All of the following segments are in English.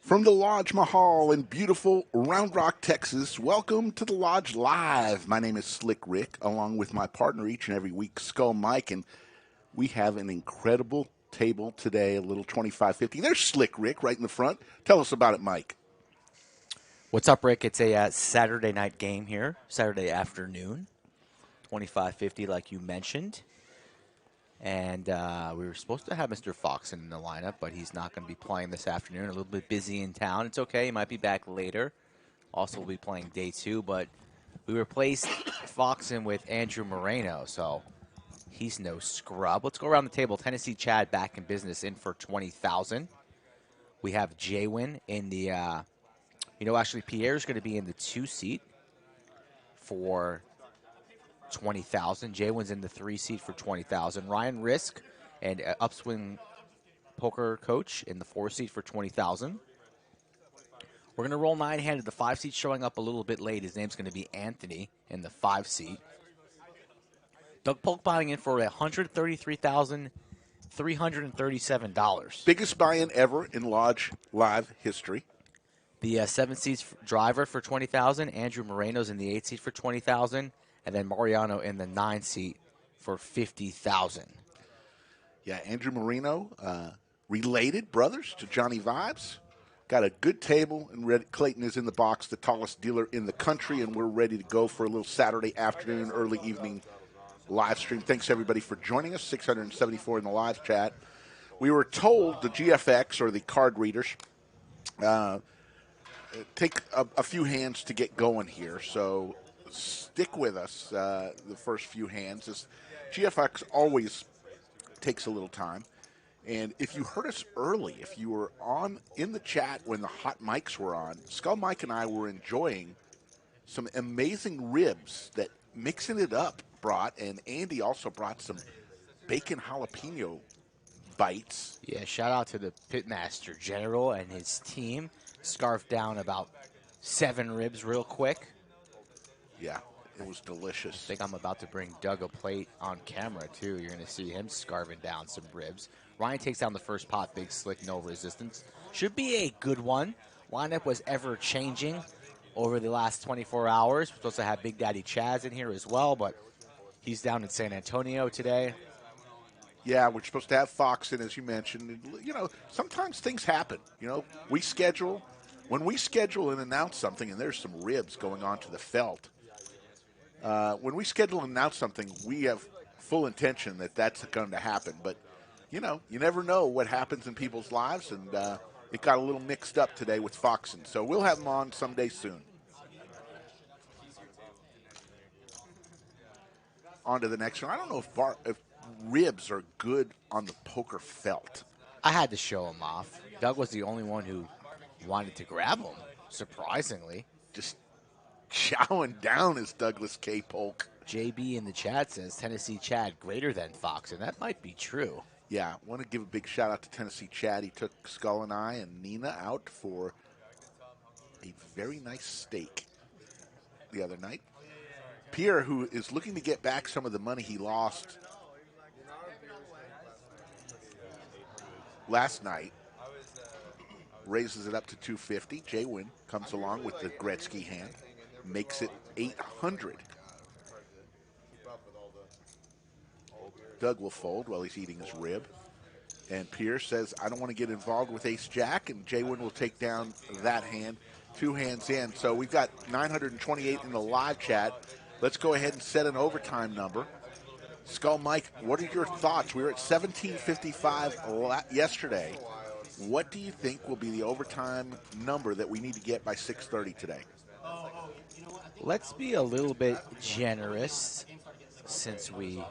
From the Lodge Mahal in beautiful Round Rock, Texas, welcome to the Lodge Live. My name is Slick Rick, along with my partner each and every week, Skull Mike, and we have an incredible table today, a little 2550. There's Slick Rick right in the front. Tell us about it, Mike. What's up, Rick? It's a Saturday night game here, Saturday afternoon, 2550 like you mentioned. And we were supposed to have Mr. Fox in the lineup, but he's not going to be playing this afternoon. A little bit busy in town. It's okay. He might be back later. Also, we'll be playing day two, but we replaced Fox in with Andrew Moreno, so he's no scrub. Let's go around the table. Tennessee Chad back in business in for 20,000. We have JWin in the, actually Pierre's going to be in the 2 seat for 20,000. JWin's in the 3 seat for 20,000. Ryan Riske and Upswing Poker Coach in the 4 seat for 20,000. We're going to roll 9-handed. The 5 seat showing up a little bit late. His name's going to be Anthony in the 5 seat. Doug Polk buying in for $133,337. Biggest buy-in ever in Lodge Live history. The 7 seats driver for 20,000. Andrew Moreno's in the 8 seat for 20,000. And then Mariano in the 9 seat for 50,000. Yeah, Andrew Moreno, related brothers to Johnny Vibes. Got a good table, and Clayton is in the box, the tallest dealer in the country, and we're ready to go for a little Saturday afternoon, early evening live stream. Thanks, everybody, for joining us. 674 in the live chat. We were told the GFX, or the card readers, take a few hands to get going here, so stick with us the first few hands. This GFX always takes a little time. And if you heard us early, if you were on in the chat when the hot mics were on, Skull Mike and I were enjoying some amazing ribs that Mixing It Up brought, and Andy also brought some bacon jalapeno bites. Yeah, shout out to the Pitmaster General and his team. Scarfed down about 7 ribs real quick. Yeah, it was delicious. I think I'm about to bring Doug a plate on camera, too. You're going to see him scarving down some ribs. Ryan takes down the first pot, big slick, no resistance. Should be a good one. Lineup was ever-changing over the last 24 hours. We're supposed to have Big Daddy Chaz in here as well, but he's down in San Antonio today. Yeah, we're supposed to have Fox in, as you mentioned. Sometimes things happen. When we schedule and announce something, and there's some ribs going on to the felt, when we schedule and announce something, we have full intention that that's going to happen. But, you never know what happens in people's lives, and it got a little mixed up today with Foxen. So we'll have him on someday soon. On to the next one. I don't know if ribs are good on the poker felt. I had to show him off. Doug was the only one who wanted to grab him, surprisingly. Just chowing down as Douglas K. Polk. JB in the chat says Tennessee Chad greater than Fox, and that might be true. Yeah, I want to give a big shout out to Tennessee Chad. He took Skull and I and Nina out for a very nice steak the other night. Pierre, who is looking to get back some of the money he lost last night, raises it up to 250. JWin comes along with the Gretzky hand, makes it 800. Doug will fold while he's eating his rib. And Pierre says, I don't want to get involved with Ace-Jack, and JWin will take down that hand, 2 hands in. So we've got 928 in the live chat. Let's go ahead and set an overtime number. Skull Mike, what are your thoughts? We were at 17:55 yesterday. What do you think will be the overtime number that we need to get by 6:30 today? Let's be a little bit generous since we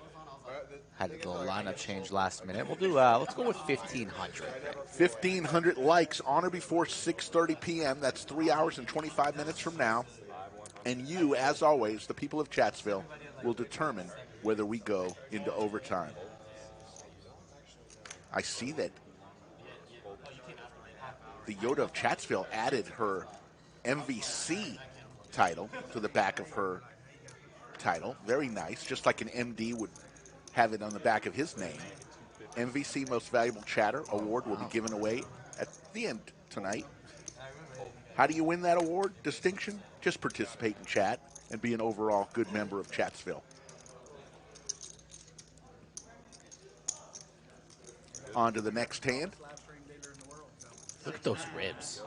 had a little lineup change last minute. We'll do, let's go with 1,500. 1,500 likes on or before 6:30 p.m. That's 3 hours and 25 minutes from now. And you, as always, the people of Chatsville, will determine whether we go into overtime. I see that the Yoda of Chatsville added her MVC title to the back of her title. Very nice, just like an MD would have it on the back of his name. MVC Most Valuable Chatter Award will be given away at the end tonight. How do you win that award distinction? Just participate in chat and be an overall good member of Chatsville. On to the next hand. Look at those ribs.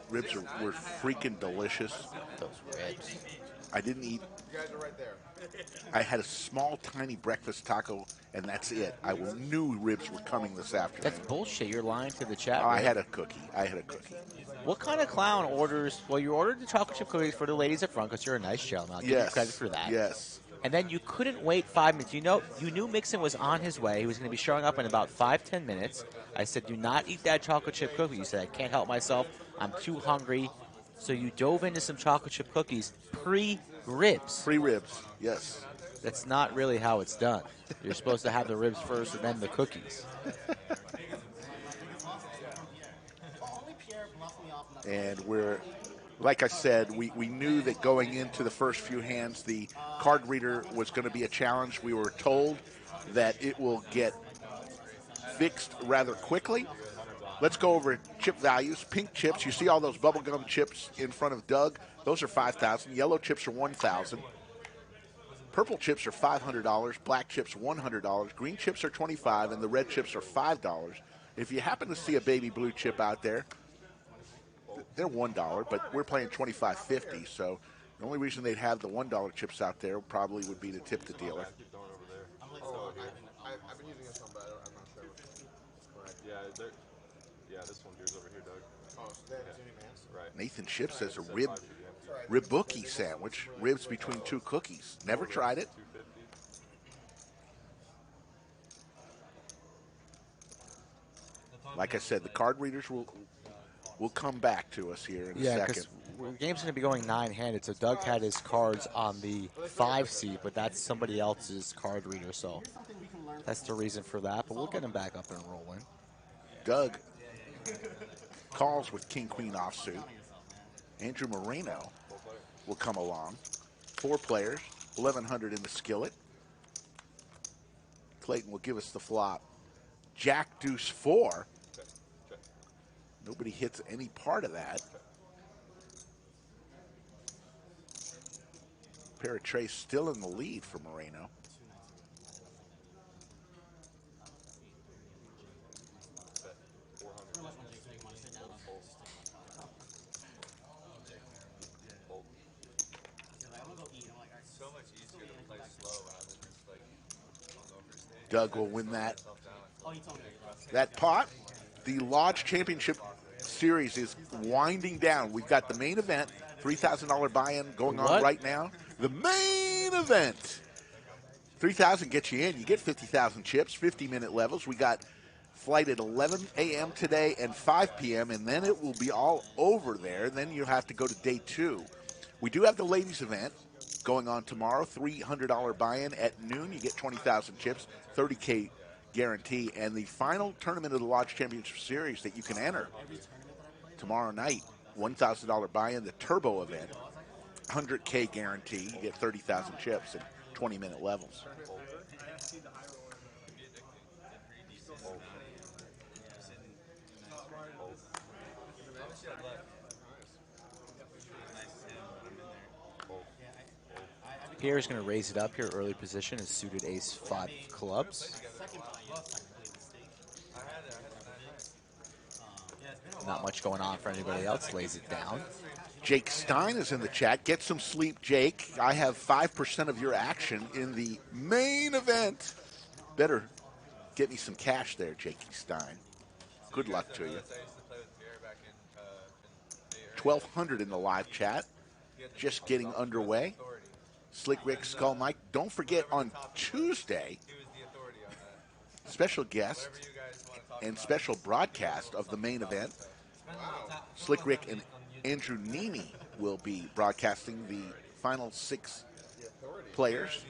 Ribs were freaking delicious. Those ribs. I didn't eat. I had a small, tiny breakfast taco, and that's it. I knew ribs were coming this afternoon. That's bullshit. You're lying to the chat. Oh, I had a cookie. What kind of clown orders? Well, you ordered the chocolate chip cookies for the ladies at front because you're a nice gentleman. I'll give you credit for that. Yes. And then you couldn't wait 5 minutes. You knew Mixon was on his way. He was going to be showing up in about 5-10 minutes. I said, do not eat that chocolate chip cookie. You said, I can't help myself. I'm too hungry. So you dove into some chocolate chip cookies pre-ribs. Pre-ribs, yes. That's not really how it's done. You're supposed to have the ribs first and then the cookies. And like I said, we knew that going into the first few hands, the card reader was going to be a challenge. We were told that it will get fixed rather quickly. Let's go over chip values. Pink chips, you see all those bubblegum chips in front of Doug. Those are $5,000. Yellow chips are $1,000. Purple chips are $500. Black chips $100. Green chips are $25, and the red chips are $5. If you happen to see a baby blue chip out there, they're $1, but we're playing $25.50. So the only reason they'd have the $1 chips out there probably would be to tip the dealer. I've been using this one, but I'm not sure. Yeah, this one here's over here, Doug. Oh, so that's right. Nathan Schiff says a ribookie sandwich, ribs between two cookies. Never tried it. Like I said, the card readers will come back to us here in a second. Because the game's going to be going 9-handed, so Doug had his cards on the 5 seat, but that's somebody else's card reader, so that's the reason for that. But we'll get him back up and rolling. Doug calls with king-queen offsuit. Andrew Moreno will come along. 4 players, 1,100 in the skillet. Clayton will give us the flop. Jack deuce 4. Nobody hits any part of that. Pair of trays still in the lead for Moreno. Doug will win that pot. The Lodge Championship Series is winding down. We've got the main event, $3,000 buy-in going on right now. The main event. $3,000 gets you in. You get 50,000 chips, 50-minute levels. We got flight at 11 a.m. today and 5 p.m., and then it will be all over there. Then you have to go to day 2. We do have the ladies event going on tomorrow, $300 buy-in at noon. You get 20,000 chips, $30K guarantee. And the final tournament of the Lodge Championship Series that you can enter tomorrow night, $1,000 buy-in, the Turbo event, $100K guarantee. You get 30,000 chips and 20-minute levels. Pierre's going to raise it up here. Early position is suited ace-5 clubs. Not much going on for anybody else. Lays it down. Jake Stein is in the chat. Get some sleep, Jake. I have 5% of your action in the main event. Better get me some cash there, Jake Stein. Good luck to you. 1,200 in the live chat. Just getting underway. Slick Rick, Skull Mike. Don't forget on Tuesday, special guest and special broadcast of the main event. Slick Rick and Andrew Nemi will be broadcasting the final 6 players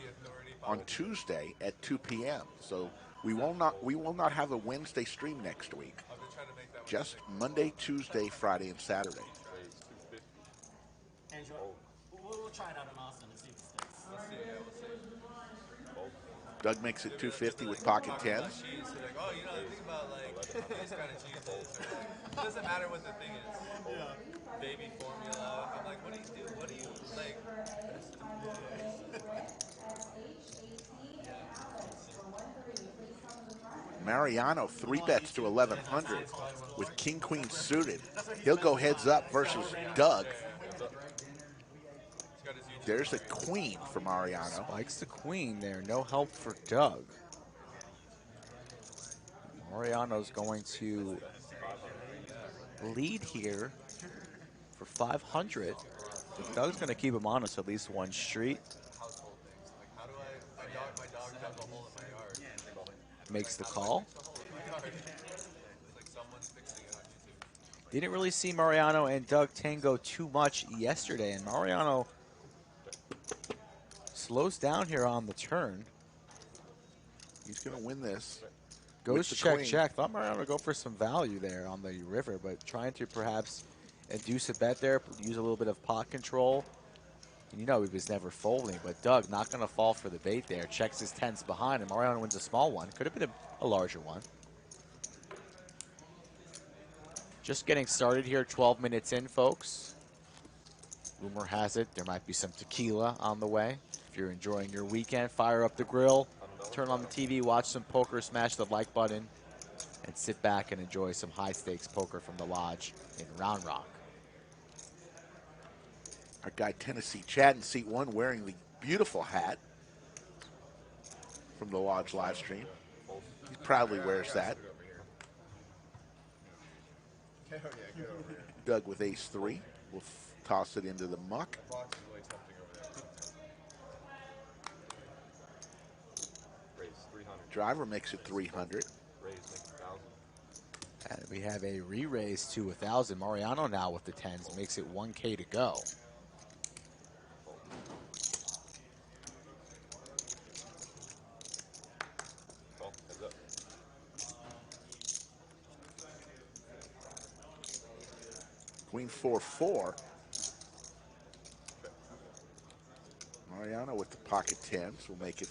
on Tuesday at 2 p.m. So we will not have a Wednesday stream next week. Just Monday, Tuesday, Friday, and Saturday. We'll try it out in Austin and see if it sticks. Doug makes it 250 with pocket tens. Cheese. So like, oh, you know, the thing about like this kind of cheese is it doesn't matter what the thing is. Baby formula. I'm like, what do you do? What do you like? Mariano 3-bets to 1100 with king queen suited. He'll go heads up versus Doug. There's a queen for Mariano. Spikes the queen there. No help for Doug. Mariano's going to lead here for 500. Doug's going to keep him honest at least one street. How do I? My dog dug a hole in my yard. Makes the call. It's like someone's fixing it on YouTube. Didn't really see Mariano and Doug tango too much yesterday, and Mariano slows down here on the turn. He's going to win this. Goes check. Thought Mariano would go for some value there on the river, but trying to perhaps induce a bet there, use a little bit of pot control. And you know he was never folding, but Doug not going to fall for the bait there. Checks his tens behind, and Mariano wins a small one. Could have been a larger one. Just getting started here, 12 minutes in, folks. Rumor has it there might be some tequila on the way. If you're enjoying your weekend, fire up the grill, turn on the TV, watch some poker, smash the like button, and sit back and enjoy some high-stakes poker from the Lodge in Round Rock. Our guy Tennessee Chad in seat 1 wearing the beautiful hat from the Lodge live stream. He proudly wears that. Doug with ace-3. We'll toss it into the muck. Driver makes it 300. And we have a re-raise to 1,000. Mariano now with the tens makes it 1K to go. Queen 4-4. Mariano with the pocket tens will make it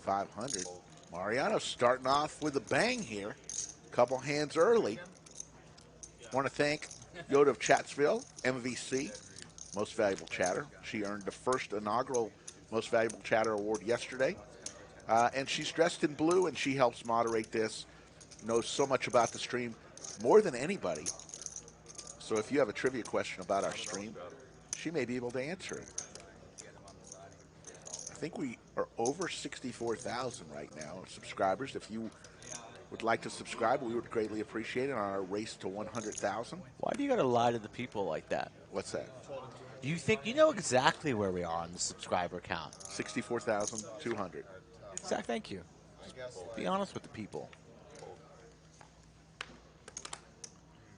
500. Mariano starting off with a bang here. Couple hands early. Want to thank Yoda of Chatsville, MVC, Most Valuable Chatter. She earned the first inaugural Most Valuable Chatter award yesterday. And she's dressed in blue, and she helps moderate this. Knows so much about the stream, more than anybody. So if you have a trivia question about our stream, she may be able to answer it. I think we are over 64,000 right now subscribers. If you would like to subscribe, we would greatly appreciate it on our race to 100,000. Why do you got to lie to the people like that? What's that? You think you know exactly where we are on the subscriber count? 64,200. Zach, thank you. Just be honest with the people.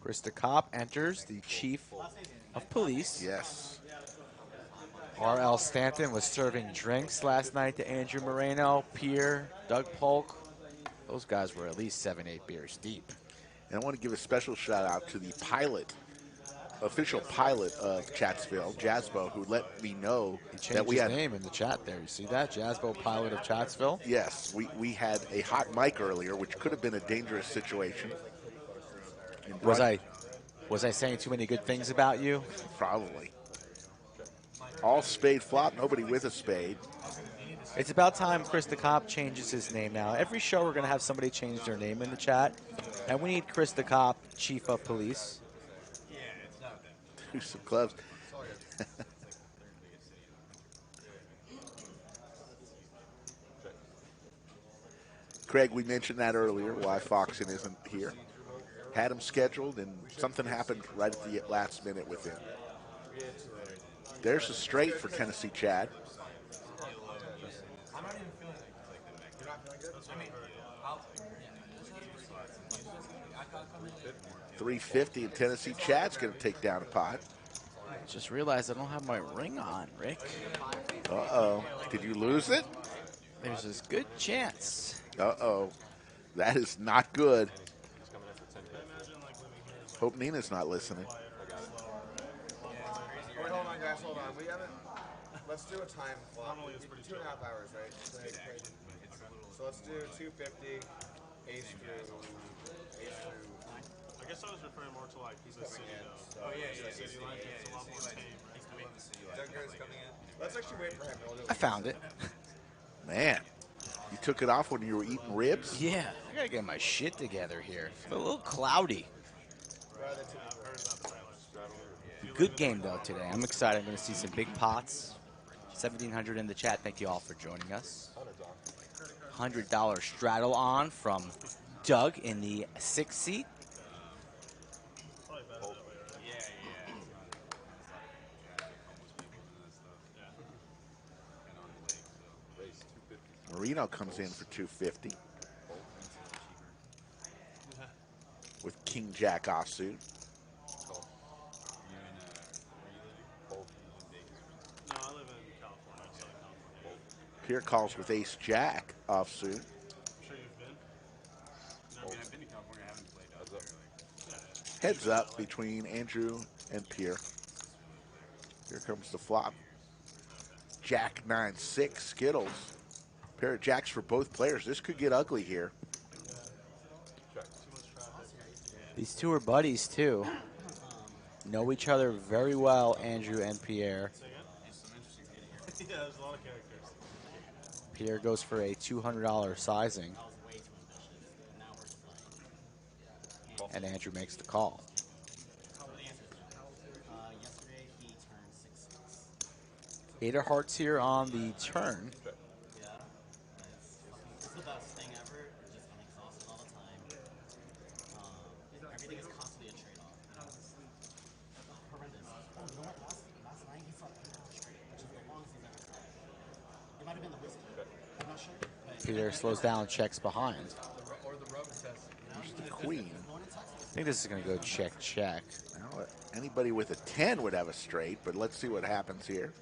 Krista Kopp enters, the chief of police. Yes. R.L. Stanton was serving drinks last night to Andrew Moreno, Pierre, Doug Polk. Those guys were at least 7-8 beers deep. And I want to give a special shout out to the pilot, official pilot of Chatsville, Jazzbo, who let me know that we had his name in the chat there. You see that? Jazzbo, pilot of Chatsville? Yes, we had a hot mic earlier, which could have been a dangerous situation. Was I saying too many good things about you? Probably. All spade flop, nobody with a spade. It's about time Chris DeCopp changes his name now. Every show we're going to have somebody change their name in the chat. And we need Chris DeCopp, Chief of Police. Do some gloves. Craig, we mentioned that earlier, why Foxen isn't here. Had him scheduled, and something happened right at the last minute with him. There's a straight for Tennessee Chad. $350, and Tennessee Chad's going to take down a pot. Just realized I don't have my ring on, Rick. Uh-oh. Did you lose it? There's this good chance. Uh-oh. That is not good. Hope Nina's not listening. Wait, hold on, guys, hold on. We haven't. Let's do a time clock. 2.5 hours, right? So let's do 250, ace through. I guess I was referring more to like the city though. Oh, yeah, The yeah. city life, it's a lot more tame, right? Doug is coming in. Let's actually wait for him. I found it. Man, you took it off when you were eating ribs? Yeah, I gotta get my shit together here. It's a little cloudy. Good game though today. I'm excited. I'm gonna see some big pots. 1,700 in the chat. Thank you all for joining us. $100 straddle on from Doug in the 6th seat. Marino comes in for 250 with King Jack offsuit. No, I live in California, Southern California. Pierre calls with Ace Jack offsuit. I'm sure you've been. No, I mean, I've been to California. I haven't played out there. Heads up between Andrew and Pierre. Here comes the flop. Jack 9-6 Skittles. Pair of jacks for both players. This could get ugly here. These two are buddies too. Know each other very well, Andrew and Pierre. Yeah, there's a lot of characters. Pierre goes for a $200 sizing. And Andrew makes the call. Eight of hearts here on the turn. It's the best thing ever. You're just unexhausted all the time. Everything is constantly a trade-off. Horrendous. Oh, you know what? Last night he saw 8 hours straight, which is the longest he's ever tried. It might have been the whiskey. I'm not sure. Pierre slows down, checks behind. Or the rubber test. Here's the queen. I think this is going to go check, check. Now, anybody with a 10 would have a straight, but let's see what happens here.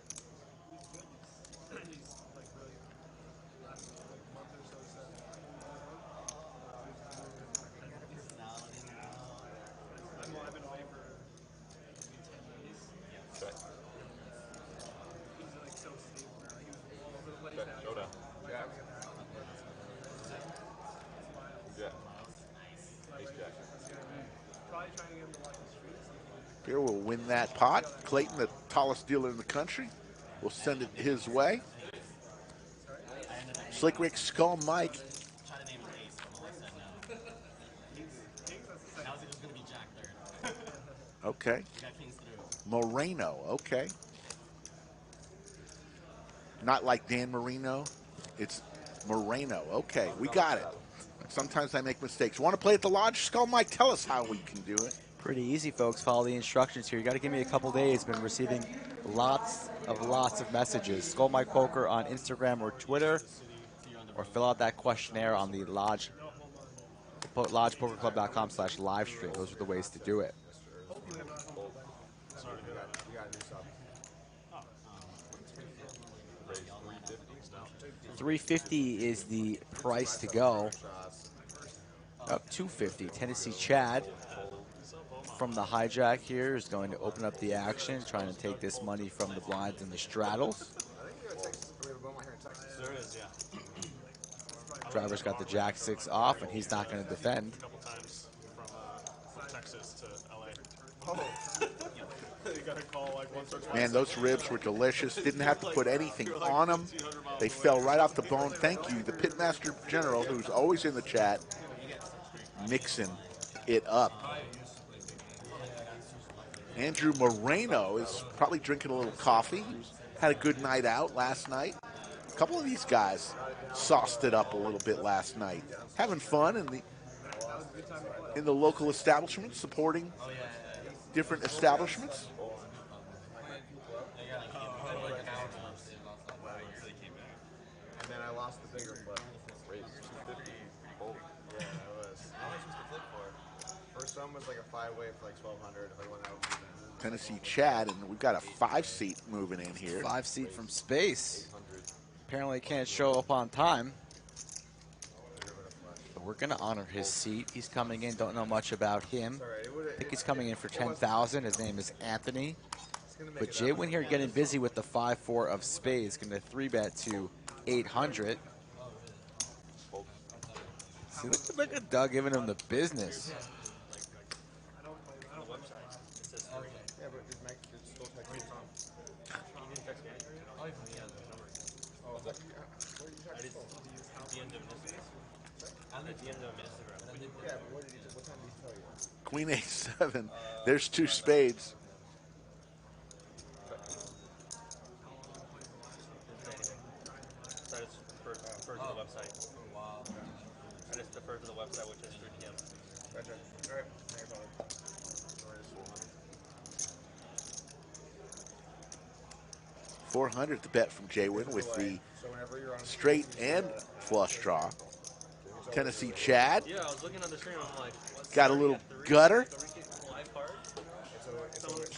Here will win that pot. Clayton, the tallest dealer in the country, will send it his way. Slick Rick, Skull Mike. Try to name an ace, but Melissa said no. Now it's just going to be Jack third. Okay. We got kings through. Moreno, okay. Not like Dan Marino. It's Moreno. Okay, we got it. Sometimes I make mistakes. Want to play at the lodge? Skull Mike, tell us how we can do it. Pretty easy, folks. Follow the instructions here. You got to give me a couple days. Been receiving lots of messages. Skull Mike Poker on Instagram or Twitter, or fill out that questionnaire on the lodge, lodgepokerclub.com/livestream. Those are the ways to do it. 350 is the price to go. Up 250. Tennessee Chad from the hijack here is going to open up the action, trying to take this money from the blinds and the straddles. There is, yeah. Driver's got the Jack 6 off, and he's not going to defend. A couple times from Texas to LA. You got to call like once or twice. Man, those ribs were delicious. Didn't have to put anything on them. They fell right off the bone. Thank you, the Pitmaster General, who's always in the chat, mixing it up. Andrew Moreno is probably drinking a little coffee. Had a good night out last night. A couple of these guys sauced it up a little bit last night. Having fun in the local establishments, supporting different establishments. And then I lost the bigger flip. Raise 250. Fold. Yeah, it was. How much was the flip for? First one was like a 5-way for like 1,200. If I went out. Tennessee Chad, and we've got a 5-seat moving in here. 5-seat from space. Apparently can't show up on time. But we're going to honor his seat. He's coming in. Don't know much about him. I think he's coming in for 10,000. His name is Anthony. But JWin here getting busy with the 5-4 of spades. Going to 3-bet to 800. See, look at Doug giving him the business. Yeah, but did Mike still text me? He didn't text me. Oh, yeah, the number. Oh, where did you text from? The end of Instagram. At the end of Instagram. Yeah, but what time did he tell you? Queen A7. There's two spades. So I just referred to the website. Wow. I just deferred to the website, which is 3 p.m. Gotcha. All right. Thanks, brother. 400 to bet from JWin with the So whenever you're on a straight and flush draw. Tennessee Chad Yeah, I was looking at the stream. I'm like, got a little gutter. live card. it's always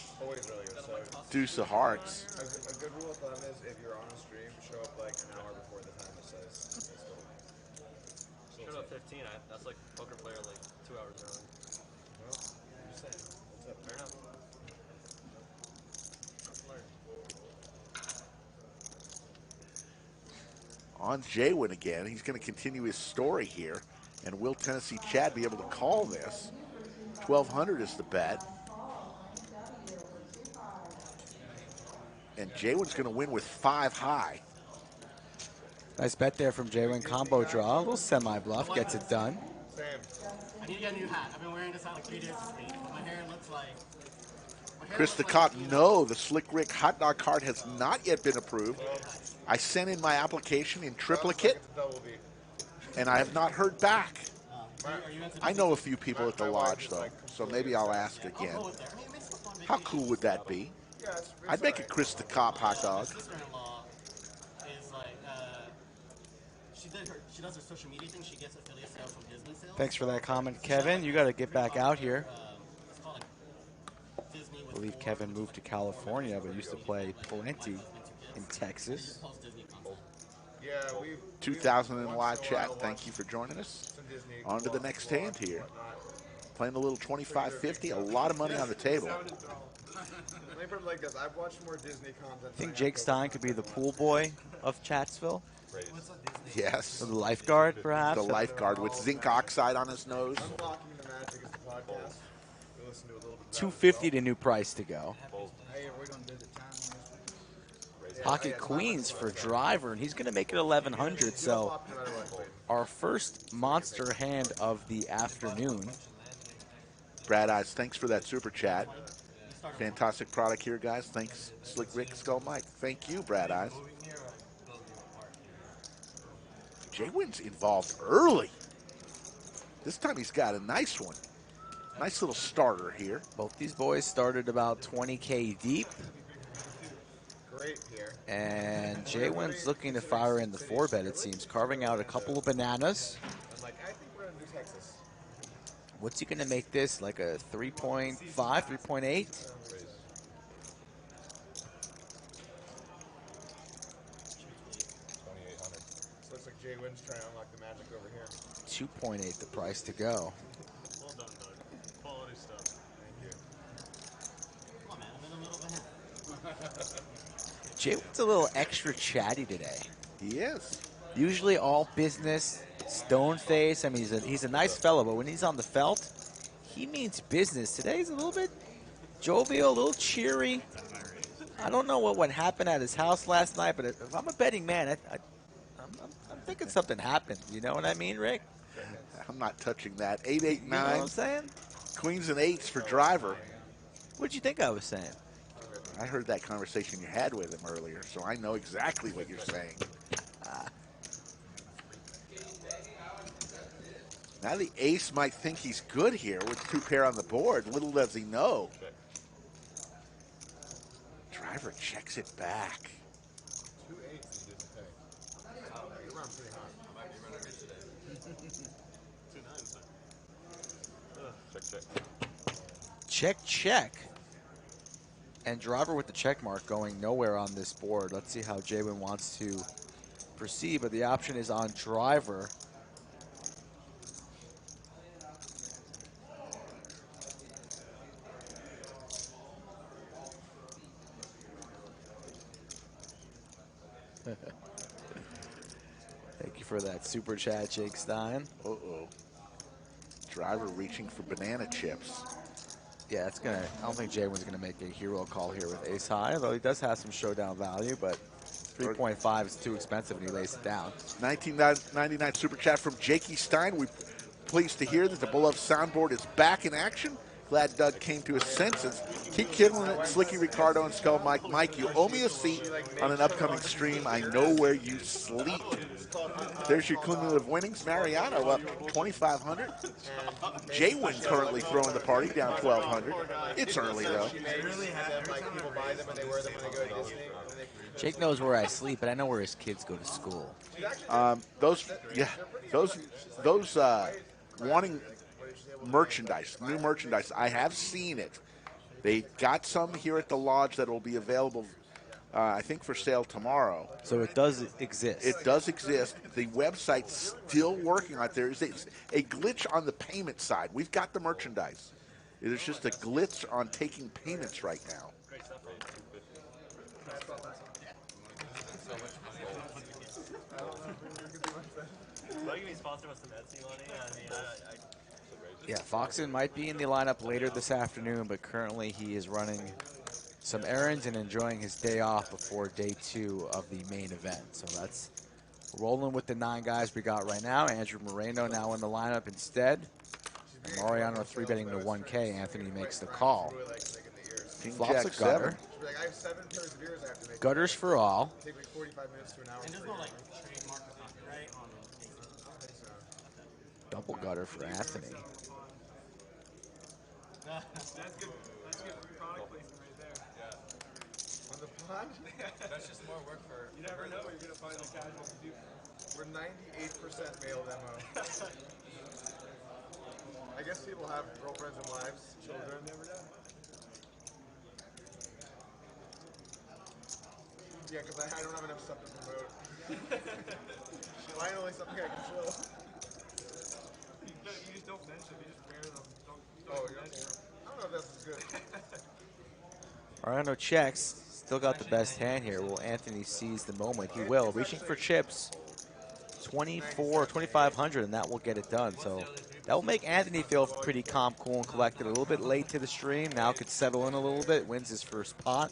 earlier. So Deuce of hearts. a good rule of thumb is if you're on a stream, show up like an hour before the time it says. Showed up 15. That's like poker player like 2 hours early. Well, I'm just saying. What's up? Fair enough. On JWin again. He's going to continue his story here. And will Tennessee Chad be able to call this? 1,200 is the bet. And JWin's going to win with 5 high. Nice bet there from JWin. Combo draw. A little semi-bluff. Gets it done. Sam. I need to get a new hat. I've been wearing this hat like 3 days this week, but my hair looks like. Chris the Cop, no, the Slick Rick hot dog card has not yet been approved. I sent in my application in triplicate, and I have not heard back. I know a few people at the lodge, though, so maybe I'll ask again. How cool would that be? I'd make a Chris the Cop hot dog. Sister-in-law is like, she does her social media thing. She gets affiliate sales from Disney sales. Thanks for that comment, Kevin. You got to get back out here. It's called like Disney I believe Kevin moved to California, but used to play plenty in Texas. Yeah, we 2,000 in live chat. Thank you for joining us. On to the next hand here. Playing a little 25-50, a lot of money on the table. Let me put it like this. I've watched more Disney content. I think Jake Stein could be the pool boy of Chatsville. Yes. Or the lifeguard, perhaps. The lifeguard with zinc oxide on his nose. Unlocking the Magic is the podcast. We listen to a little bit. 250 to new price to go. Hey, we're gonna do the time. Pocket queens for driver, and he's going to make it 1,100. So our first monster hand of the afternoon. Brad Eyes, thanks for that super chat. Fantastic product here, guys. Thanks, Slick Rick, Skull Mike. Thank you, Brad Eyes. JWin's involved early. This time he's got a nice one. Nice little starter here. Both these boys started about 20K deep. Great here. And JWin's looking to fire in the 4-bet, it seems. Carving out a couple of bananas. I'm like, I think we're gonna do Texas. What's he going to make this? Like a 3.5, 3.8? So looks like JWin's trying to unlock the Magic over here. 2.8 the price to go. Well done, Doug. Quality stuff. Thank you. Come on, man. I'm in the middle of a hat. JWin's a little extra chatty today. He is. Usually all business, stone face. I mean, he's a nice fellow, but when he's on the felt, he means business. Today he's a little bit jovial, a little cheery. I don't know what happened at his house last night, but if I'm a betting man, I'm thinking something happened. You know what I mean, Rick? I'm not touching that. You know what 889. I'm saying? Queens and eights for driver. What'd you think I was saying? I heard that conversation you had with him earlier, so I know exactly what you're saying. Now the ace might think he's good here with 2 pair on the board. Little does he know. Driver checks it back. 2 8s and didn't pay. You're running pretty hot. I might be running good today. 2 9s. Check, check. Check, check. And driver with the check mark going nowhere on this board. Let's see how JWin wants to proceed, but the option is on driver. Thank Thank you for that super chat, Jake Stein. Uh-oh. Driver reaching for banana chips. Yeah, it's gonna. I don't think JWin's gonna make a hero call here with ace high, though he does have some showdown value, but 3.5 is too expensive and he lays it down. 1999 super chat from Jakey Stein. We're pleased to hear that the beloved soundboard is back in action. Glad Doug came to his senses. Keep killing it, Slicky Ricardo and Skull Mike. Mike, you owe me a seat on an upcoming stream. I know where you sleep. There's your cumulative winnings. Mariano up 2,500. JWin currently throwing the party down 1,200. It's early though. Jake knows where I sleep, but I know where his kids go to school. Those wanting merchandise, new merchandise. I have seen it. They got some here at the lodge that will be available, I think, for sale tomorrow. So it does exist. It does exist. The website's still working on it. There's a glitch on the payment side. We've got the merchandise. There's just a glitch on taking payments right now. Yeah, Foxen might be in the lineup later this afternoon, but currently he is running some errands and enjoying his day off before day 2 of the main event. So that's rolling with the 9 guys we got right now. Andrew Moreno now in the lineup instead. And Mariano 3-betting to 1K. Anthony makes the call. Flops a gutter. Gutters for all. And there's no like trademark or copyright on Double gutter for Anthony. That's good product placement right there. Yeah. On the pond? That's just more work for. You never know. You're going to find the casual to do. We're 98% male demo. I guess people have girlfriends and wives, children. Never know. Yeah, because I don't have enough stuff to promote. Finally, something I can show. You just don't mention them. You just wear them. Oh, you're mention them. I don't know if that's good. Mariano checks. Still got the best hand here. Will Anthony seize the moment? He will. Reaching for chips. 2,500, and that will get it done. So that will make Anthony feel pretty calm, cool, and collected. A little bit late to the stream. Now could settle in a little bit. Wins his first pot.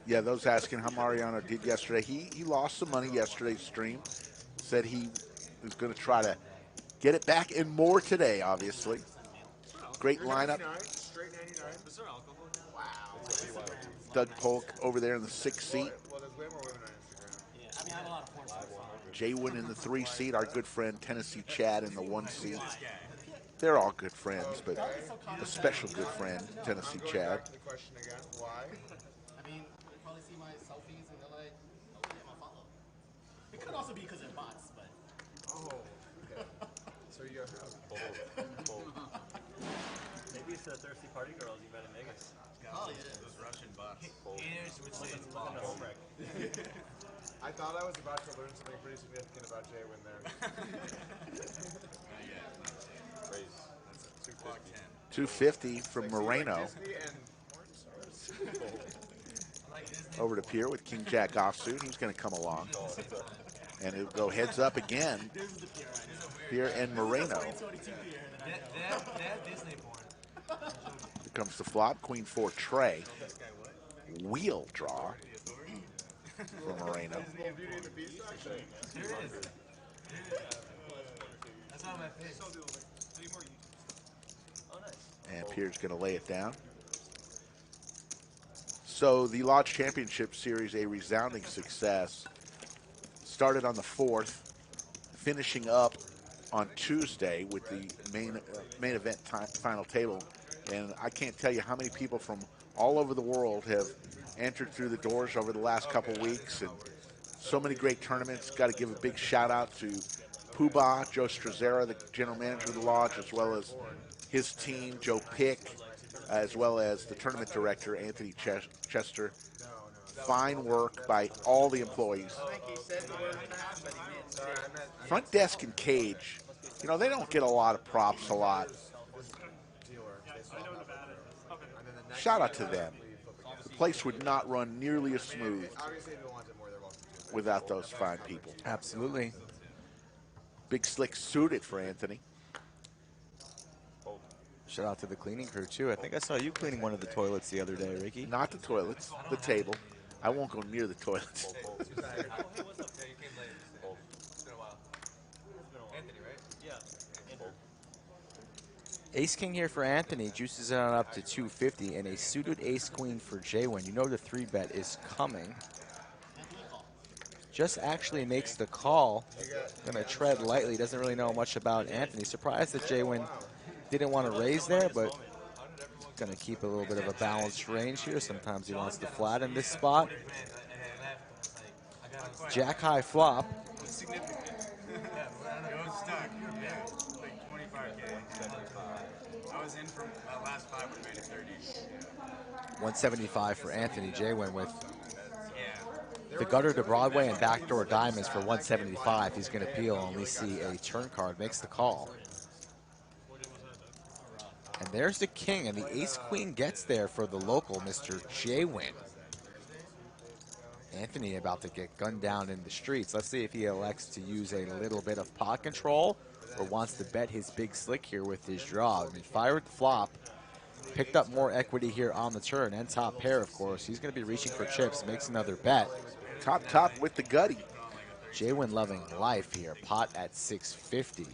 Yeah, those asking how Mariano did yesterday. He lost some money yesterday's stream. Said he was going to try to get it back and more today, obviously. Great lineup. Straight 99. Is there alcohol? Wow. Doug Polk over there in the 6th seat. Well, there's way more women on Instagram. Yeah, I mean, I have a lot of porn stars. JWin in the 3 seat. Our good friend Tennessee Chad in the 1 seat. They're all good friends, but a special good friend, Tennessee Chad. Back to the question again. Why? I mean, you probably see my selfies and they're like, oh, yeah, my follow. It could also be because they're bots, but. Oh. Okay. So you have. Maybe it's the thirsty party girls you met in Vegas. Oh, yeah. Those Russian bots. Here's what say it's Looking to home wreck. I thought I was about to learn something pretty significant about JWin there. Raise. That's a 250. 250 from Moreno. Disney and porn stars. Over to Pierre with King Jack offsuit. He's going to come along. And it'll go heads up again. Pierre and Moreno. That Disney porn. Here comes the flop. Queen 4 tray. Wheel draw for Moreno. There it is. That's on my face. Oh, nice. And Pierre's going to lay it down. So the Lodge Championship Series, a resounding success. Started on the 4th, finishing up on Tuesday with the main event final table. And I can't tell you how many people from all over the world have entered through the doors over the last couple weeks. And so many great tournaments. Got to give a big shout out to Poobah, Joe Strazera, the general manager of the Lodge, as well as his team, Joe Pick, as well as the tournament director, Anthony Chester. Fine work by all the employees. Front desk and cage, you know, they don't get a lot of props a lot. Shout out to them. The place would not run nearly as smooth without those fine people. Absolutely. Big slick suited for Anthony. Shout out to the cleaning crew, too. I think I saw you cleaning one of the toilets the other day, Ricky. Not the toilets, the table. I won't go near the toilets. Hey, what's up? Yeah, you came late. It's been a while. Anthony, right? Yeah. Andrew. Ace-king here for Anthony. Juices it on up to 250, and a suited ace-queen for JWin. You know the 3-bet is coming. Just actually makes the call. Gonna tread lightly. Doesn't really know much about Anthony. Surprised that JWin didn't want to raise there, but gonna keep a little bit of a balanced range here. Sometimes he wants to flat in this spot. Jack high flop. Significant. It was stuck. Yeah, like 25K. I was in from my last 5 would have made it 30. 175 for Anthony. JWin with Yeah. the gutter to Broadway and backdoor diamonds for 175. He's going to peel and only see a turn card. Makes the call. And there's the king, and the ace-queen gets there for the local, Mr. JWin. Anthony about to get gunned down in the streets. Let's see if he elects to use a little bit of pot control or wants to bet his big slick here with his draw. I mean, fired the flop. Picked up more equity here on the turn, and top pair, of course. He's going to be reaching for chips, makes another bet. Top with the gutty. JWin loving life here, pot at 650.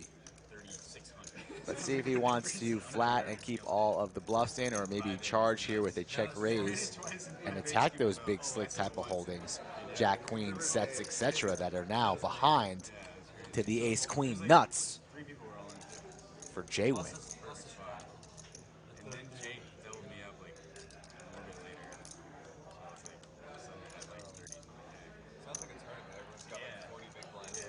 Let's see if he wants to flat and keep all of the bluffs in, or maybe charge here with a check raise and attack those big slick type of holdings. Jack, queen, sets, etc. that are now behind to the ace-queen nuts for JWin. And then Jake doubled me up like a little bit later. So it's like something at like 30. Sounds like a tournament. Everyone's got like 40 big blinds.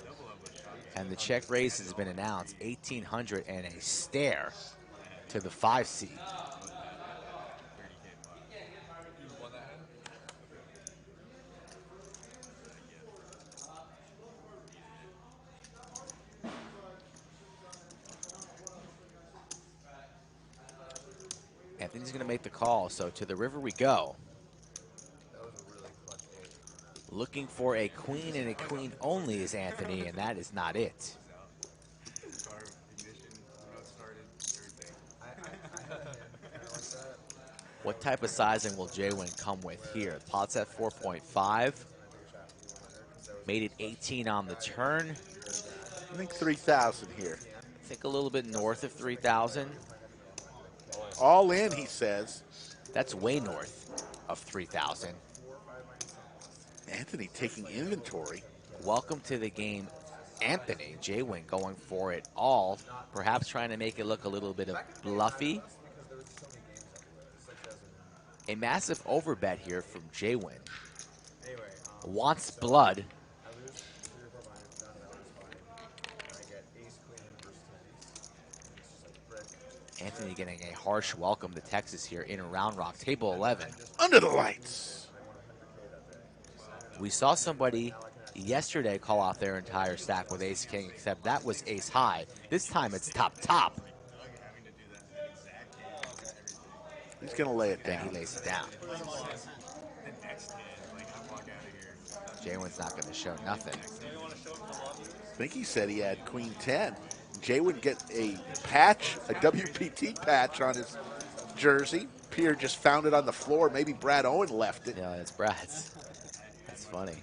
Double up with shot. And the check raise has been announced, 1,800 and a stare to the 5 seed. Anthony's going to make the call, so to the river we go. Looking for a queen and a queen only is Anthony, and that is not it. Car ignition, started, everything. What type of sizing will JWin come with here? Pot's at 4.5. Made it 18 on the turn. I think 3,000 here. I think a little bit north of 3,000. All in, he says. That's way north of 3,000. Anthony taking inventory. Welcome to the game, Anthony. JWin going for it all. Perhaps trying to make it look a little bit of bluffy. A massive overbet here from JWin. Wants blood. Anthony getting a harsh welcome to Texas here in Round Rock. Table 11. Under the lights. We saw somebody yesterday call off their entire stack with ace-king, except that was ace-high. This time it's top-top. He's going to lay it And down. he lays it down. The next hand, like I walk out of here. JWin's not going to show nothing. I think he said he had queen 10. Jay would get a patch, a WPT patch on his jersey. Pierre just found it on the floor. Maybe Brad Owen left it. Yeah, it's Brad's. That's funny.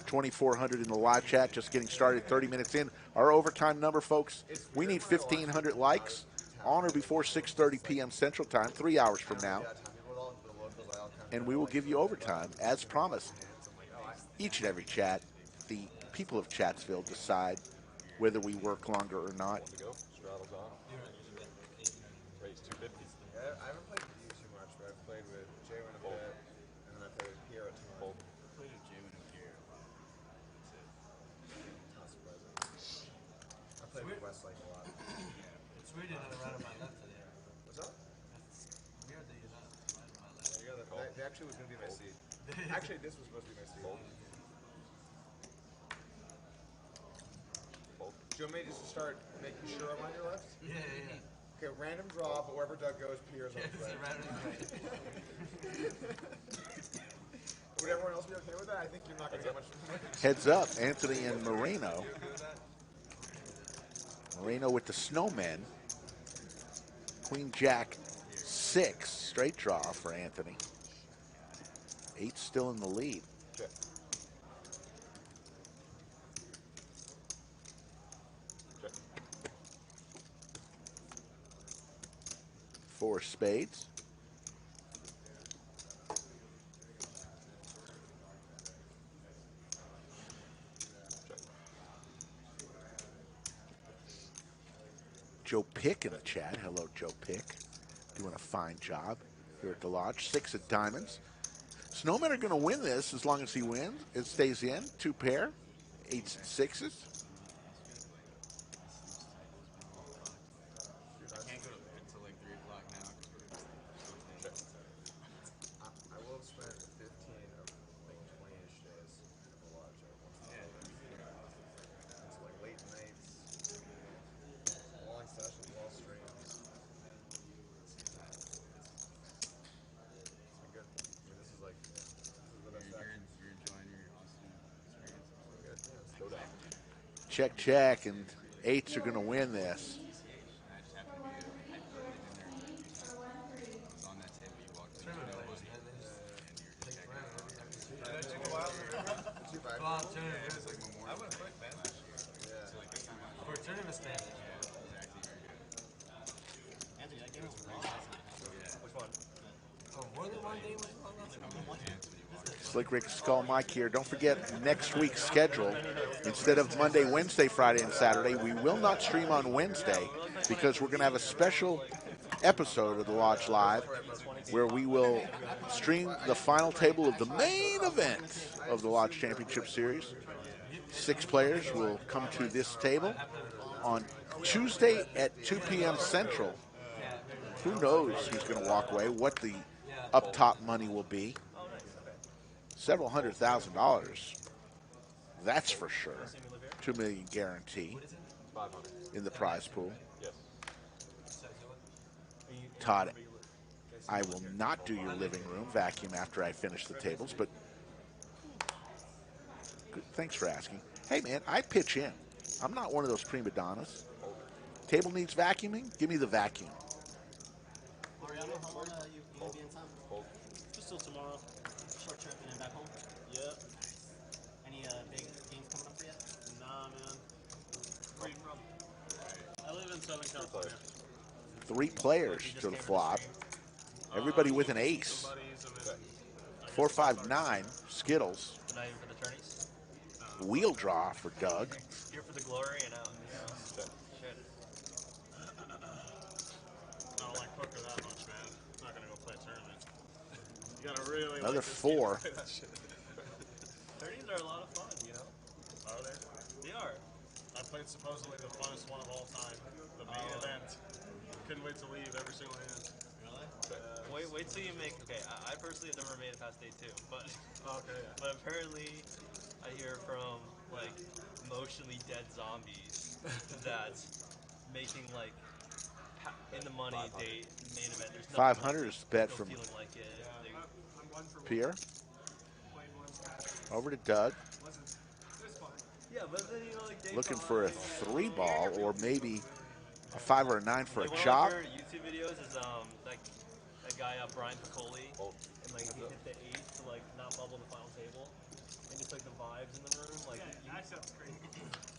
$2,400 in the live chat, just getting started, 30 minutes in. Our overtime number, folks, we need 1,500 likes on or before 6:30 p.m. Central Time, 3 hours from now. And we will give you overtime, as promised. Each and every chat, the people of Chatsville decide whether we work longer or not. Straddles on. Raise 250. Yeah, I haven't played with you too much, but I've played with JWin a bit, and then I played with Pierre a ton. Played with JWin and Pierre. Not surprising. I played with Westlake a lot. It's weird you're not right on my left today. What's up? Weird that you're not right on my left. Yeah, that actually was going to be my seed. Actually, this was supposed to be my seed. Do you want me just to start making sure I'm on your left? Yeah. Okay, random draw, but wherever Doug goes, Pierre's on the right. Would everyone else be okay with that? I think you're not going to get much. Heads up, Anthony and Moreno. Moreno with the snowmen. Queen Jack 6, straight draw for Anthony. 8 still in the lead. Check. 4 spades. Joe Pick in the chat. Hello, Joe Pick. Doing a fine job here at the lodge. 6 of diamonds. Snowmen are going to win this as long as he wins. It stays in. 2 pair. 8s and 6s. Can't go to bed until like 3 o'clock now. I will have spent 15 of like 20-ish days at the lodge. It's like late nights, long sessions, long streams. It's been good. I mean, this is the best action. You're enjoying your Austin experience. Good. Yeah. Check, check, and 8s are going to win this. I just happened to be there. I was on that table you walked into. No money. And you're just checking out. It took a while. It's too bad. Well, tournament, it was like Memorial. I went quick, man. Yeah. So like this time I for tournament Spanish. Yeah, exactly. Very good. Anthony, that game was wrong last night. Which one? Oh, more than one game was wrong last night? Slick Rick's Skull Mike here. Don't forget next week's schedule. Instead of Monday, Wednesday, Friday, and Saturday, we will not stream on Wednesday because we're going to have a special episode of the Lodge Live where we will stream the final table of the main event of the Lodge Championship Series. 6 players will come to this table on Tuesday at 2 p.m. Central. Who knows who's going to walk away, what the up top money will be. Several $100,000. That's for sure. $2 million guarantee 500. in the prize pool. Yes. Todd, I will not do your living room vacuum after I finish the tables, but good, thanks for asking. Hey, man, I pitch in. I'm not one of those prima donnas. Table needs vacuuming? Give me the vacuum. Mariano, how long you gonna be in town? Just till tomorrow. Short trip and then back home? Yep. Any big games coming up for you? Nah, man. Where you from? I live in Southern California. 3 players to the flop. Everybody with an ace. 4, 5, 9. Skittles. But not even for the tourneys. Wheel draw for Doug. Here for the glory and out. Shit. I don't like poker that much, man. I'm not gonna go play a tournament. You gotta really Another like this game to 4. play that shit. Tourneys are a lot of fun, you know? Are they? They are. I played supposedly the funnest one of all time, the main event. Couldn't wait to leave every single hand. Really? Wait till you make. Okay, I personally have never made it past day 2, but Okay, yeah. but apparently I hear from like emotionally dead zombies that making like in the money day main event. There's nothing 500 is bet no from feeling like it. I'm one for Pierre. Over to Doug. Yeah, but then you know like day Looking 5, for a 3 ball or maybe a 5 or a 9 for a like, one chop. of my favorite YouTube videos is like that guy Brian Piccoli, and like he hit the 8 to like not bubble the final table, and just like the vibes in the room, like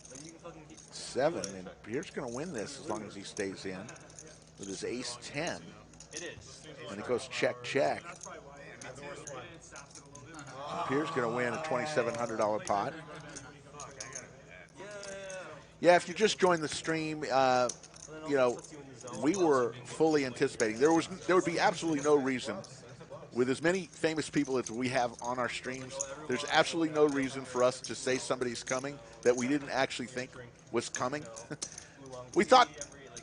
like you can fucking keep 7, and Pierre's going to win this as long as he stays in with his ace 10. It is. And it goes check, check. Pierre's going to win a $2,700 pot. Yeah, if you just joined the stream, you know, we were fully anticipating. There would be absolutely no reason, with as many famous people as we have on our streams, there's absolutely no reason for us to say somebody's coming that we didn't actually think was coming. We thought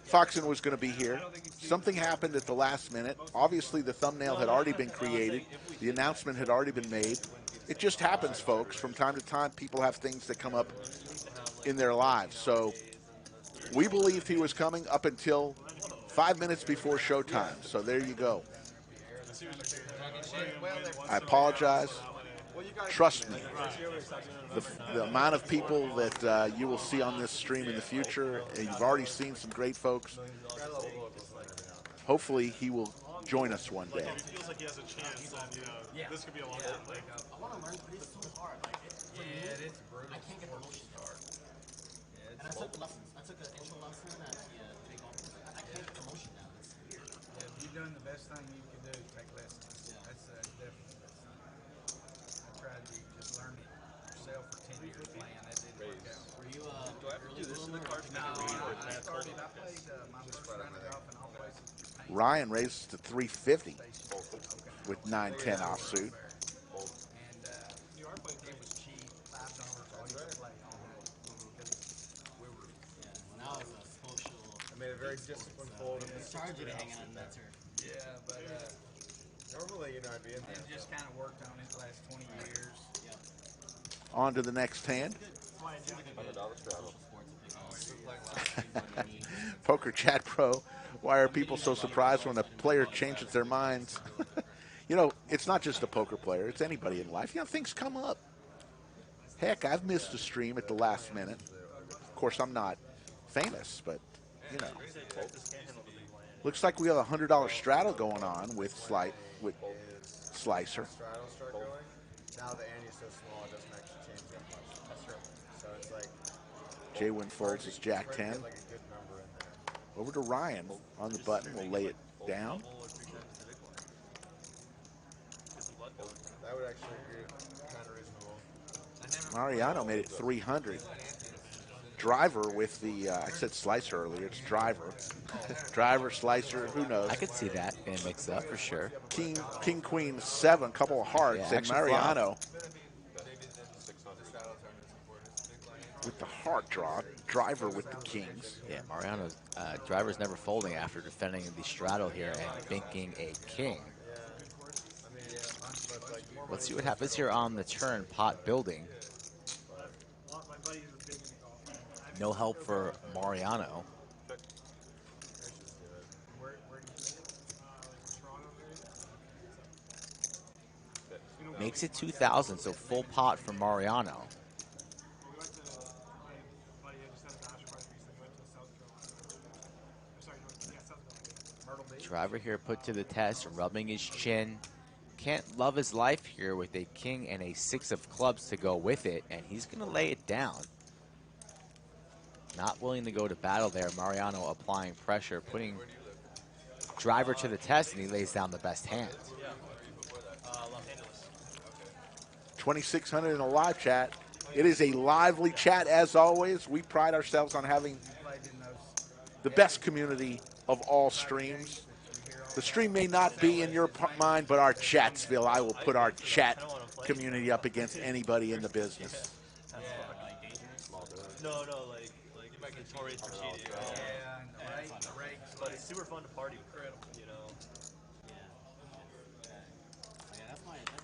Foxen was going to be here. Something happened at the last minute. Obviously, the thumbnail had already been created. The announcement had already been made. It just happens, folks. From time to time, people have things that come up in their lives. So we believed he was coming up until 5 minutes before showtime. So there you go. I apologize. Trust me, the amount of people that you will see on this stream in the future, and you've already seen some great folks. Hopefully, he will join us one day. It feels like he has a chance, and this could be a lot. Like, I want to learn, but it's so hard. Like, for me, I can't get the motion hard. And I took lessons. I took an intro lesson at the big office. I can't get the motion down. It's weird. Yeah, if you're doing the best thing you can do, take lessons. That's definitely the best thing. I tried to just learn it yourself for 10 years playing. That didn't work out. Were you Do I have to do this in the card? No, I played my stranded off in all places. Ryan raises to 350 with 9-10 offsuit. And it was cheap, $5 all you could play on it. We were. when I was a social, I made a very disciplined fold. I started you to hanging on that turn. Yeah, but normally, I'd be in there. And just kind of worked on it the last 20 years. On to the next hand. Poker Chat Pro. Why are people so surprised when a player changes their minds? It's not just a poker player. It's anybody in life. Things come up. Heck, I've missed a stream at the last minute. Of course, I'm not famous, but, Looks like we have a $100 straddle going on with Slicer. Straddle start going. Now the ante's so small, it doesn't actually change that much. That's right. So it's like JWin folds his Jack 10. like a good number in there. Over to Ryan on the button. We'll lay it down. That would actually be kind of reasonable. Mariano made it 300. Driver with the, I said slicer earlier, it's driver. Driver, slicer, who knows. I could see that being mixed up for sure. King, Queen, 7, couple of hearts, Yeah, and extra Mariano with the heart draw. Driver with the kings. Yeah, Mariano's driver's never folding after defending the straddle here and banking a king. Let's see what happens here on the turn. Pot building. No help for Mariano. Makes it 2,000, so full pot for Mariano. Driver here put to the test, rubbing his chin. Can't love his life here with a king and a 6 of clubs to go with it, and he's going to lay it down. Not willing to go to battle there. Mariano applying pressure, putting driver to the test, and he lays down the best hand. 2,600 in a live chat. It is a lively chat as always. We pride ourselves on having the best community of all streams. The stream may not be in your mind, but our chats, Phil, I will put our chat community up against anybody in the business. No, like notorious for cheating. But it's super fun to party with,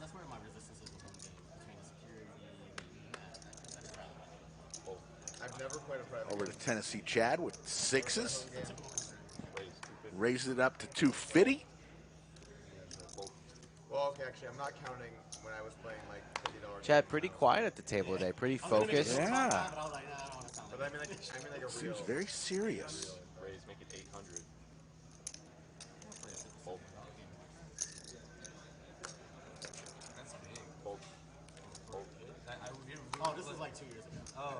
That's where my resistance is between the security and I've never played a private. Over to Tennessee Chad with 6s. Raised it up to 250. Well, okay, actually, I'm not counting when I was playing like $50. Chad, pretty quiet at the table today, pretty focused. Yeah. But I mean like a real. Seems very serious. Raise, make it 800. Oh, this is like 2 years ago. Oh.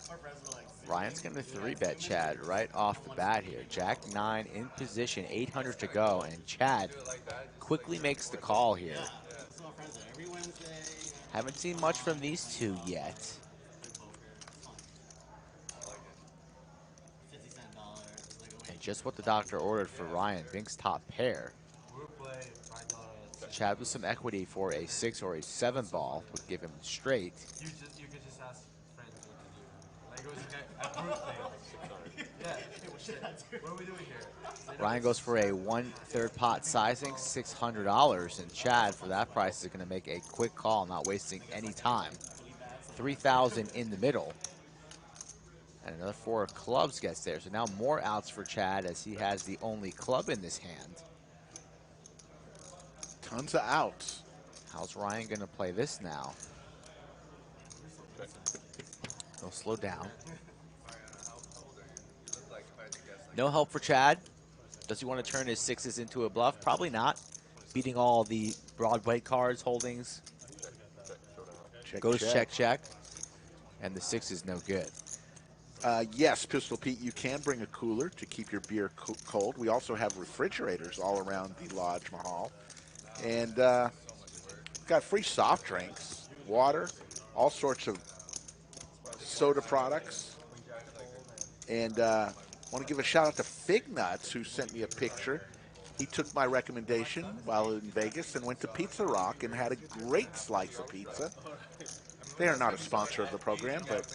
Our friends were like, Ryan's going to 3-bet Chad right off the bat here. Jack 9 in position, 800 to go, and Chad quickly makes the call here. so our friends are every Wednesday. Haven't seen much from these two yet. And just what the doctor ordered for Ryan, Bink's top pair. Chad with some equity for a 6 or a 7 ball would give him straight. You could just ask friends what to do. Like, it was a group thing. Yeah. What are we doing here? Ryan goes for a 1/3 pot sizing, $600, and Chad for that price is going to make a quick call, not wasting any time. 3,000 in the middle. And another 4 clubs gets there. So now more outs for Chad as he has the only club in this hand. Tons of outs. How's Ryan going to play this now? He'll slow down. No help for Chad. Does he want to turn his 6s into a bluff? Probably not. Beating all the Broadway cards, holdings. Check, Goes check, check. And the 6 is no good. Yes, Pistol Pete, you can bring a cooler to keep your beer cold. We also have refrigerators all around the Lodge Mahal. And got free soft drinks, water, all sorts of soda products. And want to give a shout out to Fig Nuts, who sent me a picture. He took my recommendation while in Vegas and went to Pizza Rock and had a great slice of pizza. They are not a sponsor of the program, but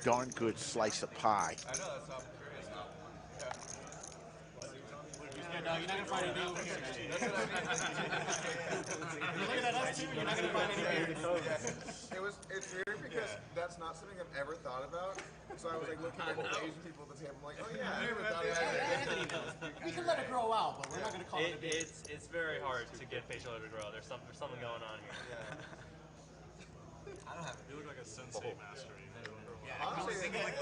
darn good slice of pie. I know, that's what I'm curious about. Yeah, no, you're not going to find any over 16. That's what I mean. You're looking at us, too, you're not going to find any. It's weird because that's not something I've ever thought about. So I was like looking at the Asian people at the table. I'm like, oh yeah, I never thought of that. We can let it grow out, but we're not going to call it a beer. It's very hard to get facial hair to grow. There's something going on here. Yeah. I don't have You look like a sensei master. Honestly, like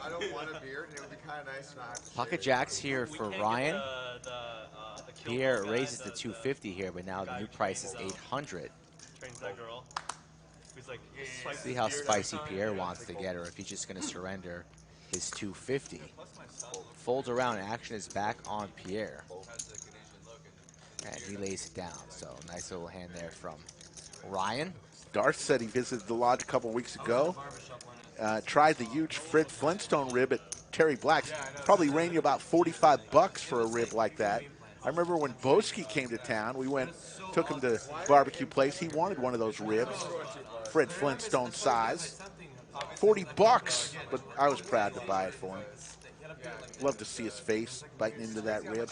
I don't want a beard, and it would be kind of nice to not have to Pocket shave. jacks here for Ryan. The Pierre raises to 250 here, but now the new price is 800. Trains that girl. He's like, See how spicy Pierre wants to get her if he's just going to surrender his 250. Folds around, action is back on Pierre. And he lays it down. So nice little hand there from Ryan. Darth said he visited the lodge a couple weeks ago. Tried the huge Fred Flintstone rib at Terry Black's. Probably ran you about $45 for a rib like that. I remember when Boski came to town, we went, took him to barbecue place. He wanted one of those ribs, Fred Flintstone size. $40, but I was proud to buy it for him. Love to see his face biting into that rib.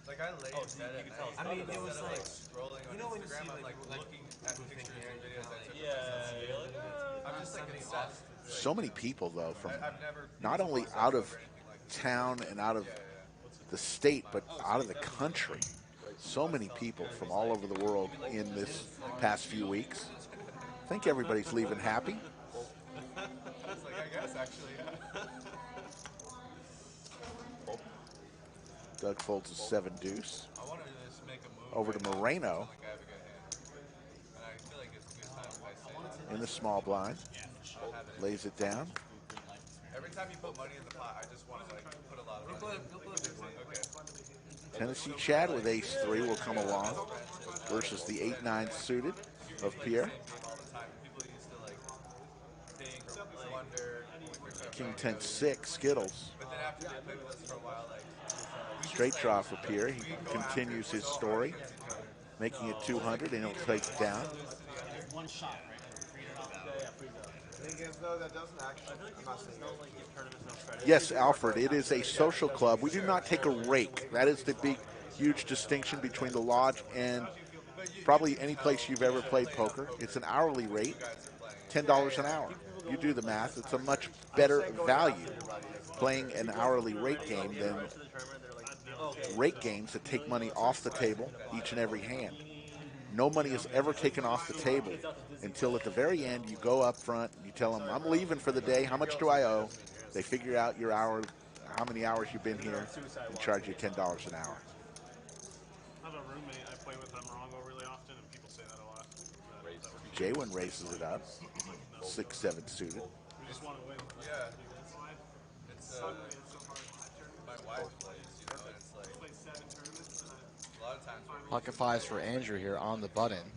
Like I laid I mean, it was like scrolling on Instagram. I'm like looking at pictures and videos I took. I'm just like obsessed. So many people, though, from not only out of town and out of the state, but out of the country. So many people from all over the world in this past few weeks. I think everybody's leaving happy. I was like, I guess actually, yeah. Doug folds a 7 deuce. I want to just make a move. Over to Moreno Like I have a good hand. And I feel like it's a good time if I say in the small blind. Lays it down. every time you put money in the pot, I just want to like put a lot of money. Okay. Tennessee Chad with ace-3 will come along versus the 8-9 suited of Pierre. All the time. People used to like think, wonder, King 10-6 Skittles. but then after they played with us for a while, like Straight draw for Pierre. He continues his story, making it 200, and he'll take it down. One shot, right? The thing is, though, that doesn't actually. I'm not saying that. Yes, Alfred, it is a social club. We do not take a rake. That is the big, huge distinction between the lodge and probably any place you've ever played poker. It's an hourly rate, $10 an hour. You do the math. It's a much better value playing an hourly rate game than rate games that take money off the table each and every hand. No money is ever taken off the table until at the very end you go up front, you tell them, I'm leaving for the day, how much do I owe? They figure out your hour, how many hours you've been here, and charge you $10 an hour. I have a roommate, I play with them wrong really often, and people say that a lot. JWin races it up, 6-7 suited. We just want to win. yeah. It's my wife plays, you know, and it's like Played 7 tournaments, and a lot of times Pocket 5s for Andrew here on the button.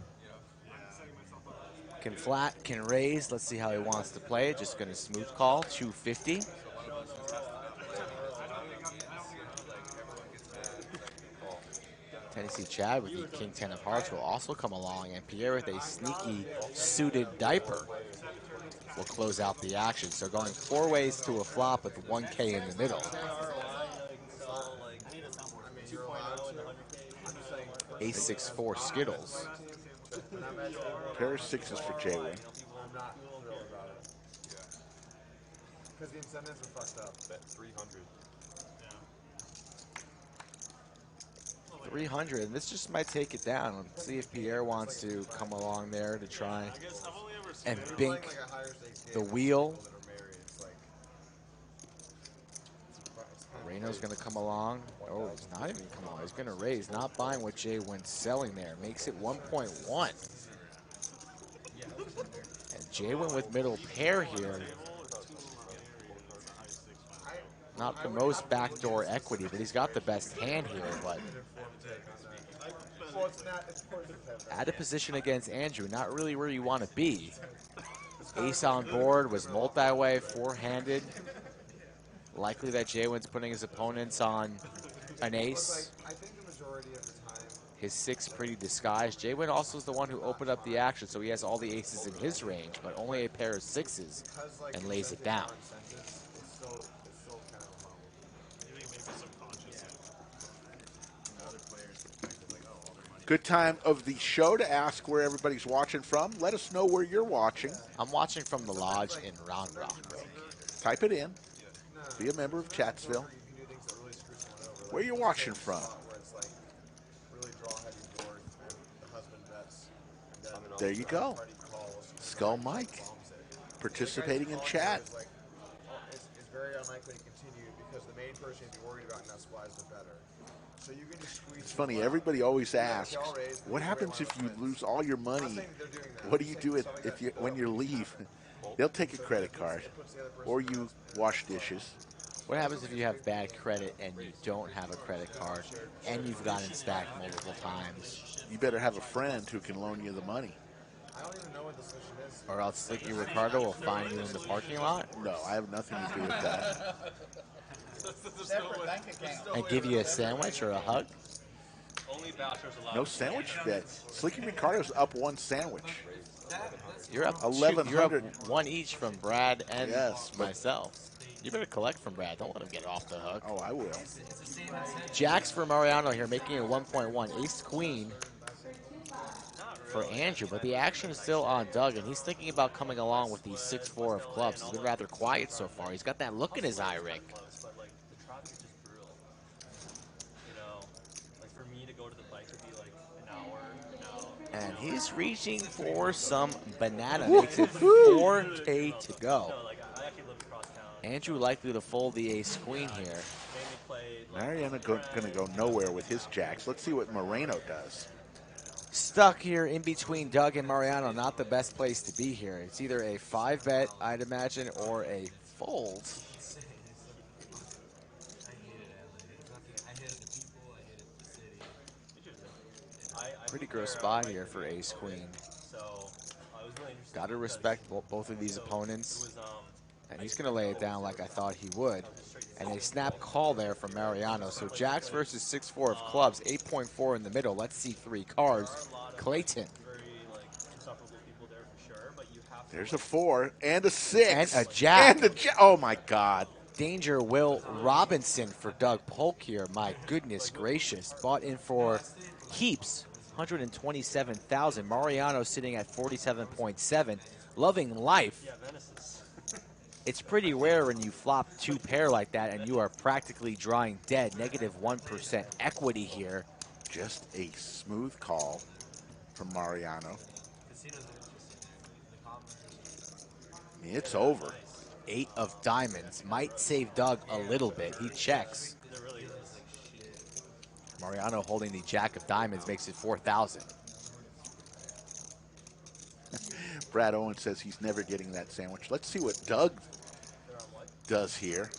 Can flat, can raise. Let's see how he wants to play it. Just going to smooth call, 250. Tennessee Chad with the King 10 of Hearts will also come along, and Pierre with a sneaky suited diaper will close out the action. So going 4 ways to a flop with 1K in the middle. Ace 6-4 Skittles. When I Pair of sixes for JWin. I'm not thrilled about it. Because the incentives are fucked up. Bet 300. 300. And this just might take it down. Let's see if Pierre wants to come along there to try I guess I've only ever seen and it. bink Like a higher stakes game the with wheel. people that are married. It's like, it's kind of Reno's going to come along. Oh, he's not even come along. He's going to raise. Not buying what JWin's selling there. Makes it 1.1. And JWin with middle pair here. Not the most backdoor equity, but he's got the best hand here. But well, it's not. It's poor defense. at a position against Andrew, not really where you want to be. Ace on board was multi-way, four-handed. Likely that JWin's putting his opponents on an ace. I think the majority of the time, His six pretty disguised. JWin also is the one who opened up the action, so he has all the aces in his range, but only a pair of sixes because like and lays it down. incentives, it's still kind of low. You think maybe subconscious? Good time of the show to ask where everybody's watching from. Let us know where you're watching. I'm watching from the lodge in Round Rock. Type it in. Be a member of Chatsville. You can do things that really screw someone over. Where you watching from? Where it's like really draw heavy board and the husband bets. And then There you go. party calls. Skull Mike participating in chat. It's very unlikely to continue because the main person you'd be worried about now supplies the better. So you can just squeeze. It's funny, everybody always asks, what happens if you lose all your money? What do you do when you leave? They'll take a credit card, or you wash dishes. What happens if you have bad credit and you don't have a credit card and you've gotten stacked multiple times? You better have a friend who can loan you the money. I don't even know what the solution is. Or else Slicky Ricardo will find you in the parking lot No, I have nothing to do with that. Separate bank account. and give you a sandwich or a hug? Only bachelors allowed. No sandwich bet. Slicky Ricardo's up one sandwich. You're up 1100. You're up one each from Brad and Yes, but- myself. You better collect from Brad. Don't let him get off the hook. Oh, I will. Jacks for Mariano here, making it 1.1. Ace Queen for Andrew, but the action is still on Doug, and he's thinking about coming along with the 6-4 of clubs. He's been rather quiet so far. He's got that look in his eye, Rick. But like the traffic is just brutal. You know, like for me to go to the bike would be like an hour. And he's reaching for some banana. Makes it 4K to go. No, like I actually live across town. Andrew likely to fold the ace queen here. Mainly played like, Mariano going to go nowhere with his jacks. Let's see what Moreno does. Stuck here in between Doug and Mariano. Not the best place to be here. It's either a 5-bet, I'd imagine, or a fold. Pretty gross spot here for ace queen. so I was really interested. Got to because respect both of these it opponents. was And he's going to lay it down like I thought he would. And a snap call there from Mariano. So Jacks versus 6-4 of clubs, 8.4 in the middle. Let's see 3 cards. Clayton. very like insufferable people there for sure, but you have to There's a 4 and a 6. And a jack. And a jack. Oh, my God. Danger Will Robinson for Doug Polk here. My goodness gracious. Bought in for heaps. 127,000. Mariano sitting at 47.7. Loving life. yeah, Venice is It's pretty rare when you flop 2 pair like that and you are practically drawing dead. Negative 1% equity here. Just a smooth call from Mariano. I mean, it's over. 8 of diamonds. Might save Doug a little bit. He checks. there really is. Mariano holding the jack of diamonds makes it 4,000. Brad Owen says he's never getting that sandwich. Let's see what Doug does here.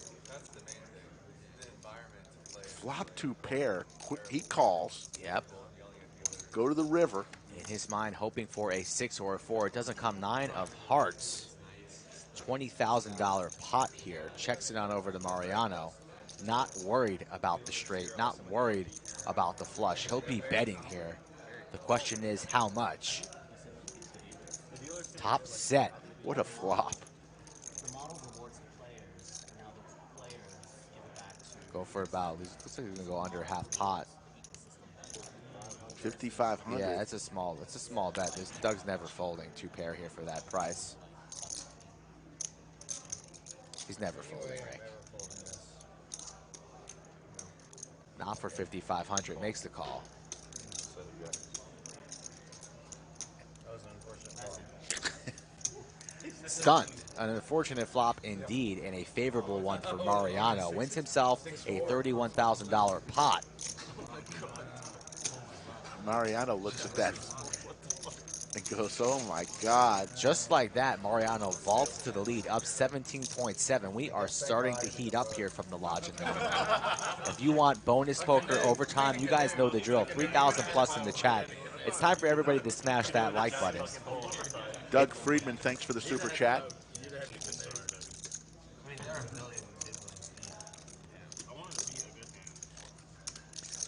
Flop 2 pair. He calls. Yep. Go to the river. In his mind, hoping for a 6 or a 4. It doesn't come. 9 of hearts. $20,000 pot here. Checks it on over to Mariano. Not worried about the straight. Not worried about the flush. He'll be betting here. The question is how much? Top set. What a flop. The model rewards the players, and now the players give it back to Go for about, looks like he's going to go under half pot. 5,500. Yeah, that's a small bet. Doug's never folding 2 pair here for that price. He's never folding, Rick. Not for 5,500. Makes the call. Stunned. An unfortunate flop indeed, and a favorable one for Mariano. Wins himself a $31,000 pot. Mariano looks at that and goes, oh my God. Just like that, Mariano vaults to the lead, up 17.7. We are starting to heat up here from the Lodge in Illinois. If you want bonus poker overtime, you guys know the drill. 3,000 plus in the chat. It's time for everybody to smash that like button. Doug Friedman, thanks for the super chat.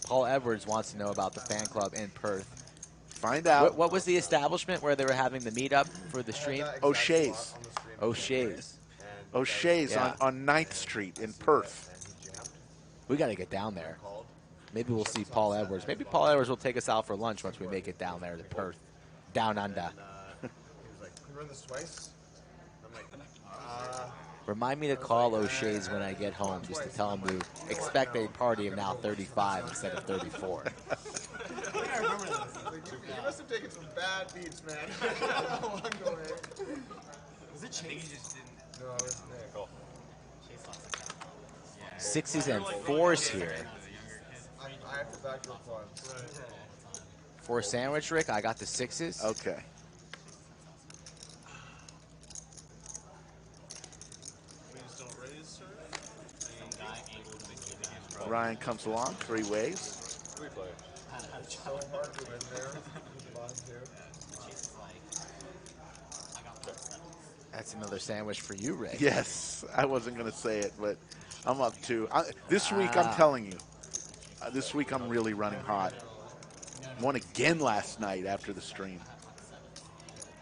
Paul Edwards wants to know about the fan club in Perth. Find out. What was the establishment where they were having the meetup for the stream? O'Shea's. O'Shea's. O'Shea's Yeah. on 9th Street in Perth. We got to get down there. Maybe we'll see Paul Edwards. Maybe Paul Edwards will take us out for lunch once we make it down there to Perth. Down under. He was like, "Can we run this twice?" I'm like, Remind me to call O'Shea's when I get home just to tell them to expect a party of now 35 instead of 34. I remember this. You must have taken some bad beats, man. Along the way. Was it Chase? No, it was Nick. Sixes and fours here. I have to back your funds. For a sandwich, Rick, I got the sixes. Okay. Ryan comes along 3 ways. So hard to win there. Bottom two. That's another sandwich for you, Rick. Yes, I wasn't going to say it, but I'm up 2. This week, I'm telling you, this week I'm really running hot. Won again last night after the stream.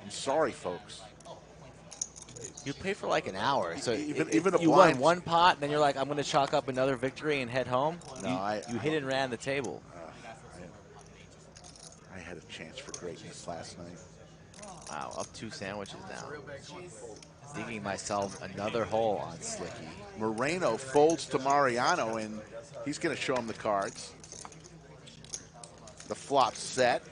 I'm sorry, folks. You play for like an hour, so Even if a you won blind- one pot, then you're like, I'm going to chalk up another victory and head home. No, you hit and ran the table. I had a chance for greatness last night. Wow, up 2 sandwiches now. Digging myself another hole on Slicky. Moreno folds to Mariano, and he's going to show him the cards. The flop set.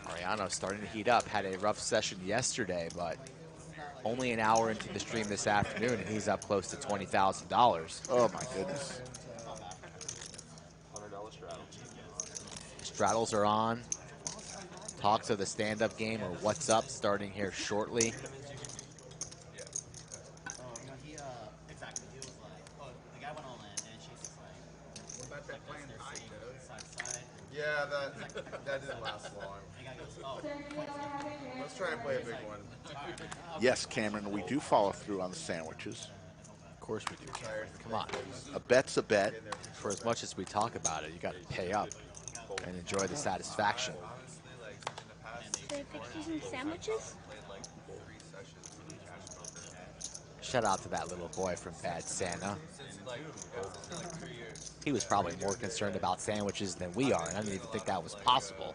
Mariano starting to heat up. Had a rough session yesterday, but only an hour into the stream this afternoon, and he's up close to $20,000. Oh, my goodness. Straddles are on. Talks of the stand-up game or what's up starting here shortly. Exactly. He was like, the guy went all in, and Chase was like, What about that playing high, dude? side to side. Yeah, that didn't last long. And the guy goes, oh, Let's try and play a big one. Yes, Cameron, we do follow through on the sandwiches. Of course we do. Come on. A bet's a bet. For as much as we talk about it, you got to pay up and enjoy the satisfaction. Pictures and sandwiches? Shout out to that little boy from Bad Santa. He was probably more concerned about sandwiches than we are, and I didn't even think that was possible.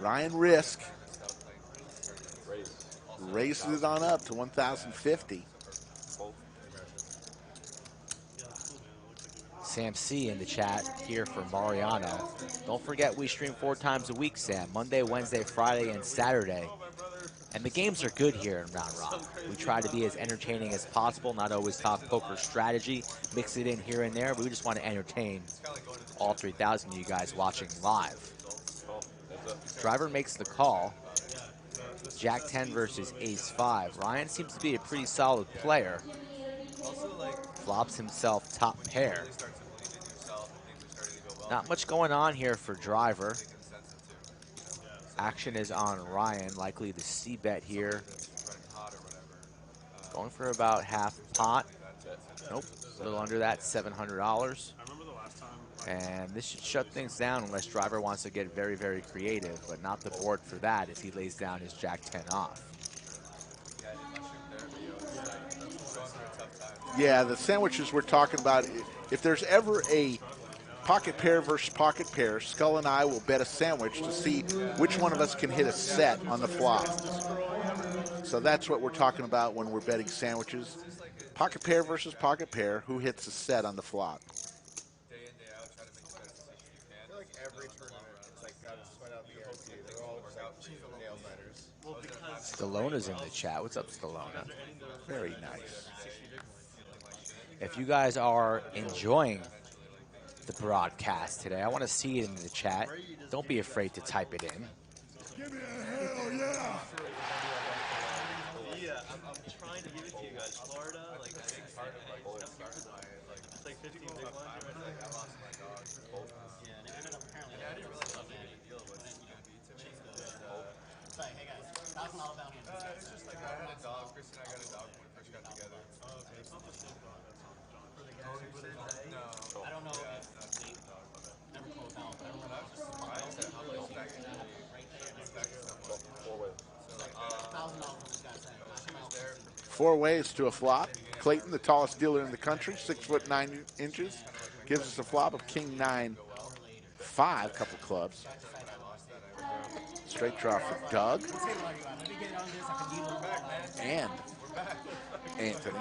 Ryan Riske raises it on up to 1,050. Sam C in the chat here for Mariano. Don't forget we stream 4 times a week, Sam. Monday, Wednesday, Friday, and Saturday. And the games are good here in Round Rock. We try to be as entertaining as possible, not always talk poker strategy, mix it in here and there, but we just want to entertain all 3,000 of you guys watching live. Driver makes the call. Jack 10 versus Ace 5. Ryan seems to be a pretty solid player. Flops himself top pair. Not much going on here for Driver. Action is on Ryan, likely the C bet here. Going for about half pot. Nope, a little under that, $700. And this should shut things down unless Driver wants to get very, very creative, but not the board for that if he lays down his Jack 10 off. Yeah, the sandwiches we're talking about, if there's ever a pocket pair versus pocket pair. Skull and I will bet a sandwich to see which one of us can hit a set on the flop. So that's what we're talking about when we're betting sandwiches. Pocket pair versus pocket pair. Who hits a set on the flop? Day in, day out, try to make the best decisions you can. I feel like every tournament, it's like got to sweat out the guarantee. They're all just like nail biters. Well, because Stallona's in the chat. What's up, Stallona? Very nice. If you guys are enjoying the broadcast today, I want to see it in the chat. Don't be afraid to type it in. Give me a hell yeah! yeah, I'm trying to give it to you guys. Florida, like it's like 15 big lines right now. Yeah, they ended up apparently. I didn't realize how big a deal it was. It's like, hey guys, $1,000 bounty on this guy. It's just like I had a dog. Chris and I got a dog when we first got together. Oh, okay. It's not the same dog. That's not John. For the Oh, he put it in? No. I don't know if they never closed out, but I don't know. I'm just surprised at how much that can be. $1,000 on this guy's head. Knock him out. 4 ways to a flop. Clayton, the tallest dealer in the country, 6'9" gives us a flop of king 9-5, couple clubs. Straight draw for Doug and Anthony.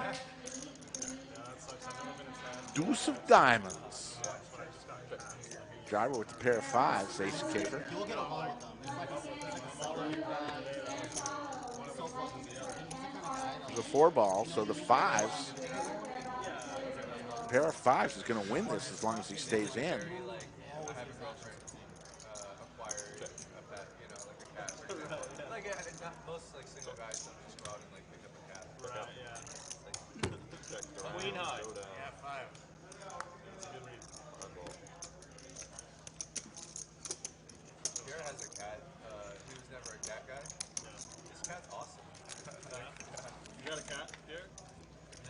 Deuce of diamonds. Driver with the pair of fives, ace of caper. You will get along with them. It's like a so close. The 4-ball, so the fives. Pair of fives is going to win this as long as he stays in. I have a girlfriend acquired a pet, you know, like a cat, for example. Like, not most like single guys don't just go out and like pick up a cat. Right, yeah. Queen high. Yeah, 5. That's a good read. Garrett has a cat. He was never a cat guy. This cat's awesome. You got a cat, Derek?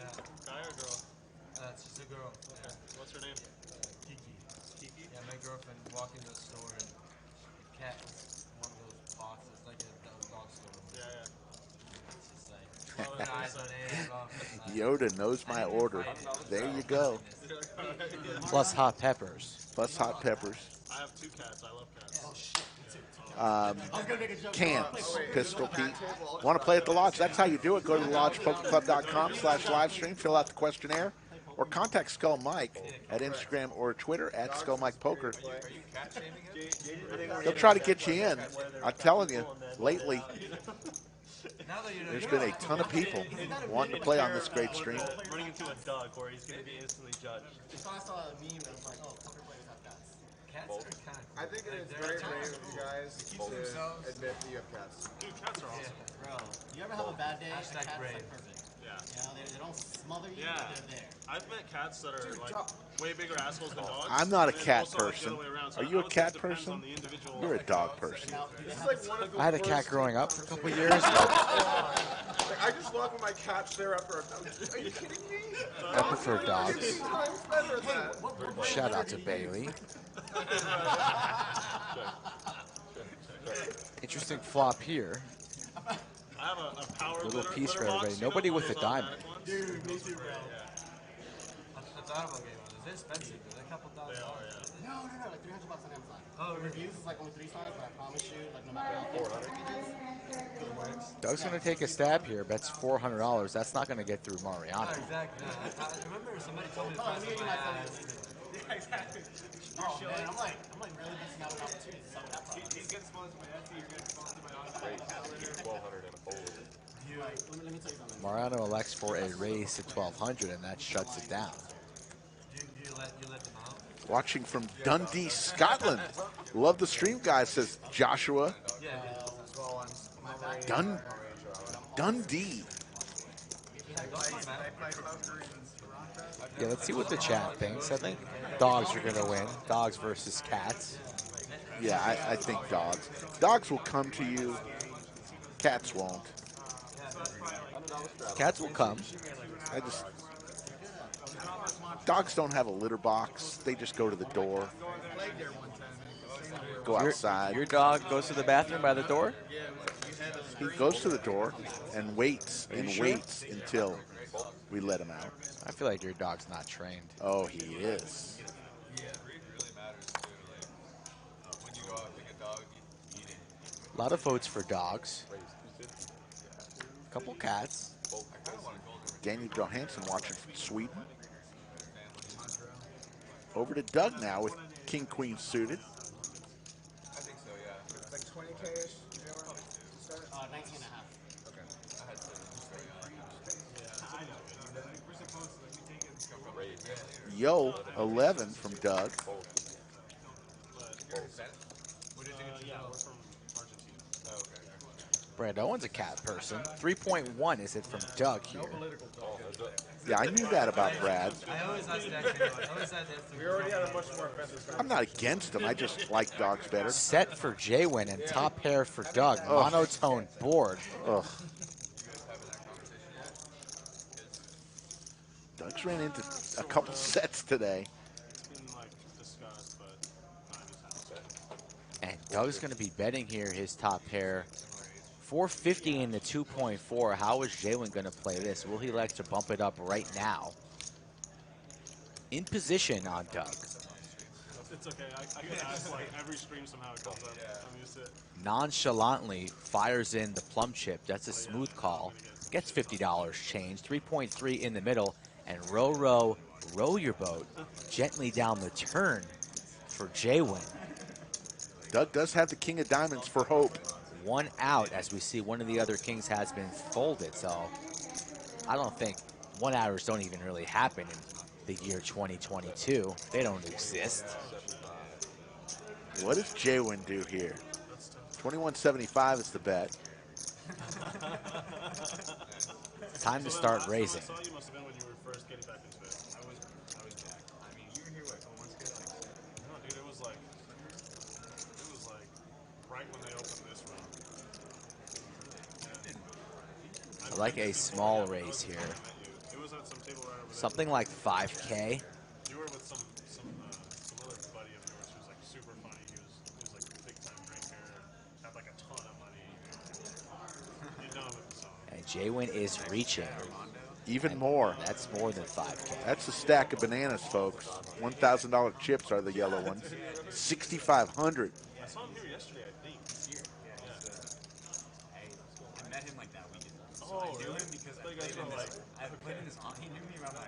Yeah. Guy or girl? It's just a girl. Okay. What's her name? Kiki. Kiki? Yeah, my girlfriend walked into the store and the cat was one of those boxes, like a dog store. Yeah, yeah. It's just like, eyes on it. Yoda knows my order. There you go. Plus hot peppers. Plus hot peppers. I have 2 cats. I love cats. Oh shit. Cans, Pistol Pete. Want to play at the lodge? That's how you do it. Go to thelodgepokerclub.com/livestream, fill out the questionnaire, or contact Skull Mike at Instagram or Twitter at Skull Mike Poker. Are you cat shaming him? They'll try to get you in. I'm telling you, lately, there's been a ton of people wanting to play on this great stream. Running into a duck where he's going to be instantly judged. Just thought I saw a meme that was like, oh, poker players have cats. Cats are kind of I think it is very brave of you guys to admit that you have cats. Dude, cats are awesome. Bro, you ever have a bad day? A Hashtag cat's brave. like perfect. Yeah. You know, they don't smother you, Yeah. but they're there. I've met cats that are like way bigger assholes than dogs. I'm not a and cat also, like, the person. other way around. So Are I you a would say cat it depends person? on the individual. You're a dog person. Now, do they This is have like one of the I had a cat worst- growing up for a couple years. Like, I just love when my cats stare up for a. Are you kidding me? I prefer dogs. 15 times better than that. Shout out to Bailey. Interesting flop here. I have a power Little litter, piece for litter box, everybody. you know, Nobody one with of a those diamond. automatic ones. Dude, me too, bro. I thought about getting one. They're expensive. They're a couple $1,000. No, like $300 on Amazon. Oh, The reviews is like only 3 stars, but I promise you, like no matter how thick it is, Doug's going to take a stab here. Bets $400. That's not going to get through Mariano. exactly. I remember somebody told me the oh, price let me of get you my my ass. Yeah, exactly. Oh man, I'm like really missing out on opportunities. So that problem. He's getting sponsored by Etsy. You're getting sponsored by automatic. 1,200 and a fold. Like, let me tell you something. Mariano elects for a raise to 1,200, and that shuts it down. Do you let them out? Watching from Dundee, Scotland. Love the stream, guys, says Joshua. Dundee. Yeah, let's see what the chat thinks. I think dogs are going to win. Dogs versus cats. Yeah, I think dogs. Dogs will come to you. Cats won't. Cats will come. Dogs don't have a litter box. They just go to the door. Go outside. Your dog goes to the bathroom by the door? He goes to the door and waits until we let him out. I feel like your dog's not trained. Oh, he is. A lot of votes for dogs. Couple cats. Daniel Johansson watching from Sweden. Over to Doug now with King Queen suited. I think so, yeah. Like 20K-ish. 19 and a half. Okay. I had 7. Yo, 11 from Doug. Yeah, we're from Argentina. Oh, okay. Brad Owen's a cat person. 3.1 is it from Doug here. Yeah, I knew that about Brad. I always ask that. We already had a much more offensive I'm not against him. I just like dogs better. Set for JWin and top pair for Doug. Monotone board. Ugh. Doug's ran into a couple sets today. It's been like discussed, but not in his house. And Doug's going to be betting here his top pair. 450 in the 2.4. How is JWin going to play this? Will he like to bump it up right now? In position on Doug. It's okay. I get asked like every stream somehow it comes up. I'm used to it. Nonchalantly fires in the plum chip. That's a smooth call. Gets $50 change. 3.3 in the middle. And row your boat gently down the turn for JWin. Doug does have the king of diamonds for hope. One out as we see one of the other kings has been folded. So I don't think one-outers don't even really happen in the year 2022. They don't exist. What does JWin do here? 21.75 is the bet. Time to start raising. I saw you must have been when you were first getting back into it. I was back. I mean, you were here what, 4 months ago? No, dude, it was like right when they opened this room. I like a small raise here. It was at some table right over there. Something like 5K. You were with some other buddy of yours who's like super funny. He was like a big time drinker, had like a ton of money. You know him at the song. And JWin is reaching. Even more. That's more than 5K. That's a stack of bananas, folks. $1,000 chips are the yellow ones. 6,500. I saw him here yesterday, I think. I met him like that weekend. So Oh, I knew really? him because They guys were like, I played in his he knew me around my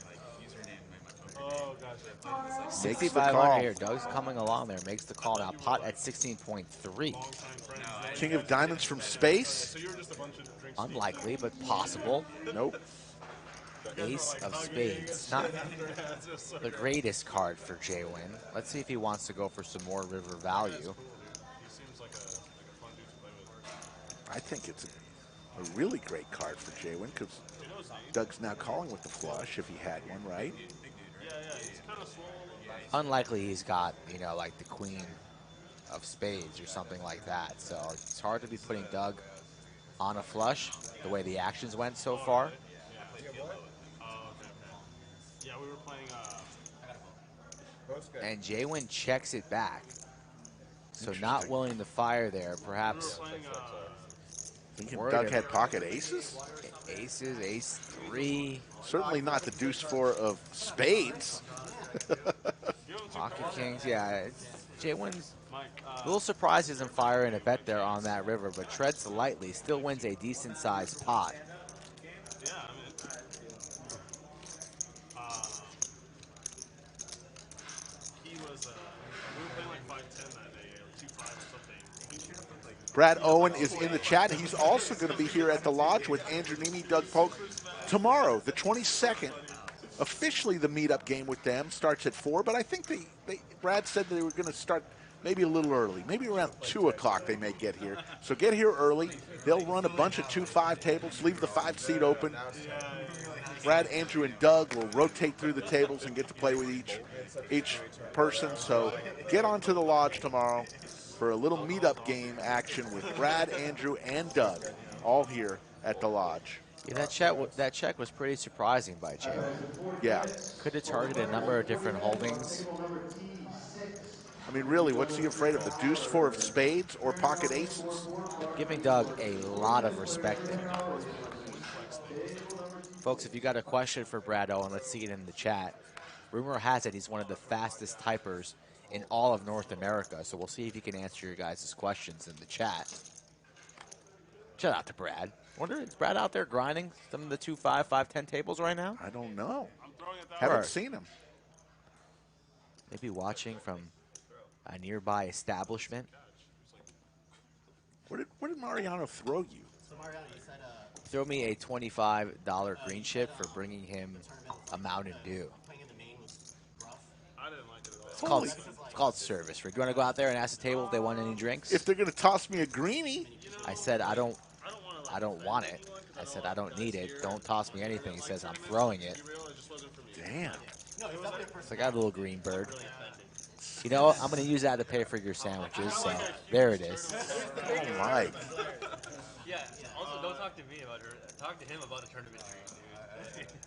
like username and my poker oh, name. gotcha. Makes the 6,500 call. here. Doug's coming along there. Makes the call now. Pot at 16.3. Long time friends. King of diamonds from space. So you were just a bunch of drinks. Unlikely, but possible. Nope. Ace of spades. Not the greatest card for JWin. Let's see if he wants to go for some more river value. He seems like a fun dude to play with. I think it's a really great card for JWin because Doug's now calling with the flush if he had one, right? Yeah, he's kind of slow. Unlikely he's got, you know, like the queen of spades or something like that. So it's hard to be putting Doug on a flush the way the actions went so far. Yeah, we were playing. And JWin checks it back. So not willing to fire there, perhaps. Thinking Worried Doug if- had pocket aces? Aces, ace 3, Certainly not the deuce 4 of spades. pocket kings. Yeah, JWin's Mike, a little surprised he doesn't fire in a bet there on that river, but treads lightly, still wins a decent sized pot. yeah, I mean, he was. We were playing like 5-10 that day, or 2-5 or something. He should have put like. Brad Owen is in the chat. He's also going to be here at the lodge with Andrew Nemi, Doug Polk tomorrow, the 22nd. Officially, the meetup game with them starts at 4, but I think Brad said they were going to start maybe a little early. Maybe around 2 o'clock they may get here. So get here early. They'll run a bunch of 2-5 tables, leave the 5 seat open. Brad, Andrew, and Doug will rotate through the tables and get to play with each person. So get onto the lodge tomorrow for a little meetup game action with Brad, Andrew, and Doug, all here at the lodge. Yeah, that check was pretty surprising by JWin. Yeah. Could have targeted a number of different holdings. I mean, really, what's he afraid of? The deuce 4 of spades or pocket aces? Giving Doug a lot of respect there. Folks, if you got a question for Brad Owen, let's see it in the chat. Rumor has it he's one of the fastest typers in all of North America. So we'll see if he can answer your guys' questions in the chat. Shout out to Brad. Wonder, is Brad out there grinding some of the 2-5, 5-10 tables right now? I don't know. I'm throwing it that Haven't Right. seen him. Maybe watching from a nearby establishment. What did Mariano throw you? So Mariano, you said Throw me a $25 green chip for bringing him a Mountain Dew. playing in the main was rough. I didn't like it at all. It's called service. Rick, you want to go out there and ask the table if they want any drinks? If they're going to toss me a greenie, I said I don't I don't want it. I said I don't need it. Don't toss me anything. He says I'm throwing it. It just wasn't for me. damn. No, he's definitely a It's like I got a little green bird. Really offended. You know what? I'm going to use that to pay for your sandwiches. So there it is. Oh my. Yeah. Also, don't talk to me about her. Talk to him about the tournament dream, dude.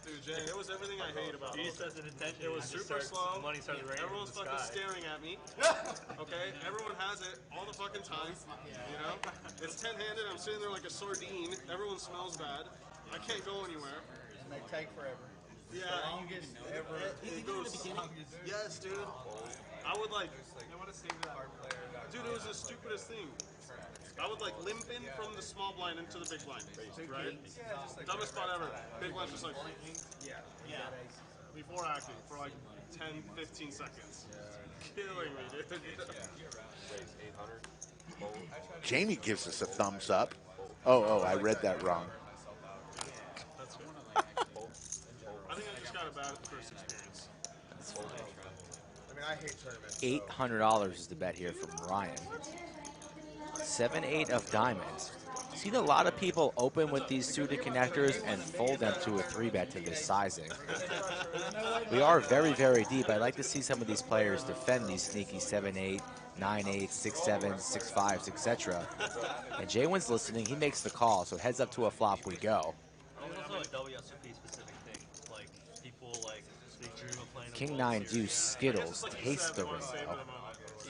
Dude, Jay, it was everything I hate about He it. just has an intention. It was super slow. Money started raining from Everyone's the fucking sky. staring at me. Okay? Everyone has it all the fucking time. You know? It's 10-handed. I'm sitting there like a sardine. Everyone smells bad. I can't go anywhere. It may take forever. Yeah. Longest ever. It goes. Yes, dude. I would like. Dude, it was the stupidest thing. I would like limp in from the small blind into the big blind, right? Dumbest spot ever. Big blind just like before acting for like 10, 15 seconds. Killing me, dude. Jamie gives us a thumbs up. Oh, I read that wrong. That's good. I think I just got a bad first experience. I mean, I hate tournaments. $800 is the bet here from Ryan. 7-8 of diamonds. Seen a lot of people open with these suited connectors and fold them to a 3-bet to this sizing. We are very, very deep. I'd like to see some of these players defend these sneaky 7-8, 9-8, 6-7, 6-5s, etc. And JWin's listening. He makes the call, so heads up to a flop we go. There's also a WSOP specific thing. Like, people, like, they dream of playing King 9 deuce Skittles taste the rainbow.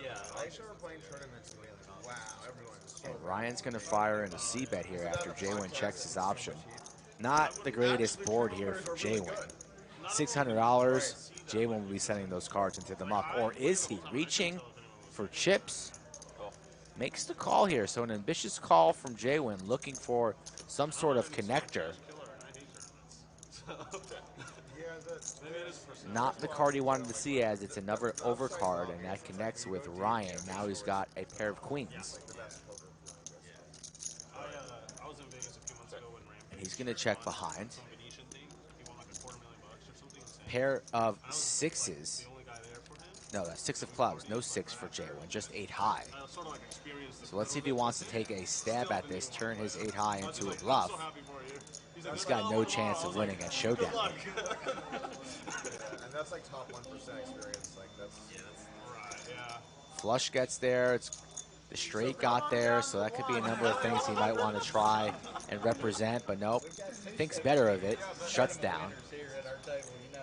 Yeah. I actually remember playing tournaments and being like, wow, everyone is so Ryan's going to fire in a C-bet here after JWin checks his option. Not the greatest board here for JWin. $600, JWin will be sending those cards into the muck. Or is he reaching for chips? Makes the call here. So an ambitious call from JWin looking for some sort of connector. Not the card he wanted to see, as it's another overcard, and that connects with Ryan. Now he's got a pair of queens. I was in Vegas a few months ago when Ram And he's going to check behind. some Venetian thing. He won like $250,000 or something insane. Pair of sixes. The only guy there for him. No, that's 6 of clubs. No 6 for JWin, just 8 high. I sort of like experienced this. So let's see if he wants to take a stab at this, turn his 8 high into a I'm bluff. so happy for you. He's got no chance of winning at Showdown. And that's like top 1% experience. Like that's Right, yeah. Flush gets there. It's the straight got there, so that could be a number of things he might want to try and represent, but nope. Thinks better of it. Shuts down. Here at our table, you know.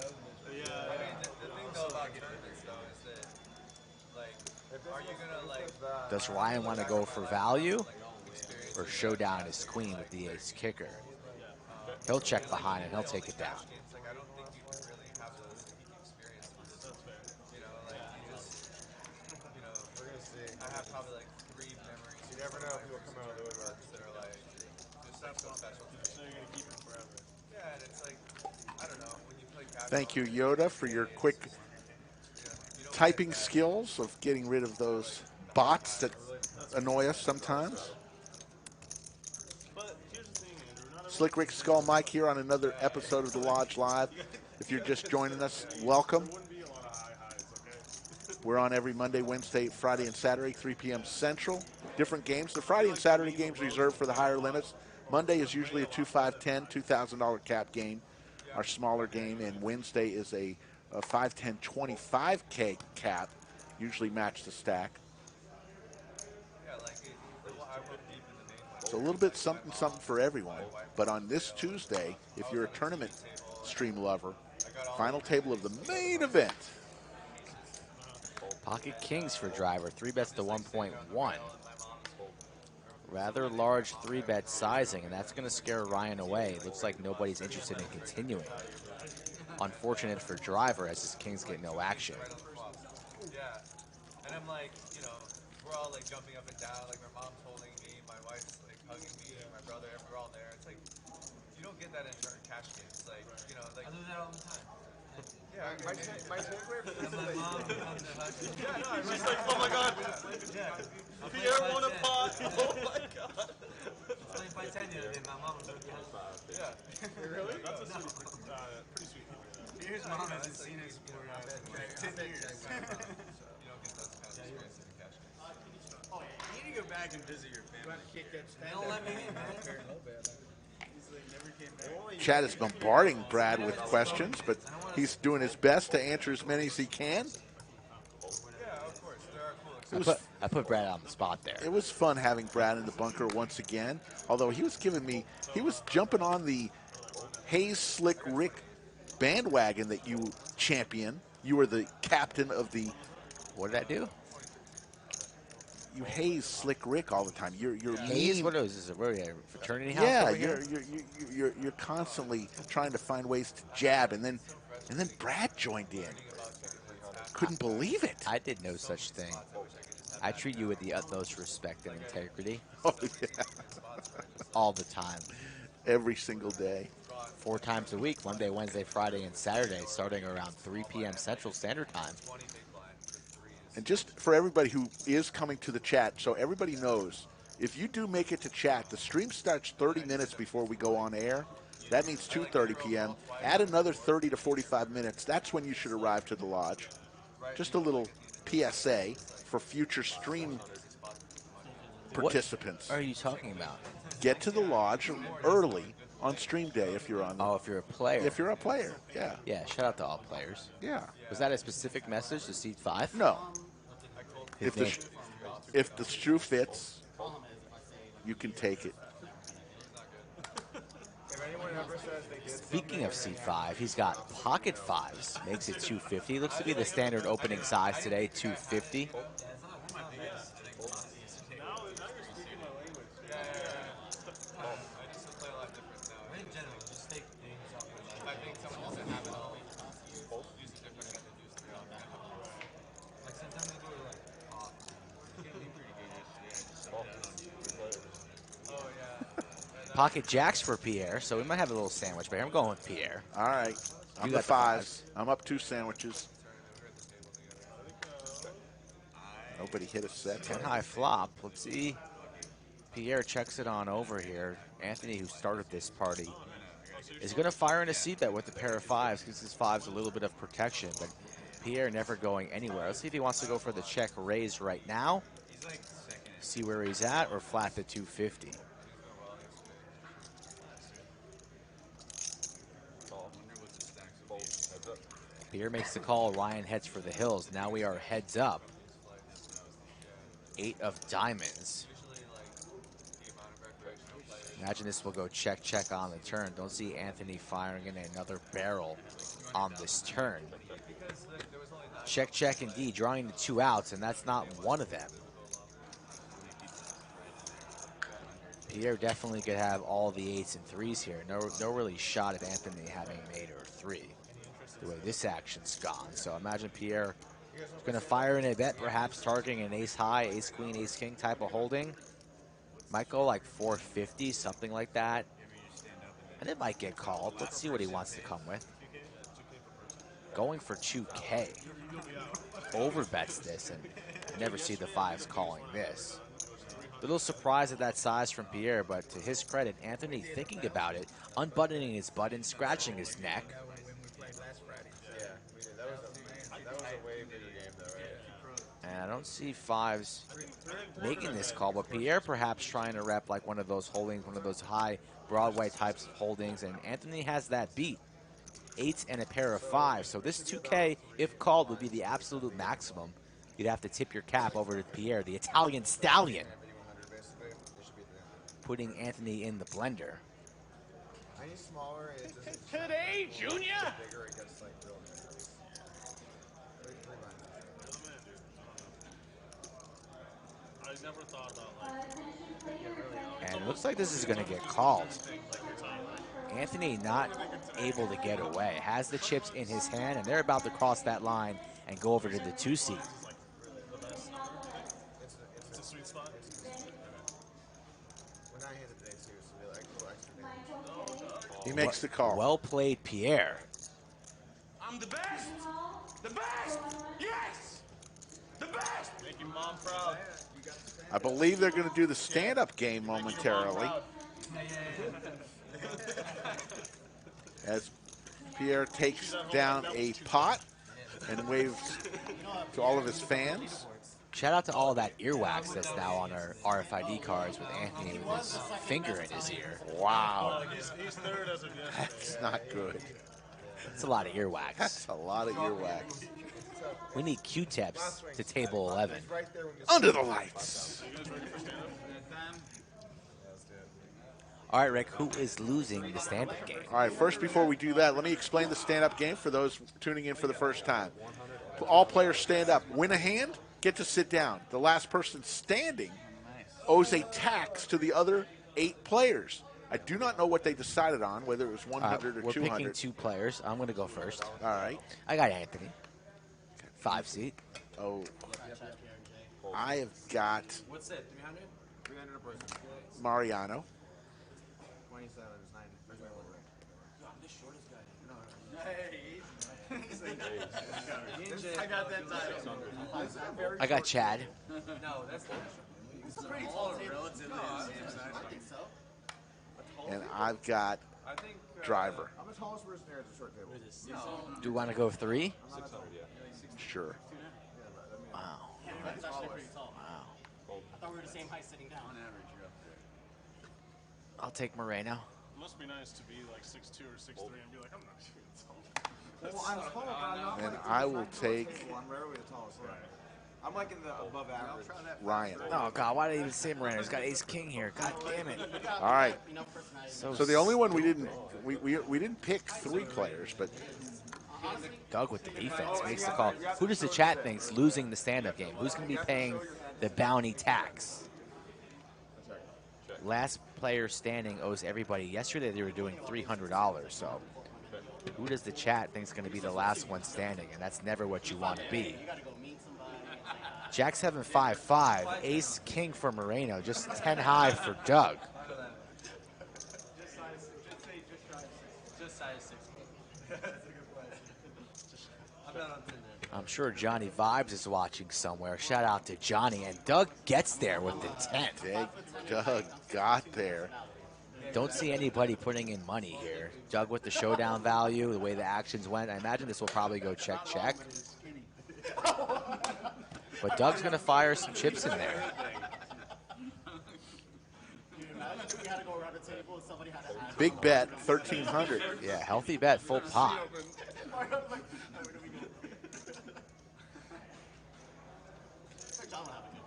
Yeah. The thing though about tournaments though is that, like, are you gonna like Does Ryan want to go for value or showdown his queen with the ace kicker? He'll check behind and he'll take it down. it's like I don't think you can really have the sneaky experience on this. You know, like you just we're gonna see. I have probably like 3 memories. You never know if people come out of the woodwork. that are like just like so special to me. So you're gonna keep it forever. Yeah, and it's like I don't know when you play casual. Thank you, Yoda, for your quick typing skills of getting rid of those bots that annoy us sometimes. But here's the thing, Andrew. Not Slick Rick Skull Mike here on another episode of The Lodge Live. If you're just joining us, welcome. wouldn't be a lot of high highs, okay? We're on every Monday, Wednesday, Friday, and Saturday, 3 p.m. Central. Different games. The Friday and Saturday games reserved for the higher limits. Monday is usually a 2-5-10, $2,000 cap game, our smaller game, and Wednesday is a 5-10, $25K cap, usually match the stack. Yeah, like I went deep in the main one. So a little bit something for everyone. But on this Tuesday, if you're a tournament stream lover, final table of the main event. Pocket kings for driver, 3 bets to 1.1. Rather large 3-bet sizing, and that's going to scare Ryan away. It looks like nobody's interested in continuing. Unfortunate for driver, as his kings get no action. And I'm like, you know, we're all like jumping up and down, like my mom's holding me, my wife's like hugging me, my brother, we're all there. It's like, you don't get that in cash games. Like, you know, like. I do that all the time. Yeah, My takeaway from this is My that mom comes and hugs me. yeah, no, She's like, oh my god, Pierre won a pot. Oh my god. Playing 5-10 the other day, my mom was looking at me. yeah. Really? That's a sweet, pretty sweet. Pierre's mom hasn't seen his sport in 10 years. You don't get those kind of experiences in cash games. Oh, yeah. You need to go back and visit your family. Don't let me in, man. Chad is bombarding Brad with questions, but he's doing his best to answer as many as he can. Yeah, of course. There are cool I put Brad on the spot there. It was fun having Brad in the bunker once again, although he was jumping on the Hayes Slick Rick bandwagon that you champion. You were the captain of the. What did I do? You haze Slick Rick all the time. You're Hayes? mean. What is this? A fraternity house? Yeah, over here? you're constantly trying to find ways to jab, and then Brad joined in. Couldn't believe it. I did no such thing. I treat you with the utmost respect and integrity Oh yeah, all the time. every single day. 4 times a week, Monday, Wednesday, Friday, and Saturday, starting around 3 p.m. Central Standard Time. And just for everybody who is coming to the chat, so everybody knows, if you do make it to chat, the stream starts 30 minutes before we go on air. That means 2:30 p.m. Add another 30 to 45 minutes. That's when you should arrive to the lodge. Just a little PSA for future stream participants. What are you talking about? Get to the lodge early on stream day if you're on. Oh, if you're a player. If you're a player, yeah. Yeah, shout out to all players. Yeah. Was that a specific message to Seed 5? No. His If the shoe fits, you can take it. If anyone ever says they did Speaking of Seed 5, he's got pocket 5s. Makes it 250. Looks to be the standard opening size today, 250. Pocket jacks for Pierre, so we might have a little sandwich there. I'm going with Pierre. All right. I'm You the got the fives. I'm up 2 sandwiches. Nobody hit a set. 10 high flop. Let's see. Pierre checks it on over here. Anthony, who started this party, is going to fire in a seat bet with a pair of 5s. Gives his 5s a little bit of protection, but Pierre never going anywhere. Let's see if he wants to go for the check raise right now. See where he's at, or flat to 250. Pierre makes the call. Ryan heads for the hills. Now we are heads up. 8 of diamonds. Imagine this will go check, check on the turn. Don't see Anthony firing in another barrel on this turn. Check, check indeed, drawing the 2 outs, and that's not one of them. Pierre definitely could have all the 8s and 3s here. No really shot at Anthony having an 8 or 3. The way this action's gone. So imagine Pierre is going to fire in a bet, perhaps targeting an ace high, ace queen, ace king type of holding. Might go like 450, something like that. And it might get called. Let's see what he wants to come with. Going for 2K. Overbets this, and I never see the 5s calling this. Little surprise at that size from Pierre, but to his credit, Anthony thinking about it, unbuttoning his button, scratching his neck. And I don't see 5s making this call, but Pierre perhaps trying to rep like one of those holdings, one of those high Broadway types of holdings, and Anthony has that beat. 8s and a pair of 5s. So this 2K, if called, would be the absolute maximum. You'd have to tip your cap over to Pierre, the Italian stallion, putting Anthony in the blender. any smaller, it doesn't. Today, Junior. Bigger, it gets like real nervous. I never thought about like. And it looks like this is going to get called. Anthony not able to get away. Has the chips in his hand, and they're about to cross that line and go over to the 2 seat. When I handed the day seriously, like a little extra day. He makes the call. Well played, Pierre. I'm the best! The best! Yes! The best! Make your mom proud. I believe they're going to do the stand-up game momentarily. As Pierre takes down a pot and waves to all of his fans. Shout out to all that earwax that's now on our RFID cards with Anthony with his finger in his ear. Wow. He's third as of yesterday. That's not good. That's a lot of earwax. That's a lot of earwax. We need Q-tips to table 11. Under the lights. All right, Rick, who is losing the stand-up game? All right, first, before we do that, let me explain the stand-up game for those tuning in for the first time. All players stand up. Win a hand, get to sit down. The last person standing owes a tax to the other 8 players. I do not know what they decided on, whether it was 100 or we're 200. We're picking 2 players. I'm going to go first. All right. I got Anthony. 5 seat. Oh. I have got What's that, 300? 300 a person. Mariano. 27 is 9. Yo, I'm the shortest guy. No. Hey. I got that title. I got Chad. No, that's not. It's pretty tall, relatively. I think so. And I've got Driver. I'm the tallest person there at the short table. Do you want to go 3? 600, yeah. Sure. Wow. Yeah, that's actually pretty tall. Wow. I thought we were the same height sitting down. On average, you're up there. I'll take Moreno. It must be nice to be like 6'2" or 6'3" and be like, I'm not even tall. Well, I'm tall, but I'm not And like I will take I'm rarely the tallest. Right. I'm like in the above average. Ryan. Oh, God, why did I even say Moreno? He's got ace-king here. God damn it. All right. So So the only one we didn't pick 3 players, but Doug with the defense makes the call. Who does the chat think's losing the stand-up game? Who's going to be paying the bounty tax? Last player standing owes everybody. Yesterday they were doing $300, so who does the chat think's going to be the last one standing? And that's never what you want to be. Jack 7-5-5, ace king for Moreno, just 10 high for Doug. Just size 6. That's a good question. I'm not on Tinder. I'm sure Johnny Vibes is watching somewhere. Shout out to Johnny. And Doug gets there with the 10. Doug got there. Don't see anybody putting in money here. Doug with the showdown value, the way the actions went. I imagine this will probably go check, check. But Doug's going to fire some chips in there. Big bet, 1,300. Yeah, healthy bet, full pot.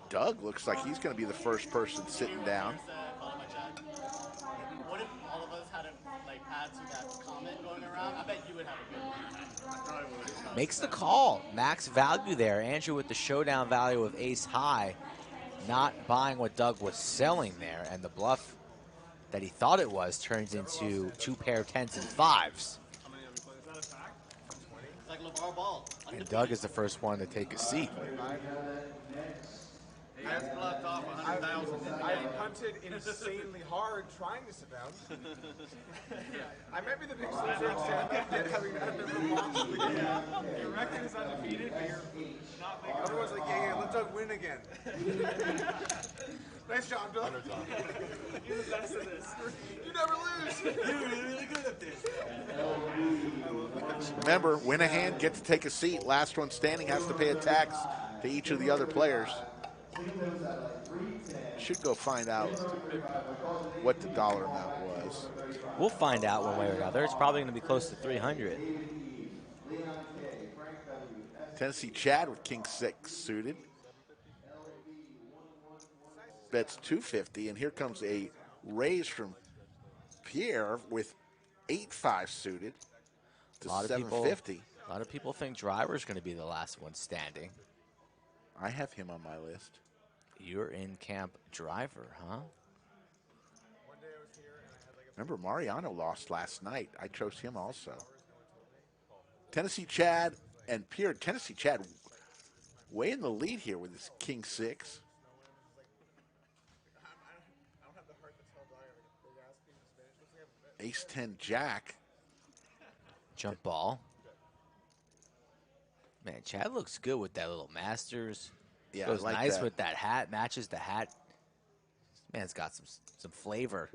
Doug looks like he's going to be the first person sitting down. What if all of us had had to that comment going around? I bet you would have a good one. Makes the call. Max value there. Andrew with the showdown value of ace high. Not buying what Doug was selling there. And the bluff that he thought it was turns into 2 pair 10s and 5s. Like LeVar Ball. And Doug is the first one to take a seat. I've hunted insanely hard trying to sit down. I might be the biggest loser in stand-up yet, having never watched the game. Your record is undefeated, but you're not making. Everyone's like, yeah, let Doug win again. Nice job, Doug. You're the best at this. You never lose. You're really good at this. Remember, win a hand, get to take a seat. Last one standing has to pay a tax to each of the other players. Should go find out what the dollar amount was. We'll find out one way or another. It's probably going to be close to 300. Tennessee Chad with king 6 suited. Bets 250, and here comes a raise from Pierre with 8-5 suited to 750. A lot of people think Driver's going to be the last one standing. I have him on my list. You're in camp Driver, huh? Remember, Mariano lost last night. I chose him also. Tennessee Chad and Pierre. Tennessee Chad way in the lead here with his king 6. Ace-10 Jack. Jump ball. Man, Chad looks good with that little Masters. Yeah, Goes I like nice that. with that hat. Matches the hat. Man's got some flavor.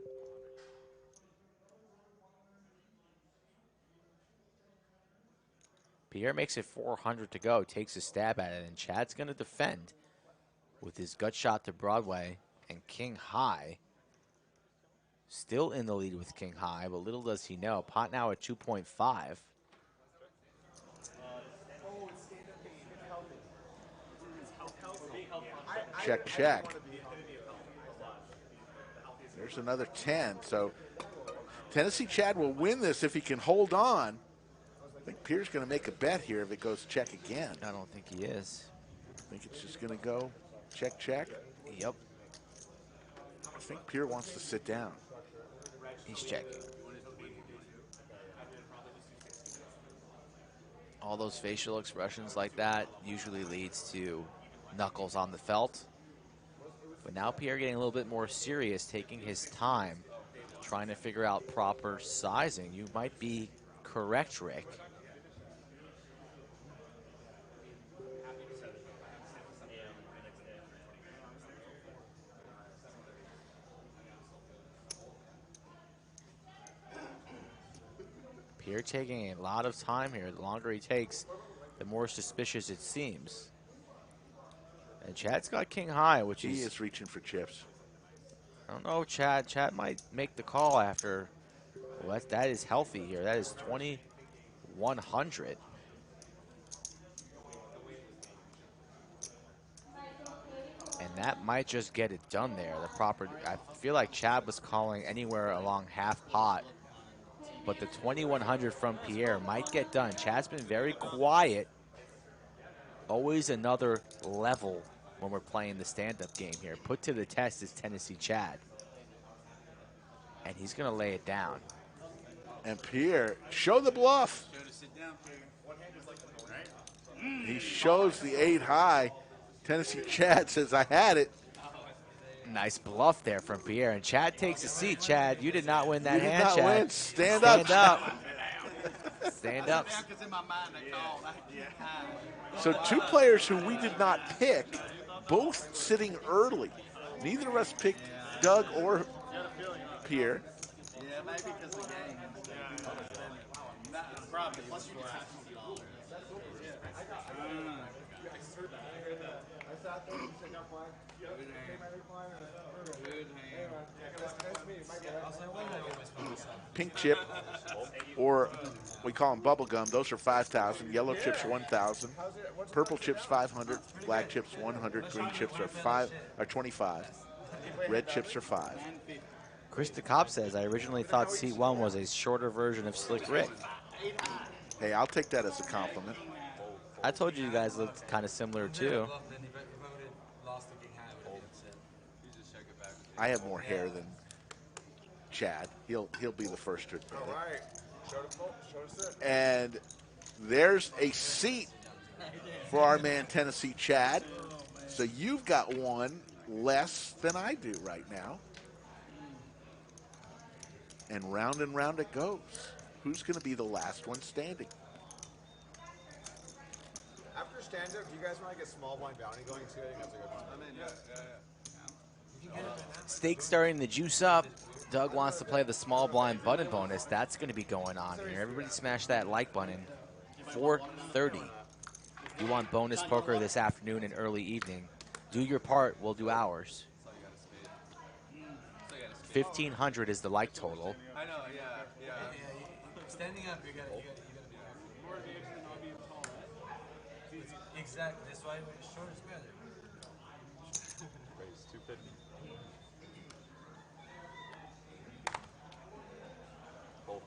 Pierre makes it 400 to go. Takes a stab at it, and Chad's going to defend with his gut shot to Broadway and King High. Still in the lead with King High, but little does he know. Pot now at 2.5. Check, check. There's another 10. So Tennessee Chad will win this if he can hold on. I think Pierre's going to make a bet here if it goes check again. I don't think he is. I think it's just going to go check, check. Yep. I think Pierre wants to sit down. He's checking. All those facial expressions like that usually leads to knuckles on the felt. But now Pierre getting a little bit more serious, taking his time, trying to figure out proper sizing. You might be correct, Rick. Pierre taking a lot of time here. The longer he takes, the more suspicious it seems. And Chad's got King High, which He is reaching for chips. I don't know, Chad. Chad might make the call after. Well, that is healthy here. That is 2,100. And that might just get it done there. The proper. I feel like Chad was calling anywhere along half pot. But the 2,100 from Pierre might get done. Chad's been very quiet. Always another level when we're playing the stand-up game here. Put to the test is Tennessee Chad. And he's going to lay it down. And Pierre, show the bluff. He shows the 8 high. Tennessee Chad says, I had it. Nice bluff there from Pierre. And Chad takes a seat. Chad, you did not win that hand, Chad. Chad. Win. Stand up. Stand up. Stand up. So 2 players who we did not pick, both sitting early. Neither of us picked Doug or Pierre. Yeah, maybe because the game. Probably. Plus you just have $20. Pink chip, or we call them bubble gum. Those are 5,000. Yellow chips 1,000. Purple chips 500. Black chips 100. Green chips are 25. Red chips are 5. Chris DeCopp says, I originally thought Seat 1 was a shorter version of Slick Rick. Hey, I'll take that as a compliment. I told you guys looked kind of similar too. I have more hair than Chad. He'll be the first to admit it. And there's a seat for our man Tennessee Chad. So you've got one less than I do right now. And round it goes. Who's going to be the last one standing? After stand-up, do you guys want to get small blind bounty going too? I think that's a good Stake starting to juice up. Doug wants to play the small blind button bonus. That's going to be going on here. Everybody smash that like button. 4:30. You want bonus poker this afternoon and early evening. Do your part, we'll do ours. 1,500 is the like total. I know, yeah. Standing up, you gotta be exactly. That's why short is better. Raise 250. Fold.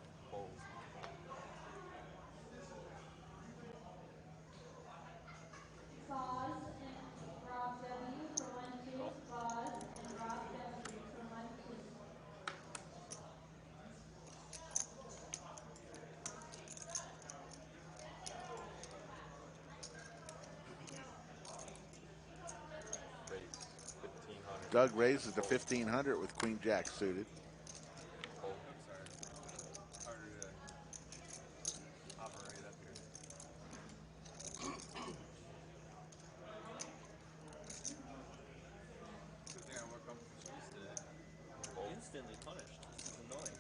Foz and Rob W for 1-2. Foz and Rob W for 1-2. Doug raises to 1,500 with Queen Jack suited. instantly punished. This is annoying.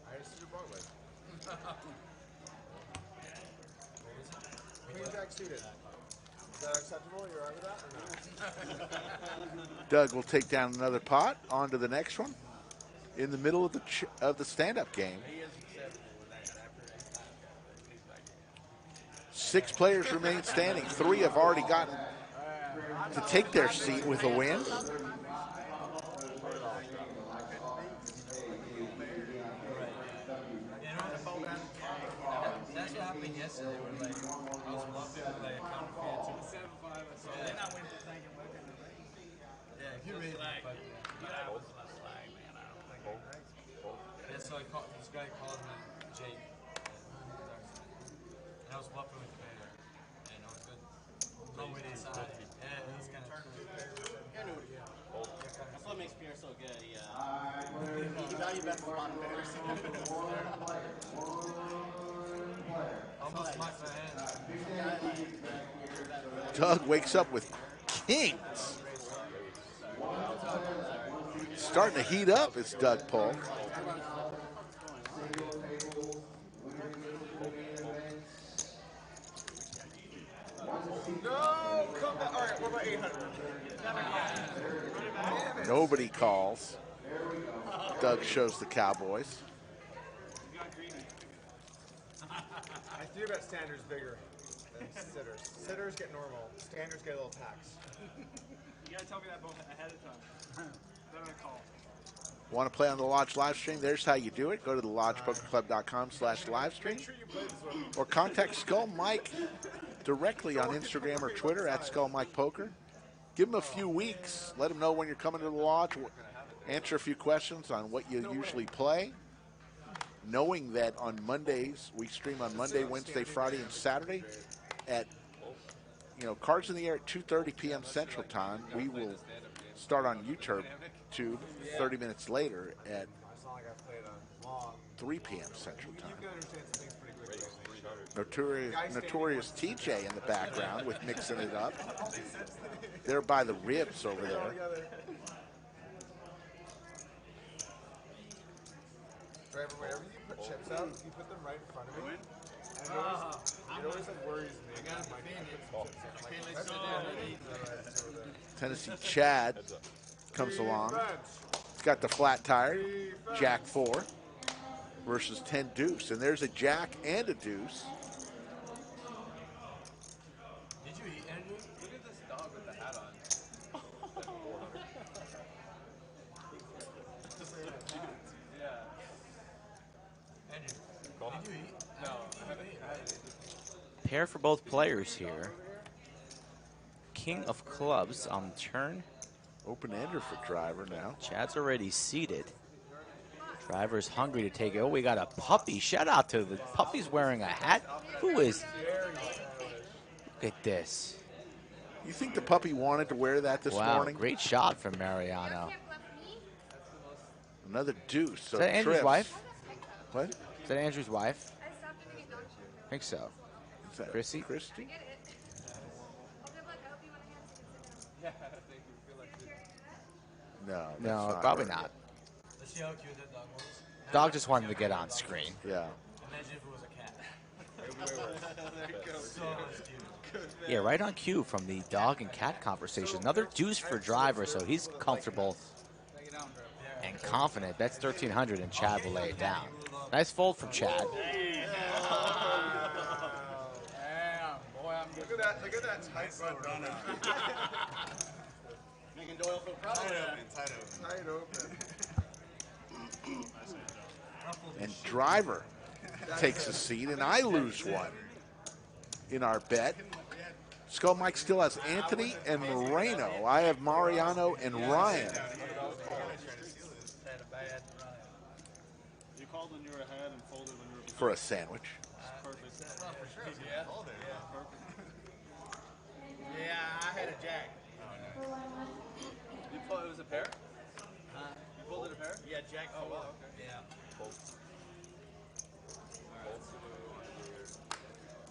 I just did a Broadway. Queen Jack suited. Is that acceptable? You're all right with that or no? Doug will take down another pot. On to the next one. In the middle of the stand-up game. He is acceptable with that after 8 times. 6 players remain standing. 3 have already gotten to take their seat with a win. That's what happened yesterday. Where like I was bluffing with like a counterfeit too. 7-5. So then I went to thinking, yeah, if you really like, but I was not slag, man. I don't think I'm right. And so this guy called me Jake, and I was bluffing with the bear, and it was good. No way they side. Yeah, it was kind of. That's what makes Pierre so good. He value bets the bottom bears. Almost knocked my hands. Doug wakes up with kings. Starting to heat up, it's Doug Polk. No, come back. All right, what about 800? Nobody calls. Doug shows the Cowboys. I do bet standards bigger than sitters. Sitters get normal. Standards get a little tax. You gotta tell me that ahead of time. Then I call. Want to play on the Lodge live stream? There's how you do it. Go to the lodgepokerclub.com/livestream or contact Skull Mike directly on Instagram or Twitter at Skull Mike Poker. Give him a few weeks. Let him know when you're coming to the Lodge. Answer a few questions on what you usually play. Knowing that on Mondays, we stream on Monday, Wednesday, Friday, and Saturday at, Cards in the Air at 2:30 p.m. Central Time. We will start on YouTube 30 minutes later at 3 p.m. Central Time. Notorious TJ in the background with mixing it up. They're by the ribs over there. Driver, whenever you put chips out, you put them right in front of me. And it always like worries me. Tennessee Chad comes along. He's got the flat tire, Jack 4 versus 10 deuce. And there's a Jack and a deuce. Did you eat, Andrew? Look at this dog with the hat on. Yeah. Andrew, did you eat? No, I haven't eaten. Pair for both players here. King of clubs on turn. Open-ender for Driver now. Chad's already seated. Driver's hungry to take it. Oh, we got a puppy. Shout out to the puppy's wearing a hat. Who is? Look at this. You think the puppy wanted to wear that this morning? Great shot from Mariano. Another deuce. So Is that Andrew's trips. wife? What? Is that Andrew's wife? I think so. Is that Chrissy? Christy? No. that's No, probably her. not. Let's see how cute that dog was. Dog just wanted to get on screen. Yeah. Imagine if it was a cat. There you go. So cute. Yeah, right on cue from the dog and cat conversation. Another deuce for Driver, so he's comfortable and confident. Bets 1,300 and Chad will lay it down. Nice fold from Chad. Damn, boy, I'm Look at that tight butt runner. Making Doyle feel proud of that. Tight open. And Driver takes a seat, and I lose one in our bet. Skull Mike still has Anthony and Moreno. I have Mariano and Ryan. You called when you were ahead and folded when you were For a sandwich. perfect. Yeah, I had a jack. You pulled it was a pair? You pulled it a pair? Yeah, jack. Oh, wow, okay. Yeah.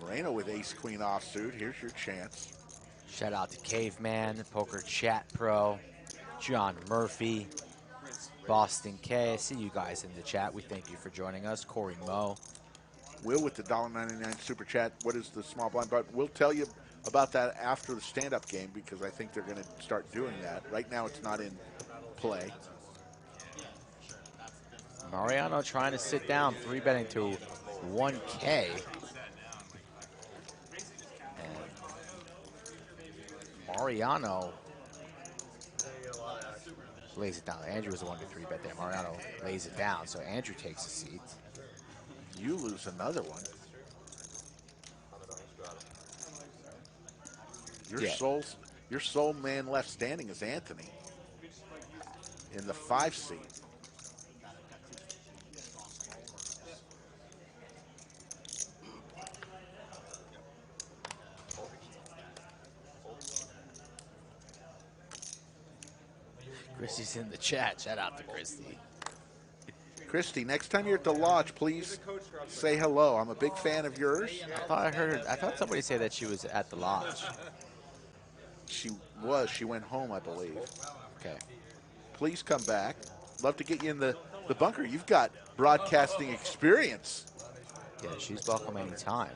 Moreno with ace-queen offsuit. Here's your chance. Shout out to Caveman, Poker Chat Pro, John Murphy, Boston K, I see you guys in the chat. We thank you for joining us. Corey Moe. Will with the $1.99 super chat. What is the small blind bet? We'll tell you about that after the stand-up game because I think they're going to start doing that. Right now, it's not in play. Mariano trying to sit down, 3-betting to 1K. And Mariano lays it down. Andrew was the one to 3-bet there. Mariano lays it down, so Andrew takes a seat. You lose another one. Your sole man left standing is Anthony in the 5 seat. Christy's in the chat. Shout out to Christy. Christy, next time you're at the lodge, please say hello. I'm a big fan of yours. I thought somebody said that she was at the lodge. She was. She went home, I believe. Okay. Please come back. Love to get you in the bunker. You've got broadcasting experience. Yeah, she's welcome anytime.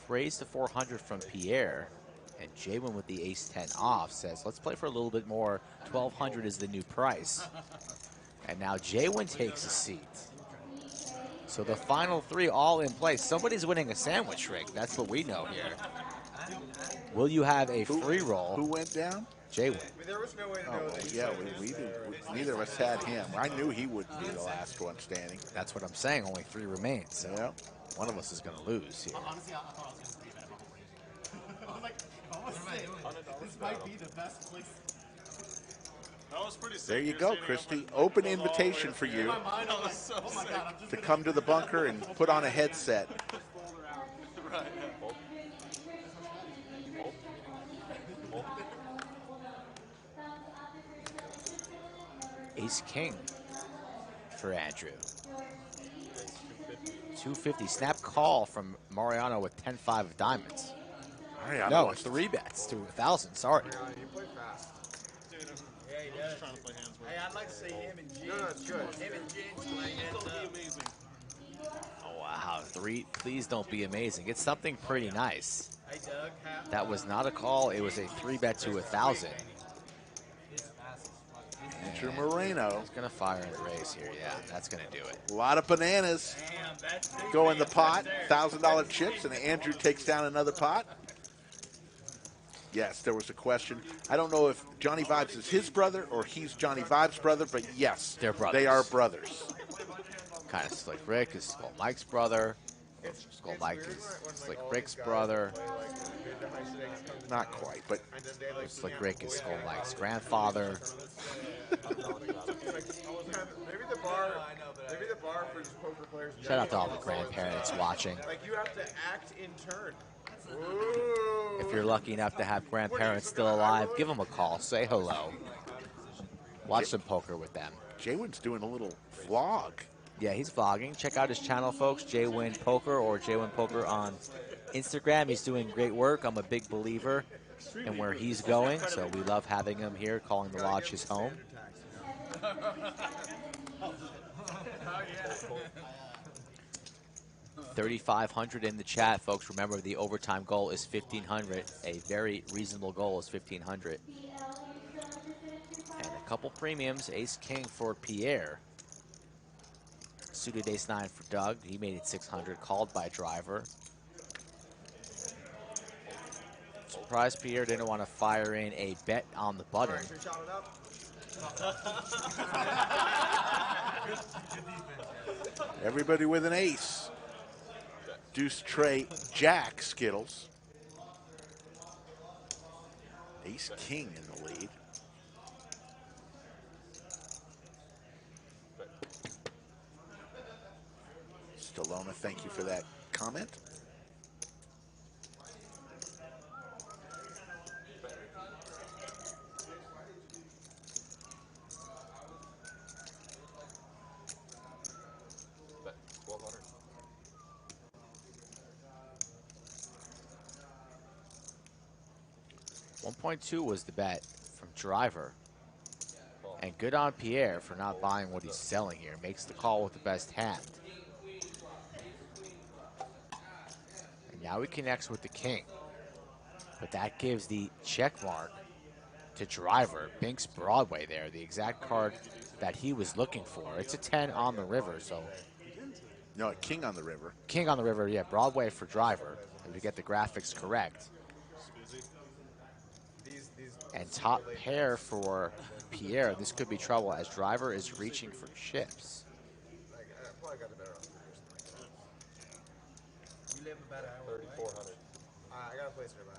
Raise to 400 from Pierre. And JWin with the ace-10 off says, let's play for a little bit more. 1,200 is the new price. And now JWin takes a seat. So the final 3 all in place. Somebody's winning a sandwich rig. That's what we know here. Will you have a free roll? Who went down? JWin. There was no way to know that. Yeah, neither of us had him. I knew he would be the last one standing. That's what I'm saying. Only 3 remain. So yeah. One of us is going to lose here. Honestly, I thought I was going to 3-bet him already. I was like, if I was sick, this might be the best place. That was pretty sick. There you go, Christy. Open invitation for you to come to the bunker and put on a headset. Ace-King for Andrew. 250. Snap call from Mariano with 10-5 of diamonds. No, 3 bets to 1,000. Sorry. You play fast. Yeah, he does. Trying to play hands with. Hey, I'd like to see him and James. No, it's good. Him and James playing heads up. Amazing. Oh, wow. 3. Please don't be amazing. It's something pretty nice. Hey, Doug. That was not a call. It was a 3-bet to 1,000. Andrew Moreno. He's going to fire in the race here. Yeah, that's going to do it. A lot of bananas go in the pot. $1,000 chips, and Andrew takes down another pot. Yes, there was a question. I don't know if Johnny Vibes is his brother or he's Johnny Vibes' brother, but yes, they're brothers. They are brothers. Kind of Slick Rick is Skull Mike's brother. Skull Mike is Slick Rick's brother. Not quite, but Slick Rick is Skull Mike's grandfather. Maybe the bar for poker players. Shout out to all the grandparents watching. Like you have to act in turn. If you're lucky enough to have grandparents still alive, give them a call. Say hello. Watch some poker with them. JWin's doing a little vlog. Yeah, he's vlogging. Check out his channel, folks. JWin Poker or JWin Poker on Instagram. He's doing great work. I'm a big believer in where he's going, so we love having him here, calling the lodge his home. 3,500 in the chat, folks. Remember, the overtime goal is 1,500. A very reasonable goal is 1,500. And a couple premiums. Ace-King for Pierre. Suited Ace-9 for Doug. He made it 600. Called by driver. Surprised Pierre didn't want to fire in a bet on the button. Everybody with an ace. Deuce, Trey, Jack, Skittles. Ace-King in the lead. Stallone, thank you for that comment. 1.2 was the bet from Driver. And good on Pierre for not buying what he's selling here. Makes the call with the best hand. And now he connects with the king. But that gives the check mark to Driver. Binks Broadway there, the exact card that he was looking for. It's a 10 on the river, so. No, a king on the river. King on the river, yeah, Broadway for Driver, if we get the graphics correct. And top pair for Pierre. This could be trouble as Driver is reaching for chips. Probably got the better option. You live about an hour 3,400. I got a place nearby.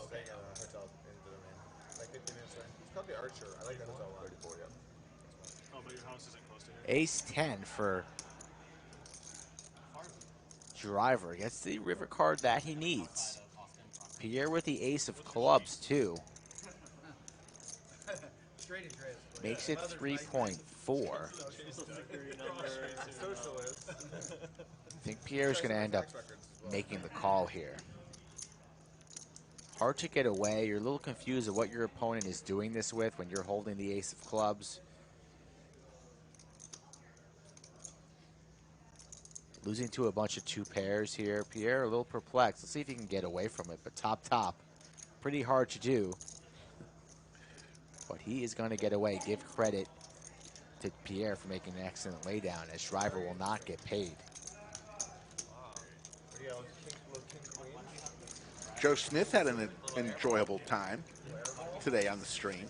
Staying at a hotel in Domain. Like 15 minutes away. It's called the Archer. I like that hotel a lot. 34, yeah. Oh, but your house isn't close to here. Ace 10 for Driver. Gets the river card that he needs. Pierre with the ace of clubs, too. Makes it 3.4. I think Pierre's going to end up making the call here. Hard to get away. You're a little confused of what your opponent is doing this with when you're holding the ace of clubs. Losing to a bunch of two pairs here. Pierre a little perplexed. Let's see if he can get away from it, but top. Pretty hard to do. But he is going to get away. Give credit to Pierre for making an excellent laydown, as Driver will not get paid. Joe Smith had an enjoyable time today on the stream.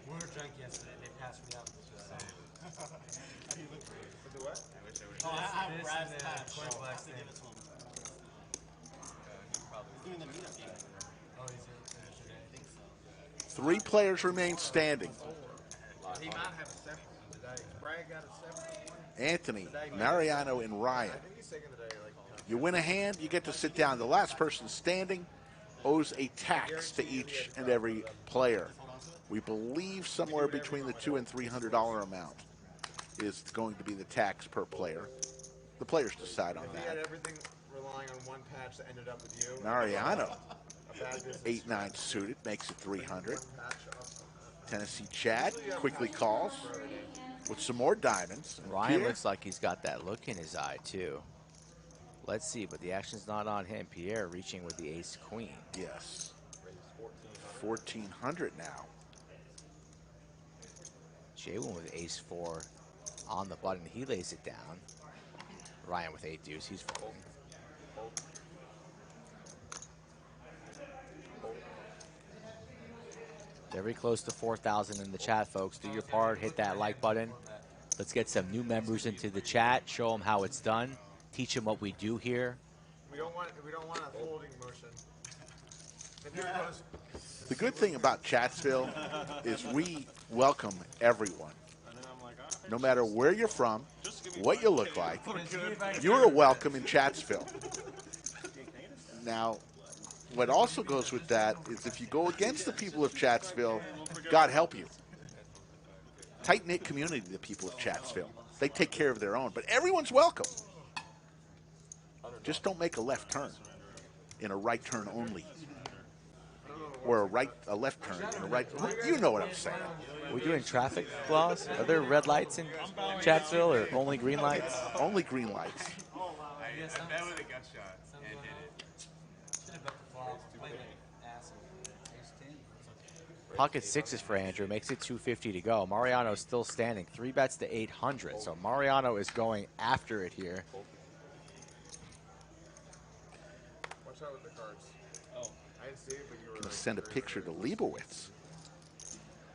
We were drunk yesterday. They passed me up. The what? Oh, I Brad's patch. Doing the meetup game. Oh, he's in. I think so. 3 players remain standing. He might have a 7 today. Brad got a 7. Anthony, Mariano, and Ryan. I think he's taking the day. You win a hand, you get to sit down. The last person standing owes a tax to each and every player. We believe somewhere between the $200 and $300 amount is going to be the tax per player. The players decide on He had that. everything relying on one patch that ended up with you. Mariano, A bad business. 8-9 suited, makes it 300. Tennessee Chad quickly calls with some more diamonds. Ryan Pierre, looks like he's got that look in his eye, too. Let's see, but the action's not on him. Pierre reaching with the ace-queen. yes, 1,400 now. JWin with ace-4 on the button. He lays it down. Ryan with 8-deuce. He's folding. Very close to 4,000 in the chat, folks. Do your part. Hit that like button. Let's get some new members into the chat. Show them how it's done. Teach them what we do here. We don't want a folding motion. And here it goes. The good thing about Chatsville is we welcome everyone. No matter where you're from, what you look like, you're welcome in Chatsville. Now, what also goes with that is if you go against the people of Chatsville, God help you. Tight-knit community, the people of Chatsville. They take care of their own, but everyone's welcome. Just don't make a left turn in a right turn only. Or a left turn in a right. You know what I'm saying. Are we doing traffic laws? Are there red lights in Chatsville or only green lights? Only green lights. That was a gut shot and hit it. Pocket sixes for Andrew. Makes it 250 to go. Mariano's still standing. 3 bets to 800. So Mariano is going after it here. Watch out with the cards. Oh, I didn't see it, but you were. Gonna send a picture to Leibowitz.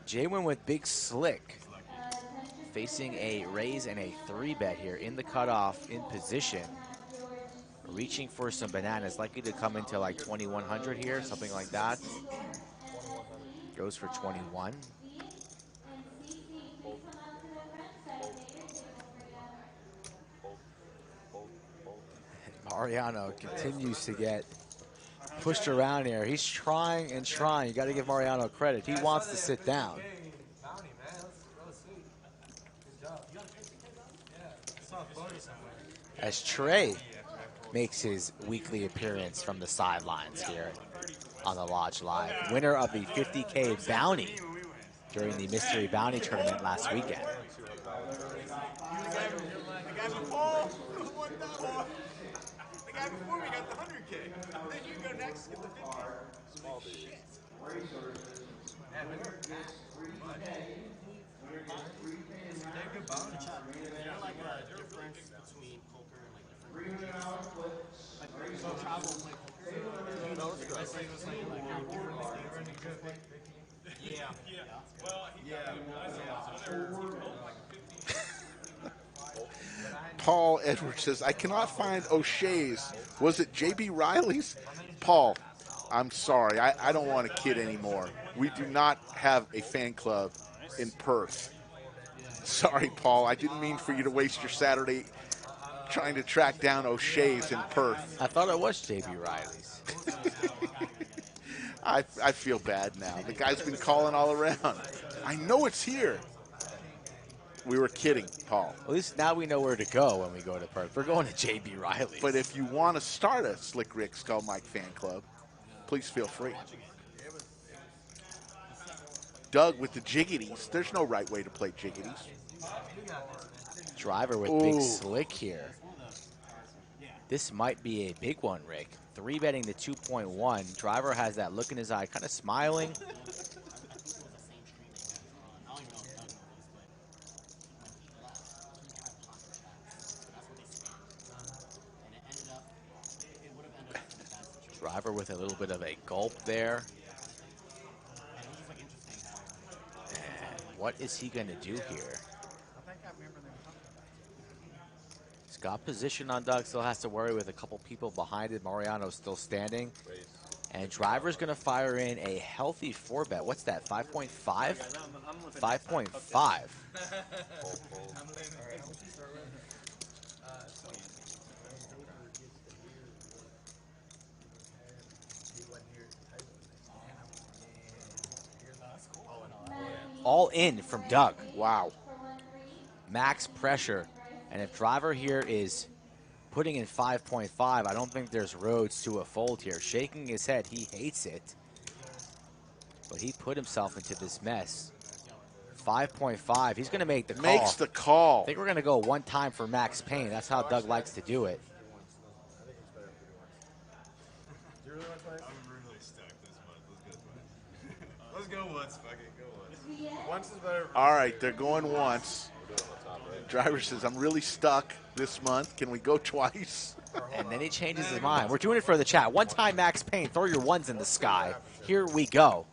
JWin with big slick. Facing a raise and a 3-bet here in the cutoff in position. Reaching for some bananas. Likely to come into like 2,100 here, something like that. Goes for 21. Mariano continues to get pushed around here. He's trying and trying. You got to give Mariano credit. He wants to sit down. As Trey makes his weekly appearance from the sidelines here. on the Lodge Live. Winner of the 50K bounty during the Mystery Bounty Tournament last weekend. The guy before who won that one. The guy before me got the 100K. Then you go next, get the 50. Small shit. Like a difference between poker and like different like so travel and play poker. I say it was like how different the games are. Yeah. Well, Paul Edwards says, I cannot find O'Shea's. Was it J.B. Riley's? Paul, I'm sorry. I don't want to kid anymore. We do not have a fan club in Perth. Sorry, Paul. I didn't mean for you to waste your Saturday trying to track down O'Shea's in Perth. I thought it was J.B. Riley's. I feel bad now. The guy's been calling all around. I know it's here. We were kidding, Paul. At least now we know where to go when we go to Perth. We're going to J.B. Riley's. But if you want to start a Slick Rick Skull Mike fan club, please feel free. Doug with the jiggities. There's no right way to play jiggities. Driver with Big Slick here. This might be a big one, Rick. 3-betting the 2.1. Driver has that look in his eye, kind of smiling. Driver with a little bit of a gulp there. And what is he going to do here? He's got position on Doug, still has to worry with a couple people behind it. Mariano's still standing. And Driver's going to fire in a healthy 4-bet. What's that, 5.5? 5.5. All in from Doug. Wow. Max pressure. And if Driver here is putting in 5.5, I don't think there's roads to a fold here. Shaking his head, he hates it. But he put himself into this mess. 5.5, he's gonna make the call. Makes the call. I think we're gonna go one time for Max Payne. That's how Doug likes to do it. I'm really stuck this month. Let's go once. Fuck it, go once. Once is better. All right, they're going once. Driver says, I'm really stuck this month. Can we go twice? And then he changes his mind. We're doing it for the chat. One time Max Payne, throw your ones in the sky. Here we go.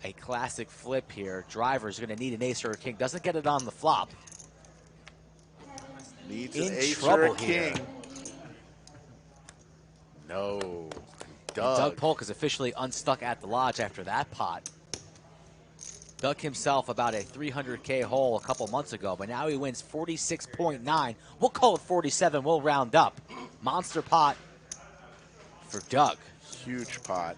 A classic flip here. Driver's going to need an ace or a king. Doesn't get it on the flop. Needs In an ace trouble or a king. here. No. Doug Polk is officially unstuck at the lodge after that pot. Dug himself about a 300K hole a couple months ago, but now he wins 46.9. We'll call it 47. We'll round up. Monster pot for Doug. Huge pot.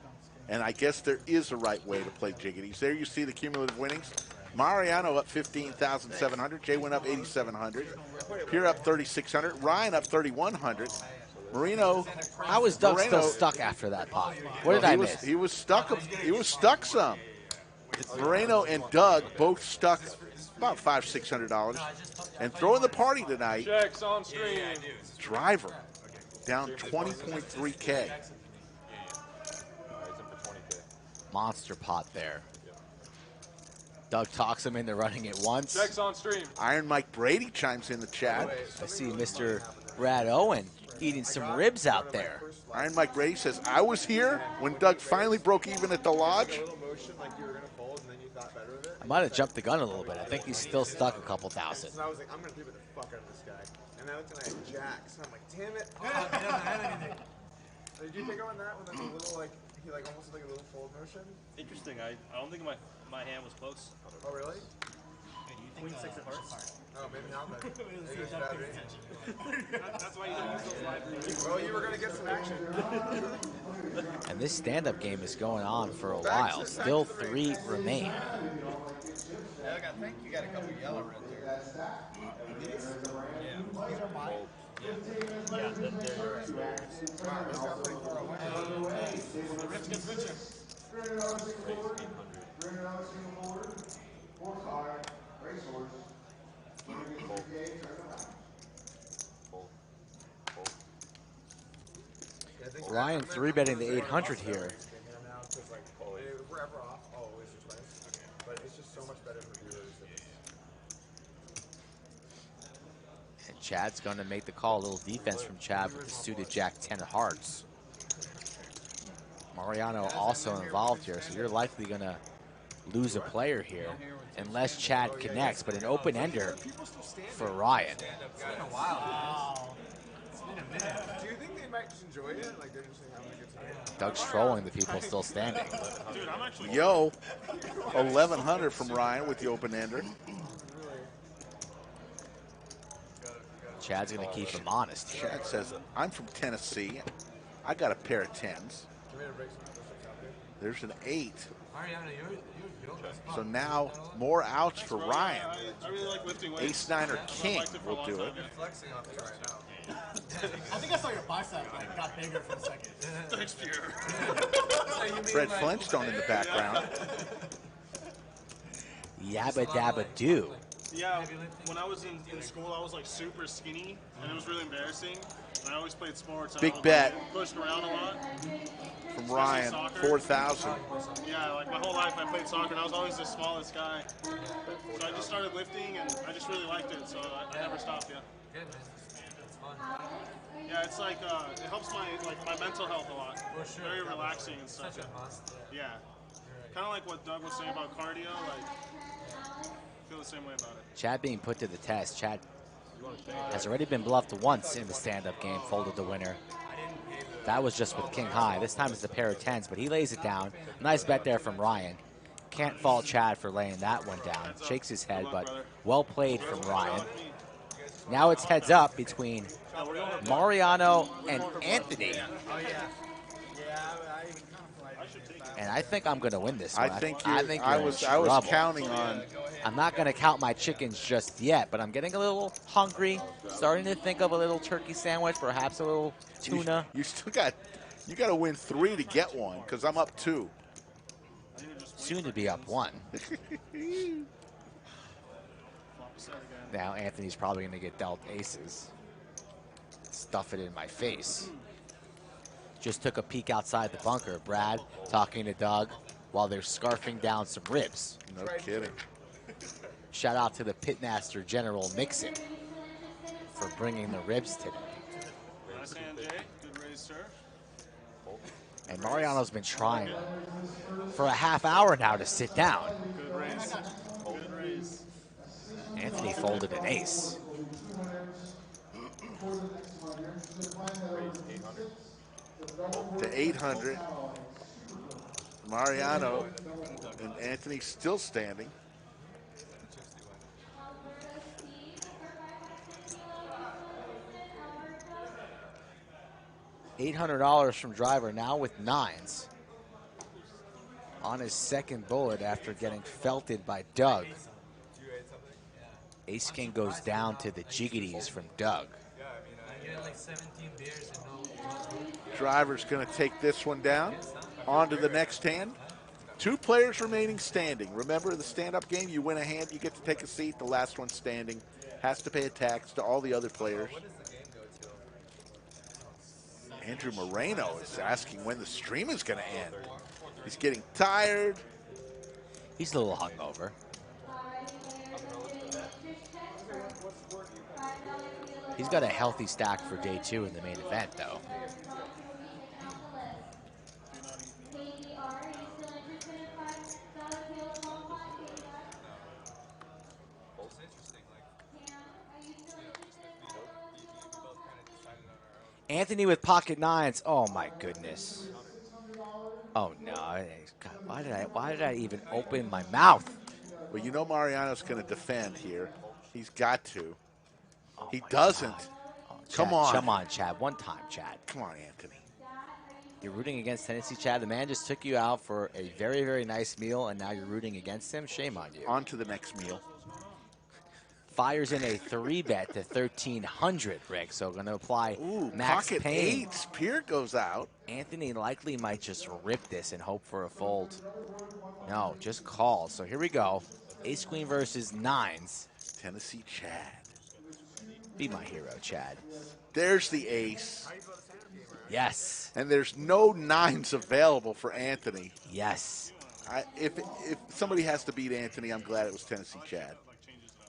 And I guess there is a right way to play jiggities. There you see the cumulative winnings. Mariano up 15,700. JWin up 8,700. Pierre up 3,600. Ryan up 3,100. Marino. How is Doug still stuck after that pot? What did I miss? He was stuck. He was stuck some. Moreno and Doug both stuck about $500-600. And throwing the party tonight. Checks on stream. Driver down 20.3K. Monster pot there. Doug talks him into running it once. Checks on stream. Iron Mike Brady chimes in the chat. I see Mr. Brad Owen eating some ribs out there. Iron Mike Brady says, I was here when Doug finally broke even at the lodge. I might have jumped the gun a little bit. I think he's still stuck a couple thousand. So I was like, I'm going to leave it the fuck out of this guy. And I looked and I had jacks. And I'm like, damn it. Oh, he doesn't have anything. Did you pick up on that when like a little, like, he like almost like a little fold motion? Interesting. I don't think my hand was close. Oh, really? Queen 6 of hearts. Oh, maybe not then. Maybe it was bad reading. That's why you don't use those live readings. Well, you were going to get some action. And this stand-up game is going on for a while. Still 3 remain. I think you got a couple yellow right there. These? Yeah. These are mine. Yeah, they're yours. Ryan 3-betting the 800 here. If we're ever off, I'll always explain. But it's just so much better for viewers. And Chad's going to make the call. A little defense from Chad with the suited Jack 10 of hearts. Mariano also involved here, so you're likely going to lose a player here unless Chad connects, but an open-ender for Ryan. It's been a while. Wow. It's been a minute. Do you think they might just enjoy it? Like they're just having a good time? Doug's trolling the people still standing. Dude, I'm actually. Yo, 1,100 from Ryan with the open-ender. Chad's going to keep him honest here. Chad says, I'm from Tennessee. I got a pair of 10s. There's an 8. So now more outs for Ryan. I really like lifting weights. Ace 9 or king will do it. I think I saw your bicep like got bigger for a second. Thanks, Pierre. Fred Flintstone in the background. Yabba dabba do. Yeah, when I was in school, I was like super skinny, and it was really embarrassing. And I always played sports. Big I was, bet. Like, pushed around a lot. From Ryan, 4,000. Yeah, like my whole life I played soccer, and I was always the smallest guy. So I just started lifting, and I just really liked it, so I never stopped. Yeah. Good, man. That's fun. Yeah, it's like it helps my mental health a lot. For sure. Very relaxing and stuff. Such a must. Yeah. Kind of like what Doug was saying about cardio. Like, I feel the same way about it. Chad being put to the test. Chad has already been bluffed once in the stand-up game, folded the winner. That was just with King High. This time it's a pair of 10s, but he lays it down. Nice bet there from Ryan. Can't fault Chad for laying that one down. Shakes his head, but well played from Ryan. Now it's heads up between Mariano and Anthony. And I think I'm going to win this one. I think you're I in was trouble. counting on. I'm not going to count my chickens just yet, but I'm getting a little hungry, starting to think of a little turkey sandwich, perhaps a little tuna. You got to win 3 to get one because I'm up 2. Soon to be up 1. Now Anthony's probably going to get dealt aces. Stuff it in my face. Just took a peek outside the bunker. Brad talking to Doug while they're scarfing down some ribs. No kidding. Shout out to the pitmaster General Mixon for bringing the ribs today. Nice hand, Jay. Good raise, sir. And Mariano's been trying for a half hour now to sit down. Good raise. Good raise. Anthony folded an ace. To 800. Mariano and Anthony still standing. $800 from driver, now with 9s. On his second bullet after getting felted by Doug. Ace King goes down to the jiggities from Doug. I get like 17 beers and no. Driver's going to take this one down. On to the next hand. 2 players remaining standing. Remember the stand-up game, you win a hand, you get to take a seat. The last one standing has to pay a tax to all the other players. Andrew Moreno is asking when the stream is going to end. He's getting tired. He's a little hungover. He's got a healthy stack for day 2 in the main event, though. Anthony with pocket 9s. Oh my goodness. Oh no! God, why did I even open my mouth? Well, you know Mariano's going to defend here. He's got to. Oh He my doesn't. God. Oh, Come Chad, on. Come on, Chad. One time, Chad. Come on, Anthony. You're rooting against Tennessee, Chad. The man just took you out for a very, very nice meal, and now you're rooting against him. Shame on you. On to the next meal. fires in a 3-bet to 1,300, Rick. So going to apply Ooh, max pocket pain. eights. Pier goes out. Anthony likely might just rip this and hope for a fold. No, just call. So here we go. Ace queen versus nines. Tennessee Chad. Be my hero, Chad. There's the ace. Yes. And there's no nines available for Anthony. Yes. If somebody has to beat Anthony, I'm glad it was Tennessee Chad.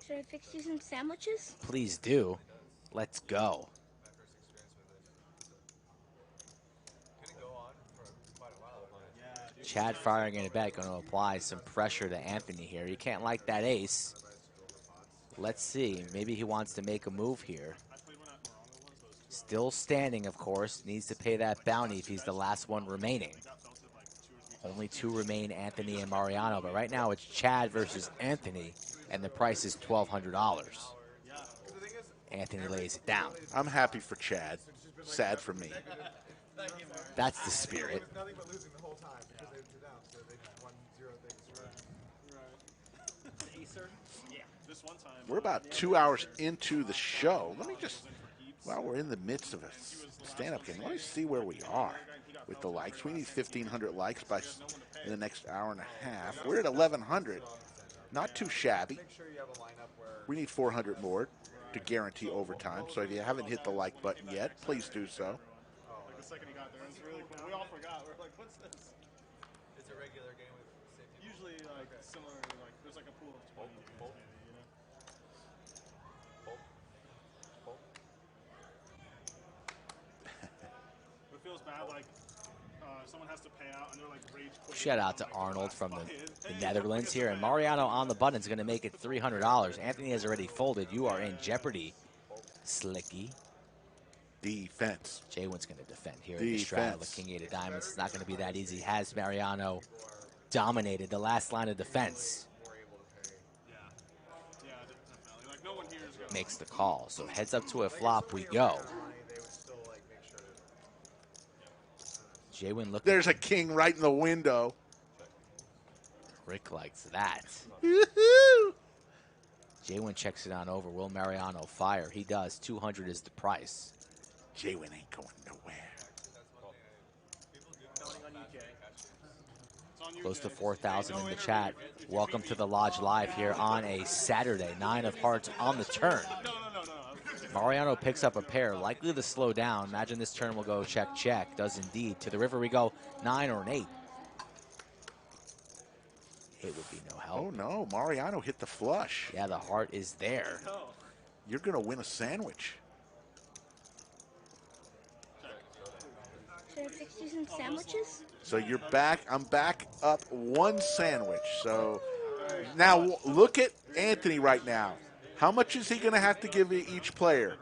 Should I fix you some sandwiches? Please do. Let's go. Chad firing in a bet, going to apply some pressure to Anthony here. He can't like that ace. Let's see. Maybe he wants to make a move here. Still standing, of course. Needs to pay that bounty if he's the last one remaining. Only two remain, Anthony and Mariano. But right now it's Chad versus Anthony, and the price is $1,200. Anthony lays it down. I'm happy for Chad. Sad for me. That's the spirit. Nothing but losing the whole time because they were down, so they just won 0 things. Acer? Yeah. This one time. We're about 2 hours into the show. Let me just, while we're in the midst of a stand-up game, let me see where we are with the likes. We need 1,500 likes in the next hour and a half. We're at 1,100. Not too shabby. Make sure you have a lineup where We need 400 more to guarantee overtime. So if you haven't hit the like button yet, please do so. Like the second he got there, it's really cool. We all forgot. We're like, what's this? It's a regular game with safety. Usually, like, similar, like, there's like a pool of 20 dudes, maybe, you know? It feels bad, like, someone has to pay out and they're like rage quitting. Shout out to Arnold from the Netherlands here. And Mariano on the button is going to make it $300. Anthony has already folded. You are in jeopardy, Slicky. Defense. JWin's going to defend here in the straddle with King 8 of diamonds. It's not going to be that easy. Has Mariano dominated the last line of defense? Yeah, definitely. Like, no one here is going to. Makes the call. So heads up to a flop we go. they would still like make sure to JWin looking. There's a king right in the window. Rick likes that. JWin checks it on over. Will Mariano fire? He does. 200 is the price. JWin ain't going nowhere. Close to 4,000 in the chat. Welcome to the Lodge Live here on a Saturday. 9 of hearts on the turn. Mariano picks up a pair, likely to slow down. Imagine this turn will go check, check. Does indeed. To the river we go, 9 or an 8. It would be no help. Oh, no. Mariano hit the flush. Yeah, the heart is there. You're going to win a sandwich. Should I fix you some sandwiches? So you're back. I'm back up one sandwich. So now look at Anthony right now. How much is he going to have to give each player?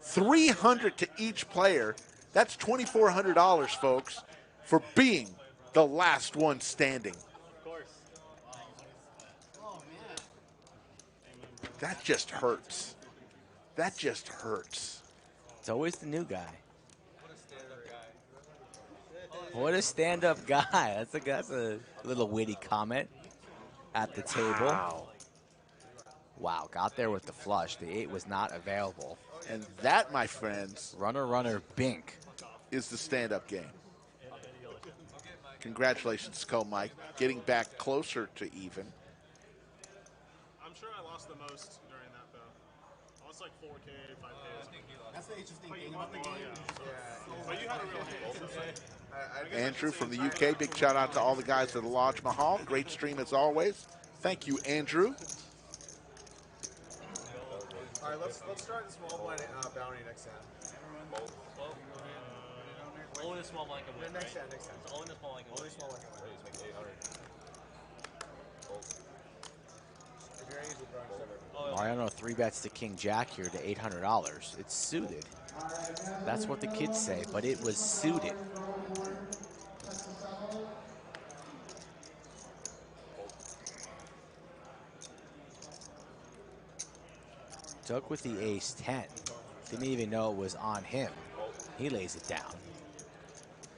$300 to each player. That's $2,400, folks, for being the last one standing. That just hurts. That just hurts. It's always the new guy. What a stand-up guy. That's a little witty comment at the table. Wow, got there with the flush. The 8 was not available. And that, my friends, runner, bink, is the stand-up game. Congratulations, Skull Mike, getting back closer to even. I'm sure I lost the most during that, though. I lost like 4K, 5K. That's the interesting thing about the game. But you had a real hand. Andrew from the UK, big shout out to all the guys at the Lodge Mahal. Great stream as always. Thank you, Andrew. All right, let's start the small blind bounty next hand. Only the small blind can win. Next Right? hand, next hand. It's only the small blind can Only win. small blind can win. If you're gonna use the drawing server. Mariano 3 bets to King Jack here to $800. It's suited. That's what the kids say, but it was suited. Doug with the ace 10. Didn't even know it was on him. He lays it down.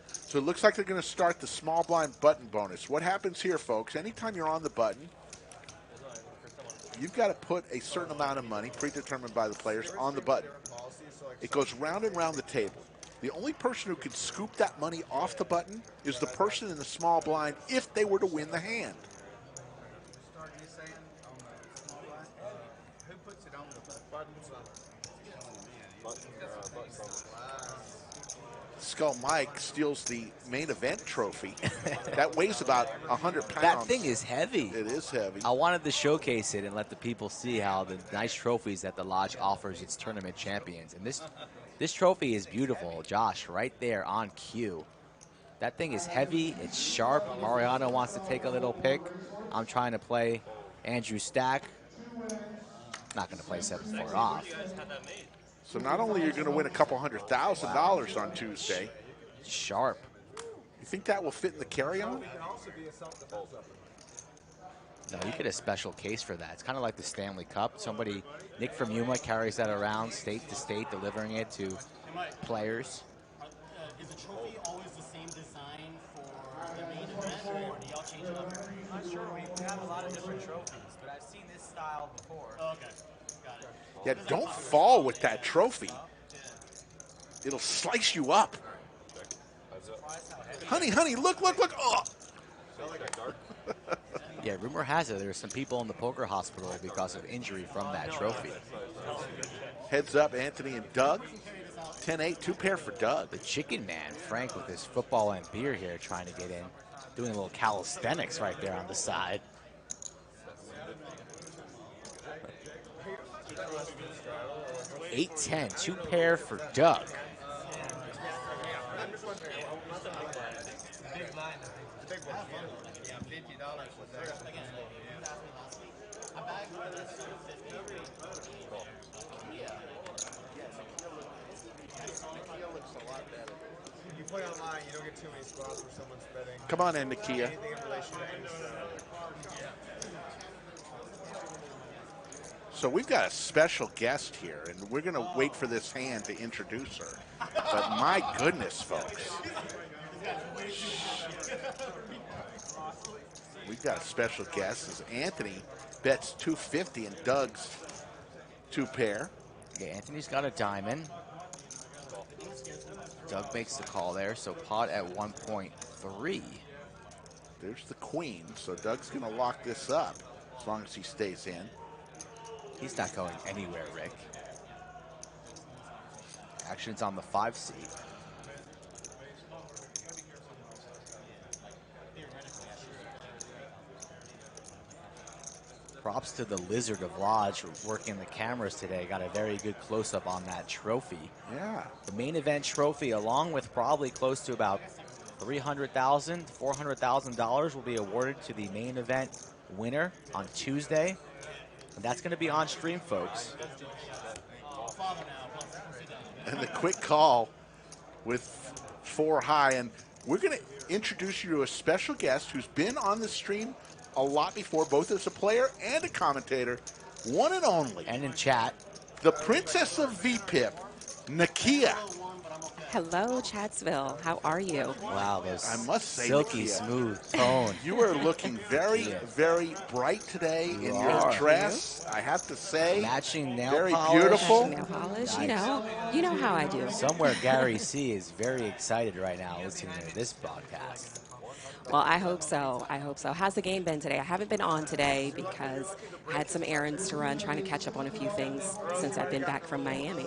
So it looks like they're going to start the small blind button bonus. What happens here, folks? Anytime you're on the button, you've got to put a certain amount of money, predetermined by the players, on the button. It goes round and round the table. The only person who can scoop that money off the button is the person in the small blind if they were to win the hand. Who puts it on the buttons on? Skull Mike steals the main event trophy. That weighs about 100 pounds. That thing is heavy. It is heavy. I wanted to showcase it and let the people see how the nice trophies that the Lodge offers its tournament champions. And this trophy is beautiful, Josh, right there on cue. That thing is heavy. It's sharp. Mariano wants to take a little pick. I'm trying to play Andrew Stack. Not going to play 7-4 off. So not only are you going to win a couple $100,000 on Tuesday. Sharp. You think that will fit in the carry-on? No, you get a special case for that. It's kind of like the Stanley Cup. Somebody, Nick from Yuma, carries that around state to state, delivering it to players. Is the trophy always the same design for the main event, or do y'all change it up? I'm not sure. We have a lot of different trophies, but I've seen this style before. Oh, okay, got it. Yeah, don't fall with that trophy. It'll slice you up. Honey, honey, look, look, look. Oh. Yeah, rumor has it there's some people in the poker hospital because of injury from that trophy. Heads up, Anthony and Doug. 10-8, 2 pair for Doug. The chicken man, Frank, with his football and beer here, trying to get in. Doing a little calisthenics right there on the side. Eight, 10, 2 pair for Doug. When you play online, you don't get too many spots where someone's betting. Come on in, Nakia. Anything in relation to any So we've got a special guest here, and we're going to wait for this hand to introduce her. But my goodness, folks. We've got a special guest. As Anthony bets 250 in Doug's 2 pair. Yeah, Anthony's got a diamond. Doug makes the call there, so pot at 1.3. There's the queen, so Doug's going to lock this up as long as he stays in. He's not going anywhere, Rick. Action's on the 5 seat. Props to the Lizard of Lodge working the cameras today. Got a very good close-up on that trophy. Yeah. The main event trophy, along with probably close to about $300,000, $400,000 will be awarded to the main event winner on Tuesday. And that's going to be on stream, folks. And the quick call with 4 high. And we're going to introduce you to a special guest who's been on the stream a lot before, both as a player and a commentator, one and only. And in chat. The Princess of VPIP, Nakia. Hello, Chatsville. How are you? Wow, those I must say, silky Nakia, smooth tone. You are looking very, very bright today in your dress. I have to say, matching nail very polish. beautiful. Nail polish, you know how I do. Somewhere Gary C is very excited right now listening to this broadcast. Well, I hope so. I hope so. How's the game been today? I haven't been on today because I had some errands to run, trying to catch up on a few things since I've been back from Miami.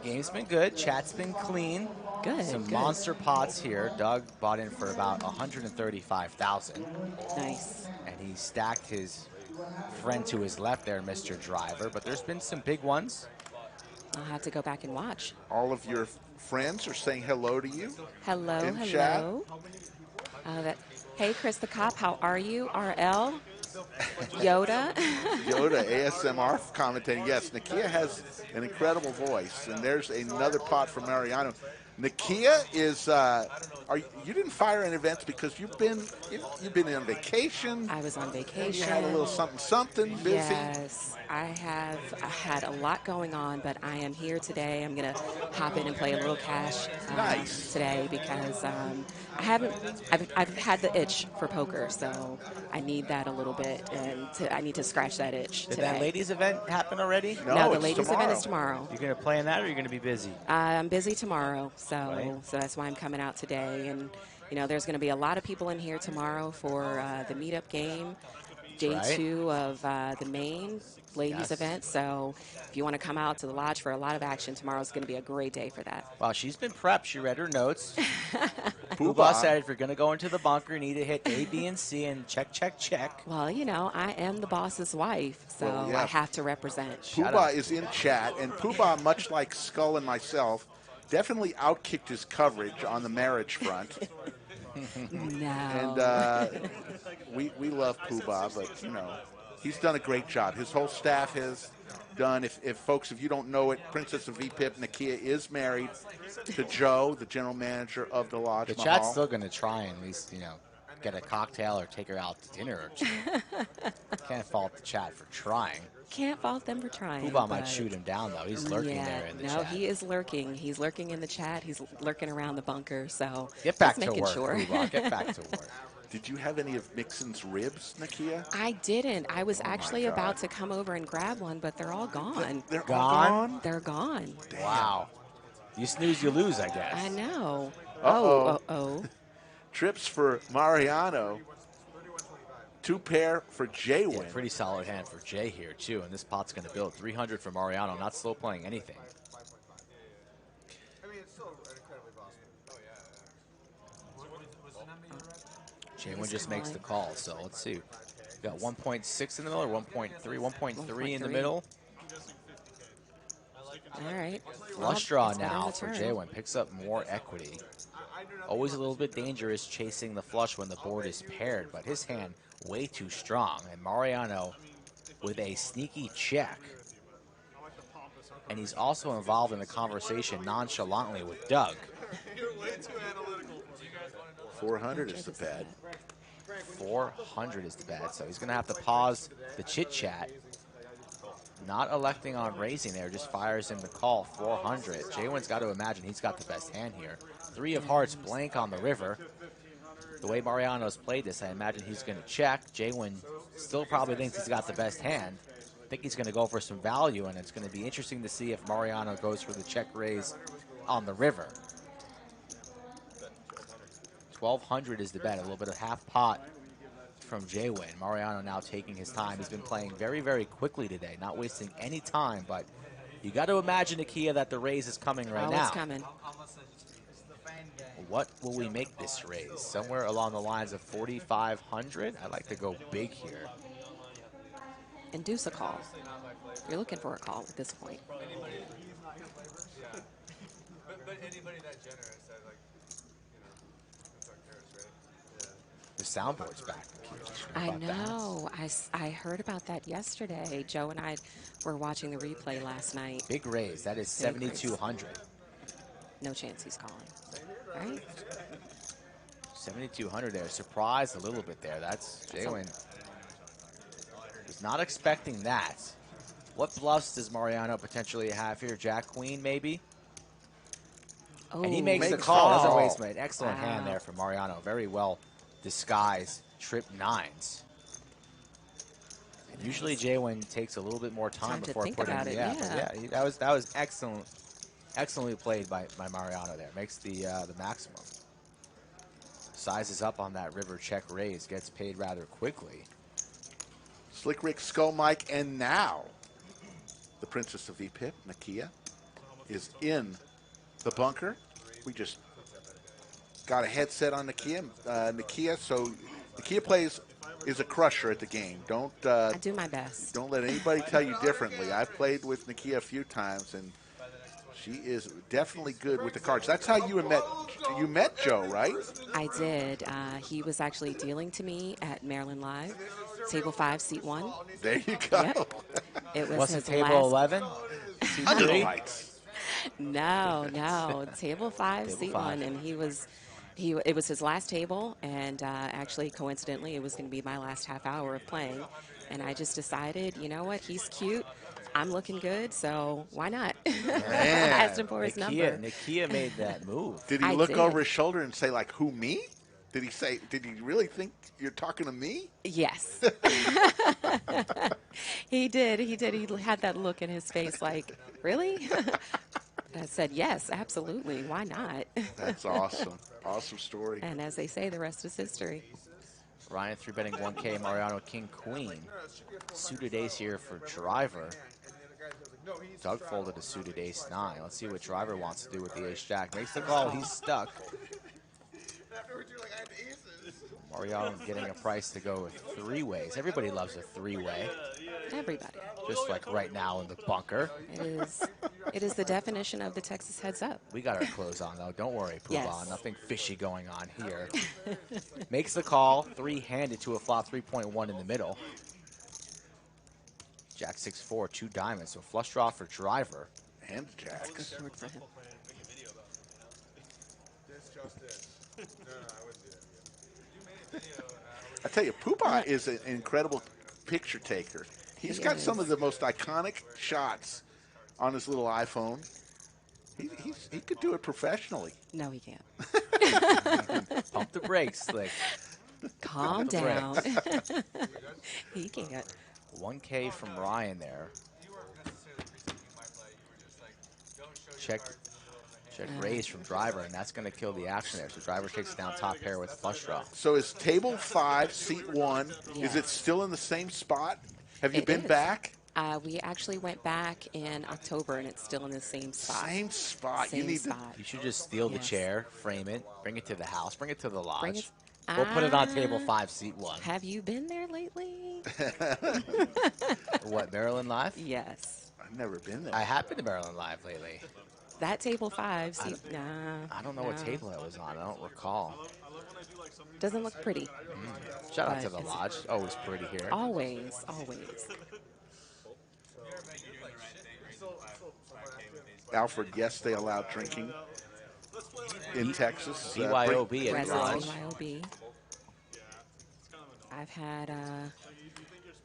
Game's been good. Chat's been clean. Good. Some good. monster pots here. Doug bought in for about $135,000. Nice. And he stacked his friend to his left there, Mr. Driver. But there's been some big ones. I'll have to go back and watch. All of your friends are saying hello to you. Hello, in hello. Chat. Hey, Chris the Cop, how are you? RL? Yoda? Yoda, ASMR commentating. Yes, Nakia has an incredible voice. And there's another pot for Mariano. Nakia is. You didn't fire in events because you've been on vacation. I was on vacation. You had a little something busy. Yes, I had a lot going on, but I am here today. I'm gonna hop in and play a little cash Nice. today because I've had the itch for poker, so I need that a little bit, and I need to scratch that itch Did today. that ladies event happen already? No, the it's ladies tomorrow. event is tomorrow. You're going to play in that, or you're going to be busy? I'm busy tomorrow, so Right. so that's why I'm coming out today. And there's going to be a lot of people in here tomorrow for the meetup game, day right. 2 of the main ladies Yes. event. So if you want to come out to the lodge for a lot of action, tomorrow's going to be a great day for that. Wow, she's been prepped. She read her notes. Poobah Poobah said if you're going to go into the bunker, you need to hit A, B, and C and check, check, check. Well, I am the boss's wife, so Well, yeah. I have to represent. Poobah is in chat, and Poobah, much like Skull and myself, definitely outkicked his coverage on the marriage front. No. And we love Poobah, but he's done a great job. His whole staff has done. If folks, if you don't know it, Princess of VPIP, Nakia is married to Joe, the general manager of the lodge. The Mahal. chat's still going to try and at least, get a cocktail or take her out to dinner or two. Can't fault the chat for trying. Can't fault them for trying. Poobah might but- shoot him down, though. He's lurking there in the no, chat. he is lurking. He's lurking in the chat. He's lurking around the bunker. So Get back just to making work, sure. Poobah. Get back to work. Did you have any of Mixon's ribs, Nakia? I didn't. I was actually God. about to come over and grab one, but they're all gone. They're Gone? all gone? They're gone. Wow. You snooze, you lose, I guess. I know. Uh-oh. Oh. Trips for Mariano. 2 pair for JWin. Yeah, pretty solid hand for Jay here, too. And this pot's going to build 300 for Mariano, not slow playing anything. I mean, it's still an incredibly boss move. Oh, yeah. JWin just makes the call, so let's see. We got 1.6 in the middle, or 1.3, 1.3 in the middle. All right. Flush draw It's better now on the for turn. JWin. Picks up more equity. Always a little bit dangerous chasing the flush when the board is paired, but his hand way too strong. And Mariano with a sneaky check. And he's also involved in the conversation nonchalantly with Doug. You're way too analytical. 400 is the bet. 400 is the bet, so he's going to have to pause the chit-chat. Not electing on raising there, just fires in the call, 400. JWin's got to imagine he's got the best hand here. 3 of hearts blank on the river. The way Mariano's played this, I imagine he's going to check. JWin still probably thinks he's got the best hand. I think he's going to go for some value, and it's going to be interesting to see if Mariano goes for the check raise on the river. 1,200 is the bet, a little bit of half pot from JWin. Mariano now taking his time. He's been playing very, very quickly today, not wasting any time, but you got to imagine, Nakia, that the raise is coming right now. It's coming. What will we make this raise? Somewhere along the lines of 4,500? I'd like to go big here. Induce a call. You're looking for a call at this point. But anybody that generous, it's like theirs, right? The soundboard's back. I About that. know. I heard about that yesterday. Joe and I were watching the replay last night. Big raise. That is Big raise. 7,200. No chance he's calling. Right? 7,200 there. Surprised a little bit there. That's JWin. Was not expecting that. What bluffs does Mariano potentially have here? Jack Queen, maybe? Oh, And he makes the Makes call. call. Doesn't waste an excellent Wow. hand there for Mariano. Very well disguised trip 9s. And usually JWin takes a little bit more time Time to before think putting about it, yeah. that was excellent. Excellently played by Mariano there. Makes the maximum. Sizes up on that river check raise. Gets paid rather quickly. Slick Rick, Skull Mike, and now the Princess of VPIP, Nakia, is in the bunker. We just got a headset on Nakia. Nakia, so Nakia is a crusher at the game. I do my best. Don't let anybody tell you differently. I've played with Nakia a few times, and she is definitely good with the cards. That's how you met Joe, right? I did. He was actually dealing to me at Maryland Live, table 5, seat 1. There you go. Yep. It was What's his the table last, 11? Under the lights. No. Table 5, Table seat 5. 1, and it was his last table, and actually, coincidentally, it was going to be my last half hour of playing. And I just decided, you know what? He's cute. I'm looking good, so why not? Asked him for his number. Nakia made that move. Did he I look did. over his shoulder and say, like, who, me? Did he really think you're talking to me? Yes. He did. He had that look in his face like, really? I said, yes, absolutely. Why not? That's awesome. Awesome story. And as they say, the rest is history. Ryan 3-betting 1K, Mariano King Queen. Suited ace here for driver. Doug folded a suited ace 9. Let's see what driver wants to do with the ace jack. Makes the call. He's stuck. Mariano getting a price to go with 3 ways. Everybody loves a 3-way. Everybody. Just like right now in the bunker. It is the definition of the Texas heads up. We got our clothes on, though. Don't worry, Poobah. Yes. Nothing fishy going on here. Makes the call. 3-handed to a flop. 3.1 in the middle. Jack 6-4, 2 diamonds. So flush draw for driver. And jacks. Good board for him. I tell you, Poobah is an incredible picture taker. He's got some of the most iconic shots on his little iPhone. He could do it professionally. No, he can't. Pump the brakes, Slick. Calm down. He can't. 1K from Ryan there. Check raise from driver, and that's going to kill the action there. So driver takes down top pair with flush draw. So is table 5, seat 1, Yes. is it still in the same spot? Have you It been is. back? We actually went back in October, and it's still in the same spot. Same spot. Same you need spot. You should just steal the Yes. chair, frame it, bring it to the house, bring it to the lodge. Bring it- We'll put it on table 5, seat 1. Have you been there lately? What, Maryland Live? Yes. I've never been there. I have been to Maryland Live lately. That table 5, see, I don't know what table I was on. I don't recall. doesn't look pretty. Shout out But to the it's- lodge. Always pretty here. Always. Alfred, yes, they allow drinking in Texas. BYOB at Resident lodge. BYOB.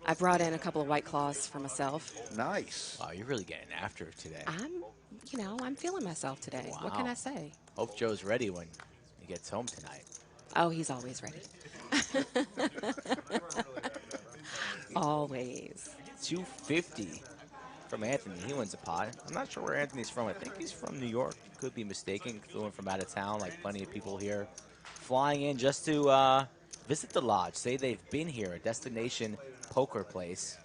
I brought in a couple of White Claws for myself. Nice. Wow, you're really getting after it today. I'm feeling myself today. What can Wow. I say? Hope Joe's ready when he gets home tonight. Oh, he's always ready. Always. 250 from Anthony. He wins a pot. I'm not sure where Anthony's from. I think he's from New York. Could be mistaken. Flew in from out of town, like plenty of people here. Flying in just to visit the lodge. Say they've been here, a destination poker place.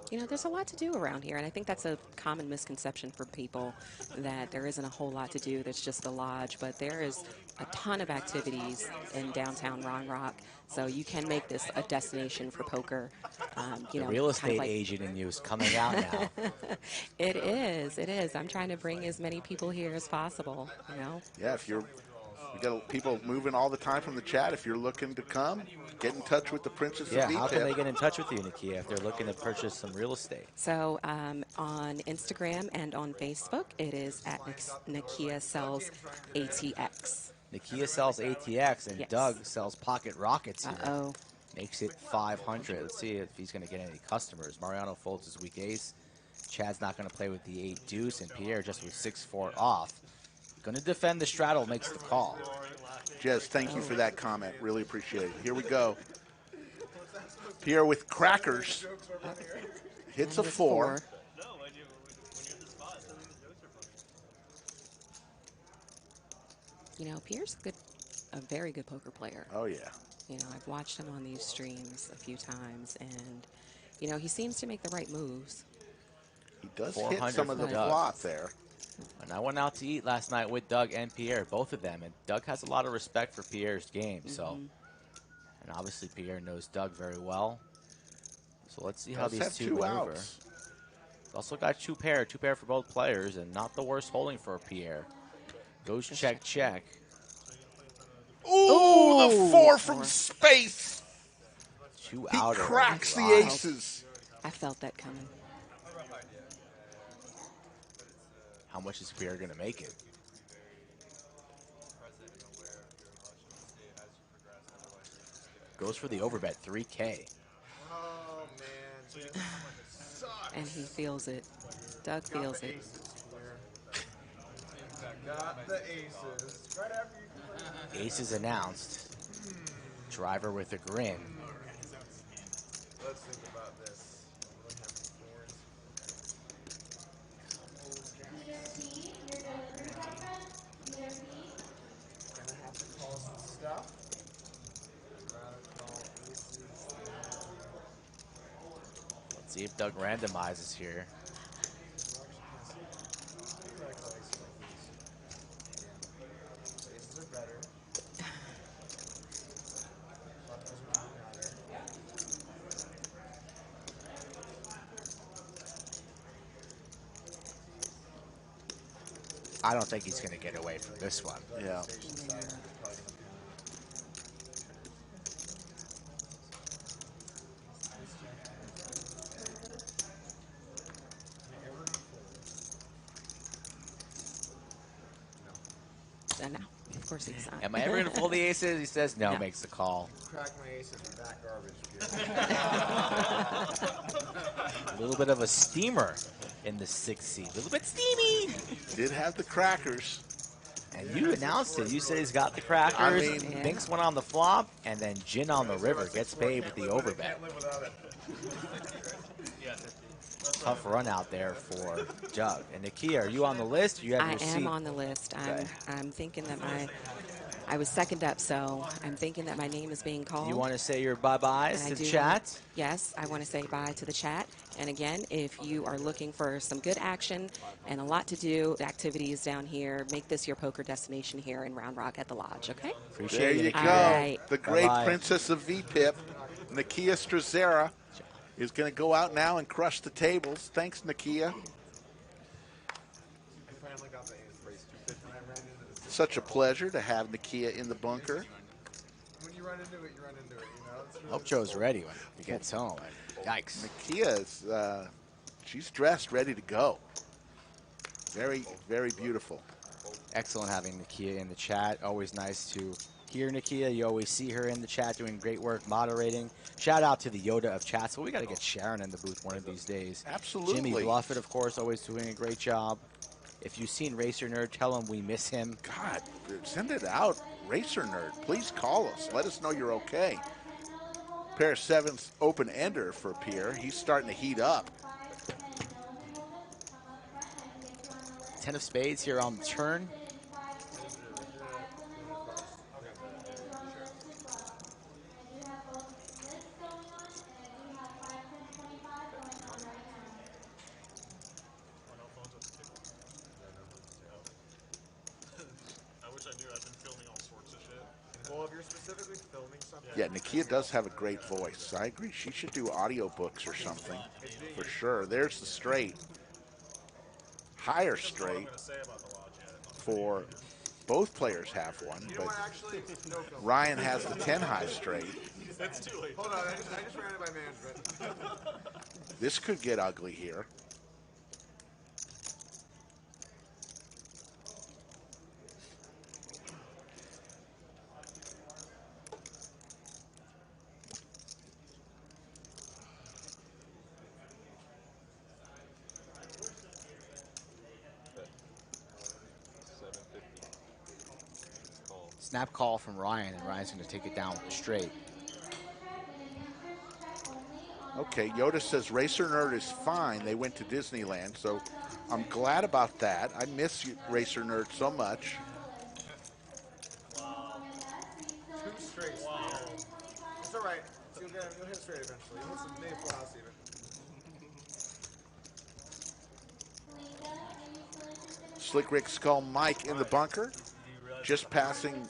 You know, there's a lot to do around here, and I think that's a common misconception for people, that there isn't a whole lot to do. There's just the lodge, but there is a ton of activities in downtown Round Rock, so you can make this a destination for poker. The real estate agent in you is coming out now. It is. I'm trying to bring as many people here as possible, you know. Yeah, we got people moving all the time from the chat. If you're looking to come, get in touch with the Princess of Yeah, V-Tip. how can they get in touch with you, Nakia, if they're looking to purchase some real estate? So on Instagram and on Facebook, it is at Nakia Sells ATX. Nakia sells ATX, and Yes. Doug sells pocket rockets here. Uh-oh. Makes it 500. Let's see if he's going to get any customers. Mariano folds his weak ace. Chad's not going to play with the 8 deuce, and Pierre just with 6-4 off. Going to defend the straddle, makes the call. Jez, thank you for that comment. Really appreciate it. Here we go. Pierre with crackers. Hits a 4. You know, Pierre's a very good poker player. Oh, yeah. You know, I've watched him on these streams a few times, and, you know, he seems to make the right moves. He does hit some of the Doug. flop there. And I went out to eat last night with Doug and Pierre, both of them. And Doug has a lot of respect for Pierre's game. So, and obviously Pierre knows Doug very well. So let's see how Does these have two two maneuver. outs. Also got two pair for both players, and not the worst holding for Pierre. Goes check, check. Ooh, the 4 from space. Two He outer. cracks the Wow. aces. I felt that coming. How much is Pierre going to make it? Goes for the overbet, 3K. Oh, man. Dude. Sucks. And he feels it. Doug Got feels the it. aces here. Got the aces. Right after you play. Aces announced. Driver with a grin. Let's think about this. Gonna have to call some stuff. Let's see if Doug randomizes here. Aces are better. I don't think he's going to get away from this one. Yeah. And now, of course, he's not. Am I ever going to fold the aces? He says no, No. makes the call. Crack my aces with that garbage. A little bit of a steamer in the 6th seed. A little bit steamy. Did have the crackers. And you announced it. You said he's got the crackers. I mean, Yeah. Binks one on the flop, and then Gin on the river gets paid with the overbet. Can't live without it. Tough run out there for Doug. And Nakia, are you on the list? You have I your am seat. on the list. Okay. I'm thinking that I was second up, so I'm thinking that my name is being called. You want to say your bye-byes And I to the do chat? Yes, I want to say bye to the chat. And again, if you are looking for some good action and a lot to do, the activities down here, make this your poker destination here in Round Rock at the Lodge, okay? There Appreciate you it. go. All right. The great Bye-bye. princess of VPIP, Nakia Strazera, is going to go out now and crush the tables. Thanks, Nakia. I finally got the ace race 250. I ran into the Such a pleasure to have Nakia in the bunker. When you run into it, you run into it. You know. It's really Hope Joe's ready when he gets home. Yikes. Nakia is, she's dressed, ready to go. Very, very beautiful. Excellent having Nakia in the chat. Always nice to hear Nakia. You always see her in the chat doing great work moderating. Shout out to the Yoda of chats. Well, we got to get Sharon in the booth one of these days. Absolutely. Jimmy Bluffett, of course, always doing a great job. If you've seen Racer Nerd, tell him we miss him. God, send it out. Racer Nerd, please call us. Let us know you're okay. Pair of sevens open ender for Pierre. He's starting to heat up. 10 of spades here on the turn. I wish I knew. I've been filming all sorts of shit. Well, if you're specifically filming something. Yeah, Nakia does have a great voice. I agree. She should do audiobooks or something for sure. There's the straight. Higher straight I'm gonna say about the lodge yet. for both players have one, You know but what? Actually, no film. Ryan has the 10 high straight. It's too late. Hold on. I just ran it by management. This could get ugly here. Snap call from Ryan, and Ryan's going to take it down with the straight. Okay, Yoda says Racer Nerd is fine. They went to Disneyland, so I'm glad about that. I miss you, Racer Nerd so much. 2 straights. Wow. It's all right. You'll hit straight eventually. You'll hit some maybe full house even. Slick Rick Skull Mike in the bunker, just passing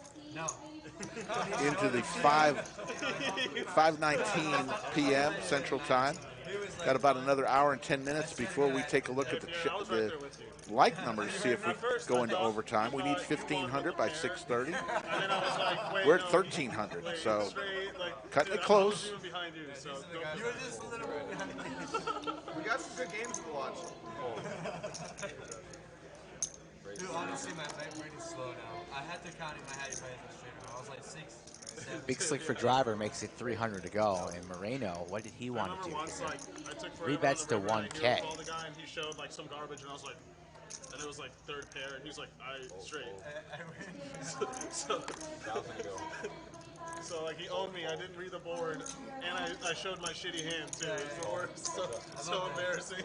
into the 5:19 p.m. Central Time. Got about another hour and 10 minutes before we take a look at the like numbers, see if we go into overtime. We need 1,500 by 6:30. We're at 1,300, so cutting it close. Behind you, so You were just a little bit behind. We got some good games to watch. Dude, honestly, my brain is slow now. I had to count in my head if I hit the straight. I was like 6, 7. Big slick for driver makes it 300 to go. And Moreno, what did he want to do once, here? like, I took Three forever on bets the to river, and I 1K. called the guy, and he showed, like, some garbage, and I was like, and it was, like, third pair, and he's like, straight. So, like, he owned me. I didn't read the board, and I showed my shitty hand, too. It was the worst. So embarrassing.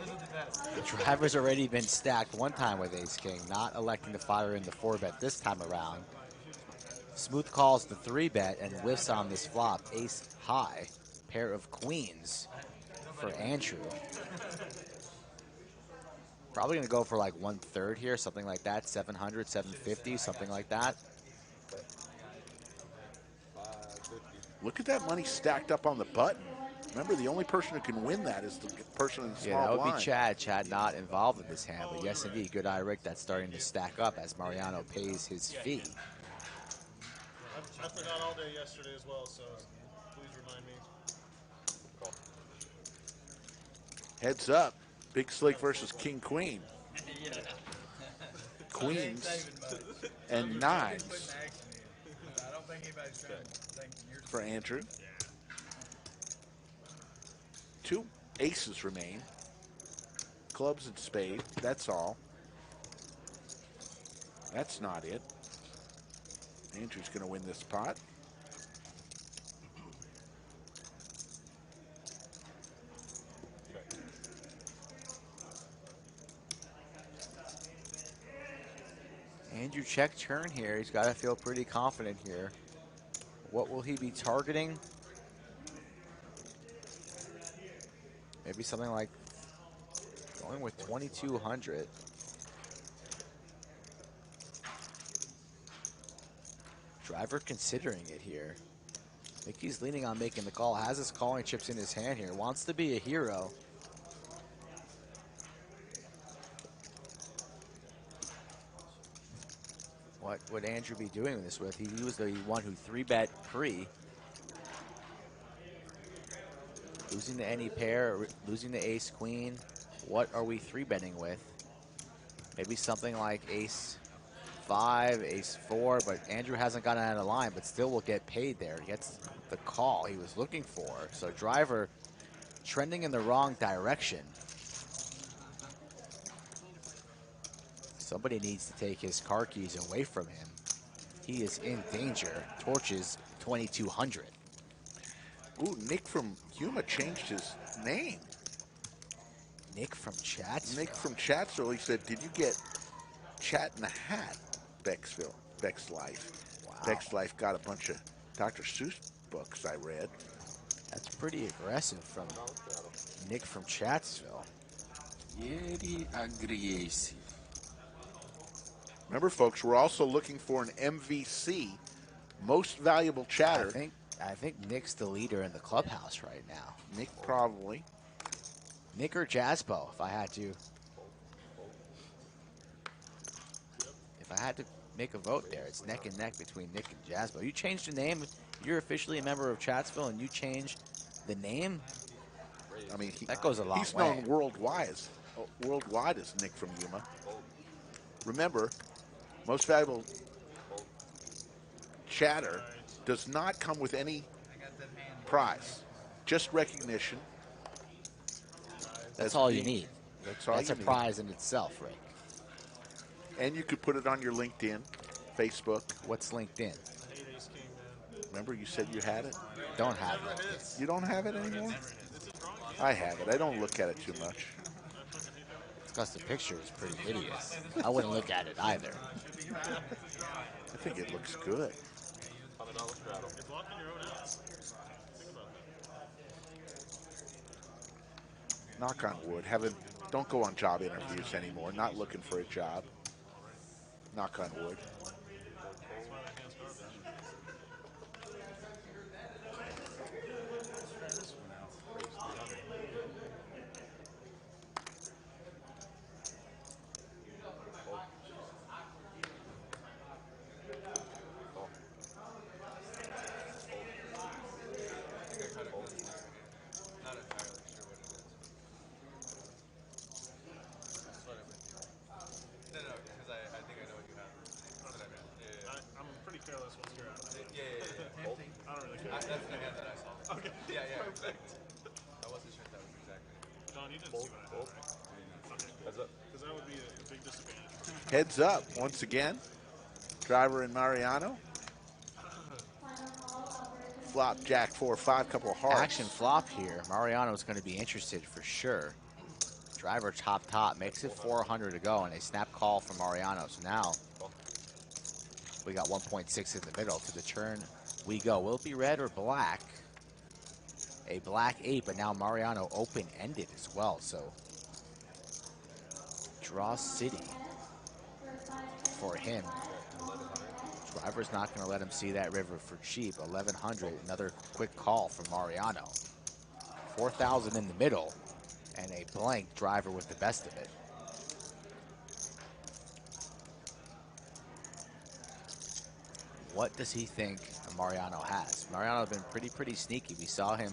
The driver's already been stacked one time with Ace King, not electing to fire in the 4-bet this time around. Smooth calls the 3-bet and whiffs on this flop. Ace high, pair of queens for Andrew. Probably going to go for like 1/3 here, something like that. 700, 750, something like that. Look at that money stacked up on the button. Remember, the only person who can win that is the person in the small Yeah, that would blind. be Chad. Chad not involved in this hand, but yes, indeed, good eye, Rick. That's starting to stack up as Mariano pays his fee. I forgot all day yesterday as well, so please remind me. Heads up. Big Slick versus King Queen. Queens and nines for Andrew. 2 aces remain. Clubs and spade. That's all. That's not it. Andrew's going to win this pot. Andrew check turn here. He's got to feel pretty confident here. What will he be targeting? Maybe something like going with 2,200. Driver considering it here. I think he's leaning on making the call. Has his calling chips in his hand here. Wants to be a hero. What would Andrew be doing this with? He was the one who 3-bet pre. Losing to any pair, losing to ace queen. What are we 3-betting with? Maybe something like ace 5, ace 4, but Andrew hasn't gotten out of line, but still will get paid there. He gets the call he was looking for. So driver trending in the wrong direction. Somebody needs to take his car keys away from him. He is in danger. Torches 2,200. Ooh, Nick from Yuma changed his name. Nick from Chatsville. Nick from Chatsville. He said, "Did you get Chat in the Hat, Becksville, Beck's Life?" Wow. Beck's Life got a bunch of Dr. Seuss books I read. That's pretty aggressive from Nick from Chatsville. Very aggressive. Remember, folks, we're also looking for an MVC, most valuable chatter. I think Nick's the leader in the clubhouse right now. Nick probably. Nick or Jaspo, if I had to make a vote there, it's neck and neck between Nick and Jaspo. You changed the name. You're officially a member of Chatsville, and you changed the name. I mean, that goes a long way. He's known worldwide as Nick from Yuma. Remember, most valuable chatter does not come with any prize, just recognition. That's all you need. That's a prize in itself, Rick. And you could put it on your LinkedIn, Facebook. What's LinkedIn? Remember you said you had it? Don't have it. You don't have it anymore? I have it. I don't look at it too much. It's because the picture is pretty hideous. I wouldn't look at it either. I think it looks good. Knock on wood. Don't go on job interviews anymore. Not looking for a job. Knock on wood. That's the hand that I saw. Okay. Yeah, perfect. I wasn't sure if that was exactly. John, you didn't see what I did, right? Okay. Heads up. Because that would be a big disadvantage. Heads up once again. Driver and Mariano. Flop, jack, 4-5, couple of hearts. Action flop here. Mariano's going to be interested for sure. Driver top, makes it 400 to go, and a snap call from Mariano. So now we got 1.6 in the middle. To the turn we go. Will it be red or black? A black 8, but now Mariano open-ended as well. So draw city for him. Driver's not going to let him see that river for cheap. 1100, another quick call from Mariano. 4,000 in the middle, and a blank. Driver with the best of it. What does he think Mariano has? Mariano's been pretty sneaky. We saw him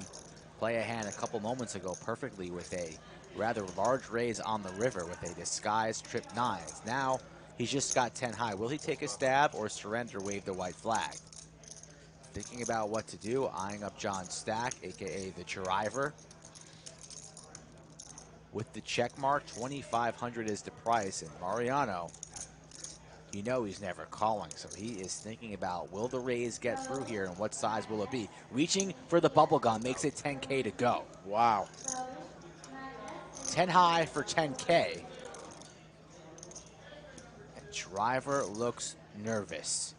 play a hand a couple moments ago perfectly with a rather large raise on the river with a disguised trip 9s. Now he's just got 10 high. Will he take a stab or surrender, wave the white flag? Thinking about what to do, eyeing up John's stack, aka the driver. With the check mark, 2,500 is the price, and Mariano, you know he's never calling, so he is thinking about, will the raise get through here, and what size will it be? Reaching for the bubble gun, makes it 10K to go. Wow. 10 high for 10K. And driver looks nervous.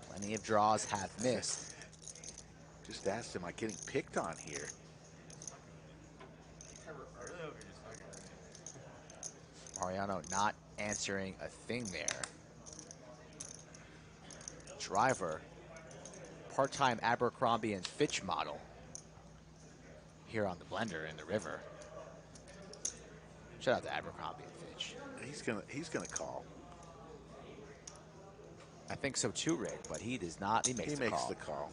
Plenty of draws have missed. Just asked, am I getting picked on here? Mariano not answering a thing there. Driver, part-time Abercrombie and Fitch model here on the blender in the river. Shout out to Abercrombie and Fitch. He's gonna call. I think so too, Rick, but he does not. He makes the call.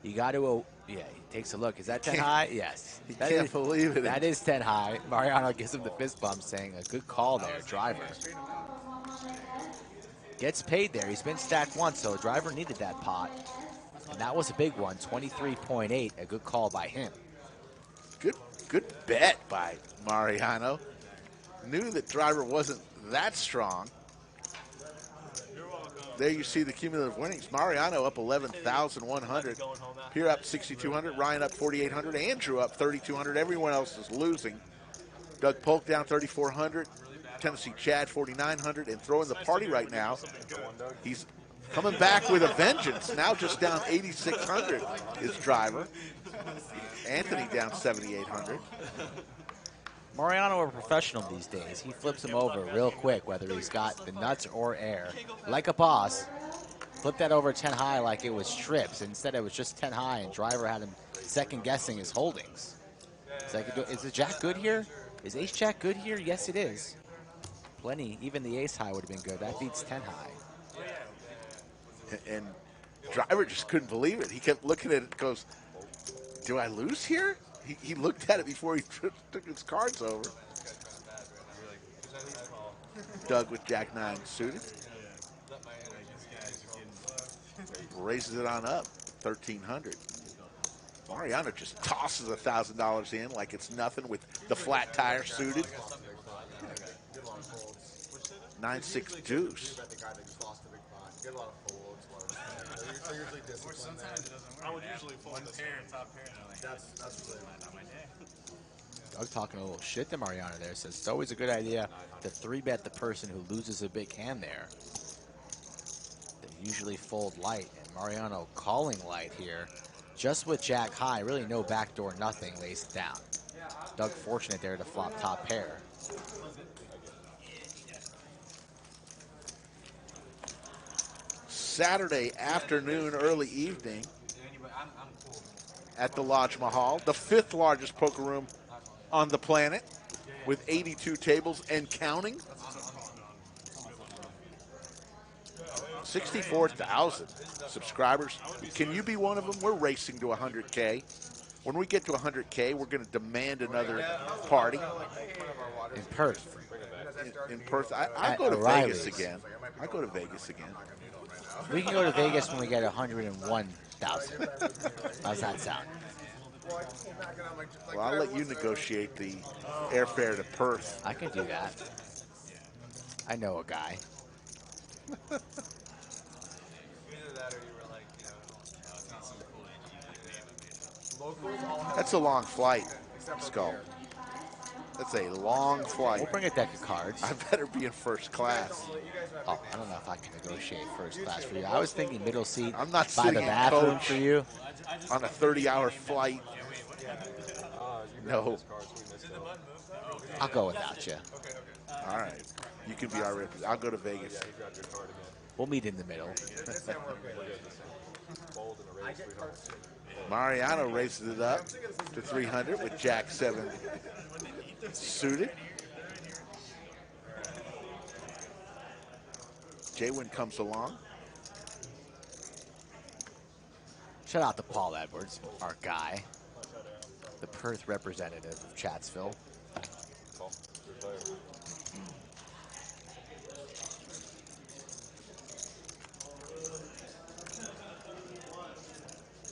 You got to, yeah, he takes a look. Is that 10 high? Yes. He can't believe it. That is 10 high. Mariano gives him the fist bump, saying a good call there, driver. Gets paid there. He's been stacked once, so the driver needed that pot. And that was a big one, 23.8, a good call by him. Good bet by Mariano. Knew that driver wasn't that strong. There you see the cumulative winnings. Mariano up 11,100. Pierre up 6,200. Ryan up 4,800. Andrew up 3,200. Everyone else is losing. Doug Polk down 3,400. Tennessee Chad 4,900. And throwing the party right now, he's coming back with a vengeance. Now just down 8,600 is driver. Anthony down 7,800. Mariano, a professional these days. He flips him over real quick, whether he's got the nuts or air. Like a boss, flip that over 10 high like it was trips. Instead, it was just 10 high, and driver had him second-guessing his holdings. Is the jack good here? Is ace-jack good here? Yes, it is. Plenty. Even the ace high would have been good. That beats 10 high. And driver just couldn't believe it. He kept looking at it and goes, do I lose here? He looked at it before he took his cards over. Doug with Jack 9 suited. Raises it on up, 1,300. Mariano just tosses $1,000 in like it's nothing with the flat tire suited. 9-6 deuce. I would usually fold this pair, top pair, and like, that's really not my day. Doug talking a little shit to Mariano there. Says it's always a good idea to 3-bet the person who loses a big hand there. They usually fold light, and Mariano calling light here. Just with jack high, really no backdoor, nothing, lays it down. Doug fortunate there to flop top pair. Saturday afternoon, early evening at the Lodge Mahal, the 5th largest poker room on the planet with 82 tables and counting. 64,000 subscribers. Can you be one of them? We're racing to 100K. When we get to 100K, we're going to demand another party. In Perth. In Perth. I'll At go to O'Reilly's. Vegas again. I'll go to Vegas again. We can go to Vegas when we get 101,000. How's that sound? Well, I'll let you negotiate the airfare to Perth. I can do that. I know a guy. Either that or you were like, That's a long flight, Skull. That's a long flight. We'll bring a deck of cards. I better be in first class. Oh, I don't know if I can negotiate first class for you. I was thinking middle seat I'm not by sitting the in bathroom coach for you. on a 30-hour flight. No. I'll go without you. All right. You can be our representative. I'll go to Vegas. We'll meet in the middle. Mariano raises it up to 300 with Jack 7 suited. JWin comes along. Shout out to Paul Edwards, our guy, the Perth representative of Chatsville.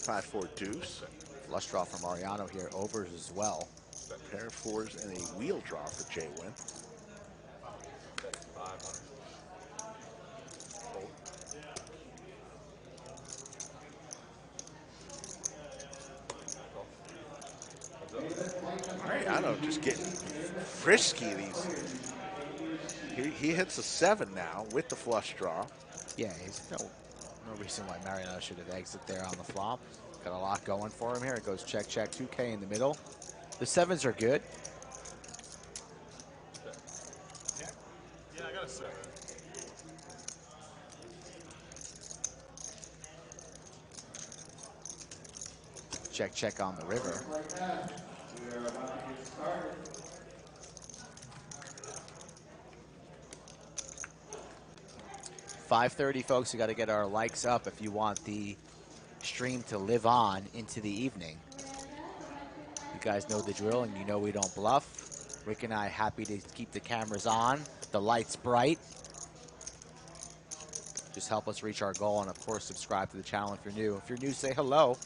5-4 deuce. Flush draw for Mariano here, overs as well. Pair of fours and a wheel draw for JWin. Mariano just getting frisky. He hits a 7 now with the flush draw. Yeah, he's no reason why Mariano should have exited there on the flop. Got a lot going for him here. It goes check, check, 2K in the middle. The 7s are good. Yeah, I got a 7. Check, check on the river. $5:30, folks. We got to get our likes up if you want the stream to live on into the evening. You guys know the drill, and you know we don't bluff. Rick and I happy to keep the cameras on, the lights bright. Just help us reach our goal, and of course, subscribe to the channel if you're new. If you're new, say hello.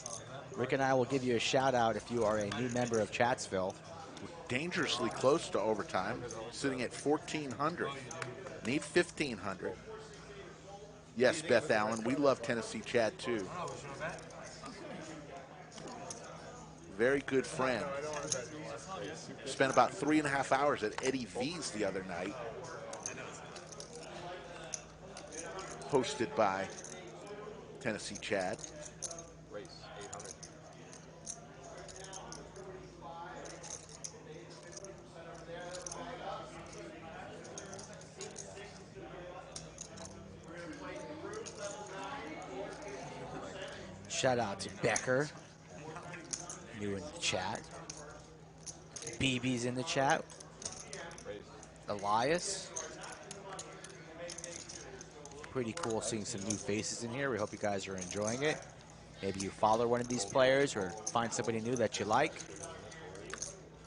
Rick and I will give you a shout out if you are a new member of Chatsville. Dangerously close to overtime, sitting at 1,400. Need 1,500. Yes, Beth Allen, we love Tennessee Chad too. Very good friend. Spent about 3.5 hours at Eddie V's the other night. Hosted by Tennessee Chad. Shout out to Becker, new in the chat. BB's in the chat. Elias. Pretty cool seeing some new faces in here. We hope you guys are enjoying it. Maybe you follow one of these players or find somebody new that you like.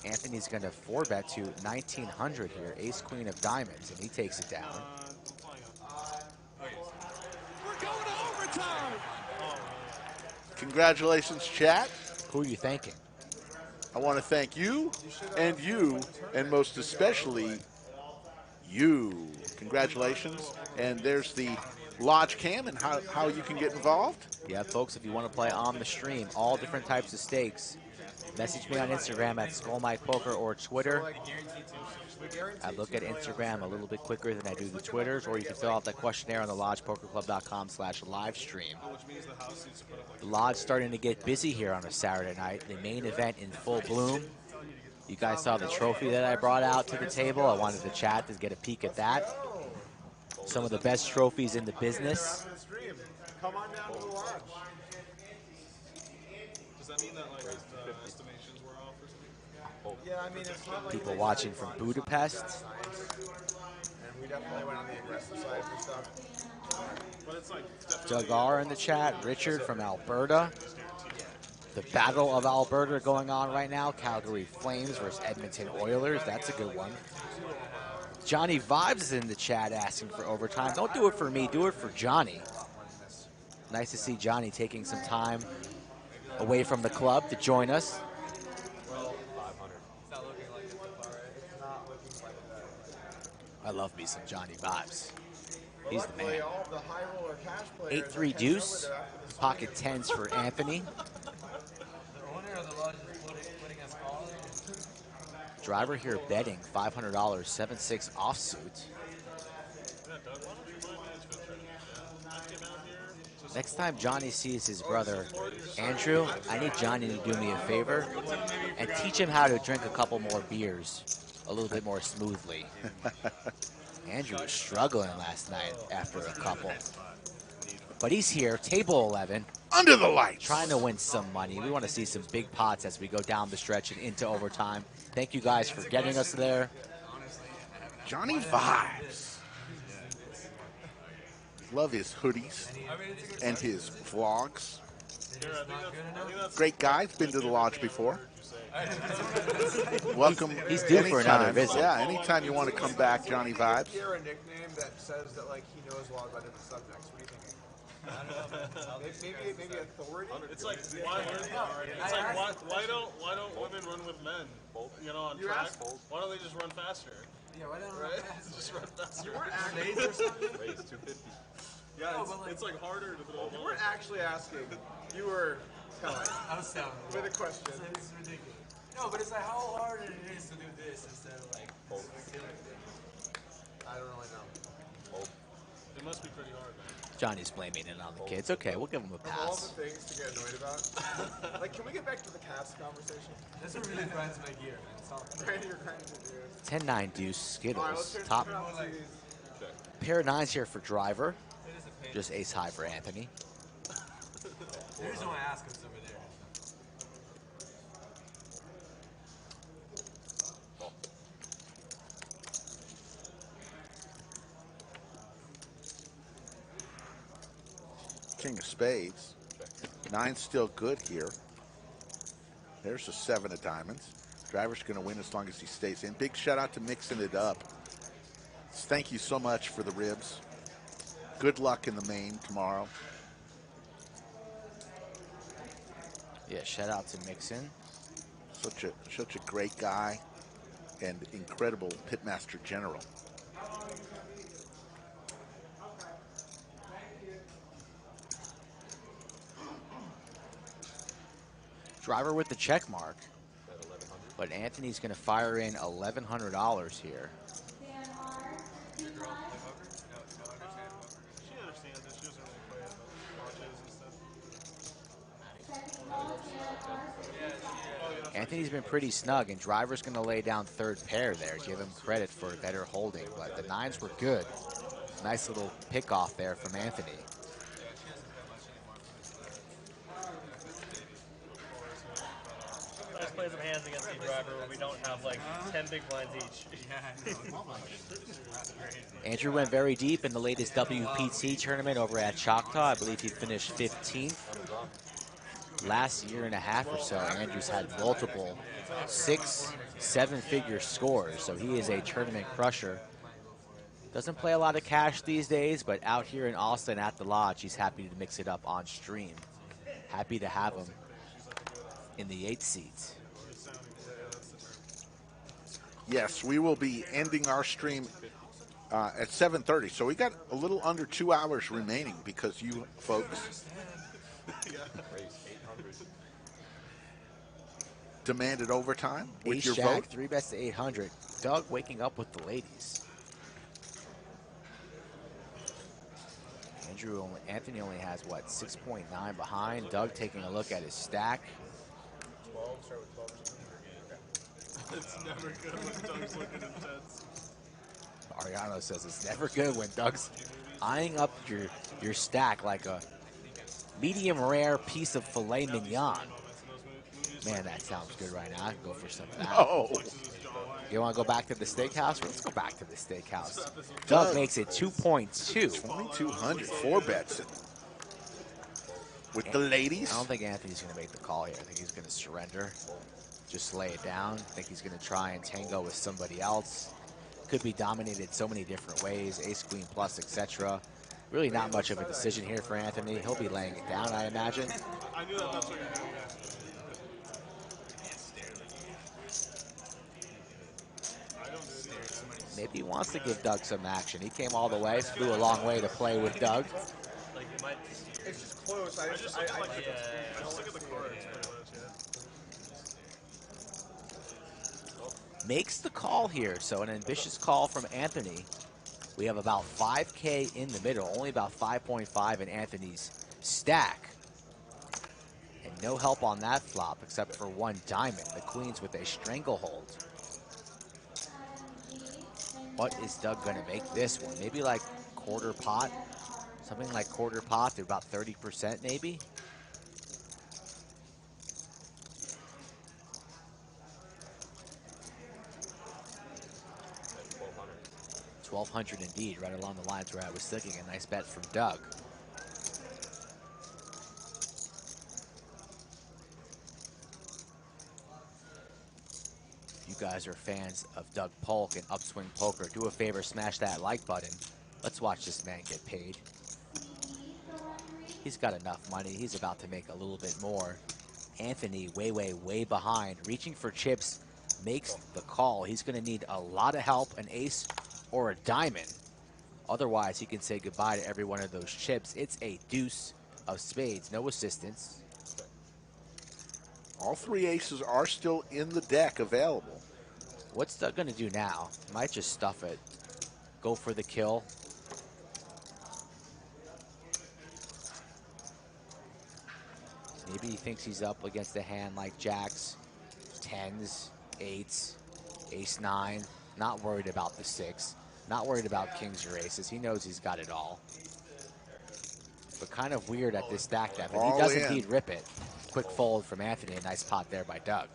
Anthony's going to 4-bet to 1,900 here. Ace, queen of diamonds, and he takes it down. We're going to overtime. Congratulations, chat. Who are you thanking? I want to thank you, and most especially you. Congratulations. And there's the Lodge Cam and how you can get involved. Yeah, folks, if you want to play on the stream, all different types of stakes, message me on Instagram at Skull Mike Poker or Twitter. I look at Instagram a little bit quicker than I do the Twitters, or you can fill out that questionnaire on the lodgepokerclub.com/livestream. The Lodge starting to get busy here on a Saturday night. The main event in full bloom. You guys saw the trophy that I brought out to the table. I wanted the chat to get a peek at that. Some of the best trophies in the business. Come on down to the lodge. Does that mean that like the estimations were off or something? Yeah, I mean it's not like People watching from Budapest. And we definitely went on the aggressive side for stuff. But it's like Doug R in the chat. Richard from Alberta. The Battle of Alberta going on right now. Calgary Flames versus Edmonton Oilers. That's a good one. Johnny Vibes is in the chat asking for overtime. Don't do it for me. Do it for Johnny. Nice to see Johnny taking some time away from the club to join us. I love me some Johnny Vibes. He's the man. 8-3 deuce. Pocket tens for Anthony. Driver here betting $500, 7-6 offsuit. Next time Johnny sees his brother Andrew, I need Johnny to do me a favor and teach him how to drink a couple more beers a little bit more smoothly. Andrew was struggling last night after a couple. But he's here, table 11. Under the lights. Trying to win some money. We want to see some big pots as we go down the stretch and into overtime. Thank you guys for getting us there. Johnny Vibes. Love his hoodies and his vlogs. Great guy. He's been to the lodge before. Welcome. He's due for another visit. Yeah, anytime you want to come back, Johnny Vibes. Hear a nickname that says that like he knows a lot about different subjects. What do you think? Maybe authority. It's like why don't women run with men? You know, on track. Why don't they just run faster? Yeah, why don't Right? Just run faster. You weren't actually. Raise 250. Yeah, it's like harder to throw. You weren't actually asking. You were telling. I was telling. With a question. This is ridiculous. No, but it's like how hard it is to do this instead of like. I don't really know. It must be pretty hard, man. Johnny's blaming it on the kids. Okay, we'll give him a Of all pass. the things to get annoyed about, like, can we get back to the cast conversation? That's what really grinds my gear, man. It's all Right, you're kind of 10-9 deuce, All right, let's Skittles. turn Top it around to these. pair of nines here for Driver. Just ace high for Anthony. the reason why I ask him over there. King of spades. Nine's still good here. There's a 7 of diamonds. Driver's going to win as long as he stays in. Big shout out to mixing it up. Thank you so much for the ribs. Good luck in the main tomorrow. Yeah, shout out to Mixon. Such a great guy and incredible pitmaster general. Driver with the check mark. But Anthony's going to fire in $1,100 here. She understands it. She doesn't really play it, but watches and stuff. Anthony's been pretty snug, and Driver's going to lay down third pair there. Give him credit for better holding, but the nines were good. Nice little pick off there from Anthony. Let's play some hands against the Driver where we don't have like 10 big blinds each. Andrew went very deep in the latest WPT tournament over at Choctaw. I believe he finished 15th. Last year and a half or so, Andrew's had multiple 6, 7-figure scores, so he is a tournament crusher. Doesn't play a lot of cash these days, but out here in Austin at the lodge, he's happy to mix it up on stream. Happy to have him in the 8th seat. Yes, we will be ending our stream at 7:30. So we got a little under 2 hours remaining because you folks demanded overtime with Ace your Jack, vote. 3 bets to 800. Doug waking up with the ladies. Anthony only has, what, 6.9 behind. Doug taking a look at his stack. 12, start with 12. It's never good when Doug's looking intense. Mariano says it's never good when Doug's eyeing up your stack like a medium rare piece of filet mignon. Man, that sounds good right now. I can go for some of that. Oh. You want to go back to the steakhouse? Let's go back to the steakhouse. Doug makes it 2.2. 2,200, 4 bets with the ladies. I don't think Anthony's going to make the call here. I think he's going to surrender. Just lay it down. I think he's going to try and tango with somebody else. Could be dominated so many different ways, ace, queen plus, etc. Really not much of a decision here for Anthony. He'll be laying it down, I imagine. I knew that's what you're doing. Maybe he wants to give Doug some action. He came all the way, flew a long way to play with Doug. Like it might. It's just close. I just look at the cards. Makes the call here, so an ambitious call from Anthony. We have about 5K in the middle, only about 5.5 in Anthony's stack. And no help on that flop except for one diamond, the queens with a stranglehold. What is Doug gonna make this one? Maybe like quarter pot? Something like quarter pot to about 30% maybe? 1,200 indeed, right along the lines where I was thinking. A nice bet from Doug. If you guys are fans of Doug Polk and Upswing Poker, do a favor, smash that like button. Let's watch this man get paid. He's got enough money. He's about to make a little bit more. Anthony way behind, reaching for chips, makes the call. He's going to need a lot of help, an ace or a diamond. Otherwise, he can say goodbye to every one of those chips. It's a deuce of spades, no assistance. All 3 aces are still in the deck available. What's Doug going to do now? Might just stuff it. Go for the kill. Maybe he thinks he's up against a hand like jacks, 10s, 8s, ace-9. Not worried about the 6. Not worried about kings or aces. He knows he's got it all. But kind of weird at this stack depth. And he does indeed rip it. Quick fold from Anthony. A nice pot there by Doug.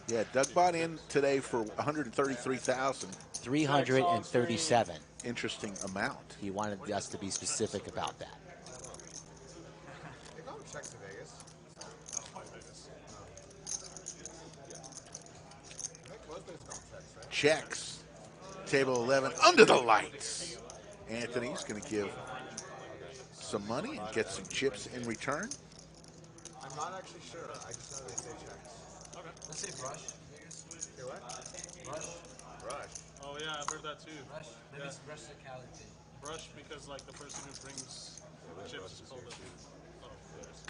Yeah, Doug bought in today for 133,000. 337. Interesting amount. He wanted us to be specific about that. They don't check to Vegas. Checks. Table 11 under the lights. Anthony's going to give some money and get some chips in return. I'm not actually sure. I just know they say checks. Okay. Let's say brush. Say what? Brush. Brush. Oh yeah, I've heard that too. Brush. Maybe it's brush the calorie. Brush because like the person who brings the chips is called a. Oh, it's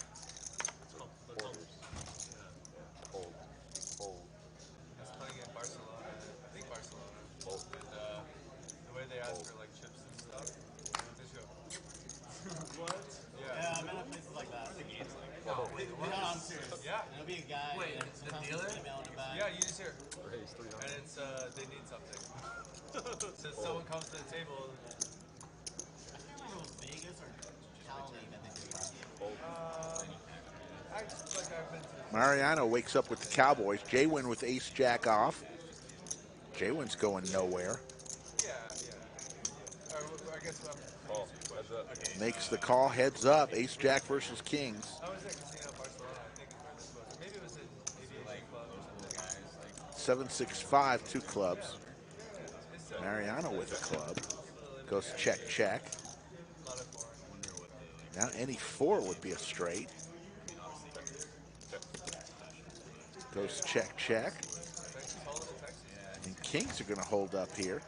called the colors. Yeah. Hold. That's playing in Barcelona. I think Barcelona. With the way they ask for like chips and stuff. They just go. What? Yeah, I'm at places like that. The game's like. No, wait, what? No, I'm serious. Yeah. There'll be a guy. Wait, and the dealer? Yeah, you just hear. And it's they need something. So someone comes to the table. I can't remember if it was Vegas or Cali that they did that. I've been to Mariano wakes up with the Cowboys. JWin with ace jack off. JWin's going nowhere. Yeah. I guess I'm. Makes the call, heads up. Ace jack versus kings. I was at Casino Barcelona. I think maybe it was in aviation club or something. 7-6-5, 2 clubs. Mariano with a club. Goes check. Now any 4 would be a straight. Goes check. And kings are going to hold up here.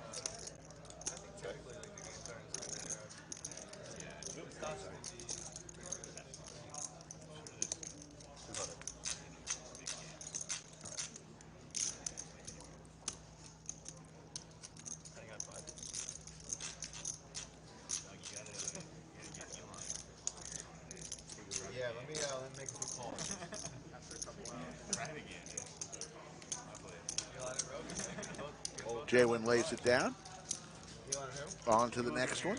Yeah, let me make a few calls. JWin lays it down. You on who? On to the next one.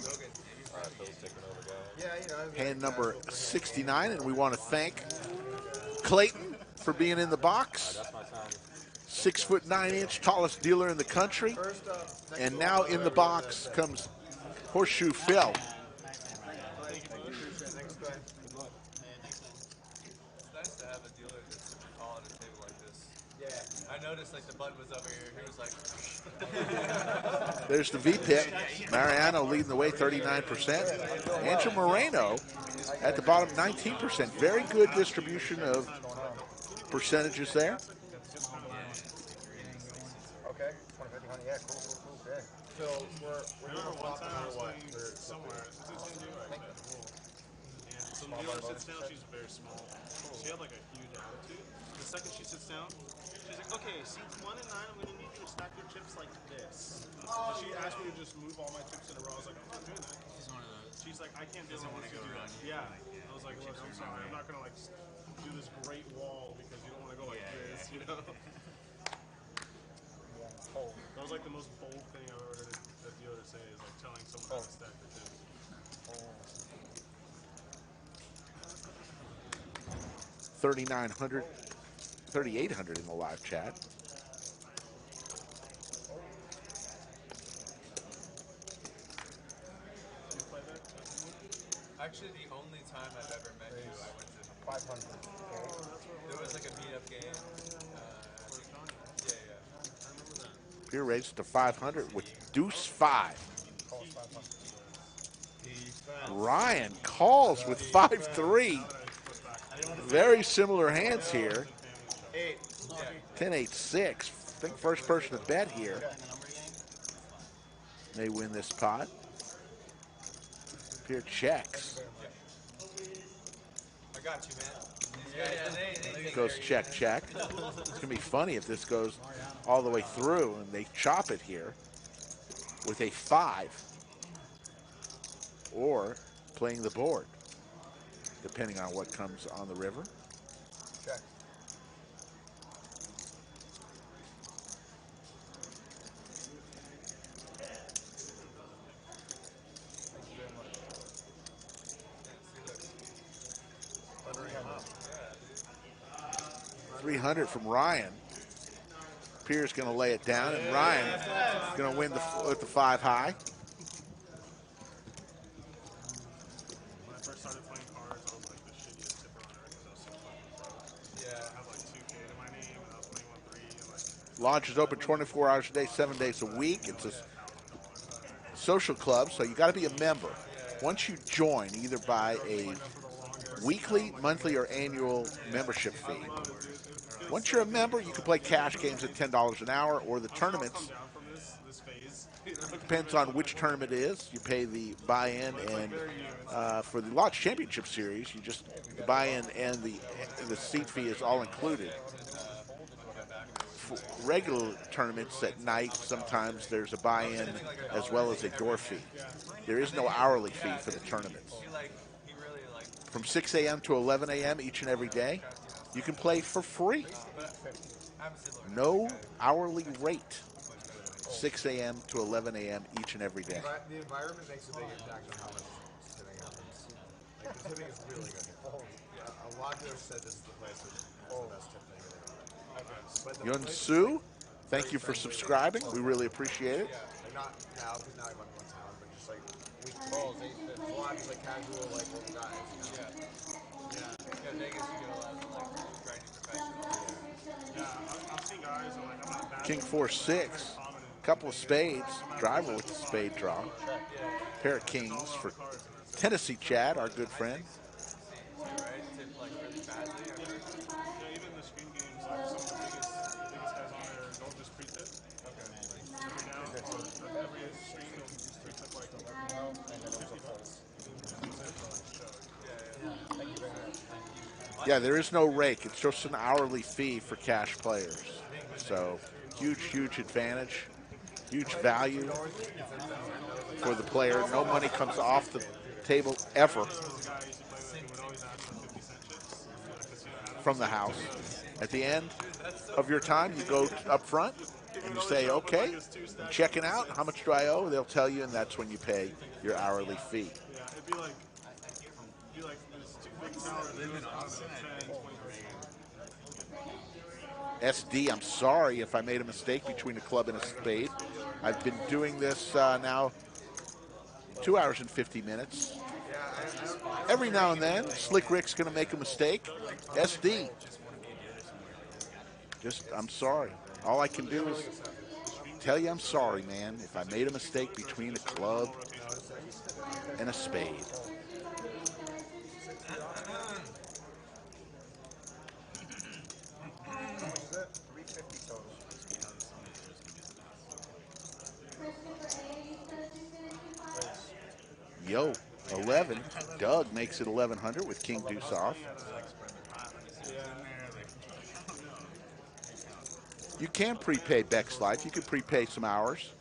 Hand number 69, and we want to thank Clayton for being in the box. 6'9" tallest dealer in the country. And now in the box comes Horseshoe Phil. I noticed like the button was over here. He was like. There's the V-pip. Mariano leading the way, 39%. Angel Moreno at the bottom, 19%. Very good distribution of percentages there. Okay. 20, 50, 100. Yeah, cool. Okay. So we're remember one time I was playing somewhere. It's in San Diego, actually. And some dealer sits down. She's very small. She had like a huge attitude. The second she sits down, she's like, okay, seats 1 and 9, I'm going to need you to stack your chips like this. And she asked me to just move all my chips in a row. I was like, I'm not doing that. She's like, I can't do it. Yeah. I was like, look, I'm sorry. I'm not going to like do this great wall because you don't want to go like this, you know? That was like the most bold thing I've ever heard a dealer say is like telling someone how to stack their chips. 3,900, 3,800 in the live chat. Actually, the only time I've ever met you, I went to 500. There was like a meetup game. Peer raised to 500 with deuce 5. Ryan calls with 5-3. Very similar hands here. 10-8-6. I think first person to bet here may win this pot. Peer checks. I got you, man. Goes check, check. It's going to be funny if this goes all the way through and they chop it here with a 5 or playing the board, depending on what comes on the river. Check. $300 from Ryan. Pierre's going to lay it down, and Ryan is going to win with the 5 high. When I first started playing cards, I was like the shittiest tipper on earth because I was so fucking broke. Yeah. I have like 2K to my name, and I was playing 1-3. And like, Lodge is open 24 hours a day, 7 days a week. It's a social club, so you got to be a member. Once you join, either by a weekly, monthly, or annual membership fee. Once you're a member, you can play cash games at $10 an hour, or the tournaments. Depends on which tournament it is. You pay the buy-in, and for the Lodge Championship Series, you just the buy-in and the seat fee is all included. For regular tournaments at night, sometimes there's a buy-in as well as a door fee. There is no hourly fee for the tournaments. From 6 a.m. to 11 a.m. each and every day, you can play for free. No hourly rate. 6 a.m. to 11 a.m. each and every day. The environment makes a big impact on how much tipping happens. Like, the tipping is really good. A lot of dealers said this is the place that's the best tipping. Yun Su, thank you for subscribing. We really appreciate it. Like, not now, because now I'm up in town, but just like week calls, 8 5. A lot of like casual, like old guys. You know? Yeah, Vegas, you get a lot of like grinding professionals. Yeah, I've seen guys and like I'm not bad. King 4-6. Couple of spades. Driver with the spade draw. Pair of kings for Tennessee Chad, our good friend. Yeah, even the screen games, like some of the biggest guys on there don't just pre-tip. Okay. Every now and then, every screen will pre-tip like 50 bucks. Yeah, there is no rake. It's just an hourly fee for cash players. So, huge advantage. Huge value for the player. No money comes off the table ever from the house. At the end of your time, you go up front, And you say, okay, I'm checking out. How much do I owe? They'll tell you, and that's when you pay your hourly fee. Yeah, it'd be like there's two big towers living on 10, 20%. SD, I'm sorry if I made a mistake between a club and a spade. I've been doing this now 2 hours and 50 minutes. Every now and then, Slick Rick's going to make a mistake. SD. I'm sorry. All I can do is tell you I'm sorry, man, if I made a mistake between a club and a spade. Yo, 11. Doug makes it 1100 with King Deuce off. You can prepay Beck's Life. You could prepay some hours.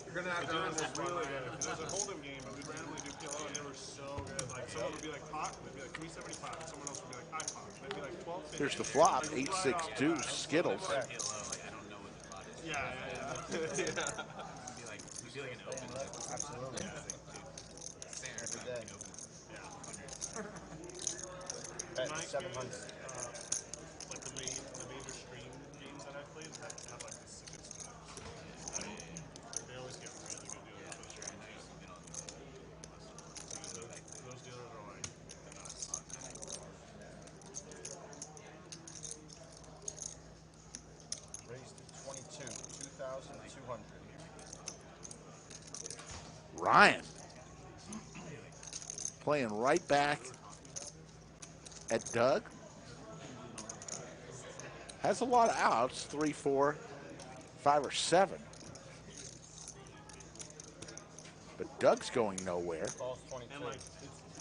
You're gonna have to run this really good. If there's a hold'em game and we randomly do PLO and they were so good, like someone would be like pot, they'd be like 375, and someone else would be like high pot. They'd be like 12. Here's the flop, 8-6 deuce, Skittles. Yeah. Absolutely. Bet 700. Like the major stream games that I played have like the sickest stuff. They always get really good deals on those stream games. Those dealers are like nuts. Raised to 22, 2,200. Ryan playing right back at Doug. Has a lot of outs, 3, 4, 5, or 7. But Doug's going nowhere. Falls 22. And like,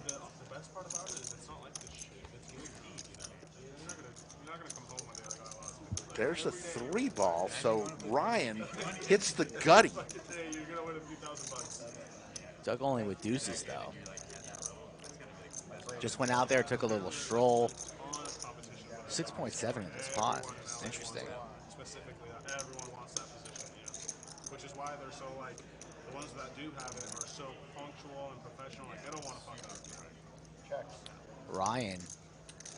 the best part about it is it's not like this shit. It's really deep, you know? You're not gonna come home one day like I lost. There's a 3 ball, so Ryan hits the gutty. Hey, you're gonna win a few $1,000. Doug only with deuces, though. Just went out there, took a little stroll. 6.7 in this pot. Interesting. Specifically, everyone wants that position, which is why they're so like the ones that do have it are so punctual and professional. Like they don't want to fuck up. Checks. Ryan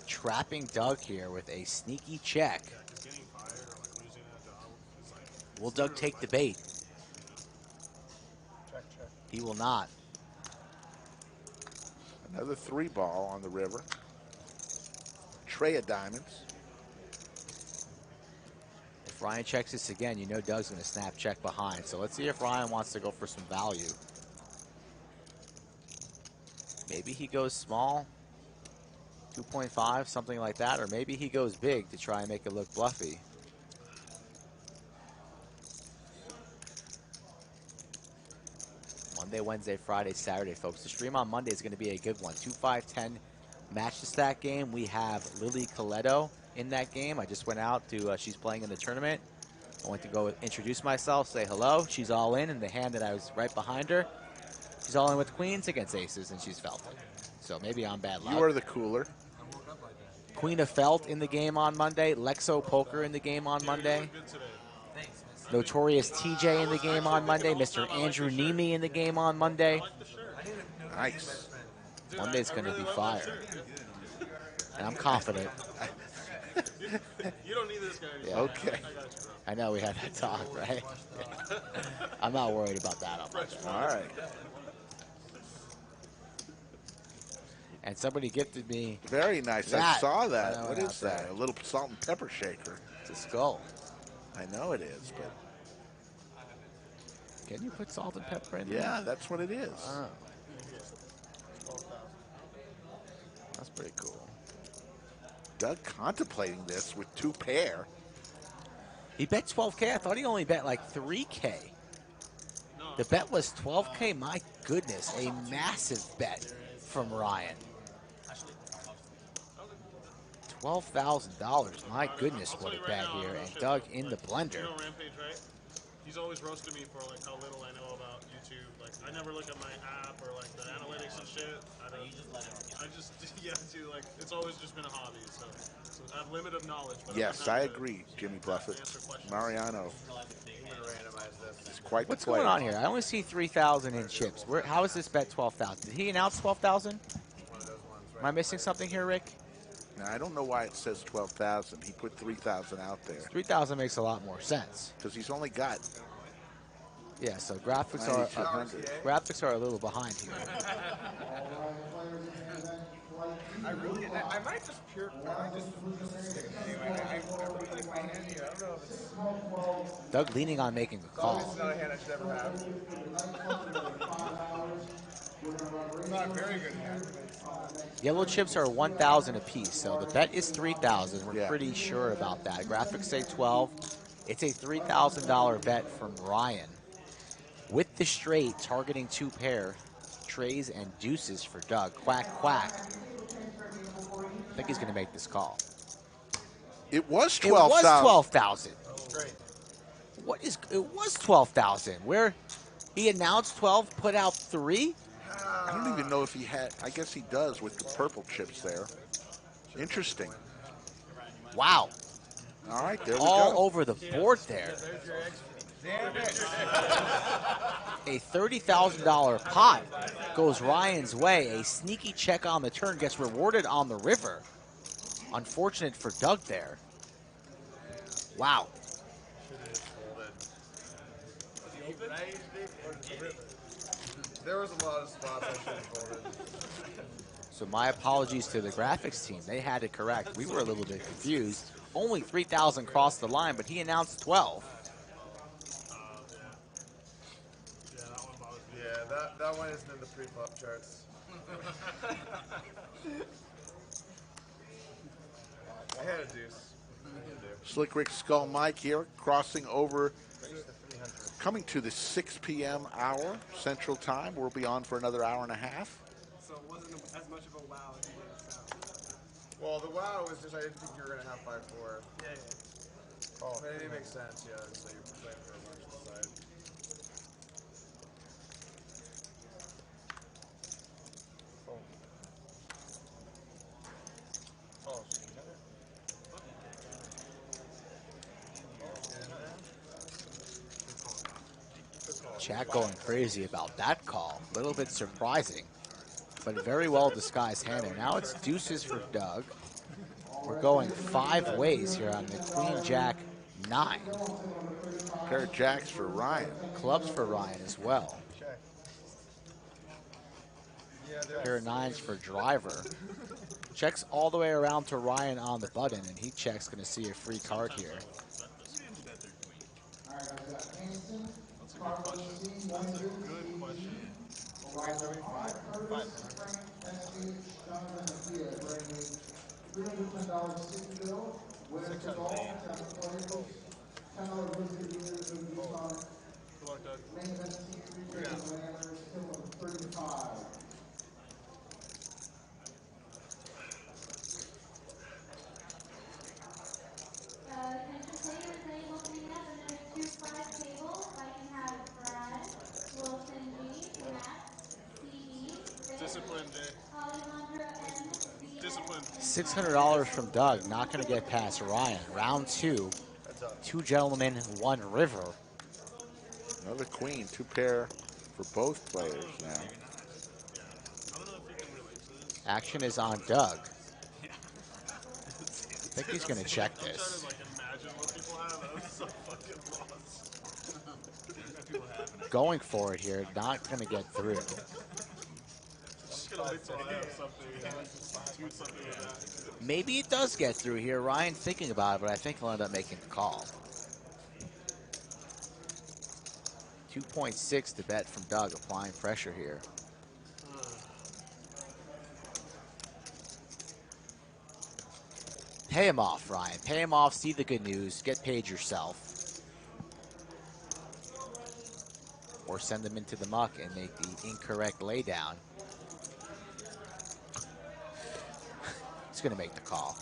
trapping Doug here with a sneaky check. Getting fired or like losing a job is like. Will Doug take the bait? Check. He will not. Another 3 ball on the river. Tray of diamonds. If Ryan checks this again, you know Doug's going to snap check behind. So let's see if Ryan wants to go for some value. Maybe he goes small, 2.5, something like that, or maybe he goes big to try and make it look bluffy. Monday, Wednesday, Friday, Saturday, folks. The stream on Monday is going to be a good one. 2, 5, 10 match to stack game. We have Lily Coletto in that game. I just went out to, she's playing in the tournament. I went to go introduce myself, say hello. She's all in the hand that I was right behind her. She's all in with queens against aces, and she's felt it. So maybe I'm bad luck. You are the cooler. Queen of Felt in the game on Monday. Lexo Poker in the game on Monday. Notorious TJ in the game on Monday. Mr. Andrew Nemi in the game on Monday. Nice. Monday's going to be fire. And I'm confident. You don't need this guy anymore. Yeah. Okay. I know we had that talk, right? I'm not worried about that on Monday. All right. And somebody gifted me. Very nice. That. I saw I that. know What it is that? A little salt and pepper shaker. It's a skull. I know it is, but Can you put salt and pepper in there? yeah, that's what it is. Oh. That's pretty cool. Doug contemplating this with 2 pair. He bet 12K. I thought he only bet like 3K. The bet was 12K. My goodness, a massive bet from Ryan. $12,000. My goodness, what a bet here. And Doug in the blender. You know Rampage, right? He's always roasted me for like how little I know about YouTube. Like I never look at my app or like the analytics and shit. I just yeah, dude. Like it's always just been a hobby. So I have limited knowledge. But Yes, I agree, Jimmy Bluffett. Mariano is quite What's the player. going on here? I only see 3,000 in chips. How is this bet 12,000? Did he announce 12,000? Am I missing something here, Rick? Now, I don't know why it says 12,000. He put 3,000 out there. 3,000 makes a lot more sense. Because he's only got. Yeah, so graphics are a little behind here. I might just stick with my hand here. I don't know if it's. Doug leaning on making a call. This is not a hand I should ever have. It's not a very good hand. Yellow chips are 1,000 apiece, so the bet is 3,000. We're pretty sure about that. Graphics say 12. It's a $3,000 bet from Ryan. With the straight, targeting 2 pair, trays and deuces for Doug. Quack, quack. I think he's going to make this call. It was 12,000. It was 12,000. It was 12,000. Where he announced 12, put out 3. I don't even know if he had. I guess he does with the purple chips there. Interesting. Wow. All right, there we All go. over the board there. A $30,000 pot goes Ryan's way. A sneaky check on the turn gets rewarded on the river. Unfortunate for Doug there. Wow. There was a lot of spots I should have folded. So my apologies to the graphics team. They had it correct. We were a little bit confused. Only 3,000 crossed the line, but he announced 12. Yeah, that one isn't in the pre-flop charts. I had a deuce. Slick Rick Skull Mike here, crossing over, coming to the 6 p.m. hour Central Time. We'll be on for another hour and a half. So it wasn't as much of a wow as you made it sound. Well, the wow was just I didn't think you were going to have 5-4. Yeah. Oh, it makes sense, yeah. So you're playing for a bunch on the side. Chat going crazy about that call. A little bit surprising, but a very well disguised hand there. Now it's deuces for Doug. We're going 5 ways here on the Queen Jack 9. Pair of jacks for Ryan. Clubs for Ryan as well. Pair of 9s for Driver. Checks all the way around to Ryan on the button, and he checks, going to see a free card here. Discipline, Jay. Discipline. $600 from Doug, not going to get past Ryan. Round 2, 2 gentlemen, 1 river. Another queen, 2 pair for both players now. Action is on Doug. I think he's going to check this. Going for it here, not going to get through. Maybe it does get through here. Ryan's thinking about it, but I think he'll end up making the call. 2.6 to bet from Doug, applying pressure here. Pay him off, Ryan. Pay him off, see the good news, get paid yourself. Or send them into the muck and make the incorrect laydown. He's going to make the call.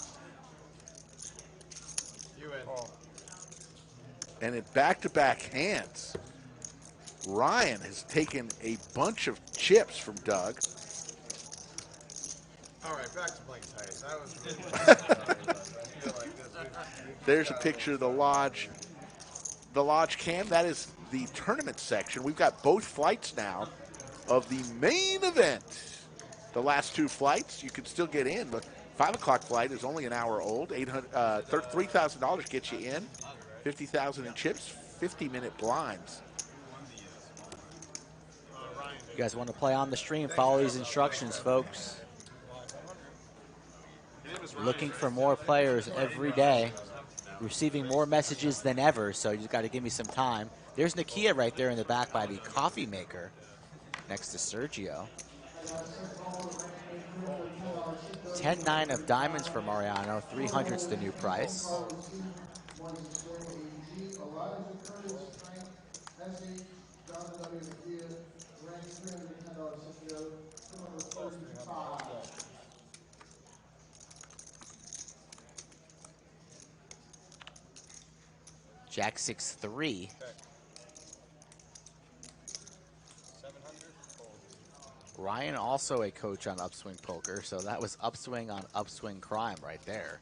You win. And in back-to-back hands, Ryan has taken a bunch of chips from Doug. All All right, back to playing tight. That was really I feel like There's a picture of the lodge. The lodge cam, that is the tournament section. We've got both flights now of the main event. The last two flights, you can still get in. The 5 o'clock flight is only an hour old. $3,000 gets you in. $50,000 in chips, 50-minute blinds. You guys want to play on the stream, follow these instructions, folks. Looking for more players every day. Receiving more messages than ever, so you just got to give me some time. There's Nakia right there in the back by the coffee maker next to Sergio. 10-9 of diamonds for Mariano. 300's the new price. Jack 6-3. Ryan also a coach on Upswing Poker, so that was upswing on upswing crime right there.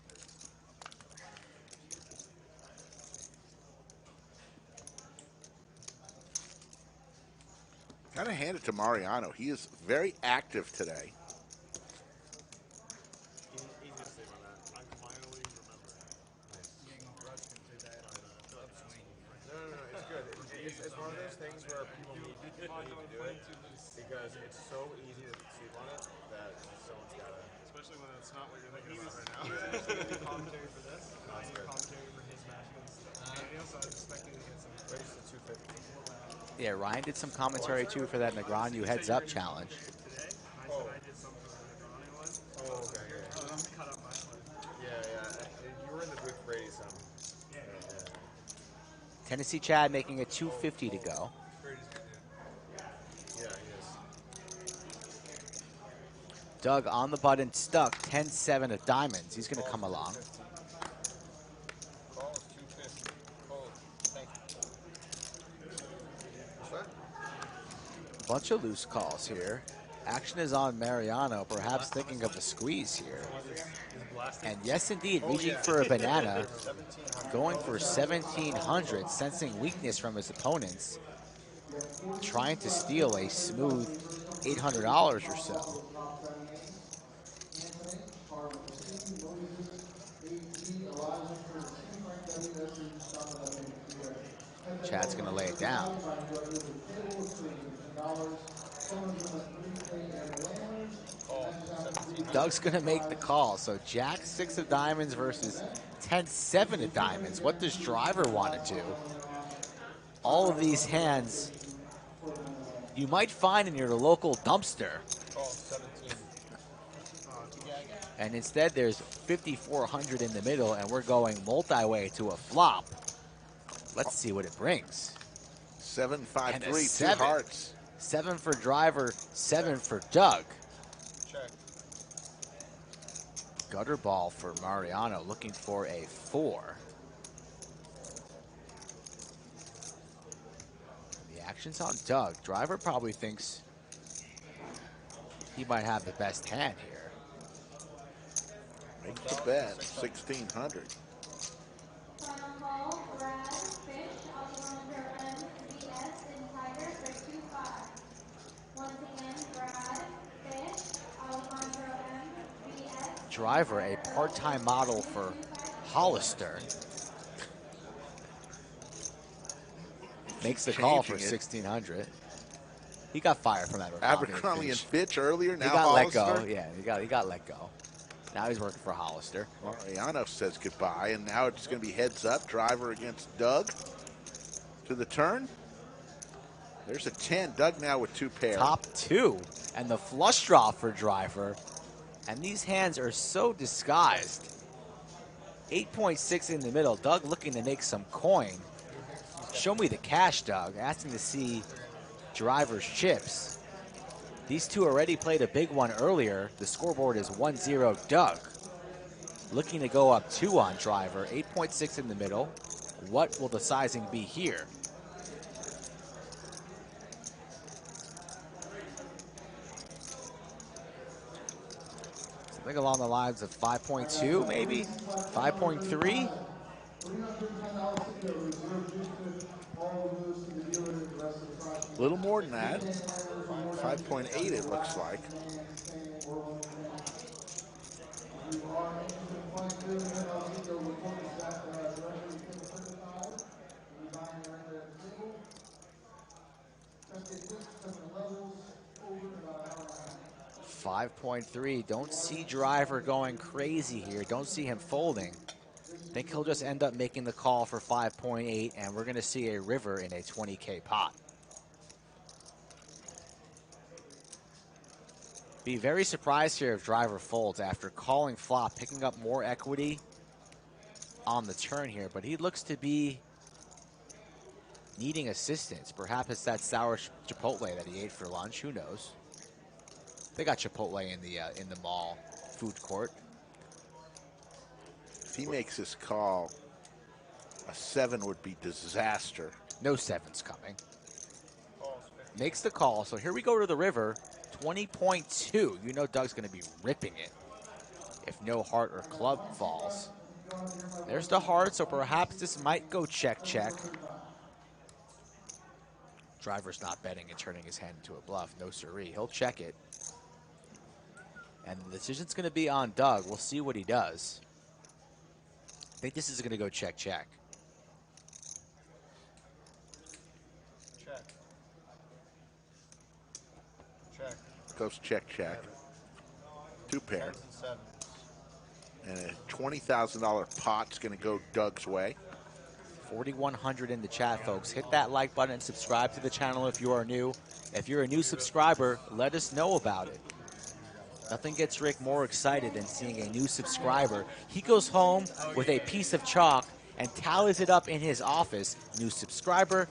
Got to hand it to Mariano. He is very active today. It's one of those things where people need to do it because it's so easy to sleep on it that someone's got to. Especially when it's not what you're thinking about right now. Commentary for this. Commentary for his match against Daniel, so I was expecting to get some. Raise to 250. Yeah, Ryan did some commentary too for that Negreanu heads up challenge. Oh, okay. Yeah. I'm cut up my play. Yeah. You were in the booth for 80 some. Tennessee Chad making a 250 to go. Yeah, he is. Doug on the button, stuck, 10-7 of diamonds. He's going to come along. Bunch of loose calls here. Action is on Mariano, perhaps thinking of a squeeze here. And yes, indeed, reaching for a banana, going for 1,700, sensing weakness from his opponents, trying to steal a smooth $800 or so. Chad's going to lay it down. Doug's going to make the call. So Jack 6 of diamonds versus 10-7 of diamonds. What does driver want to do? All of these hands you might find in your local dumpster. And instead there's 5,400 in the middle, and we're going multi-way to a flop. Let's see what it brings. 7-5-3, 2 hearts. 7 for driver, 7 for Doug. Check. Gutter ball for Mariano, looking for a 4. The action's on Doug. Driver probably thinks he might have the best hand here. Make the bet, 1,600. Final call, Brad, Fish, Alejandro M, VS, and Tiger for 2-5. Once again, Brad, Fish, Alejandro M, VS. Driver, a part-time model for Hollister. Makes the call for 1,600. He got fired from Abercrombie and Fitch earlier. Now he got Hollister. let go. Yeah, he got let go. Now he's working for Hollister. Mariano says goodbye, and now it's going to be heads up. Driver against Doug to the turn. There's a 10. Doug now with 2 pairs. Top 2, and the flush draw for driver. And these hands are so disguised. 8.6 in the middle. Doug looking to make some coin. Show me the cash, Doug. Asking to see driver's chips. These two already played a big one earlier. The scoreboard is 1-0 Doug. Looking to go up 2 on driver. 8.6 in the middle. What will the sizing be here? So think along the lines of 5.2, maybe 5.3. A little more than that. 5.8 it looks like. .3. Don't see driver going crazy here. Don't see him folding. Think he'll just end up making the call for 5.8, and we're going to see a river in a 20K pot. Be very surprised here if driver folds after calling flop, picking up more equity on the turn here, but he looks to be needing assistance. Perhaps it's that sour Chipotle that he ate for lunch. Who knows? They got Chipotle in the mall food court. If he makes this call, a 7 would be disaster. No 7's coming. Makes the call. So here we go to the river. 20.2. You know Doug's going to be ripping it if no heart or club falls. There's the heart, so perhaps this might go check, check. Driver's not betting and turning his hand into a bluff. No siree. He'll check it. And the decision's going to be on Doug. We'll see what he does. I think this is going to go check, check. Check. Check. Goes check, check. 2 pair. Tens and sevens. And a $20,000 pot's going to go Doug's way. 4,100 in the chat, folks. Hit that like button and subscribe to the channel if you are new. If you're a new subscriber, let us know about it. Nothing gets Rick more excited than seeing a new subscriber. He goes home with a piece of chalk and tallies it up in his office. New subscriber,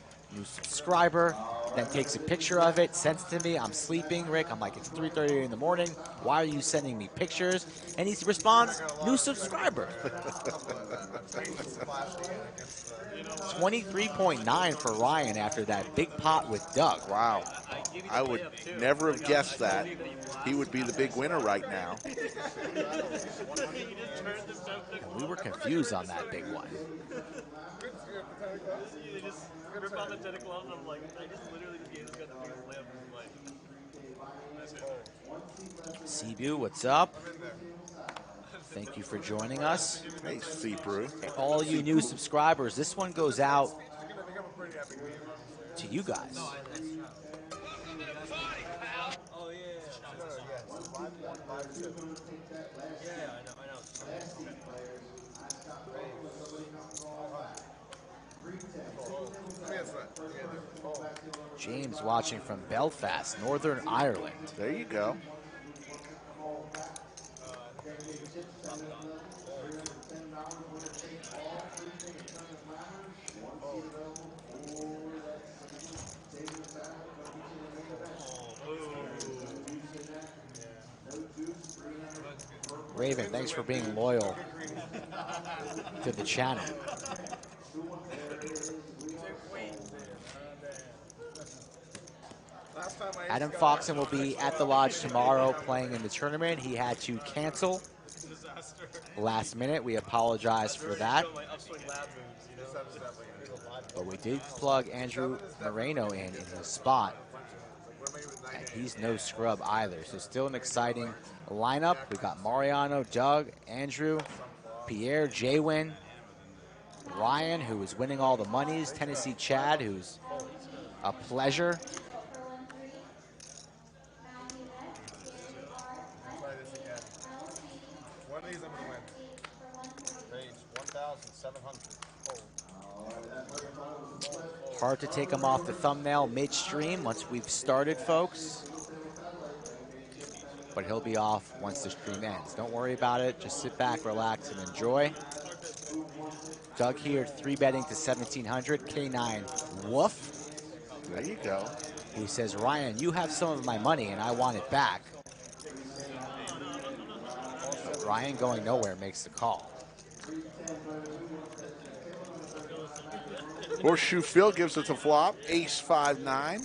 then takes a picture of it, sends it to me. I'm sleeping, Rick. I'm like, it's 3:30 in the morning. Why are you sending me pictures? And he responds, new subscriber. 23.9 for Ryan after that big pot with Doug. Wow. I would never have guessed that. He would be the big winner right now. And we were confused on that big one. They just rip out the 10 of clubs, and I'm like, I just literally just gave this guy the biggest layup of his life. Cebu, what's up? Thank you for joining us. Hey, Cebu. All you new subscribers, this one goes out to you guys. Oh, yeah. Yeah, I know. James watching from Belfast, Northern Ireland. There you go. Raven, thanks for being loyal to the channel. Adam Foxen will be at the lodge tomorrow playing in the tournament. He had to cancel last minute. We apologize for that. But we did plug Andrew Moreno in his spot. And he's no scrub either. So still an exciting lineup. We've got Mariano, Doug, Andrew, Pierre, JWin, Ryan, who is winning all the monies, Tennessee Chad, who's a pleasure. One of these I'm going to win. Raise 1,700. Hard to take him off the thumbnail midstream once we've started, folks. But he'll be off once the stream ends. Don't worry about it. Just sit back, relax, and enjoy. Doug here, 3-betting to 1,700. K9 woof. There you go. He says, Ryan, you have some of my money, and I want it back. But Ryan going nowhere makes the call. Horseshoe Phil gives us a flop. Ace 5-9.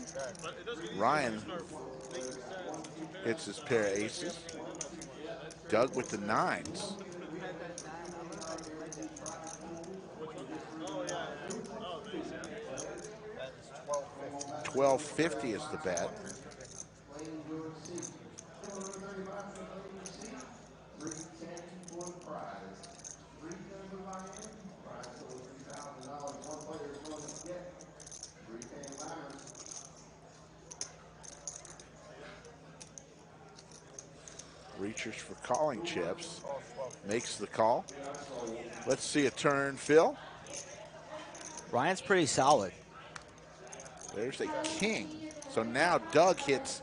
Ryan hits his pair of aces. Doug with the nines. 1250 is the bet. Reaches for calling chips. Makes the call. Let's see a turn, Phil. Ryan's pretty solid. There's a king. So now Doug hits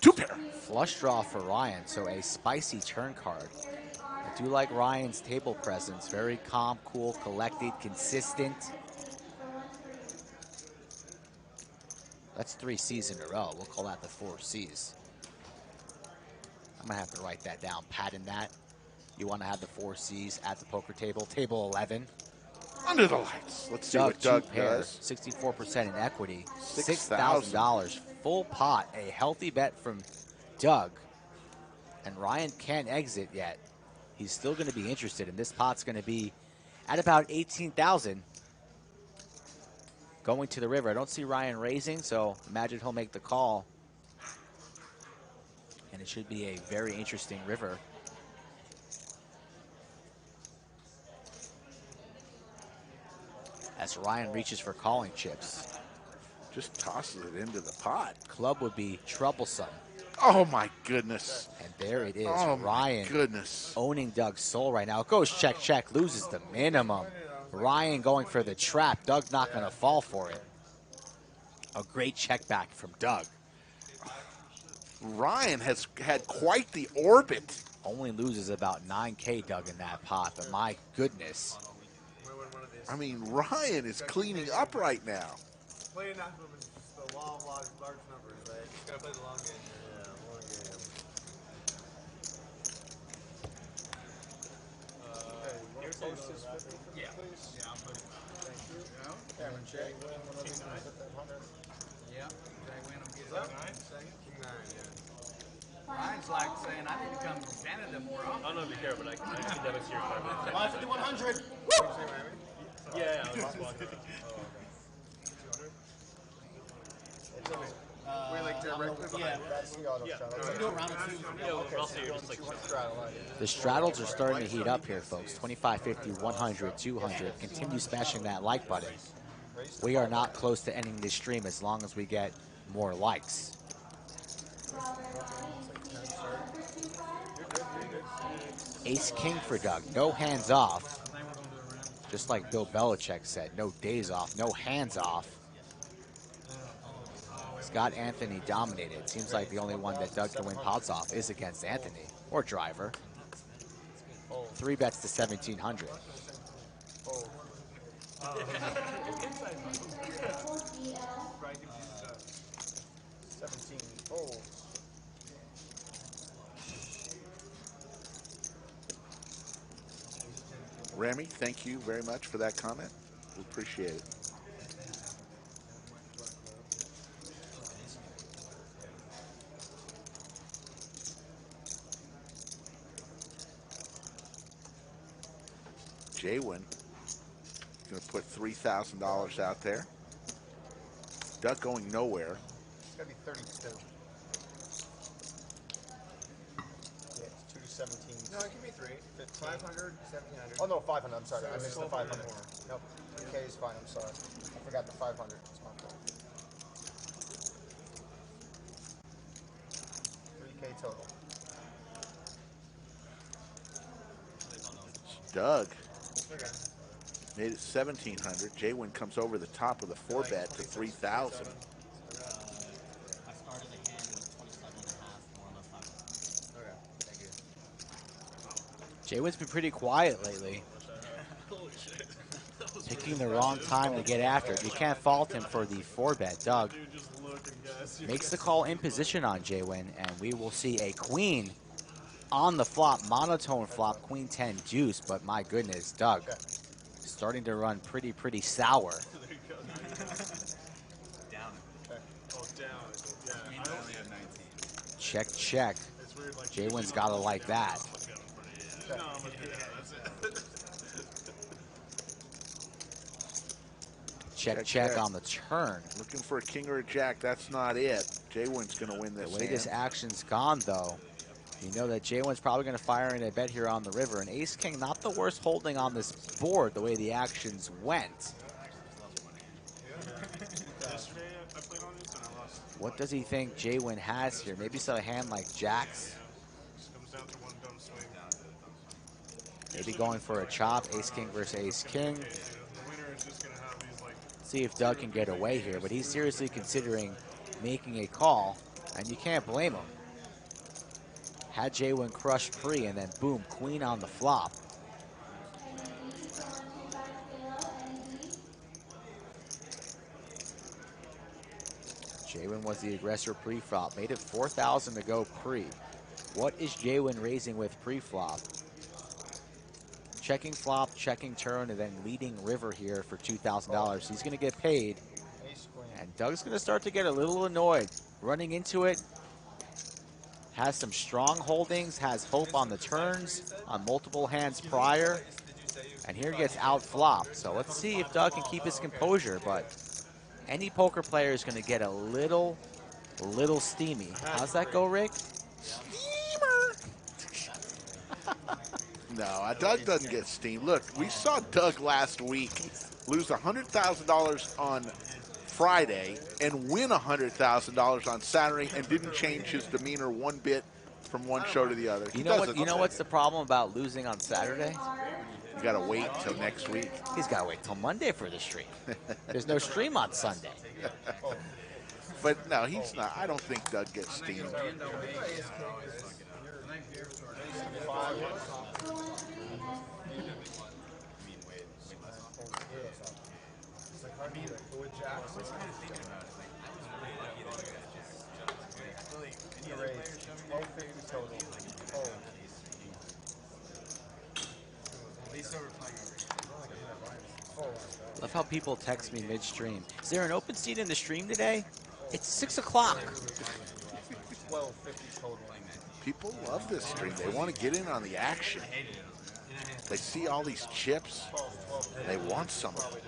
2 pair. Flush draw for Ryan, so a spicy turn card. I do like Ryan's table presence. Very calm, cool, collected, consistent. That's 3 C's in a row. We'll call that the 4 C's. I'm gonna have to write that down, patent that. You wanna have the 4 C's at the poker table. Table 11. Under the lights. Let's see what Doug does. 64% in equity. $6,000. Full pot. A healthy bet from Doug. And Ryan can't exit yet. He's still going to be interested, and this pot's going to be at about 18,000 going to the river. I don't see Ryan raising, so imagine he'll make the call. And it should be a very interesting river. As Ryan reaches for calling chips. Just tosses it into the pot. Club would be troublesome. Oh my goodness. And there it is. Oh Ryan my goodness. Owning Doug's soul right now. It goes check, check, loses the minimum. Ryan going for the trap. Doug not going to fall for it. A great check back from Doug. Ryan has had quite the orbit. Only loses about 9K, Doug, in that pot, but my goodness. I mean, Ryan is cleaning up right now. Playing that from the law of large numbers, right? Just gotta play the long game. Yeah, long game. Here's post is 50, Yeah. please. Yeah, I'll put it. Thank you. Cameron JWin, whenever you can put that 100. Yeah. JWin, I'm getting Up. that. Second? King 9, yeah. Ryan's like saying, I need to come from Canada more I often. don't know if you care, but I can demonstrate your card. 5100. Yeah, I was just walking. We like to record Yeah. That's the auto shot. We do a round of 2. Yeah, well, I'll see you just like Straddle, The straddles are starting to heat up here, folks. 25, 50, 100, 200. Continue smashing that like button. We are not close to ending this stream as long as we get more likes. Ace King for Doug. No hands off. Just like Bill Belichick said, no days off, no hands off. Scott Anthony dominated. Seems like the only one that Doug can win pots off is against Anthony or Driver. 3 bets to 1,700. Remy, thank you very much for that comment. We appreciate it. JWin going to put $3,000 out there. Doug going nowhere. It's got to be 32. Yeah, it's 2 to 17. No, it can be 3. 500, 1,700. Oh, no, 500. I'm sorry. So I missed the it's 500. more. Nope. 3K is fine. I'm sorry. I forgot the 500. It's my fault. 3K total. Doug made it 1,700. JWin comes over the top with a 4 bet to 3,000. JWin's been pretty quiet lately. Picking the wrong time to get after it. You can't fault him for the 4 bet. Doug makes the call in position on JWin, and we will see a queen on the flop, monotone flop, queen 10 deuce, but my goodness, Doug starting to run pretty sour. Down. Oh, down. Yeah. Check, check. JWin's got to like that. Check on the turn. Looking for a king or a jack. That's not it. JWin's going to win this The way hand. this action's gone, though, you know that JWin's probably going to fire in a bet here on the river. And ace-king, not the worst holding on this board, the way the actions went. What does he think JWin has here? Maybe some hand like jacks. Maybe going for a chop, ace-king versus ace-king. See if Doug can get away here, but he's seriously considering making a call, and you can't blame him. Had JWin crush pre, and then boom, queen on the flop. JWin was the aggressor pre-flop, made it 4,000 to go pre. What is JWin raising with pre-flop? Checking flop, checking turn, and then leading river here for $2,000. He's gonna get paid, and Doug's gonna start to get a little annoyed. Running into it, has some strong holdings, has hope on the turns, on multiple hands prior, and here gets out flop. So let's see if Doug can keep his composure, but any poker player is gonna get a little steamy. How's that go, Rick? No, Doug doesn't get steamed. Look, we saw Doug last week lose $100,000 on Friday and win $100,000 on Saturday, and didn't change his demeanor one bit from one show to the other. You know what? You know what's the problem about losing on Saturday? You got to wait till next week. He's got to wait till Monday for the stream. There's no stream on Sunday. But no, he's not. I don't think Doug gets steamed. Love how people text me midstream. Is there an open seat in the stream today? It's 6 o'clock. People love this stream. They want to get in on the action. They see all these chips, and they want some of them.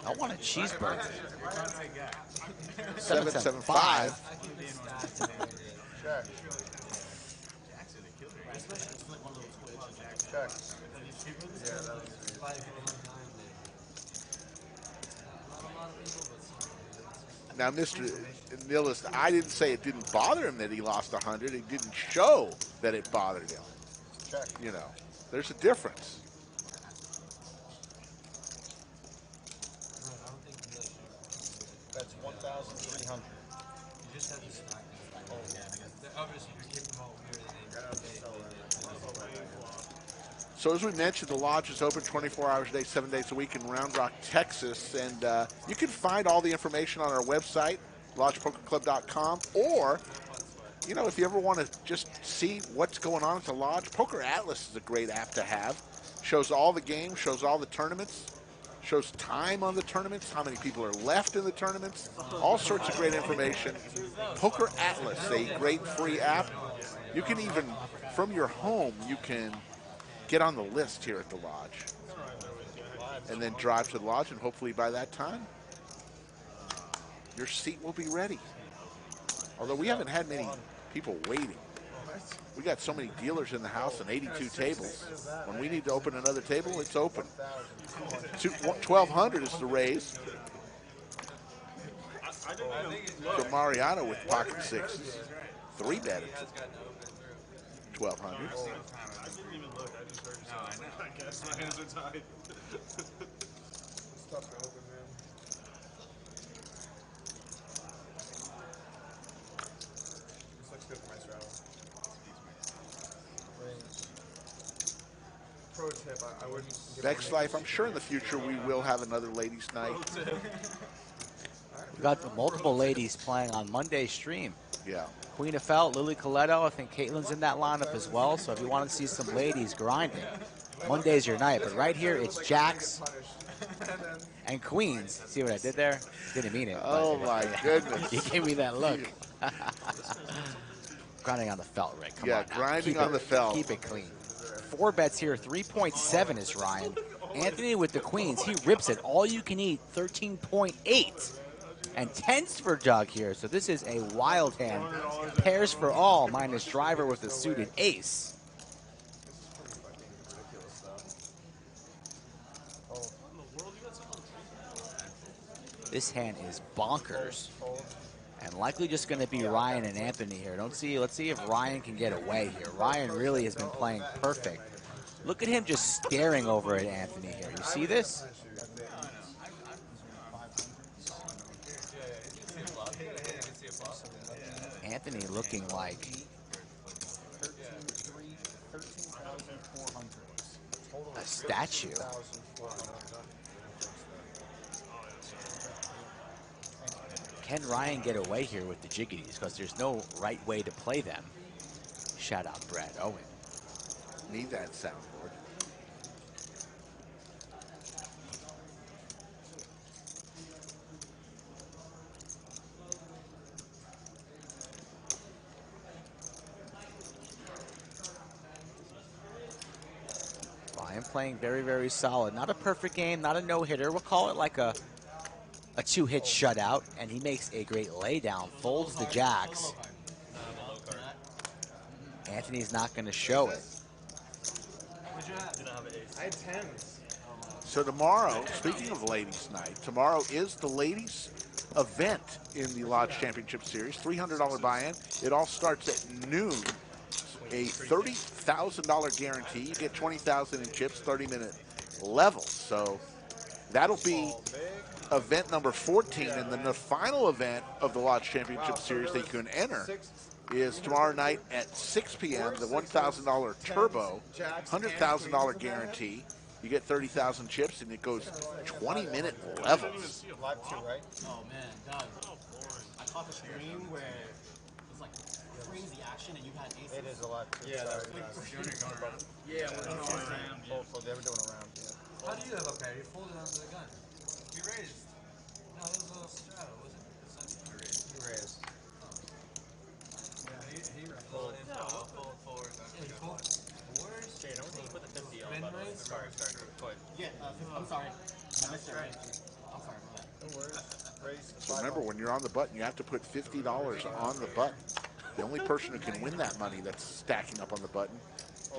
I want a cheeseburger. 775. Now, Mr. Nillis, I didn't say it didn't bother him that he lost 100. It didn't show that it bothered him. You know, there's a difference. That's 1,300. You just have to stack this. Oh, yeah. Obviously, you're keeping them all here. So as we mentioned, the lodge is open 24 hours a day, 7 days a week in Round Rock, Texas. And you can find all the information on our website, lodgepokerclub.com. Or, you know, if you ever want to just see what's going on at the lodge, Poker Atlas is a great app to have. Shows all the games, shows all the tournaments, shows time on the tournaments, how many people are left in the tournaments, all sorts of great information. Poker Atlas, a great free app. You can even, from your home, you can get on the list here at the lodge and then drive to the lodge, and hopefully by that time your seat will be ready. Although we haven't had many people waiting. We got so many dealers in the house and 82 tables. When we need to open another table, it's open. 1,200 is the raise for Mariano with pocket sixes. 3-bet it. 1,200. I guess my hands are tied. It's tough to open, man. This looks good for my straddle. Pro tip, I wouldn't give Next life, I'm sure in the future we will have another ladies' night. We've got multiple ladies playing on Monday's stream. Yeah. Queen of Felt, Lily Coletto, I think Caitlin's in that lineup as well. So if you want to see some ladies grinding, Monday's your night. But right here, it's jacks and queens. See what I did there? Didn't mean it. Oh my goodness. You gave me that look. Grinding on the felt, Rick. Come on now. Grinding on the felt. Keep it clean. 4 bets here. 3.7 is Ryan. Anthony with the queens. He rips it. All you can eat, 13.8. And 10s for Doug here. So this is a wild hand. Pairs for all, minus driver with a suited ace. This hand is bonkers. And likely just going to be Ryan and Anthony here. Let's see if Ryan can get away here. Ryan really has been playing perfect. Look at him just staring over at Anthony here. You see this? Anthony looking like a statue. Can Ryan get away here with the jiggities? Because there's no right way to play them. Shout out Brad Owen. Need that soundboard. Ryan playing very, very solid. Not a perfect game, not a no-hitter. We'll call it like a 2-hit shutout, and he makes a great laydown, folds the jacks. Anthony's not going to show it. I had 10s. So tomorrow, speaking of ladies' night, tomorrow is the ladies' event in the Lodge Championship Series. $300 buy-in. It all starts at noon. A $30,000 guarantee. You get $20,000 in chips, 30-minute level. So that'll be event number 14, and then the final event of the Lodge Championship Series that you can enter is tomorrow night at 6 p.m. The $1,000 turbo, $100,000 guarantee. You get 30,000 chips, and it goes 20-minute levels. Live 2, right? Oh man, Doug. I caught the stream where it's like brings the action and you had aces. It is a lot. Yeah, that's Yeah, we're going around. They were doing around. How do you have a pair? You folded onto the gun. You raised. No, it was a straddle, was it? You raised. You raised. Yeah, he raised. Fold forward. Yeah, you fold forward. Jay, don't think you put the 50 on. Spin raise? Sorry. Go ahead. Yeah, I'm sorry. I missed it. I'm sorry for that. No worries. So remember, when you're on the button, you have to put $50 on the button. The only person who can win that money that's stacking up on the button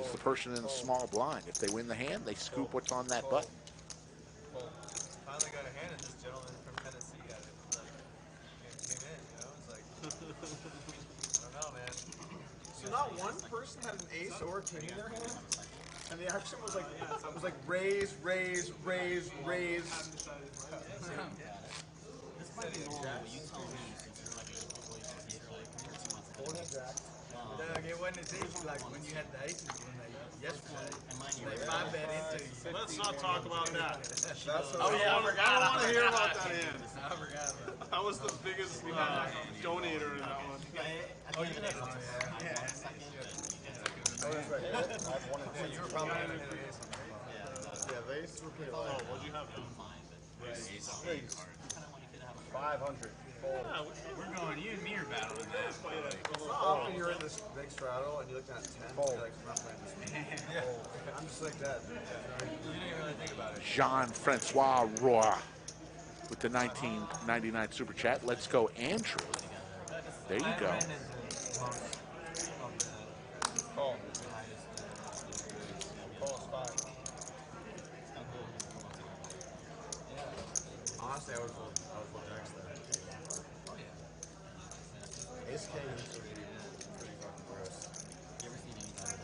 is the person in the small blind. If they win the hand, they scoop what's on that button. Finally got a hand and this gentleman from Tennessee got it. Like, came in, you know? It's like, I don't know, man. So not one person had an ace or a king in their hand? And the action was like, raise, raise, raise, raise. This might be normal, but you tell me since you're like a couple years like 2 months. Doug, it wasn't as easy like when you had the aces yesterday. They 5-bet into you. Let's not talk about that. Oh yeah, I I don't want to hear about that hand. I forgot about it. I was the biggest donator in that one. Oh, you did. Oh, that's right. I have 1 and 2. You were probably going to hit an ace. Yeah, the aces were pretty low. Oh, what'd you have? 500. We're going, you and me are battling that. Often you're in this big straddle and you look at 10, you're like, I'm not playing this one. I'm just like that. You didn't really think about it. Jean-Francois Roy with the 1999 Super Chat. Let's go, Andrew. There you go. Call. Call spot. Honestly, I would vote X there. Ace King is pretty fucking gross. You ever seen anything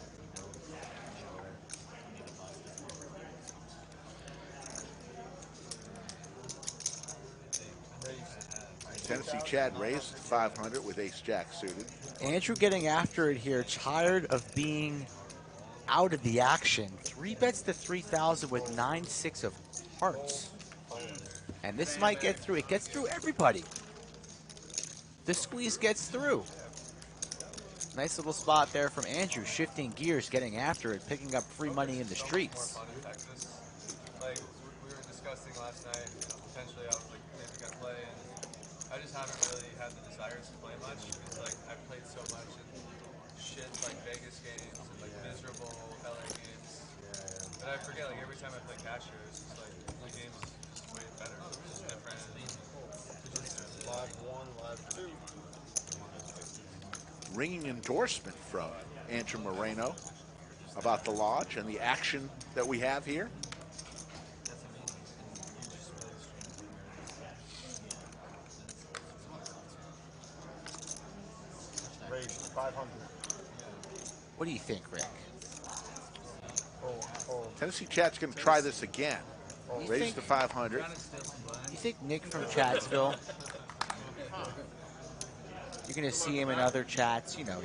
Tennessee Chad raised 500 with ace-jack suited. Andrew getting after it here, tired of being out of the action. 3 bets to 3,000 with 9-6 of hearts. And this might get through. It gets through everybody. The squeeze gets through. Nice little spot there from Andrew, shifting gears, getting after it, picking up free money in the streets. Like, we were discussing last night, potentially I was like, maybe gonna play, and I just haven't really had the desires to play much, because like, I've played so much in shit like Vegas games, and like miserable LA games, I forget, like, every time I play Casher, it's just like, the game's just way better. It's just different. Live 1, live 2. Ringing endorsement from Andrew Moreno about the lodge and the action that we have here. Raise 500. What do you think, Rick? Tennessee Chad's going to try this again. You Raise think- to 500. You think Nick from Chatsville? You're going to see him in other chats. You know,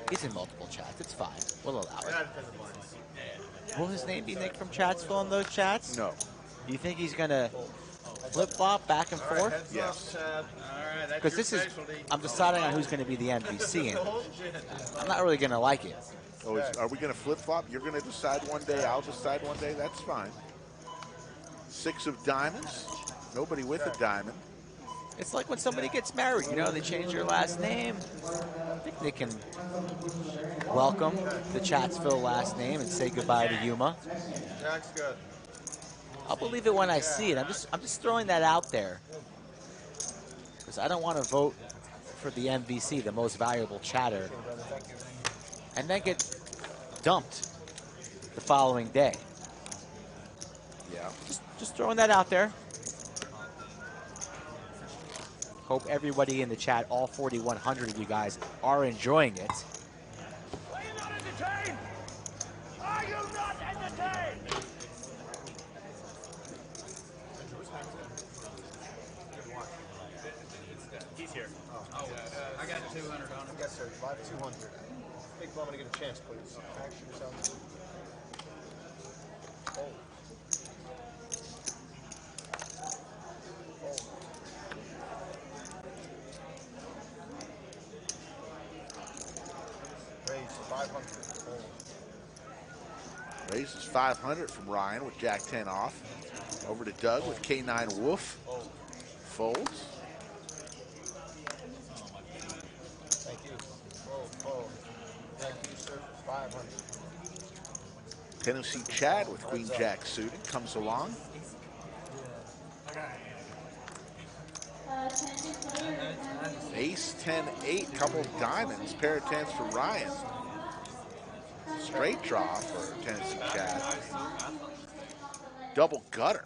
he's in multiple chats. It's fine. We'll allow it. Will his name be Nick from Chatsville in those chats? No. Do you think he's going to flip-flop back and forth? Yes. Because this is, I'm deciding on who's going to be the MVC, and I'm not really going to like it. Oh, are we going to flip-flop? You're going to decide one day, I'll decide one day. That's fine. 6 of diamonds. Nobody with a diamond. It's like when somebody gets married, you know, they change their last name. I think they can welcome the Chatsville last name and say goodbye to Yuma. Jack's good. I'll believe it when I see it. I'm just throwing that out there. Because I don't want to vote for the MVC, the most valuable chatter, and then get dumped the following day. Yeah. Just throwing that out there. Hope everybody in the chat, all 4,100 of you guys, are enjoying it. Are you not entertained? Are you not entertained? He's here. I got 200 on it. Yes, sir. Live 200. Big moment to get a chance, please. Action sounds. Oh. Raise 500. Raises 500 from Ryan with Jack 10 off. Over to Doug with K9 Wolf. Folds. Thank you. Thank you, sir, for 500. Tennessee Chad with Queen Jack suited comes along. Ace 10 8, couple of diamonds, pair of 10s for Ryan. Straight draw for Tennessee Chad. Double gutter.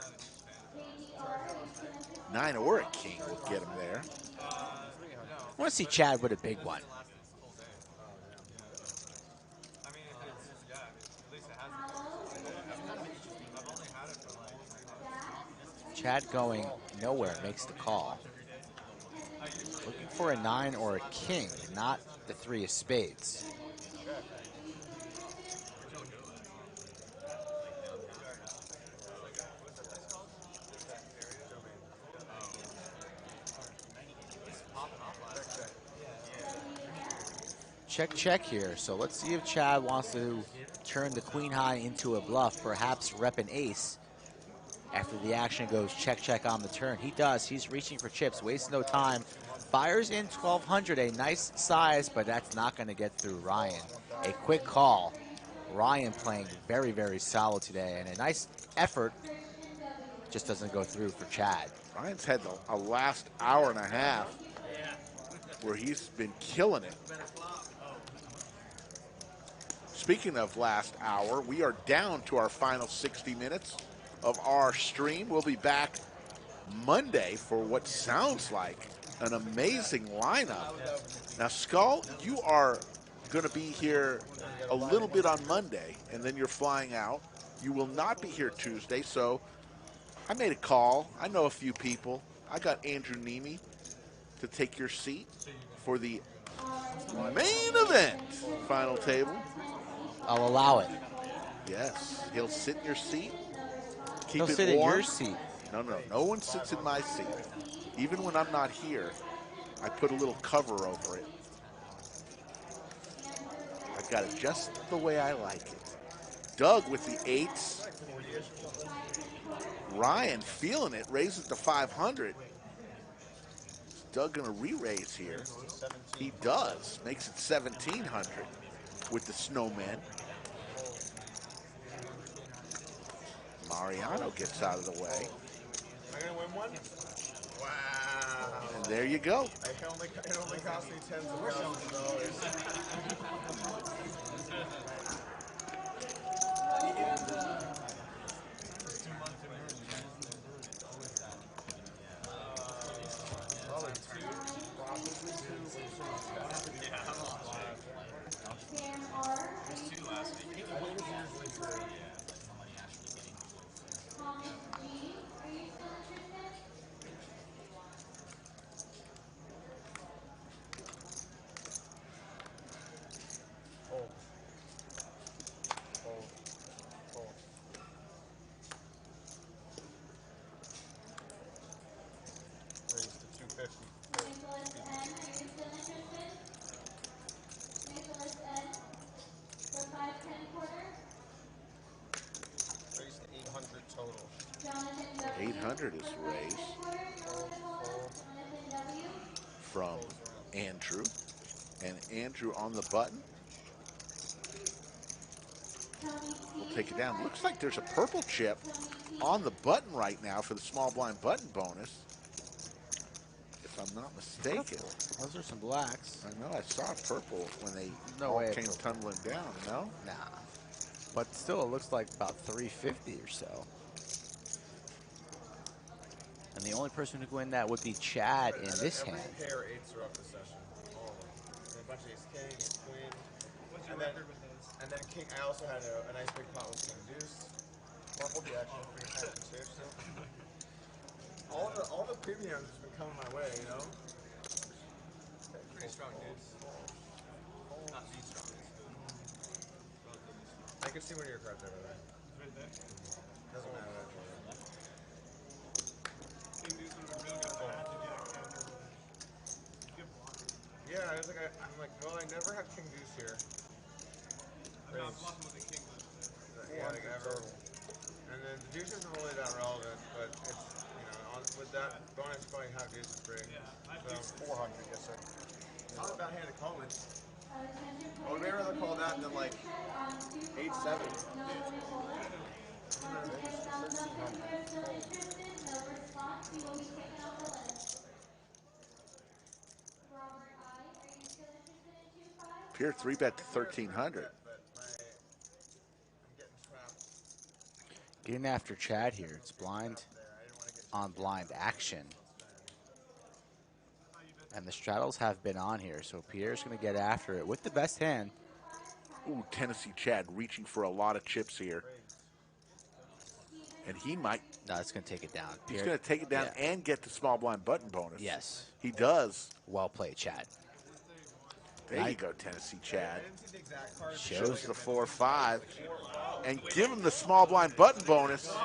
9 or a king will get him there. I want to see Chad with a big one. Chad going nowhere, makes the call. Looking for a 9 or a king, not the 3 of spades. Check, check here. So let's see if Chad wants to turn the queen high into a bluff, perhaps rep an ace. After the action goes check, check on the turn. He does. He's reaching for chips, wastes no time. Fires in 1,200, a nice size, but that's not going to get through Ryan. A quick call. Ryan playing very, very solid today, and a nice effort just doesn't go through for Chad. Ryan's had a last hour and a half where he's been killing it. Speaking of last hour, we are down to our final 60 minutes of our stream. We'll be back Monday for what sounds like an amazing lineup. Now, Skull, you are going to be here a little bit on Monday, and then you're flying out. You will not be here Tuesday, so I made a call. I know a few people. I got Andrew Nemi to take your seat for the main event final table. I'll allow it. Yes, he'll sit in your seat. Keep He'll it sit in warm. your seat. No one sits in my seat. Even when I'm not here, I put a little cover over it. I've got it just the way I like it. Doug with the 8s. Ryan feeling it, raises to 500. Is Doug gonna re-raise here? He does, makes it 1,700 with the snowmen. Mariano gets out of the way. Am I gonna win one? Wow. And there you go. It only cost me tens of thousands of dollars. Raise to 250. Nicholas N., are you still interested? Nicholas N., the 510 quarter. Raise to 800 total. Jonathan W., 800 is the raised 510 quarter, no one to hold up. Jonathan W. from Andrew. And Andrew on the button. Tony T. We'll take it down. Looks like there's a purple chip on the button right now for the small blind button bonus. If I'm not mistaken. Those are some blacks. I know, I saw purple when they No all way came purple. tumbling down, no? Nah. But still, it looks like about 350 or so. And the only person who could win that would be Chad in this hand. Every pair eights are up this session. All of them. And a bunch of ace king, ace queen. What's your record with those? And then king, I also had a nice big pot with king deuce. Hold the action for your action safe still. All the premiums has been coming my way, you know? Pretty strong deuce. Not too strong. I can see one of your cards over there. Right there? Doesn't matter actually. King deuce would have been real good if I had to get a counter. Yeah, I was like, I'm like, well, I never have king deuce here. I'm not bluffing with the king deuce. Yeah, like ever. And then the deuce isn't really that relevant, but it's, you know, with that bonus, you probably have deuce is big. Yeah, I have deuce 400, yes sir. It's not a bad hand to call in. I would rather call that than like 8-7. Pure 3-bet to 1,300. Getting after Chad here. It's blind on blind action. And the straddles have been on here, so Pierre's going to get after it with the best hand. Ooh, Tennessee Chad reaching for a lot of chips here. And he might. No, it's going to take it down. He's going to take it down and get the small blind button bonus. Yes. He does. Well played, Chad. There you go, Tennessee Chad. Shows the 4-5. And give him the small blind button bonus.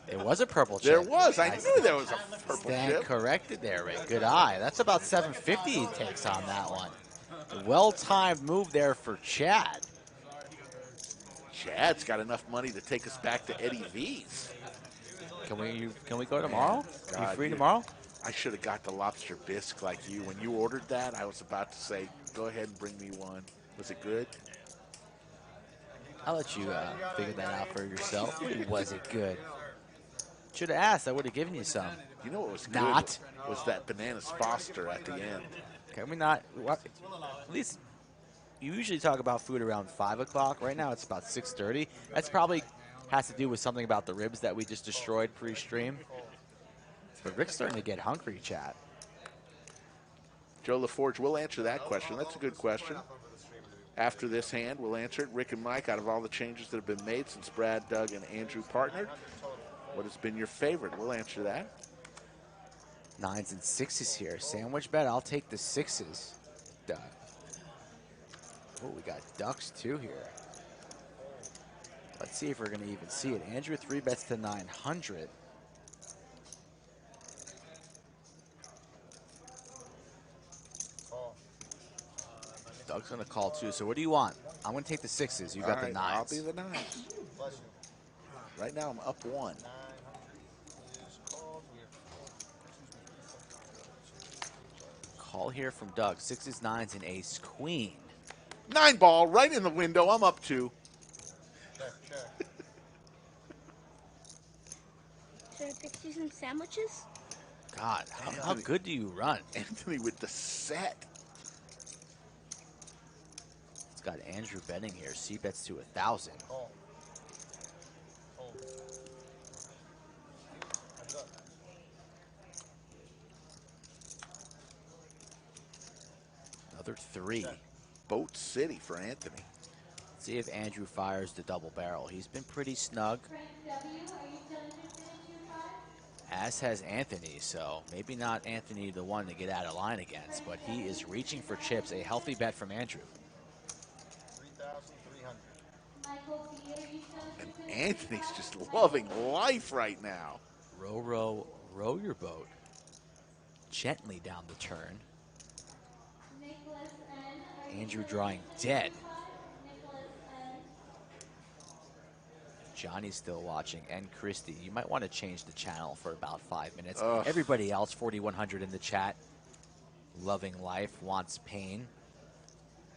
It was a purple chip. There was. I knew there was a purple Stan chip. corrected there, Rick. Good eye. That's about 750 he takes on that one. Well-timed move there for Chad. Chad's got enough money to take us back to Eddie V's. Can we go tomorrow? Are you free yeah. tomorrow? I should have got the lobster bisque like you. When you ordered that, I was about to say, go ahead and bring me one. Was it good? I'll let you figure that out for yourself. Was it good? Should have asked. I would have given you some. You know what was good? Not. Was that Bananas Foster at the end. Can we not? At least you usually talk about food around 5 o'clock. Right now it's about 6:30. That's probably has to do with something about the ribs that we just destroyed pre-stream. But Rick's starting to get hungry, chat. Joe LaForge will answer that question. That's a good question. After this hand, we'll answer it. Rick and Mike, out of all the changes that have been made since Brad, Doug, and Andrew partnered, what has been your favorite? We'll answer that. 9s and 6s here. Sandwich bet. I'll take the 6s, Doug. Oh, we got ducks too here. Let's see if we're going to even see it. Andrew 3 bets to 900. Doug's going to call too. So what do you want? I'm going to take the 6s. You got the 9s. I'll be the 9s. Right now I'm up 1. Call here from Doug. 6s, 9s, and ace queen. 9 ball right in the window. I'm up 2. Fix you some sandwiches? God, how good do you run? Anthony with the set. It's got Andrew betting here. C bets to 1,000. Call. Home. Heads up. Another 3. Boat City for Anthony. See if Andrew fires the double barrel. He's been pretty snug, Frank W., are you still interested in 2-5? as has Anthony. So maybe not Anthony the one to get out of line against, but he is reaching for chips. A healthy bet from Andrew. 3,300. Michael B., are you still And interested in Anthony's 2-5? just loving life right now. Row, row, row your boat gently down the turn. Nicholas N., are you Andrew still drawing interested in dead. 2-5? Nicholas N. Johnny's still watching, and Christy. You might want to change the channel for about 5 minutes. Ugh. Everybody else, 4,100 in the chat, loving life, wants pain.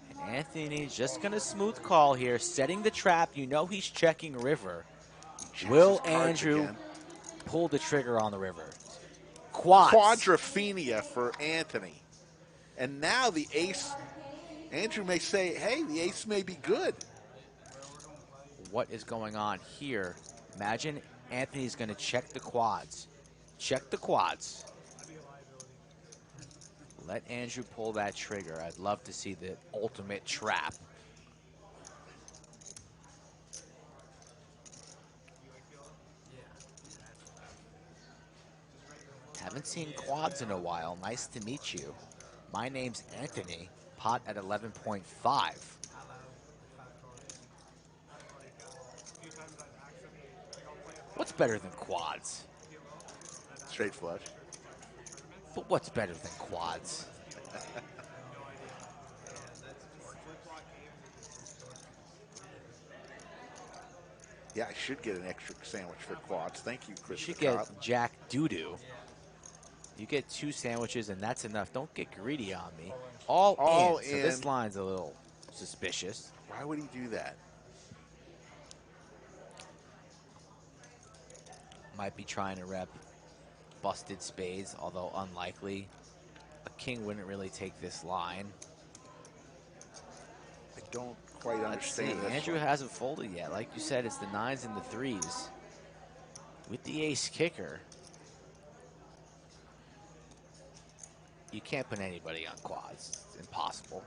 And Anthony's just going to smooth call here, setting the trap. You know he's checking river. Will Checks his cards Andrew again. pull the trigger on the river? Quads. Quadrophenia for Anthony. And now the ace, Andrew may say, hey, the ace may be good. What is going on here? Imagine Anthony's going to check the quads. Check the quads. Let Andrew pull that trigger. I'd love to see the ultimate trap. Haven't seen quads in a while. Nice to meet you. My name's Anthony. Pot at 11.5. What's better than quads? Straight flush. But what's better than quads? Yeah, I should get an extra sandwich for quads. Thank you, You Chris. should get Jack Doo-Doo. You get 2 sandwiches and that's enough. Don't get greedy on me. All in. So this line's a little suspicious. Why would he do that? Might be trying to rep busted spades, although unlikely. A king wouldn't really take this line. I don't quite Let's see. understand this Andrew one. hasn't folded yet. Like you said, it's the 9s and the 3s. With the ace kicker, you can't put anybody on quads. It's impossible.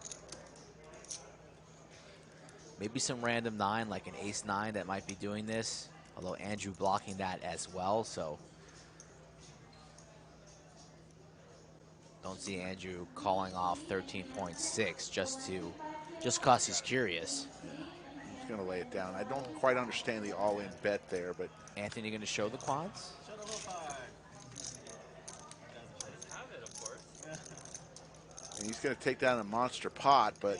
Maybe some random 9, like an ace 9 that might be doing this. Although Andrew blocking that as well, so don't see Andrew calling off 13.6 just cause he's curious. He's going to lay it down. I don't quite understand the all-in bet there, but Anthony going to show the quads? and he's going to take down a monster pot, but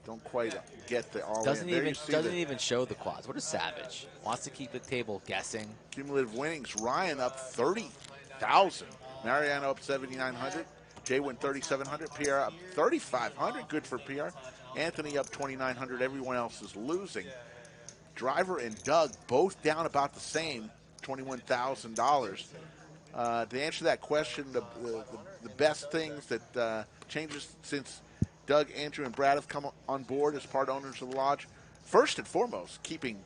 don't quite get the all-in. Doesn't There you even see doesn't the even show the quads. What a savage! Wants to keep the table guessing. cumulative winnings. Ryan up 30,000. Mariano up 7,900. JWin 3,700. PR up 3,500. Good for PR. Anthony up 2,900. Everyone else is losing. Driver and Doug both down about the same, $21,000. To answer that question, the best things that changes since Doug, Andrew, and Brad have come on board as part owners of the Lodge, first and foremost, keeping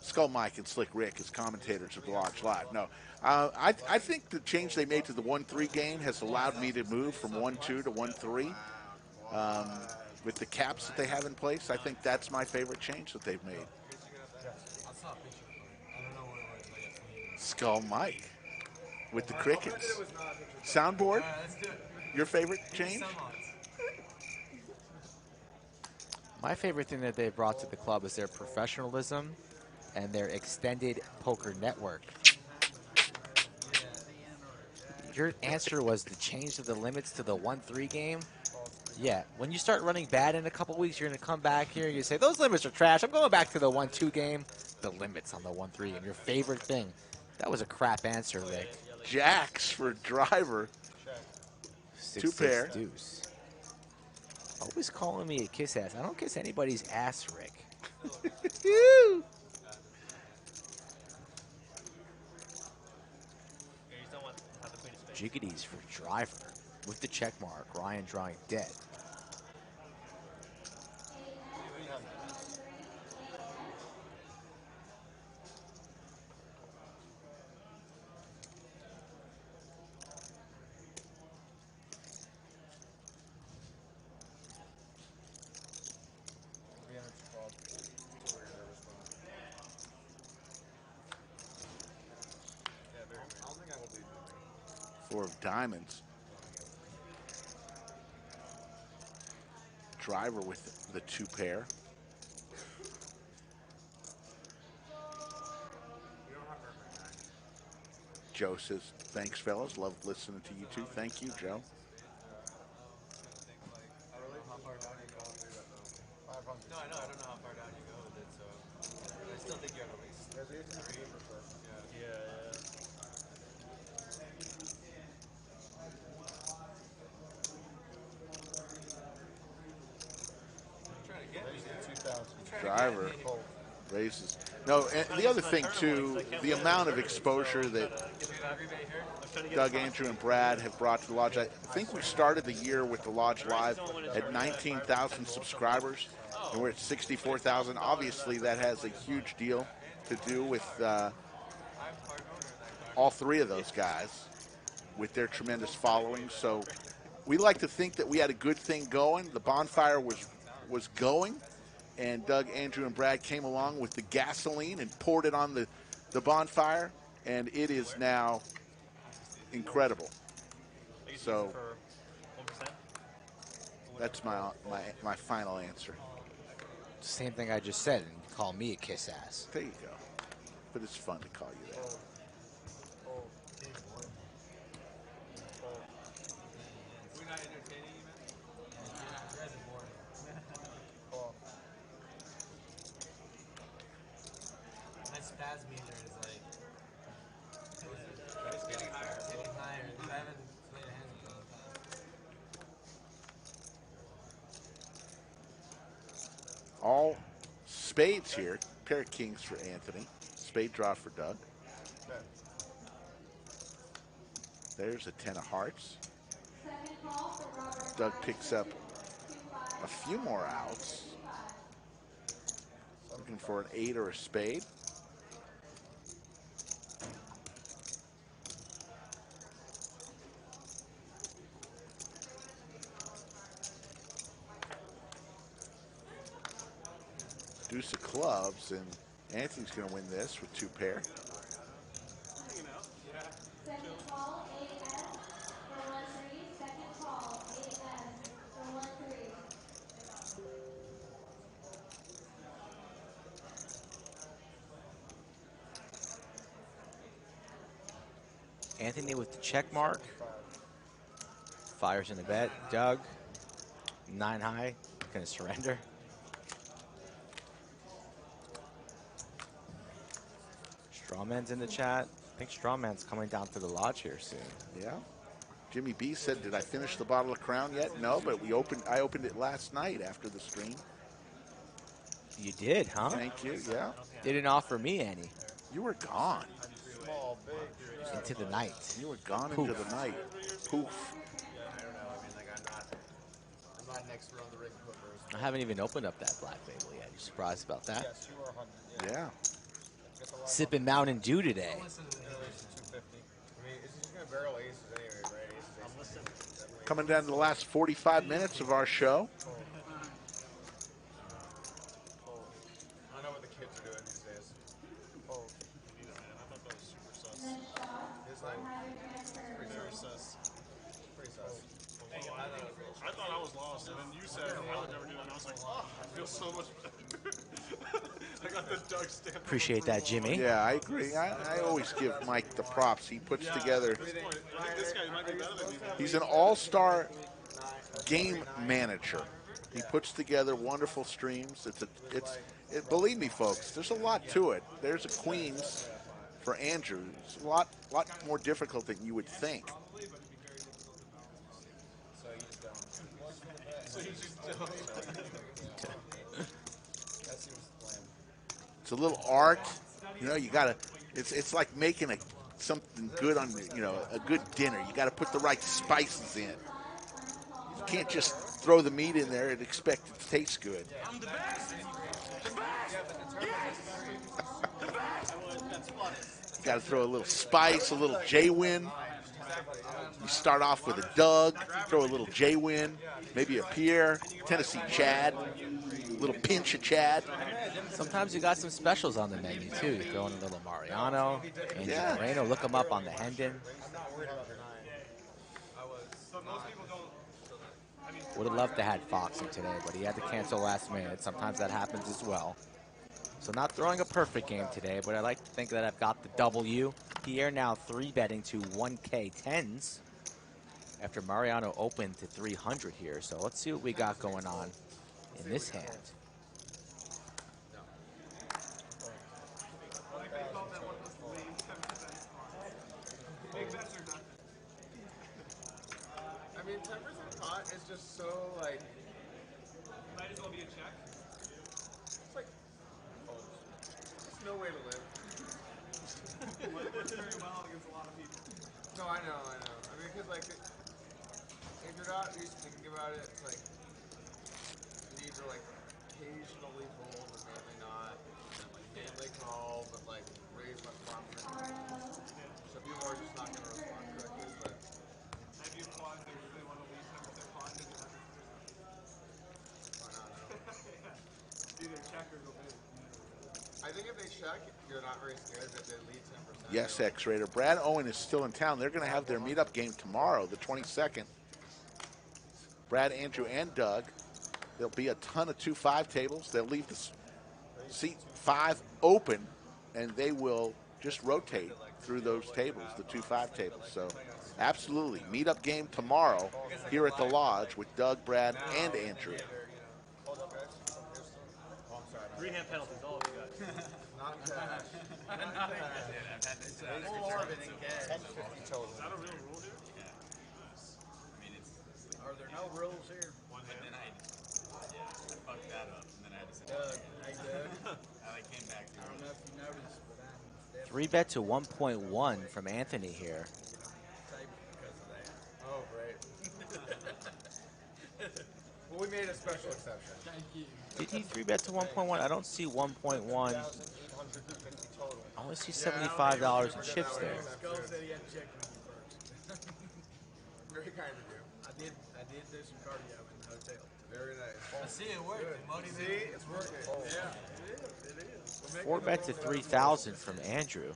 Skull Mike and Slick Rick as commentators of the Lodge Live. No, I think the change they made to the 1-3 game has allowed me to move from 1-2 to 1-3. With the caps that they have in place, I think that's my favorite change that they've made. Skull Mike with the crickets. Soundboard, your favorite change? My favorite thing that they brought to the club is their professionalism and their extended poker network. Your answer was the change of the limits to the 1-3 game. Yeah, when you start running bad in a couple weeks, you're going to come back here and you say, those limits are trash. I'm going back to the 1-2 game. The limits on the 1-3 game. Your favorite thing. That was a crap answer, Rick. Jacks for driver. 2 pair. Deuce. Always calling me a kiss ass. I don't kiss anybody's ass, Rick. jiggities for driver with the check mark. Ryan drawing dead. Four of diamonds. Driver with the 2 pair. Joe says, thanks, fellas. Love listening to you too. Thank you, Joe. No, I know. I don't know how far down you go with it, so I still think you have at least 3 for sure. Yeah. I'm trying to get me, dude. Driver raises. No, and the other thing too, the amount of exposure that Doug, Andrew, and Brad have brought to the Lodge. I think we started the year with the Lodge Live at 19,000 subscribers, and we're at 64,000. Obviously, that has a huge deal to do with all 3 of those guys with their tremendous following. So we like to think that we had a good thing going. The bonfire was going, and Doug, Andrew, and Brad came along with the gasoline and poured it on the bonfire, and it is now incredible. So that's my final answer. Same thing I just said, and call me a kiss ass. There you go. But it's fun to call you that. We're not entertaining you, man? Yeah, you guys are boring. That spaz meter is like... It's getting higher. It's getting higher. I haven't played a hand in a long time. All spades here. Pair of kings for Anthony. Spade draw for Doug. There's a 10 of hearts. Doug picks up a few more outs. Looking for an 8 or a spade. Deuce of clubs, and Anthony's going to win this with 2 pair. Second call, AS for 1-3. Second call, AS for 1-3. Anthony with the check mark. Fires in the bet. Doug, 9 high, gonna surrender. Strawman's in the chat. I think Strawman's coming down to the lodge here soon. Yeah. Jimmy B said, did I finish the bottle of Crown yet? No, but I opened it last night after the stream. You did, huh? Thank you, yeah. Didn't offer me any. You were gone. Into the night. You were gone Poof. into the night. Poof. I don't know. I mean, like, I'm not next round the ring clippers. I haven't even opened up that black label yet. You surprised about that? Yes, you are 100. Yeah. Sipping Mountain Dew today. I mean, it's just going to barrel aces anyway, right? I'm listening. Coming down to the last 45 minutes of our show. I know what the kids are doing these days. I thought that was super sus. It's like, pretty sus. Pretty sus. I thought I was lost, and then you said I would never do that, and I was like, oh, I feel so much better. I got the Doug stamp. Appreciate that, Jimmy. Yeah, I agree. I always give Mike the props. He puts together. I think this guy might be better than me. He's an all-star game manager. He puts together wonderful streams. Believe me, folks, there's a lot to it. There's a Queens for Andrew. It's a lot more difficult than you would think. It's a little art. You know, you gotta. It's like making something good on, a good dinner. You got to put the right spices in. You can't just throw the meat in there and expect it to taste good. I'm the best. The best. Yes. The best. You got to throw a little spice, a little JWin. You start off with a Doug, throw a little JWin, maybe a Pierre, Tennessee Chad, a little pinch of Chad. Sometimes you got some specials on the menu, too. You throw in a little Mariano and Moreno. Look them up on the Hendon. Would have loved to have Foxy today, but he had to cancel last minute. Sometimes that happens as well. So not throwing a perfect game today, but I like to think that I've got the W. Pierre now 3-betting to 1K 10s after Mariano opened to 300 here. So let's see what we got going on in this hand. I mean, 10% pot is just so, like... Might as well be a check. It's like... There's no way to live. It works very well against a lot of people. No, I know. I mean, because, like, if you're not used to thinking about it, it's like... You need to, like, occasionally fold, but mainly not. And then, like, mainly call, but, like, raise much confidence. So people are just not going to respond correctly, but... Have you applied they really want to leave 10% pot in the 100%? Why not? Either check or go big. I think if they check, you're not very scared that they lead 10%. Yes, X-Raider. Brad Owen is still in town. They're going to have their meetup game tomorrow, the 22nd. Brad, Andrew, and Doug. There'll be a ton of 2-5 tables. They'll leave the seat 5 open, and they will just rotate through those tables, the 2-5 tables. So, absolutely. Meetup game tomorrow here at the Lodge with Doug, Brad, and Andrew. 3-hand penalties, all of you guys. Not cash. Not cash. More than cash. 1050 total. Is that a real rule here? Are there no rules here? One hand. And then I fucked that up, and then I had to say, Doug, hey Doug. And I came back to it. I don't know if you noticed, but I'm 3-bet to 1.1 from Anthony here. Oh, great. Well, we made a special exception. Thank you. Did he 3-bet to 1.1? I don't see 1.1. I only see $75 in chips there. Skull said he had to check with you first. Very kind of you. I did do some cardio in the hotel. Very nice. I see it working. See, it's working. Yeah, it is. 4-bet to 3,000 from Andrew.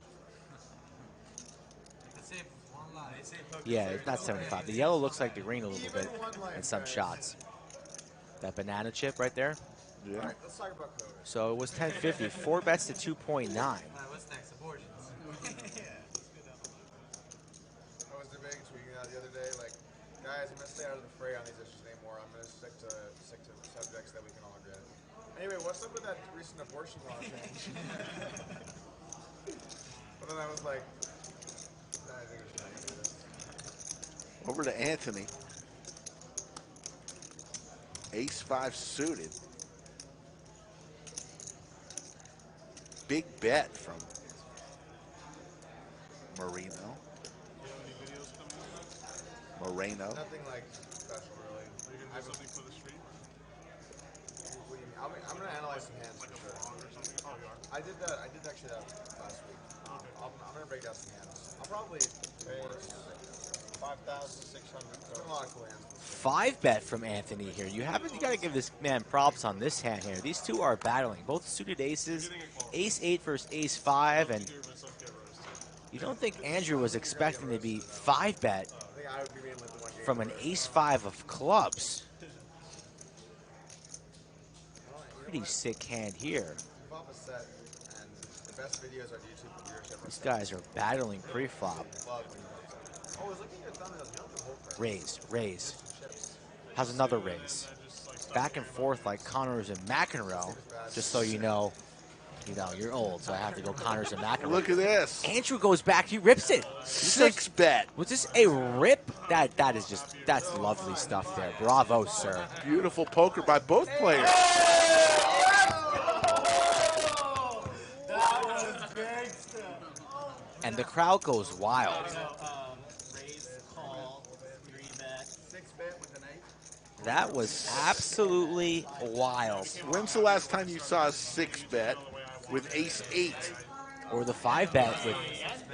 Yeah, it's not 75. The yellow looks like the green a little bit in some shots. That banana chip right there. Yeah. All right, let's talk about code. So it was 10.50. 4 bets to 2.9. What's next? Abortions. I was debating tweeting that the other day, like, guys, I'm gonna stay out of the fray on these issues anymore. I'm gonna stick to subjects that we can all agree on. Anyway, what's up with that recent abortion law change? But then I was like, nah, I think we should do this. Over to Anthony. Ace-5 suited. Big bet from Moreno. Nothing like special, really. Are you going to do something for the street? I'm going to analyze some hands Like for a sure. vlog or something? Oh, you are? I did actually that last week. I'm going to break down some hands. I'll probably do worse. 5,600. There's been a lot of cool hands. 5-bet from Anthony here. You got to give this man props on this hand here. These two are battling. Both suited aces. Ace-8 versus Ace-5. And you don't think Andrew was expecting to be 5-bet from an Ace-5 of clubs. Pretty sick hand here. These guys are battling pre-flop. Raise, raise. How's another raise? Back and forth like Connors and McEnroe. Just so you know, you're old, so I have to go Connors and McEnroe. Look at this. Andrew goes back, he rips it. 6-bet. Was this a rip? That's lovely stuff there. Bravo, sir. Beautiful poker by both players. and the crowd goes wild. Raise, call, 3-bet. 6-bet with an 8. That was absolutely wild. When's the last time you saw a 6-bet with ace-8? Or the 5-bet with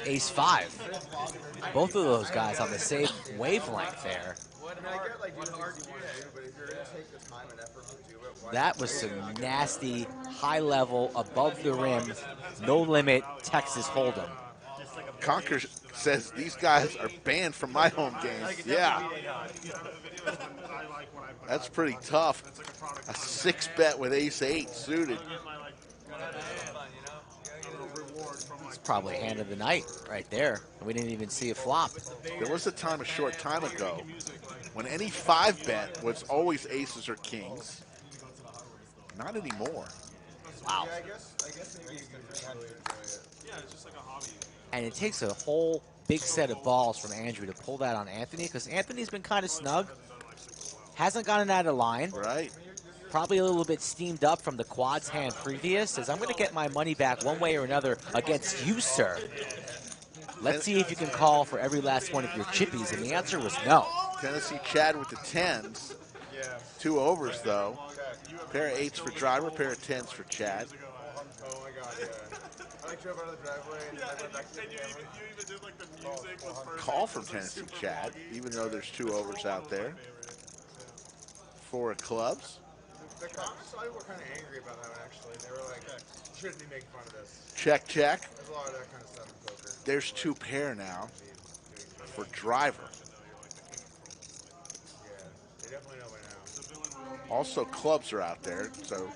ace-5. Both of those guys on the same wavelength there. I get like what hard to do, but if you're gonna take the time and effort to do it, why That was some nasty, high level, above the rim, no limit Texas Hold'em. Conker says these guys are banned from my home games. Yeah. That's pretty tough. A 6-bet with ace-8 suited. It's probably hand of the night right there. We didn't even see a flop. There was a time, a short time ago, when any 5-bet was always aces or kings. Not anymore. Wow. I guess maybe you can really enjoy it. Yeah, it's just like a hobby. And it takes a whole big set of balls from Andrew to pull that on Anthony, because Anthony's been kind of snug. Hasn't gotten out of line. Right. Probably a little bit steamed up from the quads hand previous. Says, I'm going to get my money back one way or another against you, sir. Let's see if you can call for every last one of your chippies. And the answer was no. Tennessee Chad with the 10s. 2 overs, though. Pair of 8s for driver, pair of 10s for Chad. Oh my god, yeah. I drove out of the driveway and I went back to the camera. You even did like the music was first. Call from Tennessee Chad, even though there's 2 overs out there. 4 of clubs. The cops were kind of angry about that one, actually. They were like, you shouldn't be making fun of this. Check, check. There's a lot of that kind of stuff in poker. There's 2 pair now for driver. Yeah, they definitely know by now. Also, clubs are out there, so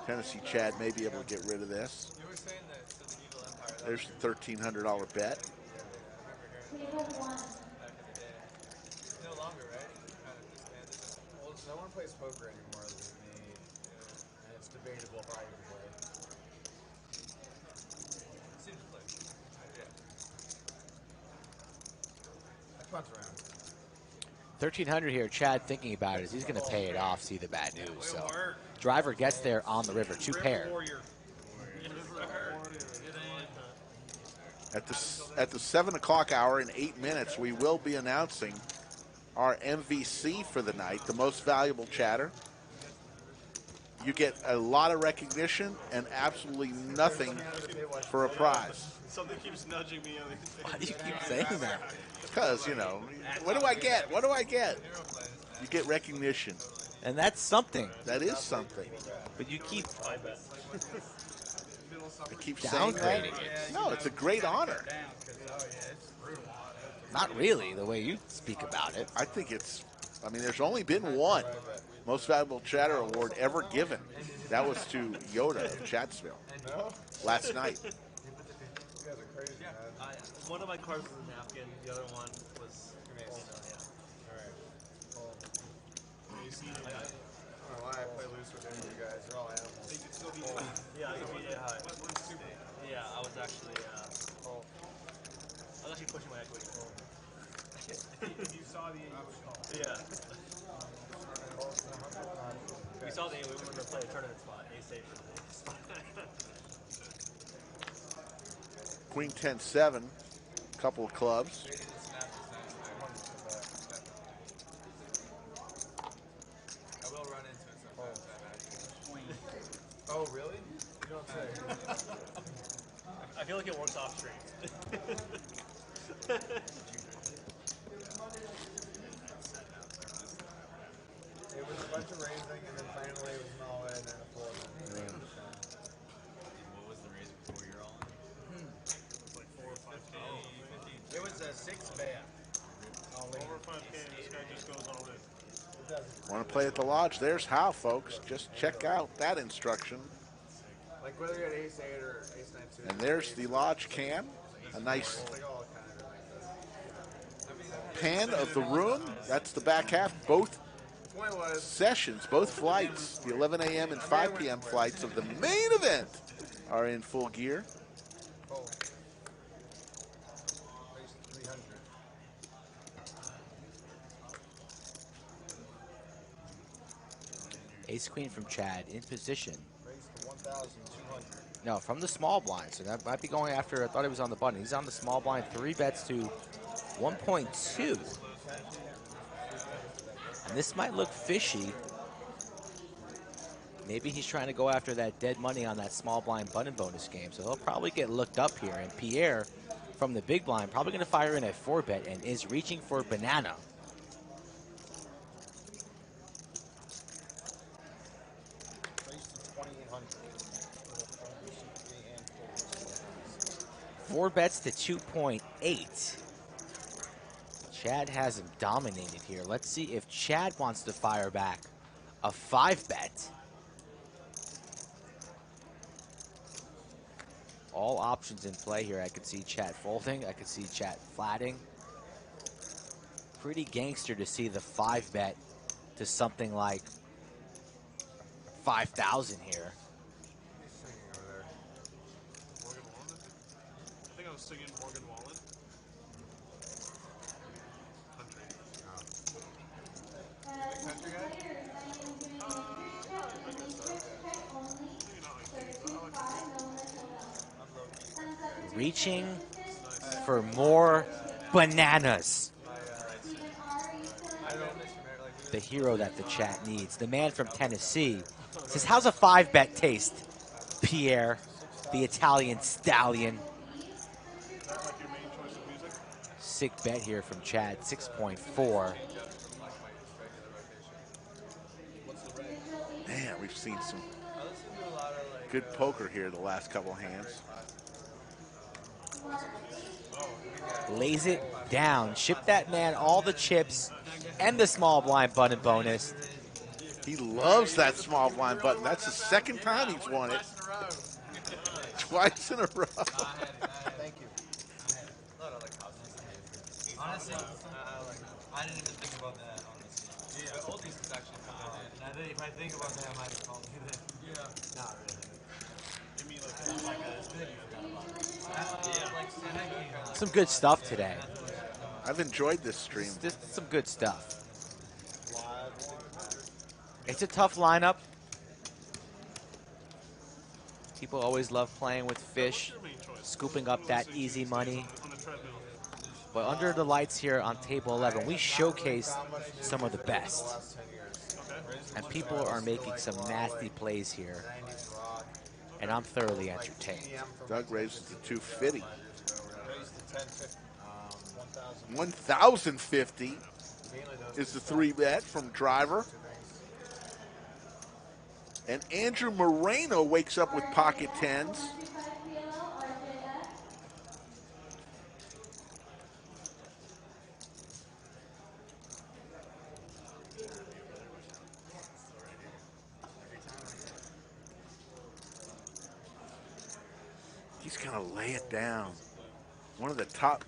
Tennessee Chad may be able to get rid of this. You were saying that it's the Evil Empire. There's the $1,300 bet. No longer, right? Kind of disbanded. Well, no one plays poker anymore other than me, and it's debatable if I even play. Seems to play. Yeah. I punt around. 1,300 here. Chad thinking about it is he's going to pay it off, see the bad news. So driver gets there on the river, 2 pair. At the 7 o'clock hour in 8 minutes, we will be announcing our MVC for the night, the most valuable chatter. You get a lot of recognition and absolutely nothing for a prize. Something keeps nudging me. Why do you keep saying that? Because, you know, what do I get? What do I get? You get recognition. And that's something. That is something. But you keep I keep saying that. downgrading it. No, it's a great honor. Not really, the way you speak about it. I think it's, I mean, there's only been one Most Valuable Chatter Award ever given. That was to Yoda of Chatsville last night. You guys are crazy, man. One of my cards was a napkin. The other one was Alright. Well, I don't know why I play loose with any of you guys. They're all animals. Yeah, yeah, I was actually pushing my equity. You saw the Yeah. We saw the we were going to play a tournament spot. A-safe. Queen 10-7, couple of clubs. I will run into it sometimes. Oh, really? You don't say. I feel like it works off stream. It was a bunch of raising, and then finally it was an all in and a full. What was the raise before you're all in? Like 4 or 5K. It was a 6-bet. Over 5K, this guy just goes all in. Want to play at the lodge? There's how, folks. Just check out that instruction. Like whether you had ace-8 or ace-9 suited. And there's the lodge cam. A nice Like all kind of like this. pan of the room. That's the back half. Both The point was, sessions, both flights, the 11 a.m. and 5 p.m. flights of the main event are in full gear. oh. Raised 300. Ace Queen from Chad in position. Raised to 1,200. No, from the small blind. So that might be going after, I thought he was on the button. He's on the small blind, 3 bets to 1.2. And this might look fishy. Maybe he's trying to go after that dead money on that small blind button bonus game. So he'll probably get looked up here. And Pierre from the big blind probably going to fire in at 4 bet and is reaching for banana. Four bets to 2.8. Chad has him dominated here. Let's see if Chad wants to fire back a 5 bet. All options in play here. I could see Chad folding. I could see Chad flatting. Pretty gangster to see the 5 bet to something like 5,000 here. I think I was singing Morgan Wallen. Country. Country guy? Reaching for more bananas. The hero that the chat needs. The man from Tennessee says, how's a 5 bet taste, Pierre, the Italian stallion? Sick bet here from Chad, 6.4. Man, we've seen some good poker here the last couple hands. Lays it down. Ship that man all the chips and the small blind button bonus. He loves that small blind button. That's the second time he's won it. Twice in a row. Thank you. Honestly, I didn't even think about that, honestly. Yeah, the oldies is actually fun. And I think if I think about that, I might have called you that. Yeah. Not really. Give me like a video. Some good stuff today. I've enjoyed this stream. Just some good stuff. It's a tough lineup. People always love playing with fish, scooping up that easy money. But under the lights here on table 11, we showcase some of the best. And people are making some nasty plays here. And I'm thoroughly entertained. Doug raises to 250. 1,050 is the 3 bet from Driver. And Andrew Moreno wakes up with pocket 10s. He's going to lay it down. One of the top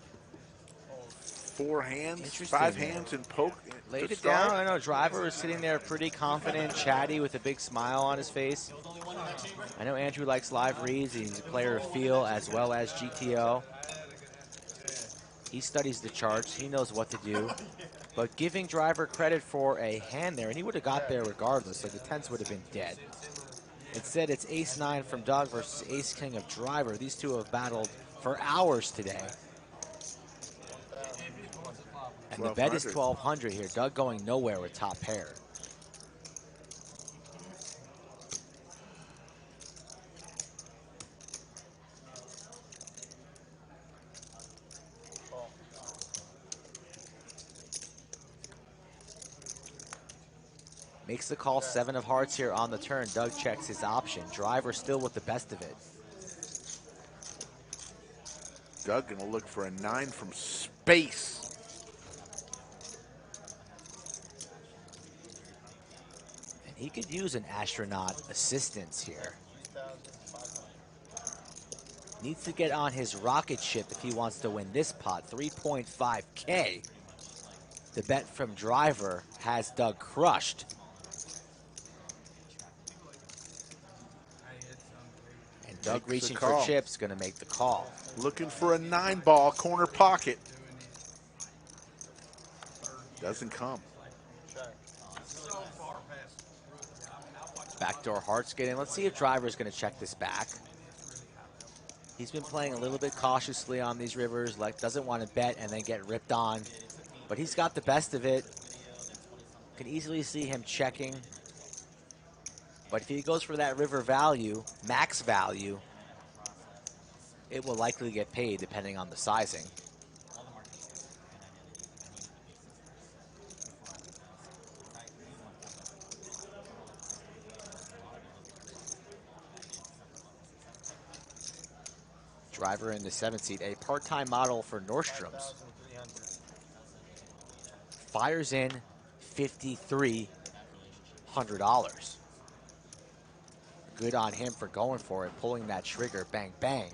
4 hands, 5 hands in poke. Laid it down. I know Driver is sitting there pretty confident, chatty with a big smile on his face. I know Andrew likes live reads. He's a player of feel as well as GTO. He studies the charts. He knows what to do. But giving Driver credit for a hand there, and he would have got there regardless, so the 10s would have been dead. Instead, it's ace-9 from Doug versus ace-king of Driver. These two have battled for hours today. And the bet is 1,200 here. Doug going nowhere with top pair. Makes the call, 7 of hearts here on the turn. Doug checks his option. Driver still with the best of it. Doug gonna look for a 9 from space. And he could use an astronaut assistance here. Needs to get on his rocket ship if he wants to win this pot. 3.5K. The bet from Driver has Doug crushed. And Doug reaching for chips, gonna make the call. Looking for a 9-ball corner pocket. Doesn't come. Backdoor hearts get in. Let's see if Driver's gonna check this back. He's been playing a little bit cautiously on these rivers, like doesn't want to bet and then get ripped on. But he's got the best of it. Can easily see him checking. But if he goes for that river value, max value, it will likely get paid depending on the sizing. Driver in the 7th seat, a part-time model for Nordstrom's. Fires in $5,300. Good on him for going for it, pulling that trigger, bang, bang.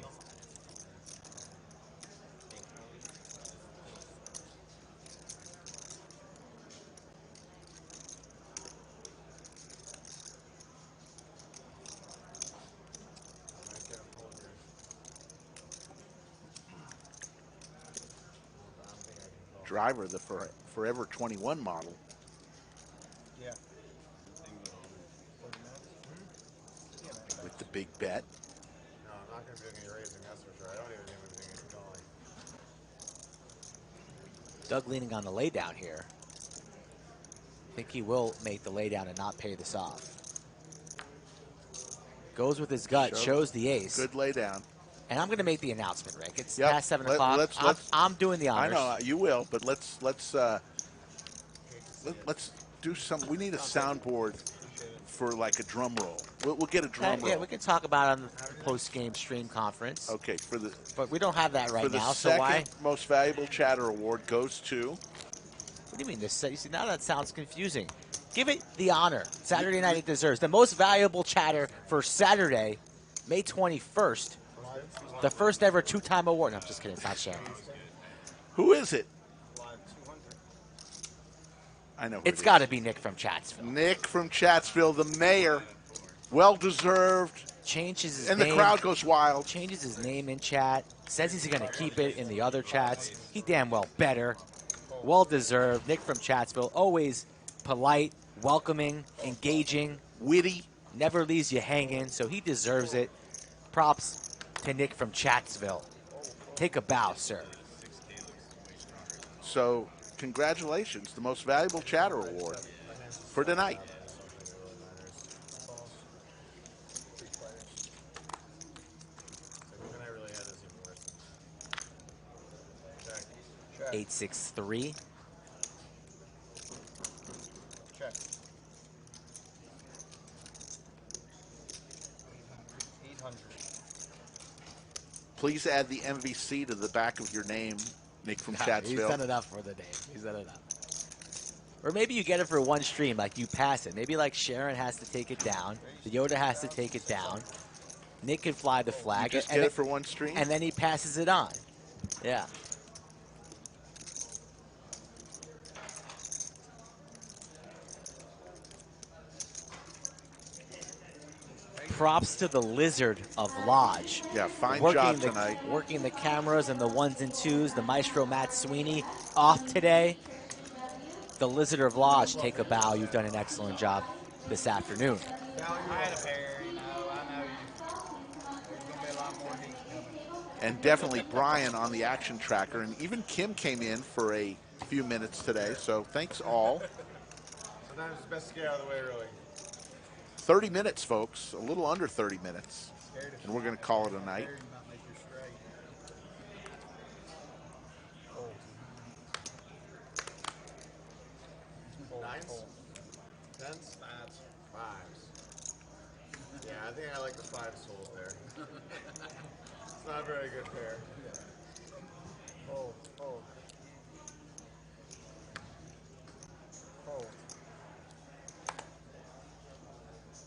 Driver, the Forever 21 model. Yeah. With the big bet. No, I'm not going to be doing any raising, that's for sure. I don't even think I'm doing any calling. Doug leaning on the laydown here. I think he will make the laydown and not pay this off. Goes with his gut, shows the ace. Good laydown. And I'm going to make the announcement, Rick. It's Yep. past 7 o'clock. I'm doing the honors. I know you will, but let's do some. We need a soundboard for like a drum roll. We'll get a drum roll. Yeah, we can talk about it on the post-game stream conference. Okay, but we don't have that right now. So why? Most Valuable Chatter Award goes to. What do you mean? You see, now that sounds confusing. Give it the honor. Saturday night it deserves. The Most Valuable Chatter for Saturday, May 21st. The first ever two-time award. No, I'm just kidding. It's not Sharon. Who is it? I know. It's got to be Nick from Chatsville. Nick from Chatsville, the mayor. Well deserved. Changes his name. And the crowd goes wild. Changes his name in chat. Says he's going to keep it in the other chats. He damn well better. Well deserved. Nick from Chatsville. Always polite, welcoming, engaging, witty. Never leaves you hanging. So he deserves it. Props to Nick from Chatsville. Take a bow, sir. So, congratulations, the Most Valuable Chatter Award for tonight. Check. 863. Check. 800. Please add the MVC to the back of your name, Nick from Chatsville. He's done enough for the name. He's done enough. Or maybe you get it for one stream, like you pass it. Maybe like Sharon has to take it down. The Yoda has to take it down. Nick can fly the flag. You just get it for one stream? And then he passes it on. Yeah. Props to the Lizard of Lodge. Yeah, fine job tonight. Working the cameras and the ones and twos. The maestro Matt Sweeney off today. The Lizard of Lodge, take a bow. You've done an excellent job this afternoon. I had a pair, you know. I know there's going to be a lot more neat coming. And definitely Brian on the action tracker. And even Kim came in for a few minutes today. So thanks all. Sometimes it's best to get out of the way, really. 30 minutes, folks. A little under 30 minutes. And we're going to call it a night. Nines? Tens? Fives. Yeah, I think I like the five souls there. It's not a very good pair. Hold.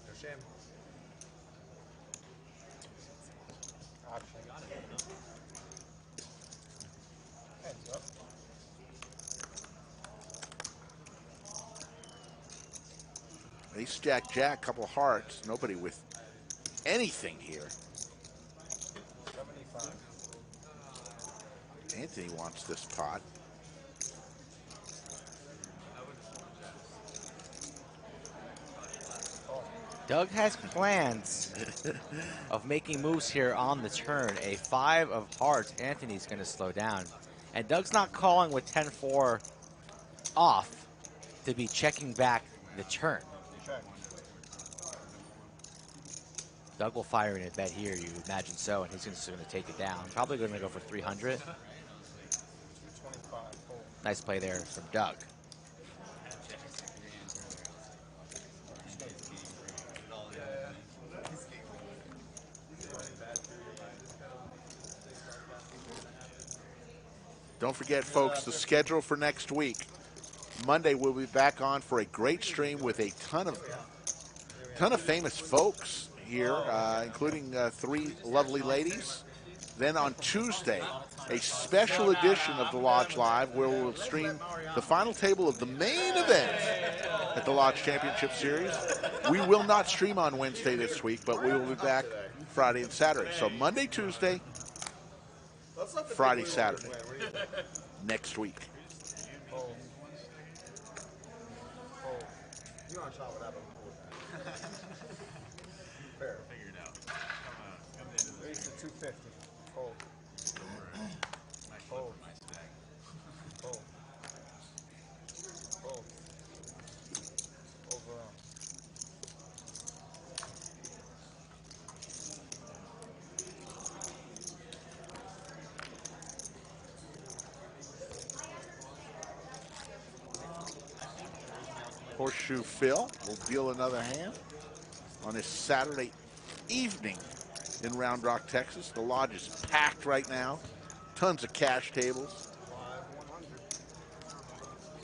No shame. Option. Heads up. Ace, Jack, Jack, couple hearts. Nobody with anything here. 75. Anthony wants this pot. Doug has plans of making moves here on the turn. A 5 of hearts. Anthony's going to slow down. And Doug's not calling with 10-4 off to be checking back the turn. Check. Doug will fire in a bet here, you imagine so, and he's just going to take it down. Probably going to go for 300. 225. Nice play there from Doug. Don't forget, folks, the schedule for next week. Monday, we'll be back on for a great stream with a ton of famous folks here, including 3 lovely ladies. Then on Tuesday, a special edition of the Lodge Live where we'll stream the final table of the main event at the Lodge Championship Series. We will not stream on Wednesday this week, but we will be back Friday and Saturday. So Monday, Tuesday, Friday, Saturday, next week. You want to try what happened? Fair. Figure it out. Raise to 250. Hold. Hold. Hold. Hold. Over. Horseshoe Phil will deal another hand on this Saturday evening in Round Rock, Texas. The lodge is packed right now. Tons of cash tables.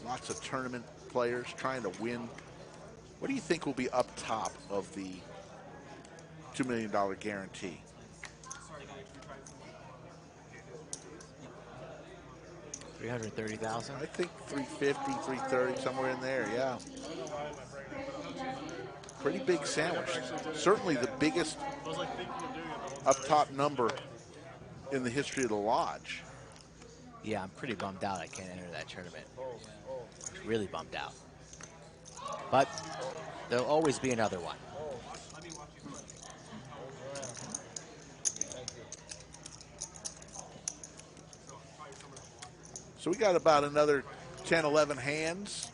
Lots of tournament players trying to win. What do you think will be up top of the $2 million guarantee? $330,000. I think 350, 330, somewhere in there, yeah. Pretty big sandwich. Certainly the biggest up top number in the history of the lodge. Yeah, I'm pretty bummed out I can't enter that tournament. Really bummed out. But there'll always be another one. So we got about another 10, 11 hands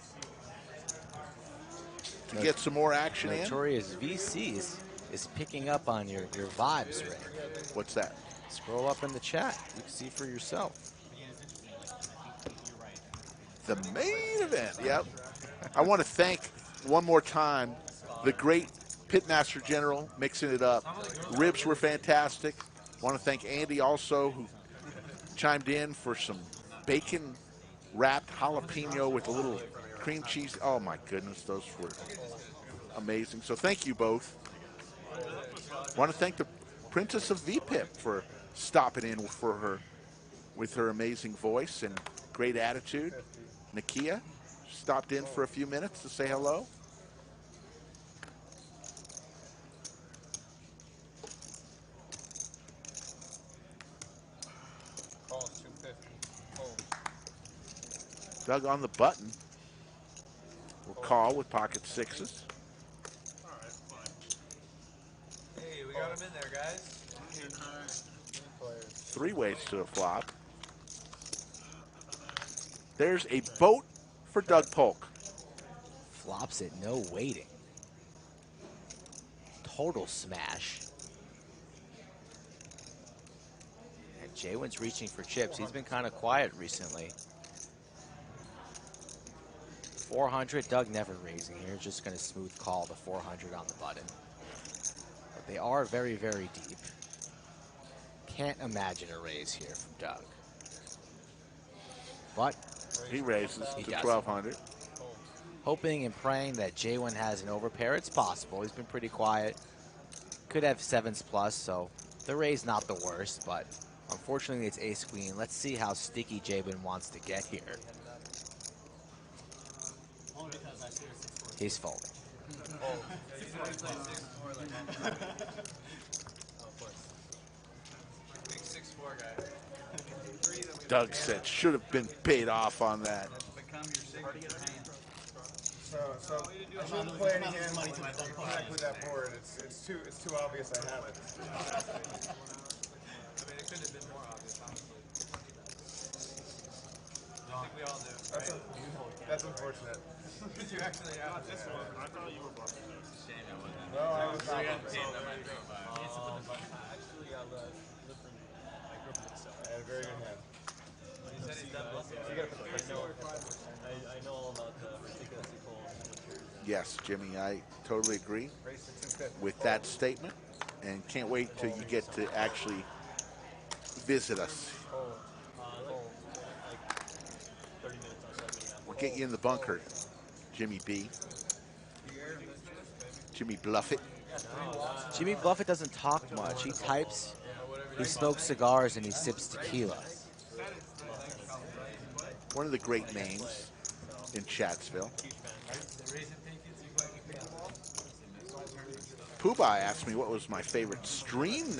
to get some more action in. Notorious VCs is picking up on your vibes, Ray. What's that? Scroll up in the chat. You can see for yourself. The main event, yep. I want to thank one more time the great Pitmaster General mixing it up. Ribs were fantastic. Want to thank Andy also, who chimed in for some bacon wrapped jalapeno with a little cream cheese. Oh my goodness, those were amazing. So thank you both. Want to thank the Princess of VPIP for stopping in for her with her amazing voice and great attitude. Nakia stopped in for a few minutes to say hello. Doug on the button. We'll call with pocket sixes. Hey, we got him in there, guys. 3 ways to a flop. There's a boat for Doug Polk. Flops it, no waiting. Total smash. And JWin's reaching for chips. He's been kind of quiet recently. 400, Doug never raising here. Just going to smooth call the 400 on the button. But they are very, very deep. Can't imagine a raise here from Doug. But he raises he to does. 1,200. Hoping and praying that JWin has an overpair. It's possible. He's been pretty quiet. Could have 7s plus, so the raise not the worst, but unfortunately it's ace queen. Let's see how sticky JWin wants to get here. He's folding. Big 6'4" guy. Doug said should have been paid off on that. So I shouldn't play any hand money to connect with that board. It's too obvious I have it. I mean, it could have been more obvious, honestly. I think we all do. That's unfortunate. Because you actually have This one, I thought you were bluffing this. Shame it wasn't. No, I was not. Actually, I lived from I grew up in Minnesota. I had a very good hand. He said he's done bluffing. You gotta put the I know all about the ridiculously cold temperatures. Yes, Jimmy, I totally agree race to 250. with that statement, and can't wait till you get to actually visit us. Like 30 minutes outside. We'll get you in the bunker, Jimmy B. Jimmy Bluffett. Jimmy Buffett doesn't talk much. He types, he smokes cigars, and he sips tequila. One of the great names in Chatsville. Poobah asked me what was my favorite stream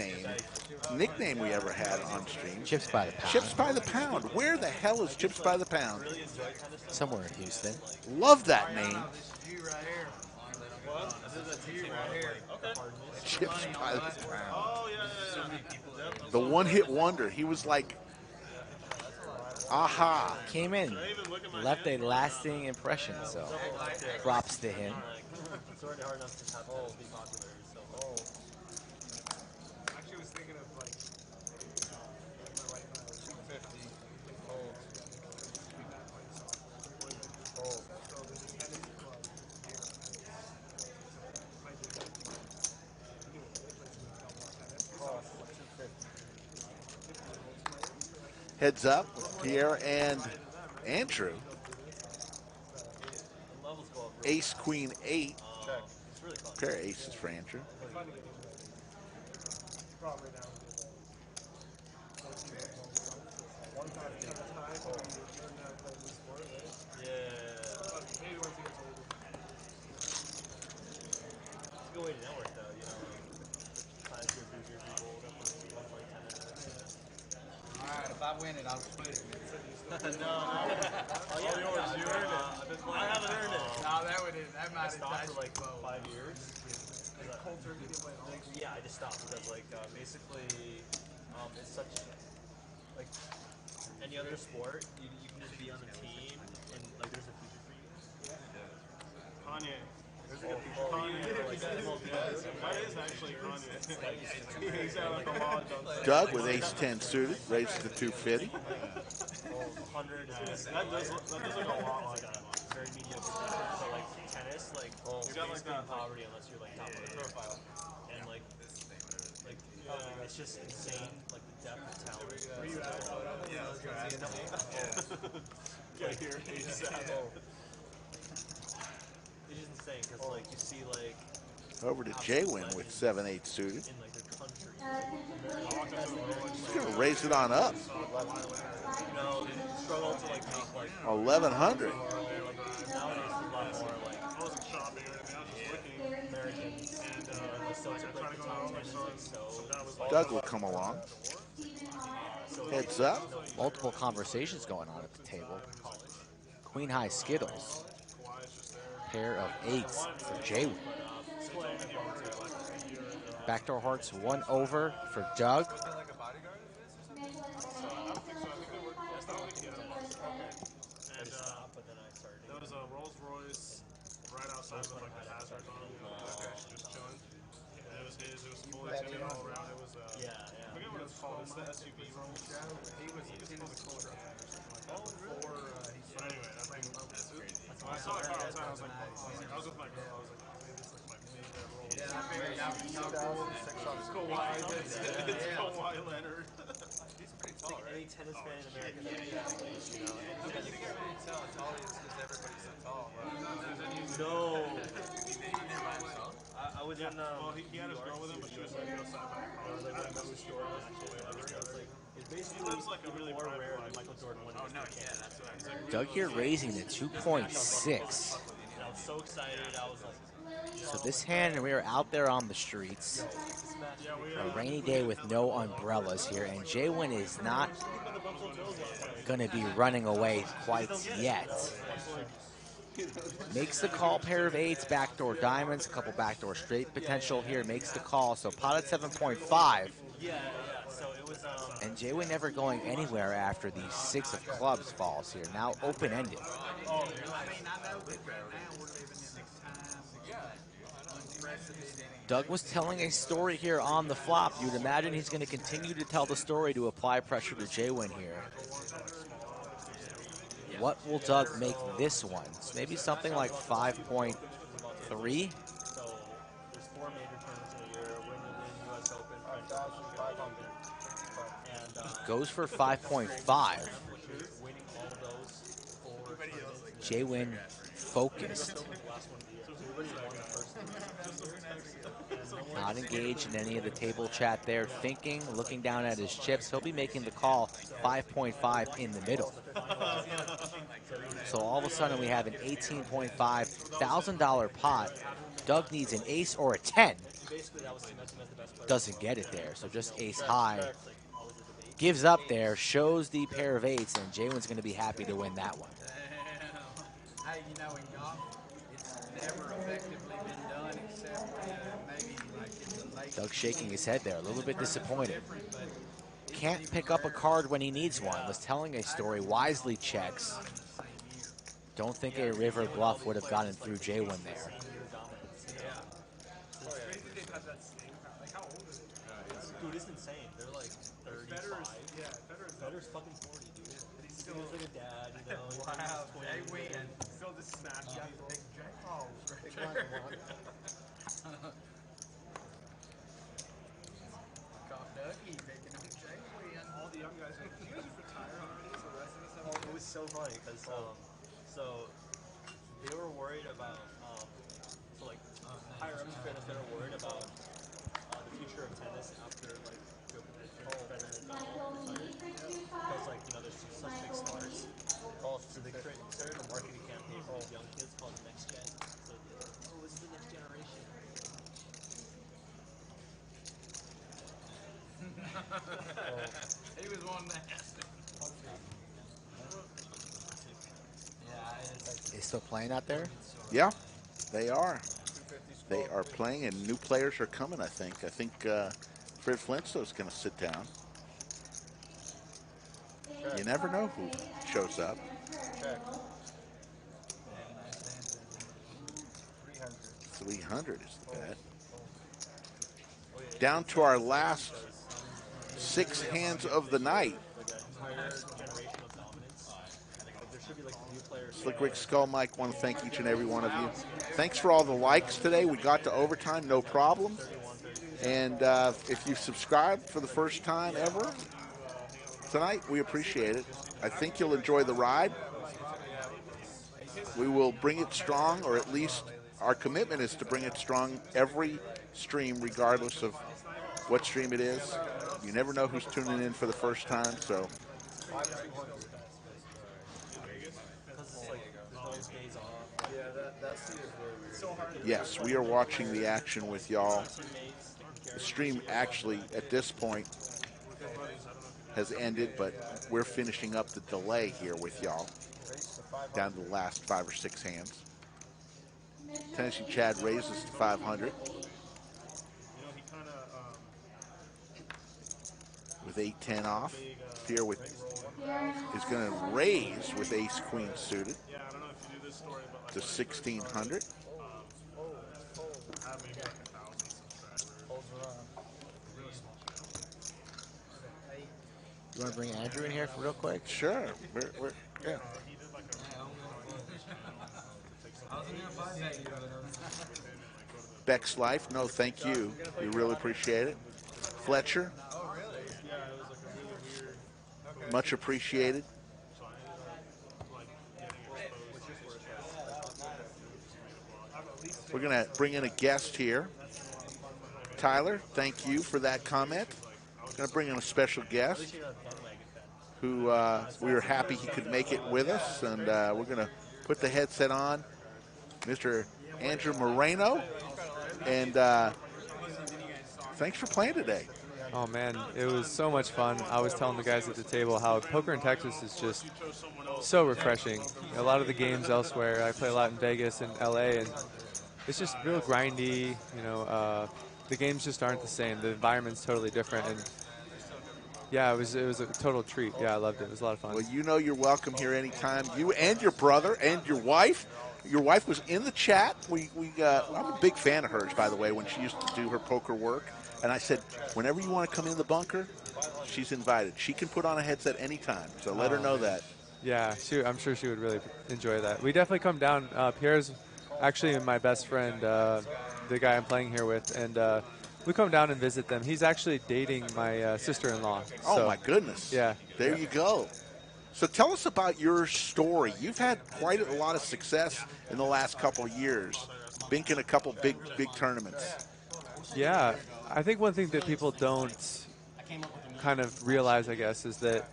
nickname we ever had on stream. Chips by the pound. Chips by the pound. Where the hell is Chips by the pound? Somewhere in Houston. Love that name. What? This is a T right here. Okay. Chips by the pound. Oh, yeah. The one-hit wonder. He was like, aha. Came in, left a lasting impression, so props to him. It's already hard enough to have to be popular. So. Actually, I was thinking of like 250 holds. Heads up, Pierre and Andrew. Ace, Queen, 8. Pair of aces for Andrew. If I win it, I'll split it. No. Oh, yeah, yours. You earned it. I haven't earned it. No, that might have stopped for like low. 5 years. Yeah, I just stopped because like basically it's such like any other sport, you can just be on the team and like there's a future for you. Kanye. There's a good future. Kanye. That is actually Kanye. He's out of the lodge. Doug with ace 10 suited, raises to 250. 100. That does look a lot like that. Very mediocre. So like tennis, like you're basically in poverty unless you're like top of the profile, and like it's just insane, like the depth of talent. Were you at? Yeah, get here. It's just insane because like you see like Over to JWin with 7-8 suited. in like their country. He's going to raise it on up. You know, they struggle to like make like 1,100. nowadays it's a lot more like I wasn't shopping or anything. I was just looking. Americans and the Stones are Trying to go home. I saw some guy was Doug will come along. Heads up. Multiple conversations going on at the table. Queen high Skittles. Pair of 8s for JWin. Backdoor hearts 1 over for Doug. And there was a Rolls Royce right outside with like the hazard on it. Just chilling. And it was his. It was fully tinted all around. It was I forget what it's called. It's the SUV Rolls. He was called the Cobra. But anyway, that thing. When I saw the car outside, I was like, I was with my girl. I was like, maybe it's like my favorite Rolls. Yeah, I figured out from It's Kawhi. It's Kawhi Leonard. He's pretty tall, right? any tennis fan in America that you know. You can't really tell how tall he is because everybody's so tall. No. I was in Well, he had his girl with him, but she was like outside by the car. It's basically That's like a really more private rare life. than Michael Jordan winning. Oh no, yeah, that's what Doug here raising to 2.6. I was so excited. I was like, So this hand, we are out there on the streets. A rainy day with no umbrellas here, and JWin is not going to be running away quite yet. Makes the call, pair of eights, backdoor diamonds, a couple backdoor straight potential here. Makes the call, so pot at 7.5. Yeah. So it was. And JWin never going anywhere after the 6 of clubs falls here. Now open-ended. I mean, I know that right now we're living in a time of unprecedented. Doug was telling a story here on the flop. You'd imagine he's going to continue to tell the story to apply pressure to JWin here. What will Doug make this one? So maybe something like 5.3? So there's 4 major tournaments in a year: Wimbledon, U.S. Open, French Open, and Goes for 5.5. winning all of those 4 tournaments. JWin focused. Not engaged in any of the table chat there, thinking, looking down at his chips. He'll be making the call 5.5 in the middle. So all of a sudden we have an $18,500 pot. Doug needs an ace or a 10. Doesn't get it there, so just ace high. Gives up there, shows the pair of eights, and JWin's going to be happy to win that one. Hey, you know, in golf, it's never effectively been done except maybe like in the late. Doug shaking his head there, a little bit disappointed. Can't pick up a card when he needs one. Was telling a story, wisely checks. Don't think a river bluff would have gotten through JWin there. Dude, it's insane. They're like 35. Federer's fucking 40, dude. He's still like a dad, you know. Wow, JWin. Still just smash out the big J. Oh, Dougie picking on JWin. all the young guys. You guys are retired already, so the rest of us have It was so funny because so they were worried about so like higher ups that are worried about the future of tennis after like Federer and Nadal retired, because like, you know, there's such big stars. So they started a marketing campaign for all young kids called the Next Gen. So this is the next generation. He was one that asked him. Is still playing out there? Yeah, they are. They are playing, and new players are coming, I think. I think Fred Flintstone's going to sit down. You never know who shows up. 300 is the bet. Down to our last 6 hands of the night. Slick Rick Skull Mike, want to thank each and every one of you. Thanks for all the likes today. We got to overtime, no problem. And if you subscribed for the first time ever tonight, we appreciate it. I think you'll enjoy the ride. We will bring it strong, or at least our commitment is to bring it strong every stream, regardless of what stream it is. You never know who's tuning in for the first time, so. Yes, we are watching the action with y'all. The stream actually, at this point, has ended, but we're finishing up the delay here with y'all. Down to the last 5 or 6 hands. Tennessee Chad raises to 500. With 8-10 off. Pierre with is going to raise with ace queen suited to 1,600. You want to bring Andrew in here for real quick? Sure. Yeah. Beck's Life, no thank you. We really appreciate it. Fletcher, much appreciated. We're going to bring in a guest here. Tyler, thank you for that comment. Going to bring in a special guest who we were happy he could make it with us, and we're going to put the headset on. Mr. Andrew Moreno, and thanks for playing today. Oh man, it was so much fun. I was telling the guys at the table how poker in Texas is just so refreshing. A lot of the games elsewhere, I play a lot in Vegas and LA, and it's just real grindy. The games just aren't the same. The environment's totally different, and yeah, it was a total treat. Yeah, I loved it. It was a lot of fun. Well, you know you're welcome here anytime. You and your brother and your wife. Your wife was in the chat. I'm a big fan of hers, by the way, when she used to do her poker work. And I said, whenever you want to come in the bunker, she's invited. She can put on a headset anytime, so let her know that. Yeah, I'm sure she would really enjoy that. We definitely come down. Pierre's actually my best friend, the guy I'm playing here with, and we come down and visit them. He's actually dating my sister-in-law. Oh, my goodness. Yeah. There you go. So tell us about your story. You've had quite a lot of success in the last couple of years, binking a couple big tournaments. Yeah, I think one thing that people don't kind of realize, I guess, is that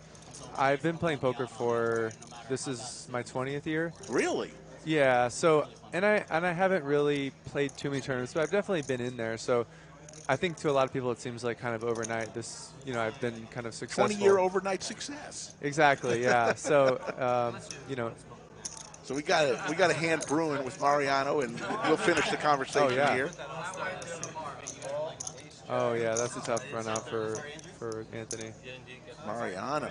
I've been playing poker this is my 20th year. Really? Yeah. So, and I haven't really played too many tournaments, but I've definitely been in there. So, I think to a lot of people it seems like kind of overnight. I've been kind of successful. 20-year overnight success. Exactly. Yeah. So, So we got a hand brewing with Mariano, and we'll finish the conversation here. Oh yeah, that's a tough run out for Anthony. Mariano.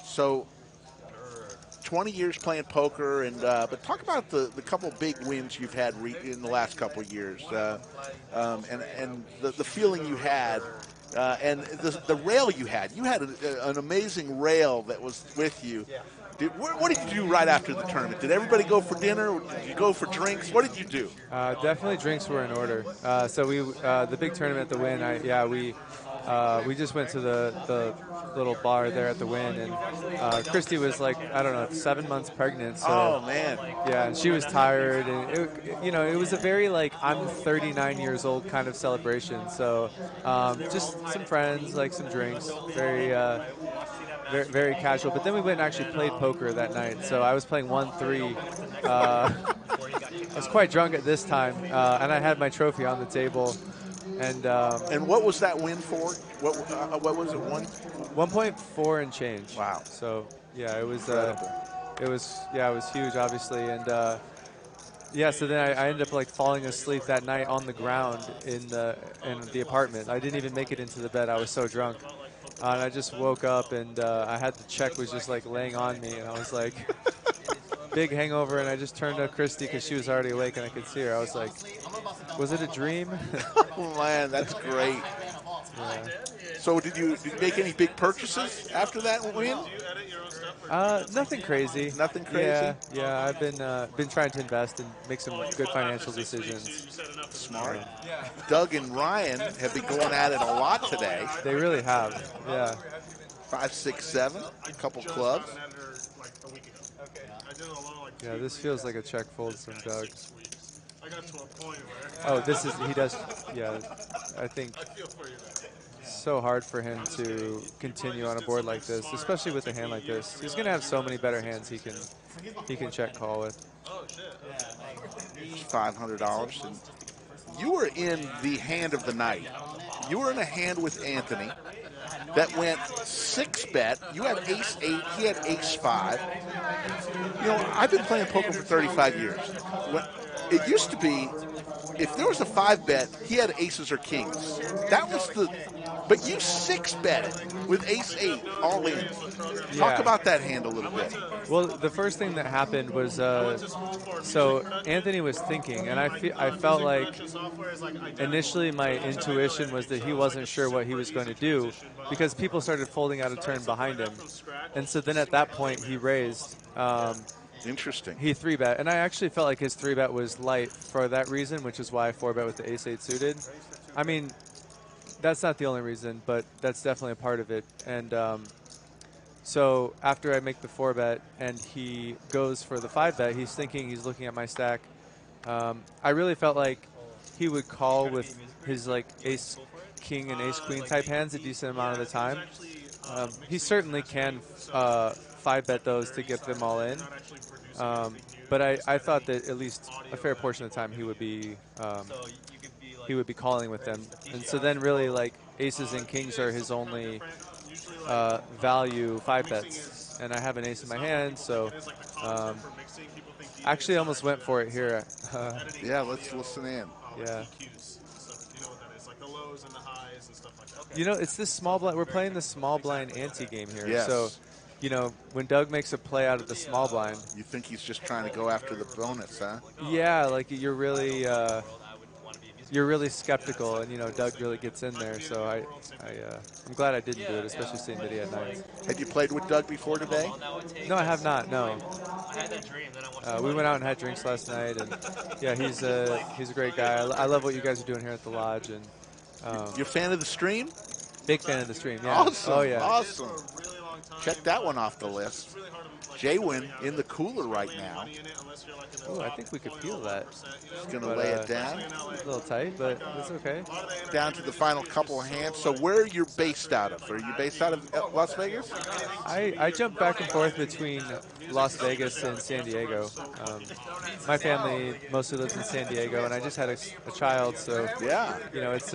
So, 20 years playing poker, but talk about the couple big wins you've had in the last couple of years, and the feeling you had, and the rail you had. You had an amazing rail that was with you. What did you do right after the tournament? Did everybody go for dinner? Did you go for drinks? What did you do? Definitely drinks were in order. So the big tournament at the Win, we just went to the little bar there at the Win, and Christy was like, I don't know, 7 months pregnant. So, oh man. Yeah, and she was tired, and it was a very like I'm 39 years old kind of celebration. So just some friends, like some drinks, very very casual. But then we went and actually played poker that night. So I was playing 1-3. I was quite drunk at this time, and I had my trophy on the table. And what was that win for? What was it? 1.4 and change. Wow. So yeah, it was huge, obviously, and so then I ended up like falling asleep that night on the ground in the apartment. I didn't even make it into the bed. I was so drunk. And I just woke up, and I had the check was just like laying on me, and I was like, big hangover, and I just turned to Christy because she was already awake and I could see her. I was like, was it a dream? Oh man, that's great. Yeah. So did you make any big purchases after that win? Nothing crazy. Nothing crazy? Yeah. I've been trying to invest and make some good financial decisions. Smart. Doug and Ryan have been going at it a lot today. They really have. Yeah. 5, 6, 7. A couple clubs. Yeah, this feels like a check fold from Doug. I got to a point where. Oh, he does. Yeah, I think so hard for him to continue on a board like this, especially with a hand like this. He's gonna have so many better hands he can check call with. $500. And you were in the hand of the night. You were in a hand with Anthony that went 6-bet. You had ace-8. He had ace-5. I've been playing poker for 35 years. It used to be, if there was a 5-bet, he had aces or kings. That was but you 6-bet with ace-8 all in. Talk about that hand a little bit. Well, the first thing that happened was, so Anthony was thinking, and I felt like initially my intuition was that he wasn't sure what he was going to do because people started folding out a turn behind him. And so then at that point he raised. Interesting. He 3-bet, and I actually felt like his 3-bet was light for that reason, which is why I 4-bet with the ace-8 suited. I mean, that's not the only reason, but that's definitely a part of it. And so after I make the 4-bet and he goes for the 5-bet, he's thinking, he's looking at my stack. I really felt like he would call with his like ace-king and ace-queen type hands a decent amount of the time. He certainly can 5-bet those to get them all in. But I thought that at least a fair portion of the time he would be calling with them, and so then really like aces and kings are his only value 5-bets, and I have an ace in my hand, so actually almost went for it here. Yeah, let's listen in. Yeah. You know what that is, like the lows and the highs and stuff like that. You know, it's this small blind. We're playing the small blind ante game here. Yes. So, you know, when Doug makes a play out of the small blind, you think he's just trying to go after the bonus, huh? Yeah, like you're really skeptical, and you know Doug really gets in there. So I'm glad I didn't do it, especially seeing that he had nines. Had you played with Doug before today? No, I have not. No. I had that dream. Then I We went out and had drinks last night, and yeah, he's a great guy. I love what you guys are doing here at the lodge, and you're a fan of the stream? Big fan of the stream. Yeah. Awesome. Oh yeah. Awesome. Check that one off the list. JWin in the cooler right now. Ooh, I think we could feel that. He's going to lay it down. A little tight, but it's okay. Down to the final couple of hands. So where are you based out of? Are you based out of Las Vegas? I jump back and forth between Las Vegas and San Diego. My family mostly lives in San Diego, and I just had a child, so yeah, you know it's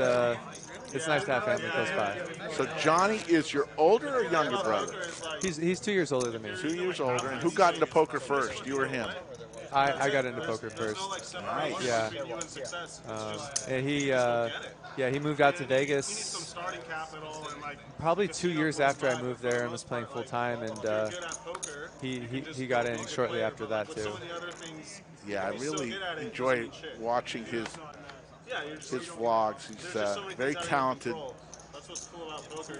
nice to have family close by. So Johnny is your older or younger brother? He's 2 years older than me. 2 years older. And who got into poker first, you or him? I got into poker first. Nice. Yeah. And he moved out to Vegas probably 2 years after I moved there and was playing full time, and he got in shortly after that too. Yeah, I really enjoy watching his vlogs. He's very talented. That's what's cool about poker.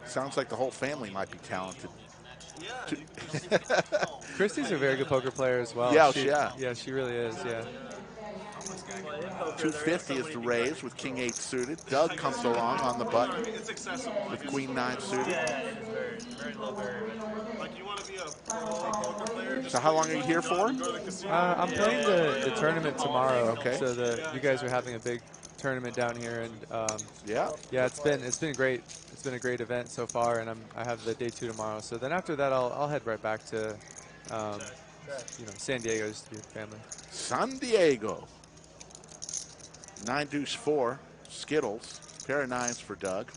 Sounds like the whole family might be talented. Christy's a very good poker player as well. Yeah, Yeah, she really is, yeah. 250 is the raise with King 8 suited. Doug comes along on the button with Queen 9 suited. So how long are you here for? I'm playing the tournament tomorrow. Okay. So you guys are having a big tournament down here, and yeah, it's been great. It's been a great event so far, and I have the day 2 tomorrow. So then after that, I'll head right back to San Diego just to be with family. San Diego. 9-4 Skittles. Pair of nines for Doug.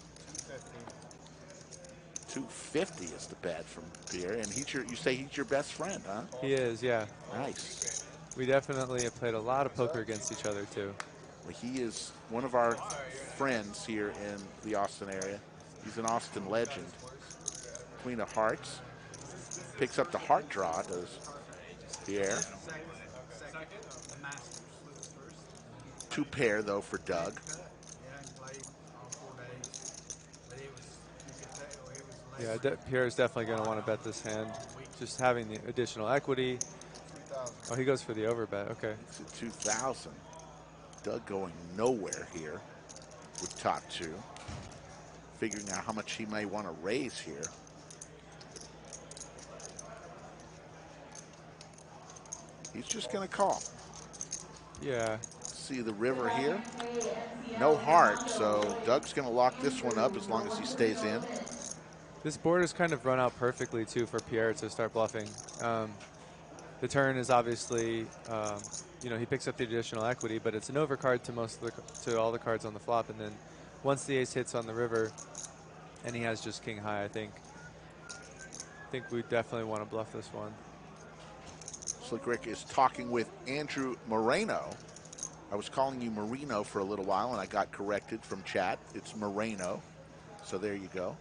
250 is the bet from Pierre, and you say he's your best friend, huh? He is, yeah. Nice. We definitely have played a lot of poker against each other too. Well, he is one of our friends here in the Austin area. He's an Austin legend. Queen of Hearts. Picks up the heart draw, does Pierre. 2 pair, though, for Doug. Yeah, Pierre's definitely going to want to bet this hand. Just having the additional equity. Oh, he goes for the overbet. Okay. It's at 2,000. Doug going nowhere here with top 2. Figuring out how much he may want to raise here. He's just going to call. Yeah. See the river here. No heart, so Doug's going to lock this one up as long as he stays in. This board has kind of run out perfectly, too, for Pierre to start bluffing. The turn is obviously, he picks up the additional equity, but it's an overcard to all the cards on the flop. And then once the ace hits on the river, and he has just king high, I think we definitely want to bluff this one. Slick Rick is talking with Andrew Moreno. I was calling you Marino for a little while, and I got corrected from chat. It's Moreno. So there you go.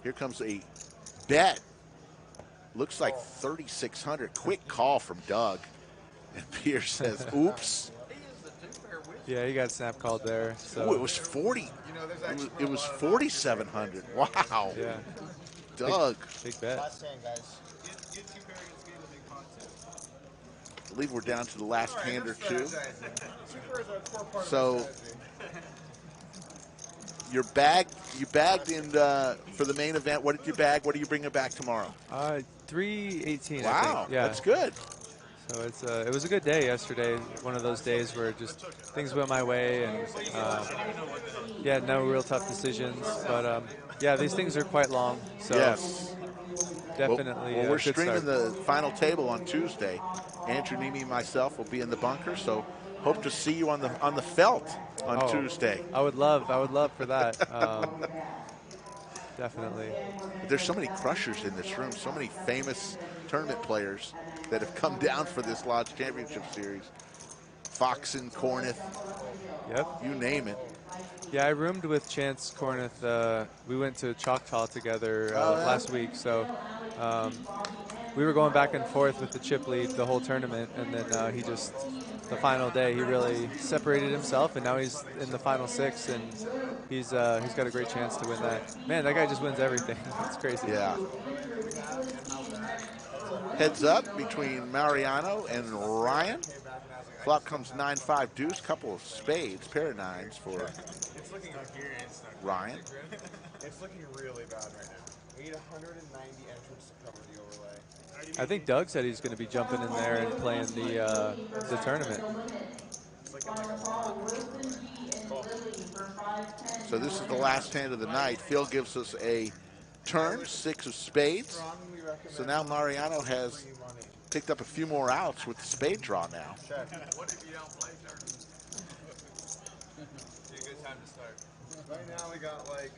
Here comes a bet. Looks like 3,600. Quick call from Doug. And Pierre says, oops. Yeah, he got snap called there. So. Ooh, it was 40. It was 4,700. Wow. Yeah. Doug. Big bet. I believe we're down to the last hand or two. So you bagged in for the main event. What did you bag? What are you bringing back tomorrow? 318. Wow, I think. Yeah, that's good. So it was a good day yesterday. One of those days where just things went my way, and no real tough decisions. But yeah, these things are quite long. So yes. definitely. Well, we're good streaming start. the final table on Tuesday. Andrew, Nimi, and myself will be in the bunker, so hope to see you on the felt on Tuesday. I would love for that. Definitely. But there's so many crushers in this room, so many famous tournament players that have come down for this Lodge Championship Series. Foxen, Corneth, yep, you name it. Yeah, I roomed with Chance Corneth. We went to Choctaw together last week, so we were going back and forth with the chip lead the whole tournament, and then he just, the final day, he really separated himself, and now he's in the final 6, and he's got a great chance to win that. Man, that guy just wins everything. It's crazy. Yeah. Heads up between Mariano and Ryan. Flop comes 9-5 deuce, couple of spades, pair of nines for Ryan. It's looking really bad right now. We need 190 entrants to cover the overlay. I think Doug said he's going to be jumping in there and playing the tournament. So this is the last hand of the night. Phil gives us a turn, 6 of spades. So now Mariano has picked up a few more outs with the spade draw now. What if you don't play turn? Be a good time to start. Right now we got like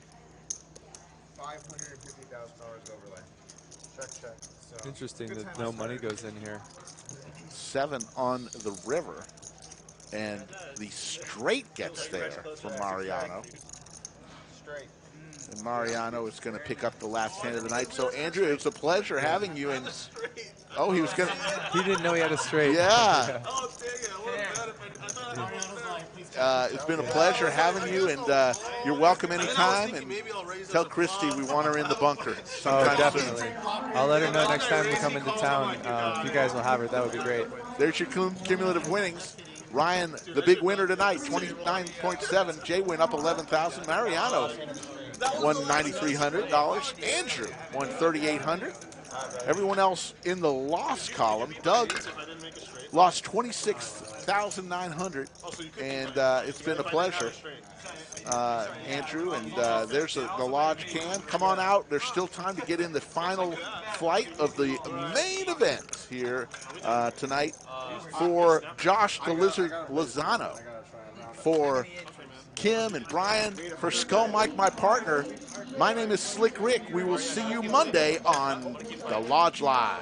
$550,000 overlay. Check. So Interesting that no money goes in here. 7 on the river. And the straight gets there from Mariano. Straight. And Mariano is going to pick up the last hand of the night. So, Andrew, it's a pleasure having you. And oh, he was going to. He didn't know he had a straight. Yeah. Oh, dang it. I would have bet if It's been a pleasure having you, and you're welcome anytime. And tell Christy we want her in the bunker. Oh, definitely. I'll let her know next time we come into town. If you guys will have her, that would be great. There's your cumulative winnings. Ryan, the big winner tonight, 29.7. JWin up 11,000. Mariano won $9,300. Andrew won $3,800. Everyone else in the loss column. Doug lost $26,900, and it's been a pleasure, Andrew. And there's the Lodge cam. Come on out. There's still time to get in the final flight of the main event here tonight for Josh the Lizard Lozano, for Kim and Brian, for Skull Mike, my partner. My name is Slick Rick. We will see you Monday on the Lodge Live.